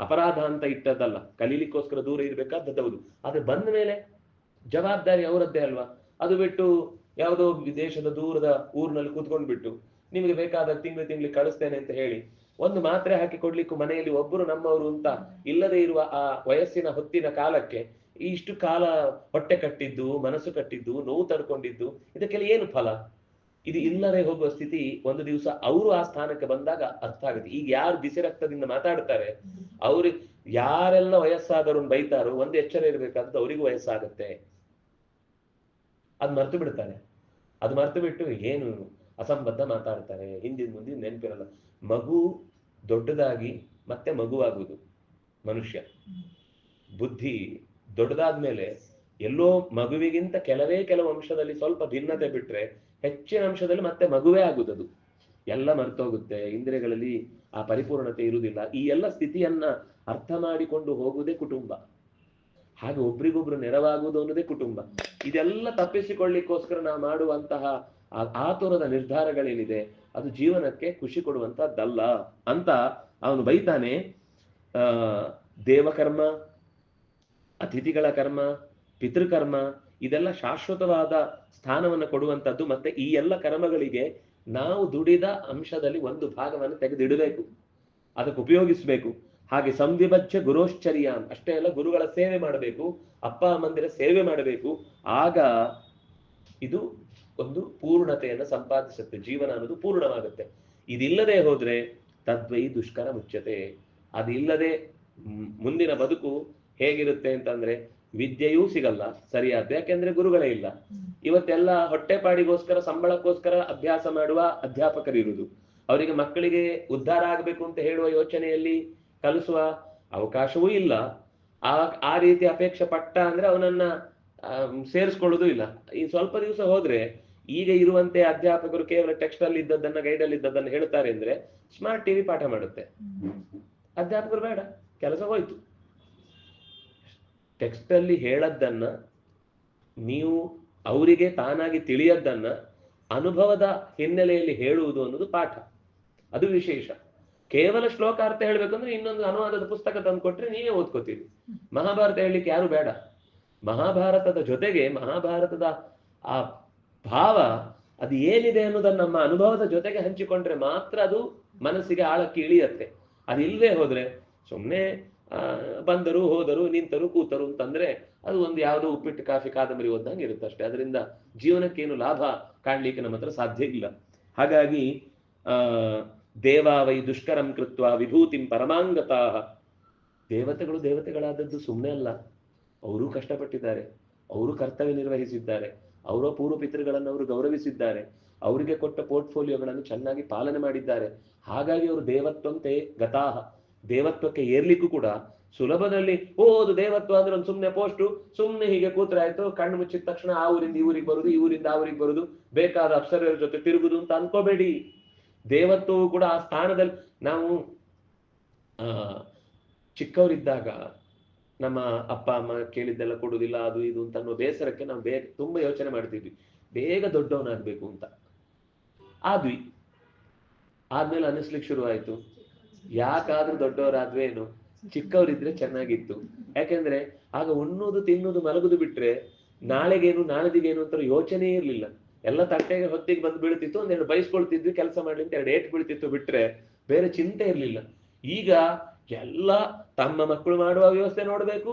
Speaker 1: ಅಪರಾಧ ಅಂತ ಇಟ್ಟದ್ದಲ್ಲ, ಕಲೀಲಿಕ್ಕೋಸ್ಕರ ದೂರ ಇರ್ಬೇಕಾದದ್ದು. ಆದ್ರೆ ಬಂದ ಮೇಲೆ ಜವಾಬ್ದಾರಿ ಅವರದ್ದೇ ಅಲ್ವಾ. ಅದು ಬಿಟ್ಟು ಯಾವುದೋ ವಿದೇಶದ ದೂರದ ಊರಿನಲ್ಲಿ ಕೂತ್ಕೊಂಡ್ಬಿಟ್ಟು ನಿಮಗೆ ಬೇಕಾದ ತಿಂಗಳಿಗೆ ಕಳಿಸ್ತೇನೆ ಅಂತ ಹೇಳಿ ಒಂದು ಮಾತ್ರೆ ಹಾಕಿ ಕೊಡ್ಲಿಕ್ಕೂ ಮನೆಯಲ್ಲಿ ಒಬ್ಬರು ನಮ್ಮವರು ಅಂತ ಇಲ್ಲದೆ ಇರುವ ಆ ವಯಸ್ಸಿನ ಹೊತ್ತಿನ ಕಾಲಕ್ಕೆ ಇಷ್ಟು ಕಾಲ ಹೊಟ್ಟೆ ಕಟ್ಟಿದ್ದು, ಮನಸ್ಸು ಕಟ್ಟಿದ್ದು, ನೋವು ತಡ್ಕೊಂಡಿದ್ದು, ಇದಕ್ಕೆಲ್ಲ ಏನು ಫಲ? ಇದು ಇಲ್ಲದೆ ಹೋಗುವ ಸ್ಥಿತಿ ಒಂದು ದಿವಸ ಅವರು ಆ ಸ್ಥಾನಕ್ಕೆ ಬಂದಾಗ ಅರ್ಥ ಆಗುತ್ತೆ. ಈಗ ಯಾರು ಬಿಸಿ ರಕ್ತದಿಂದ ಮಾತಾಡ್ತಾರೆ, ಅವ್ರಿಗೆ ಯಾರೆಲ್ಲ ವಯಸ್ಸಾದವ್ರನ್ನ ಬೈತಾರೋ ಒಂದು ಎಚ್ಚರ ಇರ್ಬೇಕಾದ್ದು, ಅವರಿಗೂ ವಯಸ್ಸಾಗತ್ತೆ. ಅದ್ ಮರ್ತು ಬಿಡ್ತಾರೆ. ಅದು ಮರ್ತು ಬಿಟ್ಟು ಏನು ಅಸಂಬದ್ಧ ಮಾತಾಡ್ತಾರೆ, ಹಿಂದಿನ ಮುಂದಿನ ನೆನಪಿರಲ್ಲ. ಮಗು ದೊಡ್ಡದಾಗಿ ಮತ್ತೆ ಮಗುವಾಗುವುದು ಮನುಷ್ಯ. ಬುದ್ಧಿ ದೊಡ್ಡದಾದ್ಮೇಲೆ ಎಲ್ಲೋ ಮಗುವಿಗಿಂತ ಕೆಲವು ಅಂಶದಲ್ಲಿ ಸ್ವಲ್ಪ ಭಿನ್ನತೆ ಬಿಟ್ರೆ ಹೆಚ್ಚಿನ ಅಂಶದಲ್ಲಿ ಮತ್ತೆ ಮಗುವೇ ಆಗುವುದು. ಎಲ್ಲ ಮರ್ತೋಗುತ್ತೆ, ಇಂದ್ರಿಯಗಳಲ್ಲಿ ಆ ಪರಿಪೂರ್ಣತೆ ಇರುವುದಿಲ್ಲ. ಈ ಎಲ್ಲ ಸ್ಥಿತಿಯನ್ನ ಅರ್ಥ ಮಾಡಿಕೊಂಡು ಹೋಗುವುದೇ ಕುಟುಂಬ. ಹಾಗೆ ಒಬ್ರಿಗೊಬ್ರು ನೆರವಾಗುವುದು ಅನ್ನೋದೇ ಕುಟುಂಬ. ಇದೆಲ್ಲ ತಪ್ಪಿಸಿಕೊಳ್ಳಿಕ್ಕೋಸ್ಕರ ನಾವು ಮಾಡುವಂತಹ ಆತುರದ ನಿರ್ಧಾರಗಳೇನಿದೆ ಅದು ಜೀವನಕ್ಕೆ ಖುಷಿ ಕೊಡುವಂತದ್ದಲ್ಲ ಅಂತ ಅವನು ಬೈತಾನೆ. ದೇವಕರ್ಮ, ಅತಿಥಿಗಳ ಕರ್ಮ, ಪಿತೃಕರ್ಮ ಇದೆಲ್ಲ ಶಾಶ್ವತವಾದ ಸ್ಥಾನವನ್ನು ಕೊಡುವಂಥದ್ದು. ಮತ್ತೆ ಈ ಎಲ್ಲ ಕರ್ಮಗಳಿಗೆ ನಾವು ದುಡಿದ ಅಂಶದಲ್ಲಿ ಒಂದು ಭಾಗವನ್ನು ತೆಗೆದಿಡಬೇಕು, ಅದಕ್ಕೆ ಉಪಯೋಗಿಸ್ಬೇಕು. ಹಾಗೆ ಸಂವಿಭಜ್ಯ ಗುರೋಶ್ಚರ್ಯ, ಅಷ್ಟೇ ಅಲ್ಲ, ಗುರುಗಳ ಸೇವೆ ಮಾಡಬೇಕು, ಅಪ್ಪ ಅಮ್ಮಂದಿರ ಸೇವೆ ಮಾಡಬೇಕು. ಆಗ ಇದು ಒಂದು ಪೂರ್ಣತೆಯನ್ನು ಸಂಪಾದಿಸುತ್ತೆ, ಜೀವನ ಅನ್ನೋದು ಪೂರ್ಣವಾಗುತ್ತೆ. ಇದಿಲ್ಲದೆ ಹೋದ್ರೆ ತದ್ವೈ ದುಷ್ಕರ ಮುಚ್ಯತೆ. ಅದಿಲ್ಲದೆ ಮುಂದಿನ ಬದುಕು ಹೇಗಿರುತ್ತೆ ಅಂತಂದ್ರೆ ವಿದ್ಯೆಯೂ ಸಿಗಲ್ಲ ಸರಿಯಾದ, ಯಾಕೆಂದ್ರೆ ಗುರುಗಳೇ ಇಲ್ಲ. ಇವತ್ತೆಲ್ಲ ಹೊಟ್ಟೆಪಾಡಿಗೋಸ್ಕರ ಸಂಬಳಕ್ಕೋಸ್ಕರ ಅಭ್ಯಾಸ ಮಾಡುವ ಅಧ್ಯಾಪಕರಿರುವುದು, ಅವರಿಗೆ ಮಕ್ಕಳಿಗೆ ಉದ್ಧಾರ ಆಗ್ಬೇಕು ಅಂತ ಹೇಳುವ ಯೋಚನೆಯಲ್ಲಿ ಕಲಿಸುವ ಅವಕಾಶವೂ ಇಲ್ಲ. ಆ ರೀತಿ ಅಪೇಕ್ಷೆ ಪಟ್ಟ ಅಂದ್ರೆ ಅವನನ್ನ ಸೇರಿಸ್ಕೊಳ್ಳೋದು ಇಲ್ಲ. ಈ ಸ್ವಲ್ಪ ದಿವಸ ಹೋದ್ರೆ ಈಗ ಇರುವಂತೆ ಅಧ್ಯಾಪಕರು ಕೇವಲ ಟೆಕ್ಸ್ಟ್ ಅಲ್ಲಿ ಇದ್ದದ್ದನ್ನ, ಗೈಡ್ ಅಲ್ಲಿ ಇದ್ದದ್ದನ್ನ ಹೇಳ್ತಾರೆ ಅಂದ್ರೆ ಸ್ಮಾರ್ಟ್ ಟಿವಿ ಪಾಠ ಮಾಡುತ್ತೆ. ಅಧ್ಯಾಪಕರು ಬೇಡ, ಕೆಲಸ ಹೋಯ್ತು. ಟೆಕ್ಸ್ಟ್ ಅಲ್ಲಿ ಹೇಳದ್ದನ್ನ ನೀವು ಅವರಿಗೆ ತಾನಾಗಿ ತಿಳಿಯದ್ದನ್ನ ಅನುಭವದ ಹಿನ್ನೆಲೆಯಲ್ಲಿ ಹೇಳುವುದು ಅನ್ನೋದು ಪಾಠ, ಅದು ವಿಶೇಷ. ಕೇವಲ ಶ್ಲೋಕಾರ್ಥ ಹೇಳ್ಬೇಕಂದ್ರೆ ಇನ್ನೊಂದು ಅನುವಾದದ ಪುಸ್ತಕ ತಂದು ಕೊಟ್ರೆ ನೀವೇ ಓದ್ಕೋತೀರಿ. ಮಹಾಭಾರತ ಹೇಳಲಿಕ್ಕೆ ಯಾರು ಬೇಡ. ಮಹಾಭಾರತದ ಜೊತೆಗೆ ಮಹಾಭಾರತದ ಆ ಭಾವ ಅದು ಏನಿದೆ ಅನ್ನೋದನ್ನ ನಮ್ಮ ಅನುಭವದ ಜೊತೆಗೆ ಹಂಚಿಕೊಂಡ್ರೆ ಮಾತ್ರ ಅದು ಮನಸ್ಸಿಗೆ ಆಳಕ್ಕೆ ಇಳಿಯತ್ತೆ. ಅದಿಲ್ಲದೆ ಹೋದ್ರೆ ಸುಮ್ಮನೆ ಬಂದರು ಹೋದರು ನಿಂತರು ಕೂತರು ಅಂತಂದ್ರೆ ಅದು ಒಂದು ಯಾವುದೋ ಉಪ್ಪಿಟ್ಟು ಕಾಫಿ ಕಾದಂಬರಿ ಓದಂಗೆ ಇರುತ್ತೆ ಅಷ್ಟೇ. ಅದರಿಂದ ಜೀವನಕ್ಕೇನು ಲಾಭ ಕಾಣ್ಲಿಕ್ಕೆ ನಮ್ಮ ಹತ್ರ ಸಾಧ್ಯ ಇಲ್ಲ. ಹಾಗಾಗಿ ದೇವಾವೈ ದುಷ್ಕರಂ ಕೃತ್ವ ವಿಭೂತಿಂ ಪರಮಾಂಗತಾ. ದೇವತೆಗಳು ದೇವತೆಗಳಾದದ್ದು ಸುಮ್ಮನೆ ಅಲ್ಲ, ಅವರು ಕಷ್ಟಪಟ್ಟಿದ್ದಾರೆ, ಅವರು ಕರ್ತವ್ಯ ನಿರ್ವಹಿಸಿದ್ದಾರೆ, ಅವರ ಪೂರ್ವ ಪಿತೃಗಳನ್ನು ಅವರು ಗೌರವಿಸಿದ್ದಾರೆ, ಅವರಿಗೆ ಕೊಟ್ಟ ಪೋರ್ಟ್ಫೋಲಿಯೋಗಳನ್ನು ಚೆನ್ನಾಗಿ ಪಾಲನೆ ಮಾಡಿದ್ದಾರೆ. ಹಾಗಾಗಿ ಅವರು ದೇವತ್ವಂತೆ ಗತಾಹ, ದೇವತ್ವಕ್ಕೆ ಏರ್ಲಿಕ್ಕೂ ಕೂಡ ಸುಲಭದಲ್ಲಿ ಅದು ದೇವತ್ವ ಅಂದ್ರೆ ಒಂದು ಸುಮ್ಮನೆ ಪೋಸ್ಟು, ಸುಮ್ಮನೆ ಹೀಗೆ ಕೂತ್ರೆ ಆಯ್ತು, ಕಣ್ಣು ಮುಚ್ಚಿದ ತಕ್ಷಣ ಆ ಊರಿಂದ ಈ ಊರಿಗೆ ಬರುದು, ಈ ಊರಿಂದ ಆ ಊರಿಗೆ ಬರುದು, ಬೇಕಾದ ಅಪ್ಸರರ ಜೊತೆ ತಿರುಗುದು ಅಂತ ಅನ್ಕೋಬೇಡಿ. ದೇವತ್ವವು ಕೂಡ ಆ ಸ್ಥಾನದಲ್ಲಿ ನಾವು ಚಿಕ್ಕವರಿದ್ದಾಗ ನಮ್ಮ ಅಪ್ಪ ಅಮ್ಮ ಕೇಳಿದ್ದೆಲ್ಲ ಕೊಡುದಿಲ್ಲ, ಅದು ಇದು ಅಂತ ಅನ್ನೋ ಬೇಸರಕ್ಕೆ ನಾವು ತುಂಬಾ ಯೋಚನೆ ಮಾಡ್ತಿದ್ವಿ, ಬೇಗ ದೊಡ್ಡವನಾಗ್ಬೇಕು ಅಂತ. ಆದ್ವಿ. ಆದ್ಮೇಲೆ ಅನಿಸ್ಲಿಕ್ಕೆ ಶುರು ಆಯ್ತು, ಯಾಕಾದ್ರೂ ದೊಡ್ಡವರಾದ್ವೇನು, ಚಿಕ್ಕವರಿದ್ರೆ ಚೆನ್ನಾಗಿತ್ತು. ಯಾಕೆಂದ್ರೆ ಆಗ ಉಣ್ಣುದು ತಿನ್ನುದು ಮಲಗುದು ಬಿಟ್ರೆ ನಾಳೆಗೇನು ನಾಳೆದಿಗೇನು ಅಂತ ಯೋಚನೆ ಇರ್ಲಿಲ್ಲ. ಎಲ್ಲ ತಟ್ಟೆಗೆ ಹೊತ್ತಿಗೆ ಬಂದು ಬೀಳ್ತಿತ್ತು, ಒಂದೆರಡು ಬಯಸ್ಕೊಳ್ತಿದ್ವಿ, ಕೆಲಸ ಮಾಡ್ಲಿಂತ ಎರಡು ಏಟ್ ಬೀಳ್ತಿತ್ತು ಬಿಟ್ರೆ ಬೇರೆ ಚಿಂತೆ ಇರ್ಲಿಲ್ಲ. ಈಗ ಎಲ್ಲ ತಮ್ಮ ಮಕ್ಕಳು ಮಾಡುವ ವ್ಯವಸ್ಥೆ ನೋಡ್ಬೇಕು,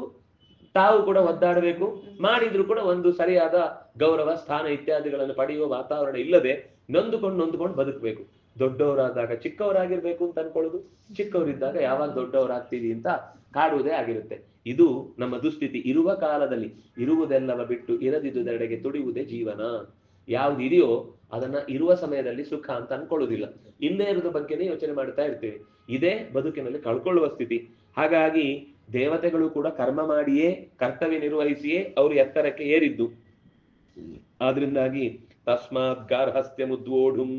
Speaker 1: ತಾವು ಕೂಡ ಒದ್ದಾಡಬೇಕು, ಮಾಡಿದ್ರು ಕೂಡ ಒಂದು ಸರಿಯಾದ ಗೌರವ ಸ್ಥಾನ ಇತ್ಯಾದಿಗಳನ್ನು ಪಡೆಯುವ ವಾತಾವರಣ ಇಲ್ಲದೆ ನೊಂದುಕೊಂಡು ಬದುಕಬೇಕು. ದೊಡ್ಡವರಾದಾಗ ಚಿಕ್ಕವರಾಗಿರ್ಬೇಕು ಅಂತ ಅನ್ಕೊಳ್ಳೋದು, ಚಿಕ್ಕವರಿದ್ದಾಗ ಯಾವಾಗ ದೊಡ್ಡವರಾಗ್ತೀವಿ ಅಂತ ಕಾಡುವುದೇ ಆಗಿರುತ್ತೆ. ಇದು ನಮ್ಮ ದುಸ್ಥಿತಿ. ಇರುವ ಕಾಲದಲ್ಲಿ ಇರುವುದೆಲ್ಲವ ಬಿಟ್ಟು ಇರದಿದ್ದುದೆಡೆಗೆ ತುಡಿಯುವುದೇ ಜೀವನ. ಯಾವ್ದು ಇದೆಯೋ ಅದನ್ನ ಇರುವ ಸಮಯದಲ್ಲಿ ಸುಖ ಅಂತ ಅನ್ಕೊಳ್ಳೋದಿಲ್ಲ, ಇಲ್ಲೇ ಇರೋದ್ರ ಬಗ್ಗೆನೇ ಯೋಚನೆ ಮಾಡ್ತಾ ಇರ್ತೇವೆ. ಇದೇ ಬದುಕಿನಲ್ಲಿ ಕಳ್ಕೊಳ್ಳುವ ಸ್ಥಿತಿ. ಹಾಗಾಗಿ ದೇವತೆಗಳು ಕೂಡ ಕರ್ಮ ಮಾಡಿಯೇ ಕರ್ತವ್ಯ ನಿರ್ವಹಿಸಿಯೇ ಅವರು ಎತ್ತರಕ್ಕೆ ಏರಿದ್ದು. ಆದ್ರಿಂದಾಗಿ ತಸ್ಮಾತ್ ಗಾರ್ಹಸ್ಥ್ಯ ಮುದ್ವೋಢುಂ,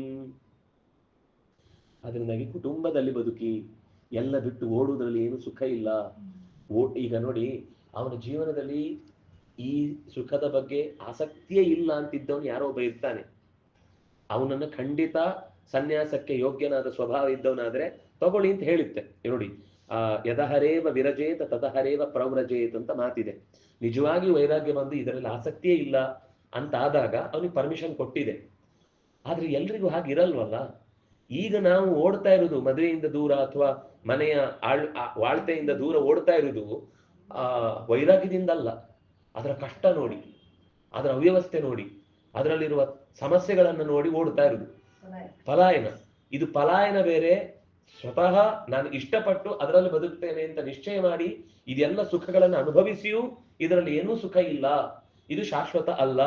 Speaker 1: ಅದರಿಂದಾಗಿ ಕುಟುಂಬದಲ್ಲಿ ಬದುಕಿ ಎಲ್ಲ ಬಿಟ್ಟು ಓಡುವುದರಲ್ಲಿ ಏನು ಸುಖ ಇಲ್ಲ. ಈಗ ನೋಡಿ, ಅವನ ಜೀವನದಲ್ಲಿ ಈ ಸುಖದ ಬಗ್ಗೆ ಆಸಕ್ತಿಯೇ ಇಲ್ಲ ಅಂತಿದ್ದವನು ಯಾರೋ ಒಬ್ಬ ಇರ್ತಾನೆ. ಅವನನ್ನು ಖಂಡಿತ ಸನ್ಯಾಸಕ್ಕೆ ಯೋಗ್ಯನಾದ ಸ್ವಭಾವ ಇದ್ದವನಾದ್ರೆ ತಗೊಳ್ಳಿ ಅಂತ ಹೇಳಿತ್ತೆ. ನೋಡಿ, ಯದಹರೇವ ವಿರಜೇತ ತದಹರೇವ ಪ್ರವ್ರಜೇತ್ ಅಂತ ಮಾತಿದೆ. ನಿಜವಾಗಿ ವೈರಾಗ್ಯ ಬಂದು ಇದರಲ್ಲಿ ಆಸಕ್ತಿಯೇ ಇಲ್ಲ ಅಂತ ಆದಾಗ ಅವನಿಗೆ ಪರ್ಮಿಷನ್ ಕೊಟ್ಟಿದೆ. ಆದ್ರೆ ಎಲ್ರಿಗೂ ಹಾಗಿರಲ್ವಲ್ಲ. ಈಗ ನಾವು ಓಡ್ತಾ ಇರುವುದು ಮದುವೆಯಿಂದ ದೂರ ಅಥವಾ ಮನೆಯ ವಾಳ್ತೆಯಿಂದ ದೂರ ಓಡ್ತಾ ಇರುವುದು ವೈರಾಗ್ಯದಿಂದಲ್ಲ. ಅದರ ಕಷ್ಟ ನೋಡಿ, ಅದರ ಅವ್ಯವಸ್ಥೆ ನೋಡಿ, ಅದರಲ್ಲಿರುವ ಸಮಸ್ಯೆಗಳನ್ನು ನೋಡಿ ಓಡ್ತಾ ಇರುವುದು ಪಲಾಯನ. ಇದು ಪಲಾಯನ ಬೇರೆ. ಸ್ವತಃ ನಾನು ಇಷ್ಟಪಟ್ಟು ಅದರಲ್ಲಿ ಬದುಕ್ತೇನೆ ಅಂತ ನಿಶ್ಚಯ ಮಾಡಿ ಇದೆಲ್ಲ ಸುಖಗಳನ್ನು ಅನುಭವಿಸಿಯೂ ಇದರಲ್ಲಿ ಏನೂ ಸುಖ ಇಲ್ಲ, ಇದು ಶಾಶ್ವತ ಅಲ್ಲ,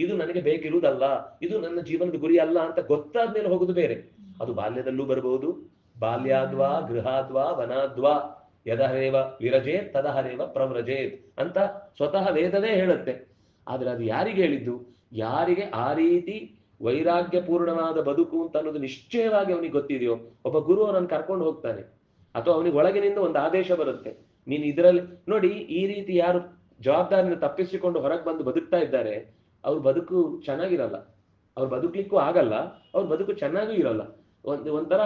Speaker 1: ಇದು ನನಗೆ ಬೇಕಿರುವುದಲ್ಲ, ಇದು ನನ್ನ ಜೀವನದ ಗುರಿ ಅಲ್ಲ ಅಂತ ಗೊತ್ತಾದ್ಮೇಲೆ ಹೋಗುದು ಬೇರೆ. ಅದು ಬಾಲ್ಯದಲ್ಲೂ ಬರಬಹುದು. ಬಾಲ್ಯಾದ್ವಾ ಗೃಹಾದ್ವಾ ವನಾದ್ವಾ ಯದಹರೇವ ವಿರಜೇತ್ ತದಹರೇವ ಪ್ರವ್ರಜೇತ್ ಅಂತ ಸ್ವತಃ ವೇದವೇ ಹೇಳುತ್ತೆ. ಆದ್ರೆ ಅದು ಯಾರಿಗೆ ಹೇಳಿದ್ದು? ಯಾರಿಗೆ ಆ ರೀತಿ ವೈರಾಗ್ಯ ಪೂರ್ಣವಾದ ಬದುಕು ಅಂತ ಅನ್ನೋದು ನಿಶ್ಚಯವಾಗಿ ಅವನಿಗೆ ಗೊತ್ತಿದೆಯೋ, ಒಬ್ಬ ಗುರು ಅವನನ್ನು ಕರ್ಕೊಂಡು ಹೋಗ್ತಾನೆ, ಅಥವಾ ಅವನಿಗೆ ಒಳಗಿನಿಂದ ಒಂದು ಆದೇಶ ಬರುತ್ತೆ, ನೀನು ಇದರಲ್ಲಿ ನೋಡಿ. ಈ ರೀತಿ ಯಾರು ಜವಾಬ್ದಾರಿನ ತಪ್ಪಿಸಿಕೊಂಡು ಹೊರಗೆ ಬಂದು ಬದುಕ್ತಾ ಇದ್ದಾರೆ, ಅವ್ರ ಬದುಕು ಚೆನ್ನಾಗಿರಲ್ಲ, ಅವ್ರು ಬದುಕಲಿಕ್ಕೂ ಆಗಲ್ಲ, ಅವ್ರ ಬದುಕು ಚೆನ್ನಾಗೂ ಇರಲ್ಲ. ಒಂಥರ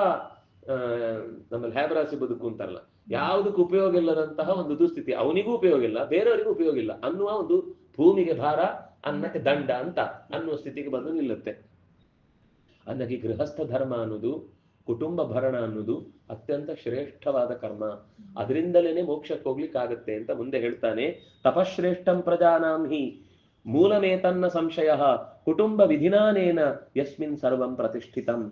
Speaker 1: ನಮ್ಮಲ್ಲಿ ಹ್ಯಾಬರಾಸಿ ಬದುಕು ಅಂತಾರಲ್ಲ, ಯಾವುದಕ್ಕೂ ಉಪಯೋಗ ಇಲ್ಲದಂತಹ ಒಂದು ದುಸ್ಥಿತಿ. ಅವನಿಗೂ ಉಪಯೋಗ ಇಲ್ಲ, ಬೇರೆಯವರಿಗೂ ಉಪಯೋಗ ಇಲ್ಲ ಅನ್ನುವ ಒಂದು ಭೂಮಿಗೆ ಭಾರ, ಅನ್ನಕ್ಕೆ ದಂಡ ಅಂತ ಅನ್ನುವ ಸ್ಥಿತಿಗೆ ಬಂದು ನಿಲ್ಲುತ್ತೆ. ಅನ್ನಕ್ಕೆ ಗೃಹಸ್ಥ ಧರ್ಮ ಅನ್ನೋದು, ಕುಟುಂಬ ಭರಣ ಅನ್ನೋದು ಅತ್ಯಂತ ಶ್ರೇಷ್ಠವಾದ ಕರ್ಮ. ಅದರಿಂದಲೇನೆ ಮೋಕ್ಷಕ್ಕೆ ಹೋಗ್ಲಿಕ್ಕಾಗತ್ತೆ ಅಂತ ಮುಂದೆ ಹೇಳ್ತಾನೆ. ತಪಶ್ರೇಷ್ಠಂ ಪ್ರಜಾನಾಂ ಹಿ ಮೂಲಮೇತನ್ನ ಸಂಶಯ ಕುಟುಂಬ ವಿಧಿನಾನೇನ ಯಸ್ಮಿನ್ ಸರ್ವಂ ಪ್ರತಿಷ್ಠಿತಂ.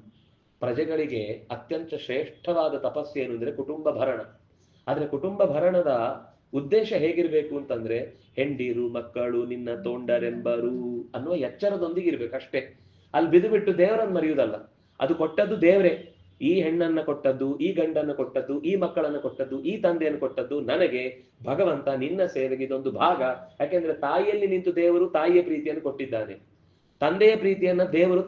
Speaker 1: ಪ್ರಜೆಗಳಿಗೆ ಅತ್ಯಂತ ಶ್ರೇಷ್ಠವಾದ ತಪಸ್ಸೇನು ಅಂದ್ರೆ ಕುಟುಂಬ ಭರಣ. ಆದ್ರೆ ಕುಟುಂಬ ಭರಣದ ಉದ್ದೇಶ ಹೇಗಿರ್ಬೇಕು ಅಂತಂದ್ರೆ, ಹೆಂಡೀರು ಮಕ್ಕಳು ನಿನ್ನ ತೋಂಡರೆಂಬರು ಅನ್ನುವ ಎಚ್ಚರದೊಂದಿಗೆ ಇರ್ಬೇಕಷ್ಟೇ. ಅಲ್ಲಿ ಬಿದ್ದು ಬಿಟ್ಟು ದೇವರನ್ನು ಮರೆಯುವುದಲ್ಲ. ಅದು ಕೊಟ್ಟದ್ದು ದೇವರೇ. ಈ ಹೆಣ್ಣನ್ನ ಕೊಟ್ಟದ್ದು, ಈ ಗಂಡನ್ನು ಕೊಟ್ಟದ್ದು, ಈ ಮಕ್ಕಳನ್ನು ಕೊಟ್ಟದ್ದು, ಈ ತಂದೆಯನ್ನು ಕೊಟ್ಟದ್ದು ನನಗೆ ಭಗವಂತ ನಿನ್ನ ಸೇವೆಗೆ ಇದೊಂದು ಭಾಗ. ಯಾಕೆಂದ್ರೆ ತಾಯಿಯಲ್ಲಿ ನಿಂತು ದೇವರು ತಾಯಿಯ ಪ್ರೀತಿಯನ್ನು ಕೊಟ್ಟಿದ್ದಾನೆ, ತಂದೆಯ ಪ್ರೀತಿಯನ್ನ ದೇವರು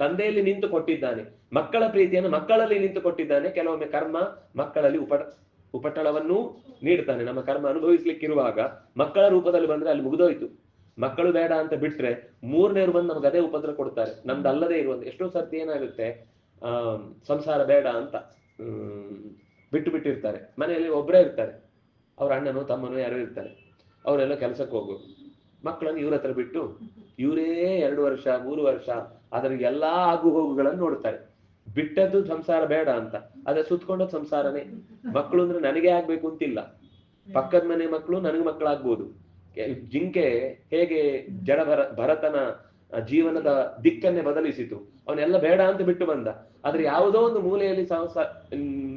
Speaker 1: ತಂದೆಯಲ್ಲಿ ನಿಂತು ಕೊಟ್ಟಿದ್ದಾನೆ, ಮಕ್ಕಳ ಪ್ರೀತಿಯನ್ನು ಮಕ್ಕಳಲ್ಲಿ ನಿಂತು ಕೊಟ್ಟಿದ್ದಾನೆ. ಕೆಲವೊಮ್ಮೆ ಕರ್ಮ ಮಕ್ಕಳಲ್ಲಿ ಉಪಟಳವನ್ನೂ ನೀಡ್ತಾನೆ. ನಮ್ಮ ಕರ್ಮ ಅನುಭವಿಸ್ಲಿಕ್ಕಿರುವಾಗ ಮಕ್ಕಳ ರೂಪದಲ್ಲಿ ಬಂದ್ರೆ ಅಲ್ಲಿ ಮುಗಿದೋಯ್ತು. ಮಕ್ಕಳು ಬೇಡ ಅಂತ ಬಿಟ್ರೆ ಮೂರನೇರು ಬಂದು ನಮ್ಗೆ ಅದೇ ಉಪದ್ರ ಕೊಡ್ತಾರೆ, ನಮ್ದು ಅಲ್ಲದೆ ಇರುವಂತ. ಎಷ್ಟೋ ಸರ್ತಿ ಏನಾಗುತ್ತೆ, ಸಂಸಾರ ಬೇಡ ಅಂತ ಬಿಟ್ಟಿರ್ತಾರೆ. ಮನೆಯಲ್ಲಿ ಒಬ್ಬರೇ ಇರ್ತಾರೆ, ಅವ್ರ ಅಣ್ಣನೋ ತಮ್ಮನೋ ಯಾರೋ ಇರ್ತಾರೆ, ಅವರೆಲ್ಲ ಕೆಲಸಕ್ಕೆ ಹೋಗು. ಮಕ್ಕಳನ್ನು ಇವ್ರ ಹತ್ರ ಬಿಟ್ಟು ಇವರೇ 2 ವರ್ಷ 3 ವರ್ಷ ಅದರ ಎಲ್ಲಾ ಆಗು ಹೋಗುಗಳನ್ನು ನೋಡ್ತಾರೆ. ಬಿಟ್ಟದ್ದು ಸಂಸಾರ ಬೇಡ ಅಂತ, ಅದೇ ಸುತ್ಕೊಂಡದ್ ಸಂಸಾರನೇ. ಮಕ್ಕಳು ಅಂದ್ರೆ ನನಗೆ ಆಗ್ಬೇಕು ಅಂತಿಲ್ಲ, ಪಕ್ಕದ ಮನೆ ಮಕ್ಕಳು ನನಗೆ ಮಕ್ಕಳಾಗ್ಬೋದು. ಜಿಂಕೆ ಹೇಗೆ ಭರತನ ಜೀವನದ ದಿಕ್ಕನ್ನೇ ಬದಲಿಸಿತು. ಅವನೆಲ್ಲ ಬೇಡ ಅಂತ ಬಿಟ್ಟು ಬಂದ. ಆದ್ರೆ ಯಾವುದೋ ಒಂದು ಮೂಲೆಯಲ್ಲಿ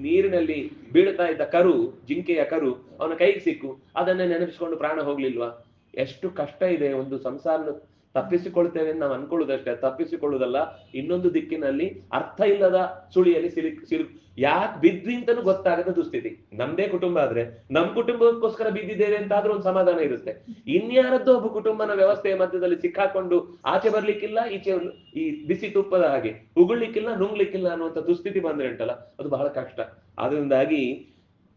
Speaker 1: ನೀರಿನಲ್ಲಿ ಬೀಳ್ತಾ ಇದ್ದ ಕರು, ಜಿಂಕೆಯ ಕರು ಅವನ ಕೈಗೆ ಸಿಕ್ಕು, ಅದನ್ನೇ ನೆನಪಿಸಿಕೊಂಡು ಪ್ರಾಣ ಹೋಗ್ಲಿಲ್ವಾ? ಎಷ್ಟು ಕಷ್ಟ ಇದೆ. ಒಂದು ಸಂಸಾರ ತಪ್ಪಿಸಿಕೊಳ್ತೇವೆ ನಾವು ಅನ್ಕೊಳ್ಳುದಷ್ಟೇ, ತಪ್ಪಿಸಿಕೊಳ್ಳುವುದಲ್ಲ, ಇನ್ನೊಂದು ದಿಕ್ಕಿನಲ್ಲಿ ಅರ್ಥ ಇಲ್ಲದ ಸುಳಿಯಲ್ಲಿ ಸಿಲುಕು ಯಾಕೆ ಬಿದ್ವಿ ಅಂತನೂ ಗೊತ್ತಾಗದ ದುಸ್ಥಿತಿ. ನಮ್ದೇ ಕುಟುಂಬ ಆದ್ರೆ ನಮ್ ಕುಟುಂಬಕ್ಕೋಸ್ಕರ ಬಿದ್ದಿದ್ದೇವೆ ಅಂತಾದ್ರೂ ಒಂದು ಸಮಾಧಾನ ಇರುತ್ತೆ. ಇನ್ಯಾರದ್ದೋ ಒಬ್ಬ ಕುಟುಂಬನ ವ್ಯವಸ್ಥೆಯ ಮಧ್ಯದಲ್ಲಿ ಸಿಕ್ಕಾಕೊಂಡು ಆಚೆ ಬರ್ಲಿಕ್ಕಿಲ್ಲ, ಈಚೆ ಈ ಬಿಸಿ ತುಪ್ಪದ ಹಾಗೆ ಉಗುಳ್ಲಿಕ್ಕಿಲ್ಲ ನುಂಗ್ಲಿಕ್ಕಿಲ್ಲ ಅನ್ನುವಂಥ ದುಸ್ಥಿತಿ ಬಂದ್ರೆ ಉಂಟಲ್ಲ, ಅದು ಬಹಳ ಕಷ್ಟ. ಅದರಿಂದಾಗಿ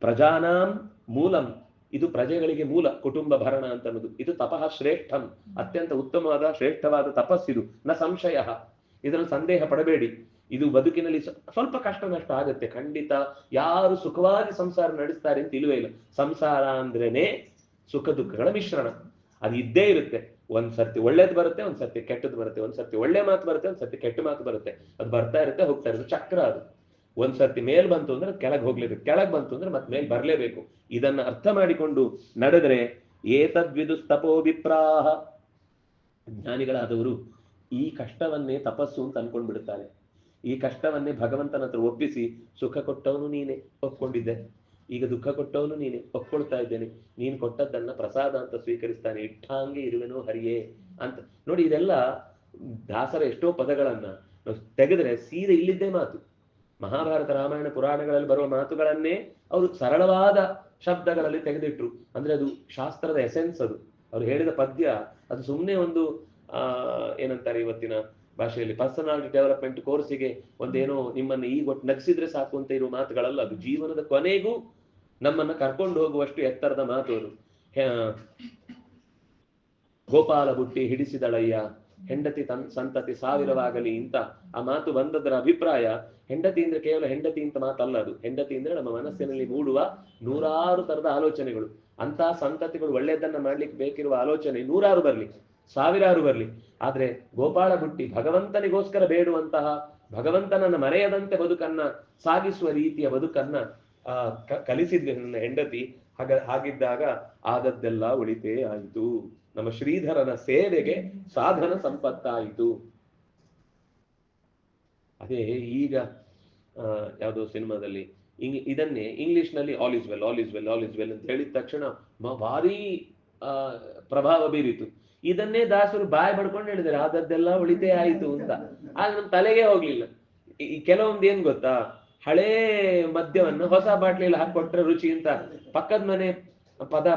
Speaker 1: ಪ್ರಜಾನಾಂ ಮೂಲಂ, ಇದು ಪ್ರಜೆಗಳಿಗೆ ಮೂಲ, ಕುಟುಂಬ ಭರಣ ಅಂತ ಅನ್ನೋದು. ಇದು ತಪಃ ಶ್ರೇಷ್ಠಂ, ಅತ್ಯಂತ ಉತ್ತಮವಾದ ಶ್ರೇಷ್ಠವಾದ ತಪಸ್ಸಿದು. ನ ಸಂಶಯ, ಇದರಲ್ಲಿ ಸಂದೇಹ ಪಡಬೇಡಿ. ಇದು ಬದುಕಿನಲ್ಲಿ ಸ್ವಲ್ಪ ಕಷ್ಟ ನಷ್ಟ ಆಗುತ್ತೆ ಖಂಡಿತ. ಯಾರು ಸುಖವಾಗಿ ಸಂಸಾರ ನಡೆಸ್ತಾರೆ ಅಂತ ಇಲ್ವೇ ಇಲ್ಲ. ಸಂಸಾರ ಅಂದ್ರೇನೆ ಸುಖ ದುಃಖಗಳ ಮಿಶ್ರಣ, ಅದು ಇದ್ದೇ ಇರುತ್ತೆ. ಒಂದ್ಸರ್ತಿ ಒಳ್ಳೇದು ಬರುತ್ತೆ, ಒಂದ್ಸರ್ತಿ ಕೆಟ್ಟದ್ದು ಬರುತ್ತೆ, ಒಂದ್ಸರ್ತಿ ಒಳ್ಳೆ ಮಾತು ಬರುತ್ತೆ, ಒಂದ್ಸರ್ತಿ ಕೆಟ್ಟ ಮಾತು ಬರುತ್ತೆ. ಅದು ಬರ್ತಾ ಇರುತ್ತೆ ಹೋಗ್ತಾ ಇರುತ್ತೆ, ಚಕ್ರ ಅದು. ಒಂದ್ಸರ್ತಿ ಮೇಲ್ ಬಂತು ಅಂದ್ರೆ ಕೆಳಗೆ ಹೋಗ್ಲೇಬೇಕು, ಕೆಳಗೆ ಬಂತು ಅಂದ್ರೆ ಮತ್ತೆ ಮೇಲ್ ಬರ್ಲೇಬೇಕು. ಇದನ್ನ ಅರ್ಥ ಮಾಡಿಕೊಂಡು ನಡೆದ್ರೆ ಏತದ್ವಿದುಸ್ತಪೋ ವಿಪ್ರಾಹ, ಜ್ಞಾನಿಗಳಾದವರು ಈ ಕಷ್ಟವನ್ನೇ ತಪಸ್ಸು ಅಂತ ಅನ್ಕೊಂಡ್ ಬಿಡುತ್ತಾರೆ. ಈ ಕಷ್ಟವನ್ನೇ ಭಗವಂತನ ಹತ್ರ ಒಪ್ಪಿಸಿ, ಸುಖ ಕೊಟ್ಟವನು ನೀನೆ ಒಪ್ಕೊಂಡಿದ್ದೆ, ಈಗ ದುಃಖ ಕೊಟ್ಟವನು ನೀನೆ ಒಪ್ಕೊಳ್ತಾ ಇದ್ದೇನೆ, ನೀನು ಕೊಟ್ಟದ್ದನ್ನ ಪ್ರಸಾದ ಅಂತ ಸ್ವೀಕರಿಸ್ತಾನೆ, ಇಟ್ಟಾಂಗೆ ಇರುವೆನೋ ಹರಿಯೇ ಅಂತ. ನೋಡಿ, ಇದೆಲ್ಲ ದಾಸರ ಎಷ್ಟೋ ಪದಗಳನ್ನ ತೆಗೆದ್ರೆ ಸೀದೆ ಇಲ್ಲಿದ್ದೇ ಮಾತು. ಮಹಾಭಾರತ ರಾಮಾಯಣ ಪುರಾಣಗಳಲ್ಲಿ ಬರುವ ಮಾತುಗಳನ್ನೇ ಅವರು ಸರಳವಾದ ಶಬ್ದಗಳಲ್ಲಿ ತೆಗೆದಿಟ್ರು. ಅಂದ್ರೆ ಅದು ಶಾಸ್ತ್ರದ ಎಸೆನ್ಸ್. ಅದು ಅವ್ರು ಹೇಳಿದ ಪದ್ಯ ಅದು ಸುಮ್ಮನೆ ಒಂದು ಏನಂತಾರೆ ಇವತ್ತಿನ ಭಾಷೆಯಲ್ಲಿ ಪರ್ಸನಾಲಿಟಿ ಡೆವಲಪ್ಮೆಂಟ್ ಕೋರ್ಸಿಗೆ ಒಂದೇನೋ ನಿಮ್ಮನ್ನು ಈಗ ಒಟ್ಟು ನಗಿಸಿದ್ರೆ ಸಾಕು ಅಂತ ಇರುವ ಮಾತುಗಳಲ್ಲ. ಅದು ಜೀವನದ ಕೊನೆಗೂ ನಮ್ಮನ್ನ ಕರ್ಕೊಂಡು ಹೋಗುವಷ್ಟು ಎತ್ತರದ ಮಾತು ಅದು. ಗೋಪಾಲ ಬುಟ್ಟಿ ಹಿಡಿಸಿದಳಯ್ಯ, ಹೆಂಡತಿ ಸಂತತಿ ಸಾವಿರವಾಗಲಿ ಅಂತ ಆ ಮಾತು ಬಂದದರ ಅಭಿಪ್ರಾಯ, ಹೆಂಡತಿ ಅಂದ್ರೆ ಕೇವಲ ಹೆಂಡತಿ ಅಂತ ಮಾತಲ್ಲ ಅದು. ಹೆಂಡತಿ ಅಂದ್ರೆ ನಮ್ಮ ಮನಸ್ಸಿನಲ್ಲಿ ಮೂಡುವ ನೂರಾರು ತರದ ಆಲೋಚನೆಗಳು. ಅಂತ ಸಂತತಿಗಳು ಒಳ್ಳೆಯದನ್ನ ಮಾಡ್ಲಿಕ್ಕೆ ಬೇಕಿರುವ ಆಲೋಚನೆ ನೂರಾರು ಬರ್ಲಿ, ಸಾವಿರಾರು ಬರ್ಲಿ. ಆದ್ರೆ ಗೋಪಾಳ ಬುಟ್ಟಿ ಭಗವಂತನಿಗೋಸ್ಕರ ಬೇಡುವಂತಹ, ಭಗವಂತನನ್ನ ಮರೆಯದಂತೆ ಬದುಕನ್ನ ಸಾಗಿಸುವ ರೀತಿಯ ಬದುಕನ್ನ ಕಲಿಸಿದ್ವಿ ನನ್ನ ಹೆಂಡತಿ. ಹಾಗಿದ್ದಾಗ ಆದದ್ದೆಲ್ಲ ಉಳಿತೇ ಆಯಿತು. ನಮ್ಮ ಶ್ರೀಧರನ ಸೇವೆಗೆ ಸಾಧನ ಸಂಪತ್ತಾಯಿತು. ಅದೇ ಈಗ ಯಾವುದೋ ಸಿನಿಮಾದಲ್ಲಿ ಇದನ್ನೇ ಇಂಗ್ಲಿಷ್ ನಲ್ಲಿ all is well, all is well, all is well ಅಂತ ಹೇಳಿದ ತಕ್ಷಣ ಭಾರಿ ಪ್ರಭಾವ ಬೀರಿತು. ಇದನ್ನೇ ದಾಸರು ಬಾಯ್ ಬಡ್ಕೊಂಡು ಹೇಳಿದ್ದಾರೆ, ಆದದ್ದೆಲ್ಲ ಉಳಿತೇ ಆಯಿತು ಅಂತ. ಆಗ ನಮ್ ತಲೆಗೆ ಹೋಗ್ಲಿಲ್ಲ. ಈ ಕೆಲವೊಂದು ಏನ್ ಗೊತ್ತಾ, ಹಳೇ ಮದ್ಯವನ್ನು ಹೊಸ ಬಾಟ್ಲಿಯಲ್ಲಿ ಹಾಕೊಟ್ರೆ ರುಚಿ ಅಂತ ಪಕ್ಕದ ಮನೆ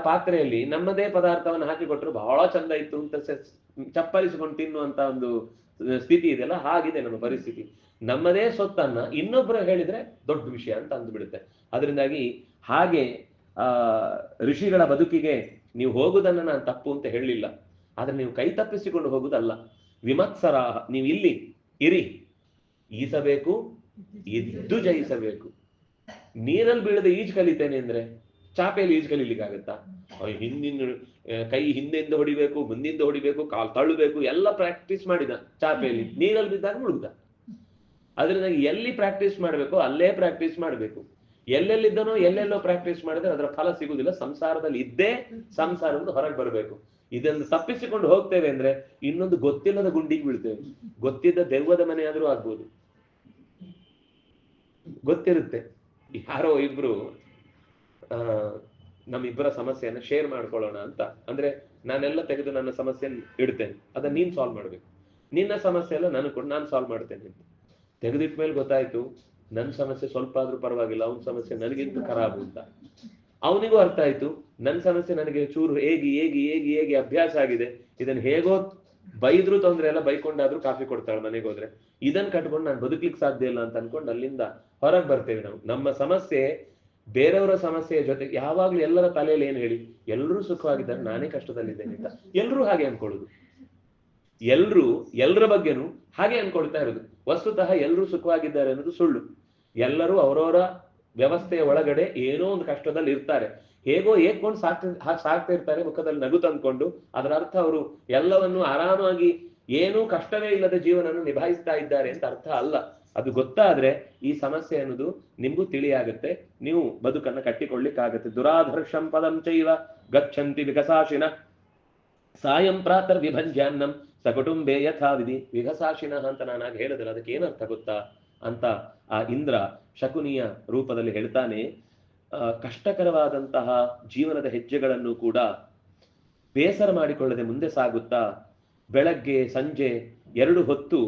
Speaker 1: ಪಾತ್ರೆಯಲ್ಲಿ ನಮ್ಮದೇ ಪದಾರ್ಥವನ್ನು ಹಾಕಿಕೊಟ್ರು ಬಹಳ ಚಂದ ಇತ್ತು ಅಂತ ಚಪ್ಪಲಿಸಿಕೊಂಡು ತಿನ್ನುವಂತ ಒಂದು ಸ್ಥಿತಿ ಇದೆಲ್ಲ. ಹಾಗಿದೆ ನಮ್ಮ ಪರಿಸ್ಥಿತಿ. ನಮ್ಮದೇ ಸೊತ್ತನ್ನ ಇನ್ನೊಬ್ಬರು ಹೇಳಿದ್ರೆ ದೊಡ್ಡ ವಿಷಯ ಅಂತ ಅಂದ್ಬಿಡುತ್ತೆ. ಅದರಿಂದಾಗಿ ಹಾಗೆ ಋಷಿಗಳ ಬದುಕಿಗೆ ನೀವು ಹೋಗುದನ್ನ ನಾನು ತಪ್ಪು ಅಂತ ಹೇಳಲಿಲ್ಲ, ಆದ್ರೆ ನೀವು ಕೈ ತಪ್ಪಿಸಿಕೊಂಡು ಹೋಗುದಲ್ಲ. ವಿಮತ್ಸರ, ನೀವು ಇಲ್ಲಿ ಇರಿ, ಈಸಬೇಕು, ಇದ್ದು ಜಯಿಸಬೇಕು. ನೀರಲ್ಲಿ ಬೀಳದೆ ಈಜು ಕಲಿತೇನೆ ಅಂದ್ರೆ ಚಾಪೆಯಲ್ಲಿ ಈಜು ಕಲೀಲಿಕ್ಕಾಗತ್ತಾ? ಹಿಂದಿನ ಕೈ ಹಿಂದೆಂದ ಹೊಡಿಬೇಕು, ಮುಂದಿಂದ ಹೊಡಿಬೇಕು, ಕಾಲು ತಳ್ಳಬೇಕು, ಎಲ್ಲ ಪ್ರಾಕ್ಟೀಸ್ ಮಾಡಿದ ಚಾಪೆಯಲ್ಲಿ. ನೀರಲ್ಲಿ ಬಿದ್ದಾಗ ಮುಳುಗ್ದ. ಅದರಿಂದ ಎಲ್ಲಿ ಪ್ರಾಕ್ಟೀಸ್ ಮಾಡಬೇಕು ಅಲ್ಲೇ ಪ್ರಾಕ್ಟೀಸ್ ಮಾಡಬೇಕು. ಎಲ್ಲೆಲ್ಲಿದ್ದನೋ ಎಲ್ಲೆಲ್ಲೋ ಪ್ರಾಕ್ಟೀಸ್ ಮಾಡಿದ್ರೆ ಅದರ ಫಲ ಸಿಗುವುದಿಲ್ಲ. ಸಂಸಾರದಲ್ಲಿ ಇದ್ದೇ ಸಂಸಾರದಿಂದ ಹೊರಗೆ ಬರಬೇಕು. ಇದನ್ನು ತಪ್ಪಿಸಿಕೊಂಡು ಹೋಗ್ತೇವೆ ಅಂದ್ರೆ ಇನ್ನೊಂದು ಗೊತ್ತಿಲ್ಲದ ಗುಂಡಿಗೆ ಬೀಳ್ತೇವೆ. ಗೊತ್ತಿದ್ದ ದೆವ್ವದ ಮನೆ ಆದ್ರೂ ಆಗ್ಬೋದು. ಗೊತ್ತಿರುತ್ತೆ, ಯಾರೋ ಇಬ್ರು ನಮ್ಮಿಬ್ಬರ ಸಮಸ್ಯೆಯನ್ನ ಶೇರ್ ಮಾಡ್ಕೊಳ್ಳೋಣ ಅಂತ. ಅಂದ್ರೆ ನಾನೆಲ್ಲ ತೆಗೆದು ನನ್ನ ಸಮಸ್ಯೆಯನ್ನು ಇಡ್ತೇನೆ, ಅದನ್ನ ನೀನ್ ಸಾಲ್ವ್ ಮಾಡ್ಬೇಕು. ನಿನ್ನ ಸಮಸ್ಯೆ ಎಲ್ಲ ನಾನು ಕೊಟ್ಟು ನಾನು ಸಾಲ್ವ್ ಮಾಡ್ತೇನೆ ಅಂತ ತೆಗೆದಿಟ್ಟ ಮೇಲೆ ಗೊತ್ತಾಯ್ತು ನನ್ನ ಸಮಸ್ಯೆ ಸ್ವಲ್ಪ ಆದ್ರೂ ಪರವಾಗಿಲ್ಲ, ಅವನ ಸಮಸ್ಯೆ ನನಗಿಂತ ಖರಾಬು ಅಂತ. ಅವನಿಗೂ ಅರ್ಥ ಆಯ್ತು ನನ್ನ ಸಮಸ್ಯೆ ನನಗೆ ಚೂರು ಹೇಗಿ ಹೇಗಿ ಹೇಗಿ ಹೇಗೆ ಅಭ್ಯಾಸ ಆಗಿದೆ, ಇದನ್ನ ಹೇಗೋ ಬೈದ್ರು ತೊಂದ್ರೆ ಎಲ್ಲ, ಬೈಕೊಂಡಾದ್ರೂ ಕಾಫಿ ಕೊಡ್ತಾಳೆ ಮನೆಗೆ ಹೋದ್ರೆ, ಇದನ್ನ ಕಟ್ಕೊಂಡು ನಾನು ಬದುಕ್ಲಿಕ್ಕೆ ಸಾಧ್ಯ ಇಲ್ಲ ಅಂತ ಅನ್ಕೊಂಡು ಅಲ್ಲಿಂದ ಹೊರಗೆ ಬರ್ತೇವೆ ನಾವು. ನಮ್ಮ ಸಮಸ್ಯೆ ಬೇರೆಯವರ ಸಮಸ್ಯೆಯ ಜೊತೆ ಯಾವಾಗ್ಲೂ ಎಲ್ಲರ ತಲೆಯಲ್ಲಿ ಏನ್ ಹೇಳಿ, ಎಲ್ಲರೂ ಸುಖವಾಗಿದ್ದಾರೆ ನಾನೇ ಕಷ್ಟದಲ್ಲಿದ್ದೇನೆ ಅಂತ ಎಲ್ಲರೂ ಹಾಗೆ ಅನ್ಕೊಳ್ಳುದು. ಎಲ್ಲರ ಬಗ್ಗೆನೂ ಹಾಗೆ ಅನ್ಕೊಳ್ತಾ ಇರೋದು. ವಸ್ತುತಃ ಎಲ್ಲರೂ ಸುಖವಾಗಿದ್ದಾರೆ ಅನ್ನೋದು ಸುಳ್ಳು. ಎಲ್ಲರೂ ಅವರವರ ವ್ಯವಸ್ಥೆಯ ಒಳಗಡೆ ಏನೋ ಒಂದು ಕಷ್ಟದಲ್ಲಿ ಇರ್ತಾರೆ. ಹೇಗೋ ಏಕೊಂಡು ಸಾಕ್ತಾ ಇರ್ತಾರೆ, ಮುಖದಲ್ಲಿ ನಗು ತಂದ್ಕೊಂಡು. ಅದರ ಅರ್ಥ ಅವರು ಎಲ್ಲವನ್ನು ಆರಾಮಾಗಿ ಏನೂ ಕಷ್ಟವೇ ಇಲ್ಲದ ಜೀವನವನ್ನು ನಿಭಾಯಿಸ್ತಾ ಇದ್ದಾರೆ ಅಂತ ಅರ್ಥ ಅಲ್ಲ. ಅದು ಗೊತ್ತಾದ್ರೆ ಈ ಸಮಸ್ಯೆ ಅನ್ನೋದು ನಿಮ್ಗೂ ತಿಳಿಯಾಗುತ್ತೆ, ನೀವು ಬದುಕನ್ನ ಕಟ್ಟಿಕೊಳ್ಳಿಕ್ಕಾಗತ್ತೆ. ದುರಾಧರ್ಷಂ ಪದಂ ಚೈವ ಗಚ್ಚಂತಿ ವಿಕಸಾಶಿನ ಸಾಯಂ ಪ್ರಾತರ್ ವಿಭಂಜ್ಯಾನ್ನಂ ಸಕುಟುಂಬೇ ಯಥಾ ವಿಧಿ. ವಿಘಸಾಶಿನ ಅಂತ ನಾನಾಗ ಹೇಳಿದ್ರೆ ಅದಕ್ಕೆ ಏನರ್ಥ ಗೊತ್ತಾ ಅಂತ ಆ ಇಂದ್ರ ಶಕುನಿಯ ರೂಪದಲ್ಲಿ ಹೇಳ್ತಾನೆ. ಕಷ್ಟಕರವಾದಂತಹ ಜೀವನದ ಹೆಜ್ಜೆಗಳನ್ನು ಕೂಡ ಬೇಸರ ಮಾಡಿಕೊಳ್ಳದೆ ಮುಂದೆ ಸಾಗುತ್ತಾ ಬೆಳಗ್ಗೆ ಸಂಜೆ 2 ಹೊತ್ತು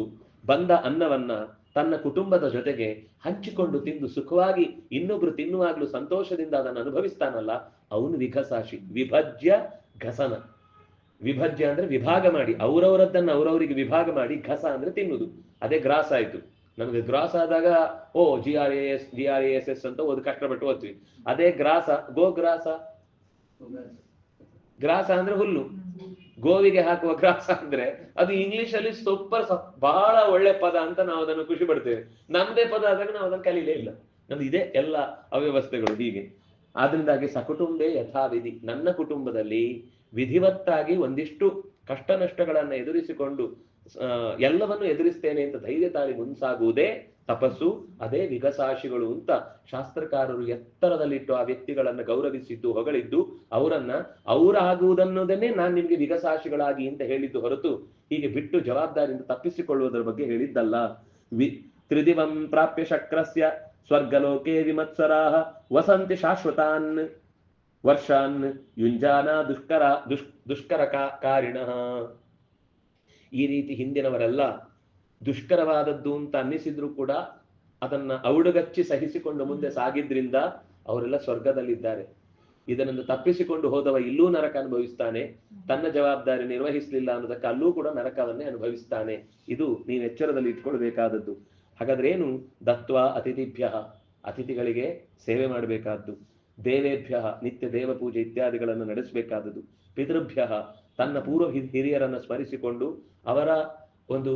Speaker 1: ಬಂದ ಅನ್ನವನ್ನ ತನ್ನ ಕುಟುಂಬದ ಜೊತೆಗೆ ಹಂಚಿಕೊಂಡು ತಿಂದು ಸುಖವಾಗಿ ಇನ್ನೊಬ್ರು ತಿನ್ನುವಾಗ್ಲೂ ಸಂತೋಷದಿಂದ ಅದನ್ನು ಅನುಭವಿಸ್ತಾನಲ್ಲ, ಅವನು ವಿಘಸಾಶಿ. ವಿಭಜ್ಯ ಘಸನ. ವಿಭಜ್ಯ ಅಂದ್ರೆ ವಿಭಾಗ ಮಾಡಿ, ಅವರವರದ್ದನ್ನು ಅವರವರಿಗೆ ವಿಭಾಗ ಮಾಡಿ, ಘಸ ಅಂದ್ರೆ ತಿನ್ನುವುದು, ಅದೇ ಗ್ರಾಸ ಆಯ್ತು. ನಮ್ಗೆ ಗ್ರಾಸ್ ಆದಾಗ ಓ GRAS ಅಂತ ಓದ್ ಕಷ್ಟಪಟ್ಟು ಓದ್ತೀವಿ. ಅದೇ ಗ್ರಾಸ, ಗ್ರಾಸ ಅಂದ್ರೆ ಹುಲ್ಲು. ಗೋವಿಗೆ ಹಾಕುವ ಗ್ರಾಸ ಅಂದ್ರೆ ಅದು ಇಂಗ್ಲಿಷ್ ಅಲ್ಲಿ ಬಹಳ ಒಳ್ಳೆ ಪದ ಅಂತ ನಾವು ಅದನ್ನು ಖುಷಿ ಪಡ್ತೇವೆ. ನಮ್ದೇ ಪದ ಆದಾಗ ನಾವು ಅದನ್ನು ಕಲೀಲೇ ಇಲ್ಲ. ನಮ್ದು ಇದೆ ಎಲ್ಲ ಅವ್ಯವಸ್ಥೆಗಳು ಹೀಗೆ. ಆದ್ರಿಂದಾಗಿ ಸಕುಟುಂಬೇ ಯಥಾವಿಧಿ, ನನ್ನ ಕುಟುಂಬದಲ್ಲಿ ವಿಧಿವತ್ತಾಗಿ ಒಂದಿಷ್ಟು ಕಷ್ಟ ನಷ್ಟಗಳನ್ನ ಎದುರಿಸಿಕೊಂಡು ಎಲ್ಲವನ್ನು ಎದುರಿಸ್ತೇನೆ ಅಂತ ಧೈರ್ಯ ತಾಳಿ ಮುನ್ಸಾಗುವುದೇ ತಪಸ್ಸು, ಅದೇ ವಿಗಸಾಶಿಗಳು ಅಂತ ಶಾಸ್ತ್ರಕಾರರು ಎತ್ತರದಲ್ಲಿಟ್ಟು ಆ ವ್ಯಕ್ತಿಗಳನ್ನ ಗೌರವಿಸಿದ್ದು, ಹೊಗಳಿದ್ದು, ಅವರಾಗುವುದನ್ನೋದನ್ನೇ ನಾನು ನಿಮ್ಗೆ ವಿಗಸಾಶಿಗಳಾಗಿ ಅಂತ ಹೇಳಿದ್ದು ಹೊರತು ಹೀಗೆ ಬಿಟ್ಟು ಜವಾಬ್ದಾರಿಯಿಂದ ತಪ್ಪಿಸಿಕೊಳ್ಳುವುದರ ಬಗ್ಗೆ ಹೇಳಿದ್ದಲ್ಲ. ತ್ರಿದಿವಂ ಪ್ರಾಪ್ಯ ಶಕ್ರಸ್ಯ ಸ್ವರ್ಗಲೋಕೆ ವಿಮತ್ಸರಾಹ ವಸಂತಿ ಶಾಶ್ವತಾನ್ ವರ್ಷಾನ್ ಯುಂಜಾನ ದುಷ್ಕರ ಕಾರಿಣಃ. ಈ ರೀತಿ ಹಿಂದಿನವರೆಲ್ಲ ದುಷ್ಕರವಾದದ್ದು ಅಂತ ಅನ್ನಿಸಿದ್ರು ಕೂಡ ಅದನ್ನ ಔಡುಗಚ್ಚಿ ಸಹಿಸಿಕೊಂಡು ಮುಂದೆ ಸಾಗಿದ್ರಿಂದ ಅವರೆಲ್ಲ ಸ್ವರ್ಗದಲ್ಲಿದ್ದಾರೆ. ಇದನ್ನು ತಪ್ಪಿಸಿಕೊಂಡು ಹೋದವ ಇಲ್ಲೂ ನರಕ ಅನುಭವಿಸ್ತಾನೆ, ತನ್ನ ಜವಾಬ್ದಾರಿ ನಿರ್ವಹಿಸಲಿಲ್ಲ ಅನ್ನೋದಕ್ಕೆ ಅಲ್ಲೂ ಕೂಡ ನರಕವನ್ನೇ ಅನುಭವಿಸ್ತಾನೆ. ಇದು ನೀವು ಎಚ್ಚರದಲ್ಲಿ ಇಟ್ಕೊಳ್ಬೇಕಾದದ್ದು. ಹಾಗಾದ್ರೆ ಏನು? ದತ್ವಾ ಅತಿಥಿಭ್ಯ, ಅತಿಥಿಗಳಿಗೆ ಸೇವೆ ಮಾಡಬೇಕಾದ್ದು. ದೇವೇಭ್ಯ, ನಿತ್ಯ ದೇವ ಪೂಜೆ ಇತ್ಯಾದಿಗಳನ್ನು ನಡೆಸಬೇಕಾದದ್ದು. ಪಿತೃಭ್ಯ, ತನ್ನ ಪೂರ್ವ ಹಿರಿಯರನ್ನು ಸ್ಮರಿಸಿಕೊಂಡು ಅವರ ಒಂದು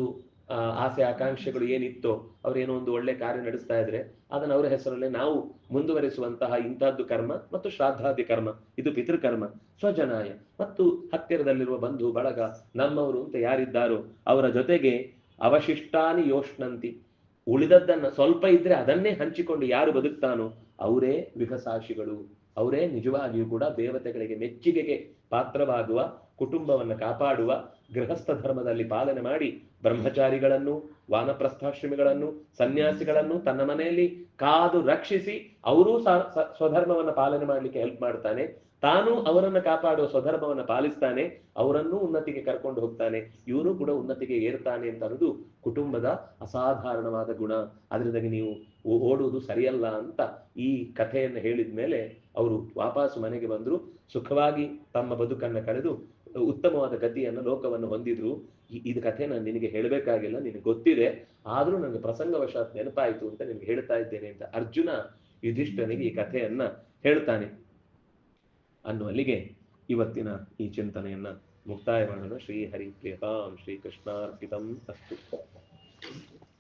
Speaker 1: ಆಸೆ ಆಕಾಂಕ್ಷೆಗಳು ಏನಿತ್ತೋ, ಅವರೇನೋ ಒಂದು ಒಳ್ಳೆ ಕಾರ್ಯ ನಡೆಸ್ತಾ ಇದ್ರೆ ಅದನ್ನ ಅವರ ಹೆಸರಲ್ಲೇ ನಾವು ಮುಂದುವರಿಸುವಂತಹ ಇಂತಹದ್ದು ಕರ್ಮ ಮತ್ತು ಶ್ರಾದ್ದಾದಿ ಕರ್ಮ, ಇದು ಪಿತೃಕರ್ಮ. ಸ್ವಜನಾಯ, ಮತ್ತು ಹತ್ತಿರದಲ್ಲಿರುವ ಬಂಧು ಬಳಗ ನಮ್ಮವರು ಅಂತ ಯಾರಿದ್ದಾರೋ ಅವರ ಜೊತೆಗೆ ಅವಶಿಷ್ಟಾನಿ ಯೋಷ್ಣಂತಿ, ಉಳಿದದ್ದನ್ನ ಸ್ವಲ್ಪ ಇದ್ರೆ ಅದನ್ನೇ ಹಂಚಿಕೊಂಡು ಯಾರು ಬದುಕ್ತಾನೋ ಅವರೇ ವಿಘಸಾಶಿಗಳು. ಅವರೇ ನಿಜವಾಗಿಯೂ ಕೂಡ ದೇವತೆಗಳಿಗೆ ಮೆಚ್ಚುಗೆಗೆ ಪಾತ್ರವಾಗುವ, ಕುಟುಂಬವನ್ನು ಕಾಪಾಡುವ, ಗೃಹಸ್ಥ ಧರ್ಮದಲ್ಲಿ ಪಾಲನೆ ಮಾಡಿ ಬ್ರಹ್ಮಚಾರಿಗಳನ್ನು, ವಾನಪ್ರಸ್ಥಾಶ್ರಮಿಗಳನ್ನು, ಸನ್ಯಾಸಿಗಳನ್ನು ತನ್ನ ಮನೆಯಲ್ಲಿ ಕಾದು ರಕ್ಷಿಸಿ ಅವರೂ ಸ್ವಧರ್ಮವನ್ನು ಪಾಲನೆ ಮಾಡಲಿಕ್ಕೆ ಹೆಲ್ಪ್ ಮಾಡ್ತಾನೆ, ತಾನು ಅವರನ್ನು ಕಾಪಾಡುವ ಸ್ವಧರ್ಮವನ್ನು ಪಾಲಿಸ್ತಾನೆ, ಅವರನ್ನೂ ಉನ್ನತಿಗೆ ಕರ್ಕೊಂಡು ಹೋಗ್ತಾನೆ, ಇವನು ಕೂಡ ಉನ್ನತಿಗೆ ಏರ್ತಾನೆ ಅಂತ ಅನ್ನೋದು ಕುಟುಂಬದ ಅಸಾಧಾರಣವಾದ ಗುಣ. ಅದರಿಂದಾಗಿ ನೀವು ಓಡುವುದು ಸರಿಯಲ್ಲ ಅಂತ ಈ ಕಥೆಯನ್ನು ಹೇಳಿದ ಮೇಲೆ ಅವರು ವಾಪಸ್ ಮನೆಗೆ ಬಂದ್ರು, ಸುಖವಾಗಿ ತಮ್ಮ ಬದುಕನ್ನು ಕಳೆದು ಉತ್ತಮವಾದ ಗತಿಯನ್ನು, ಲೋಕವನ್ನು ಹೊಂದಿದ್ರು. ಇದು ಕಥೆ ನಾನು ನಿನಗೆ ಹೇಳಬೇಕಾಗಿಲ್ಲ, ನಿನಗೆ ಗೊತ್ತಿದೆ, ಆದ್ರೂ ನನಗೆ ಪ್ರಸಂಗವಶಾತ್ ನೆನಪಾಯಿತು ಅಂತ ನಿನಗೆ ಹೇಳ್ತಾ ಇದ್ದೇನೆ ಅಂತ ಅರ್ಜುನ ಯುಧಿಷ್ಠನಿಗೆ ಈ ಕಥೆಯನ್ನ ಹೇಳ್ತಾನೆ. ಅನ್ನುವಲ್ಲಿಗೆ ಇವತ್ತಿನ ಈ ಚಿಂತನೆಯನ್ನ ಮುಕ್ತಾಯ ಮಾಡೋಣ. ಶ್ರೀ ಹರಿ ಪ್ರಿಯತಾಂ ಶ್ರೀ ಕೃಷ್ಣಾರ್ಪಿತಂ ಅಸ್ತು.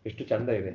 Speaker 1: ಎಷ್ಟು ಚಂದ ಇದೆ.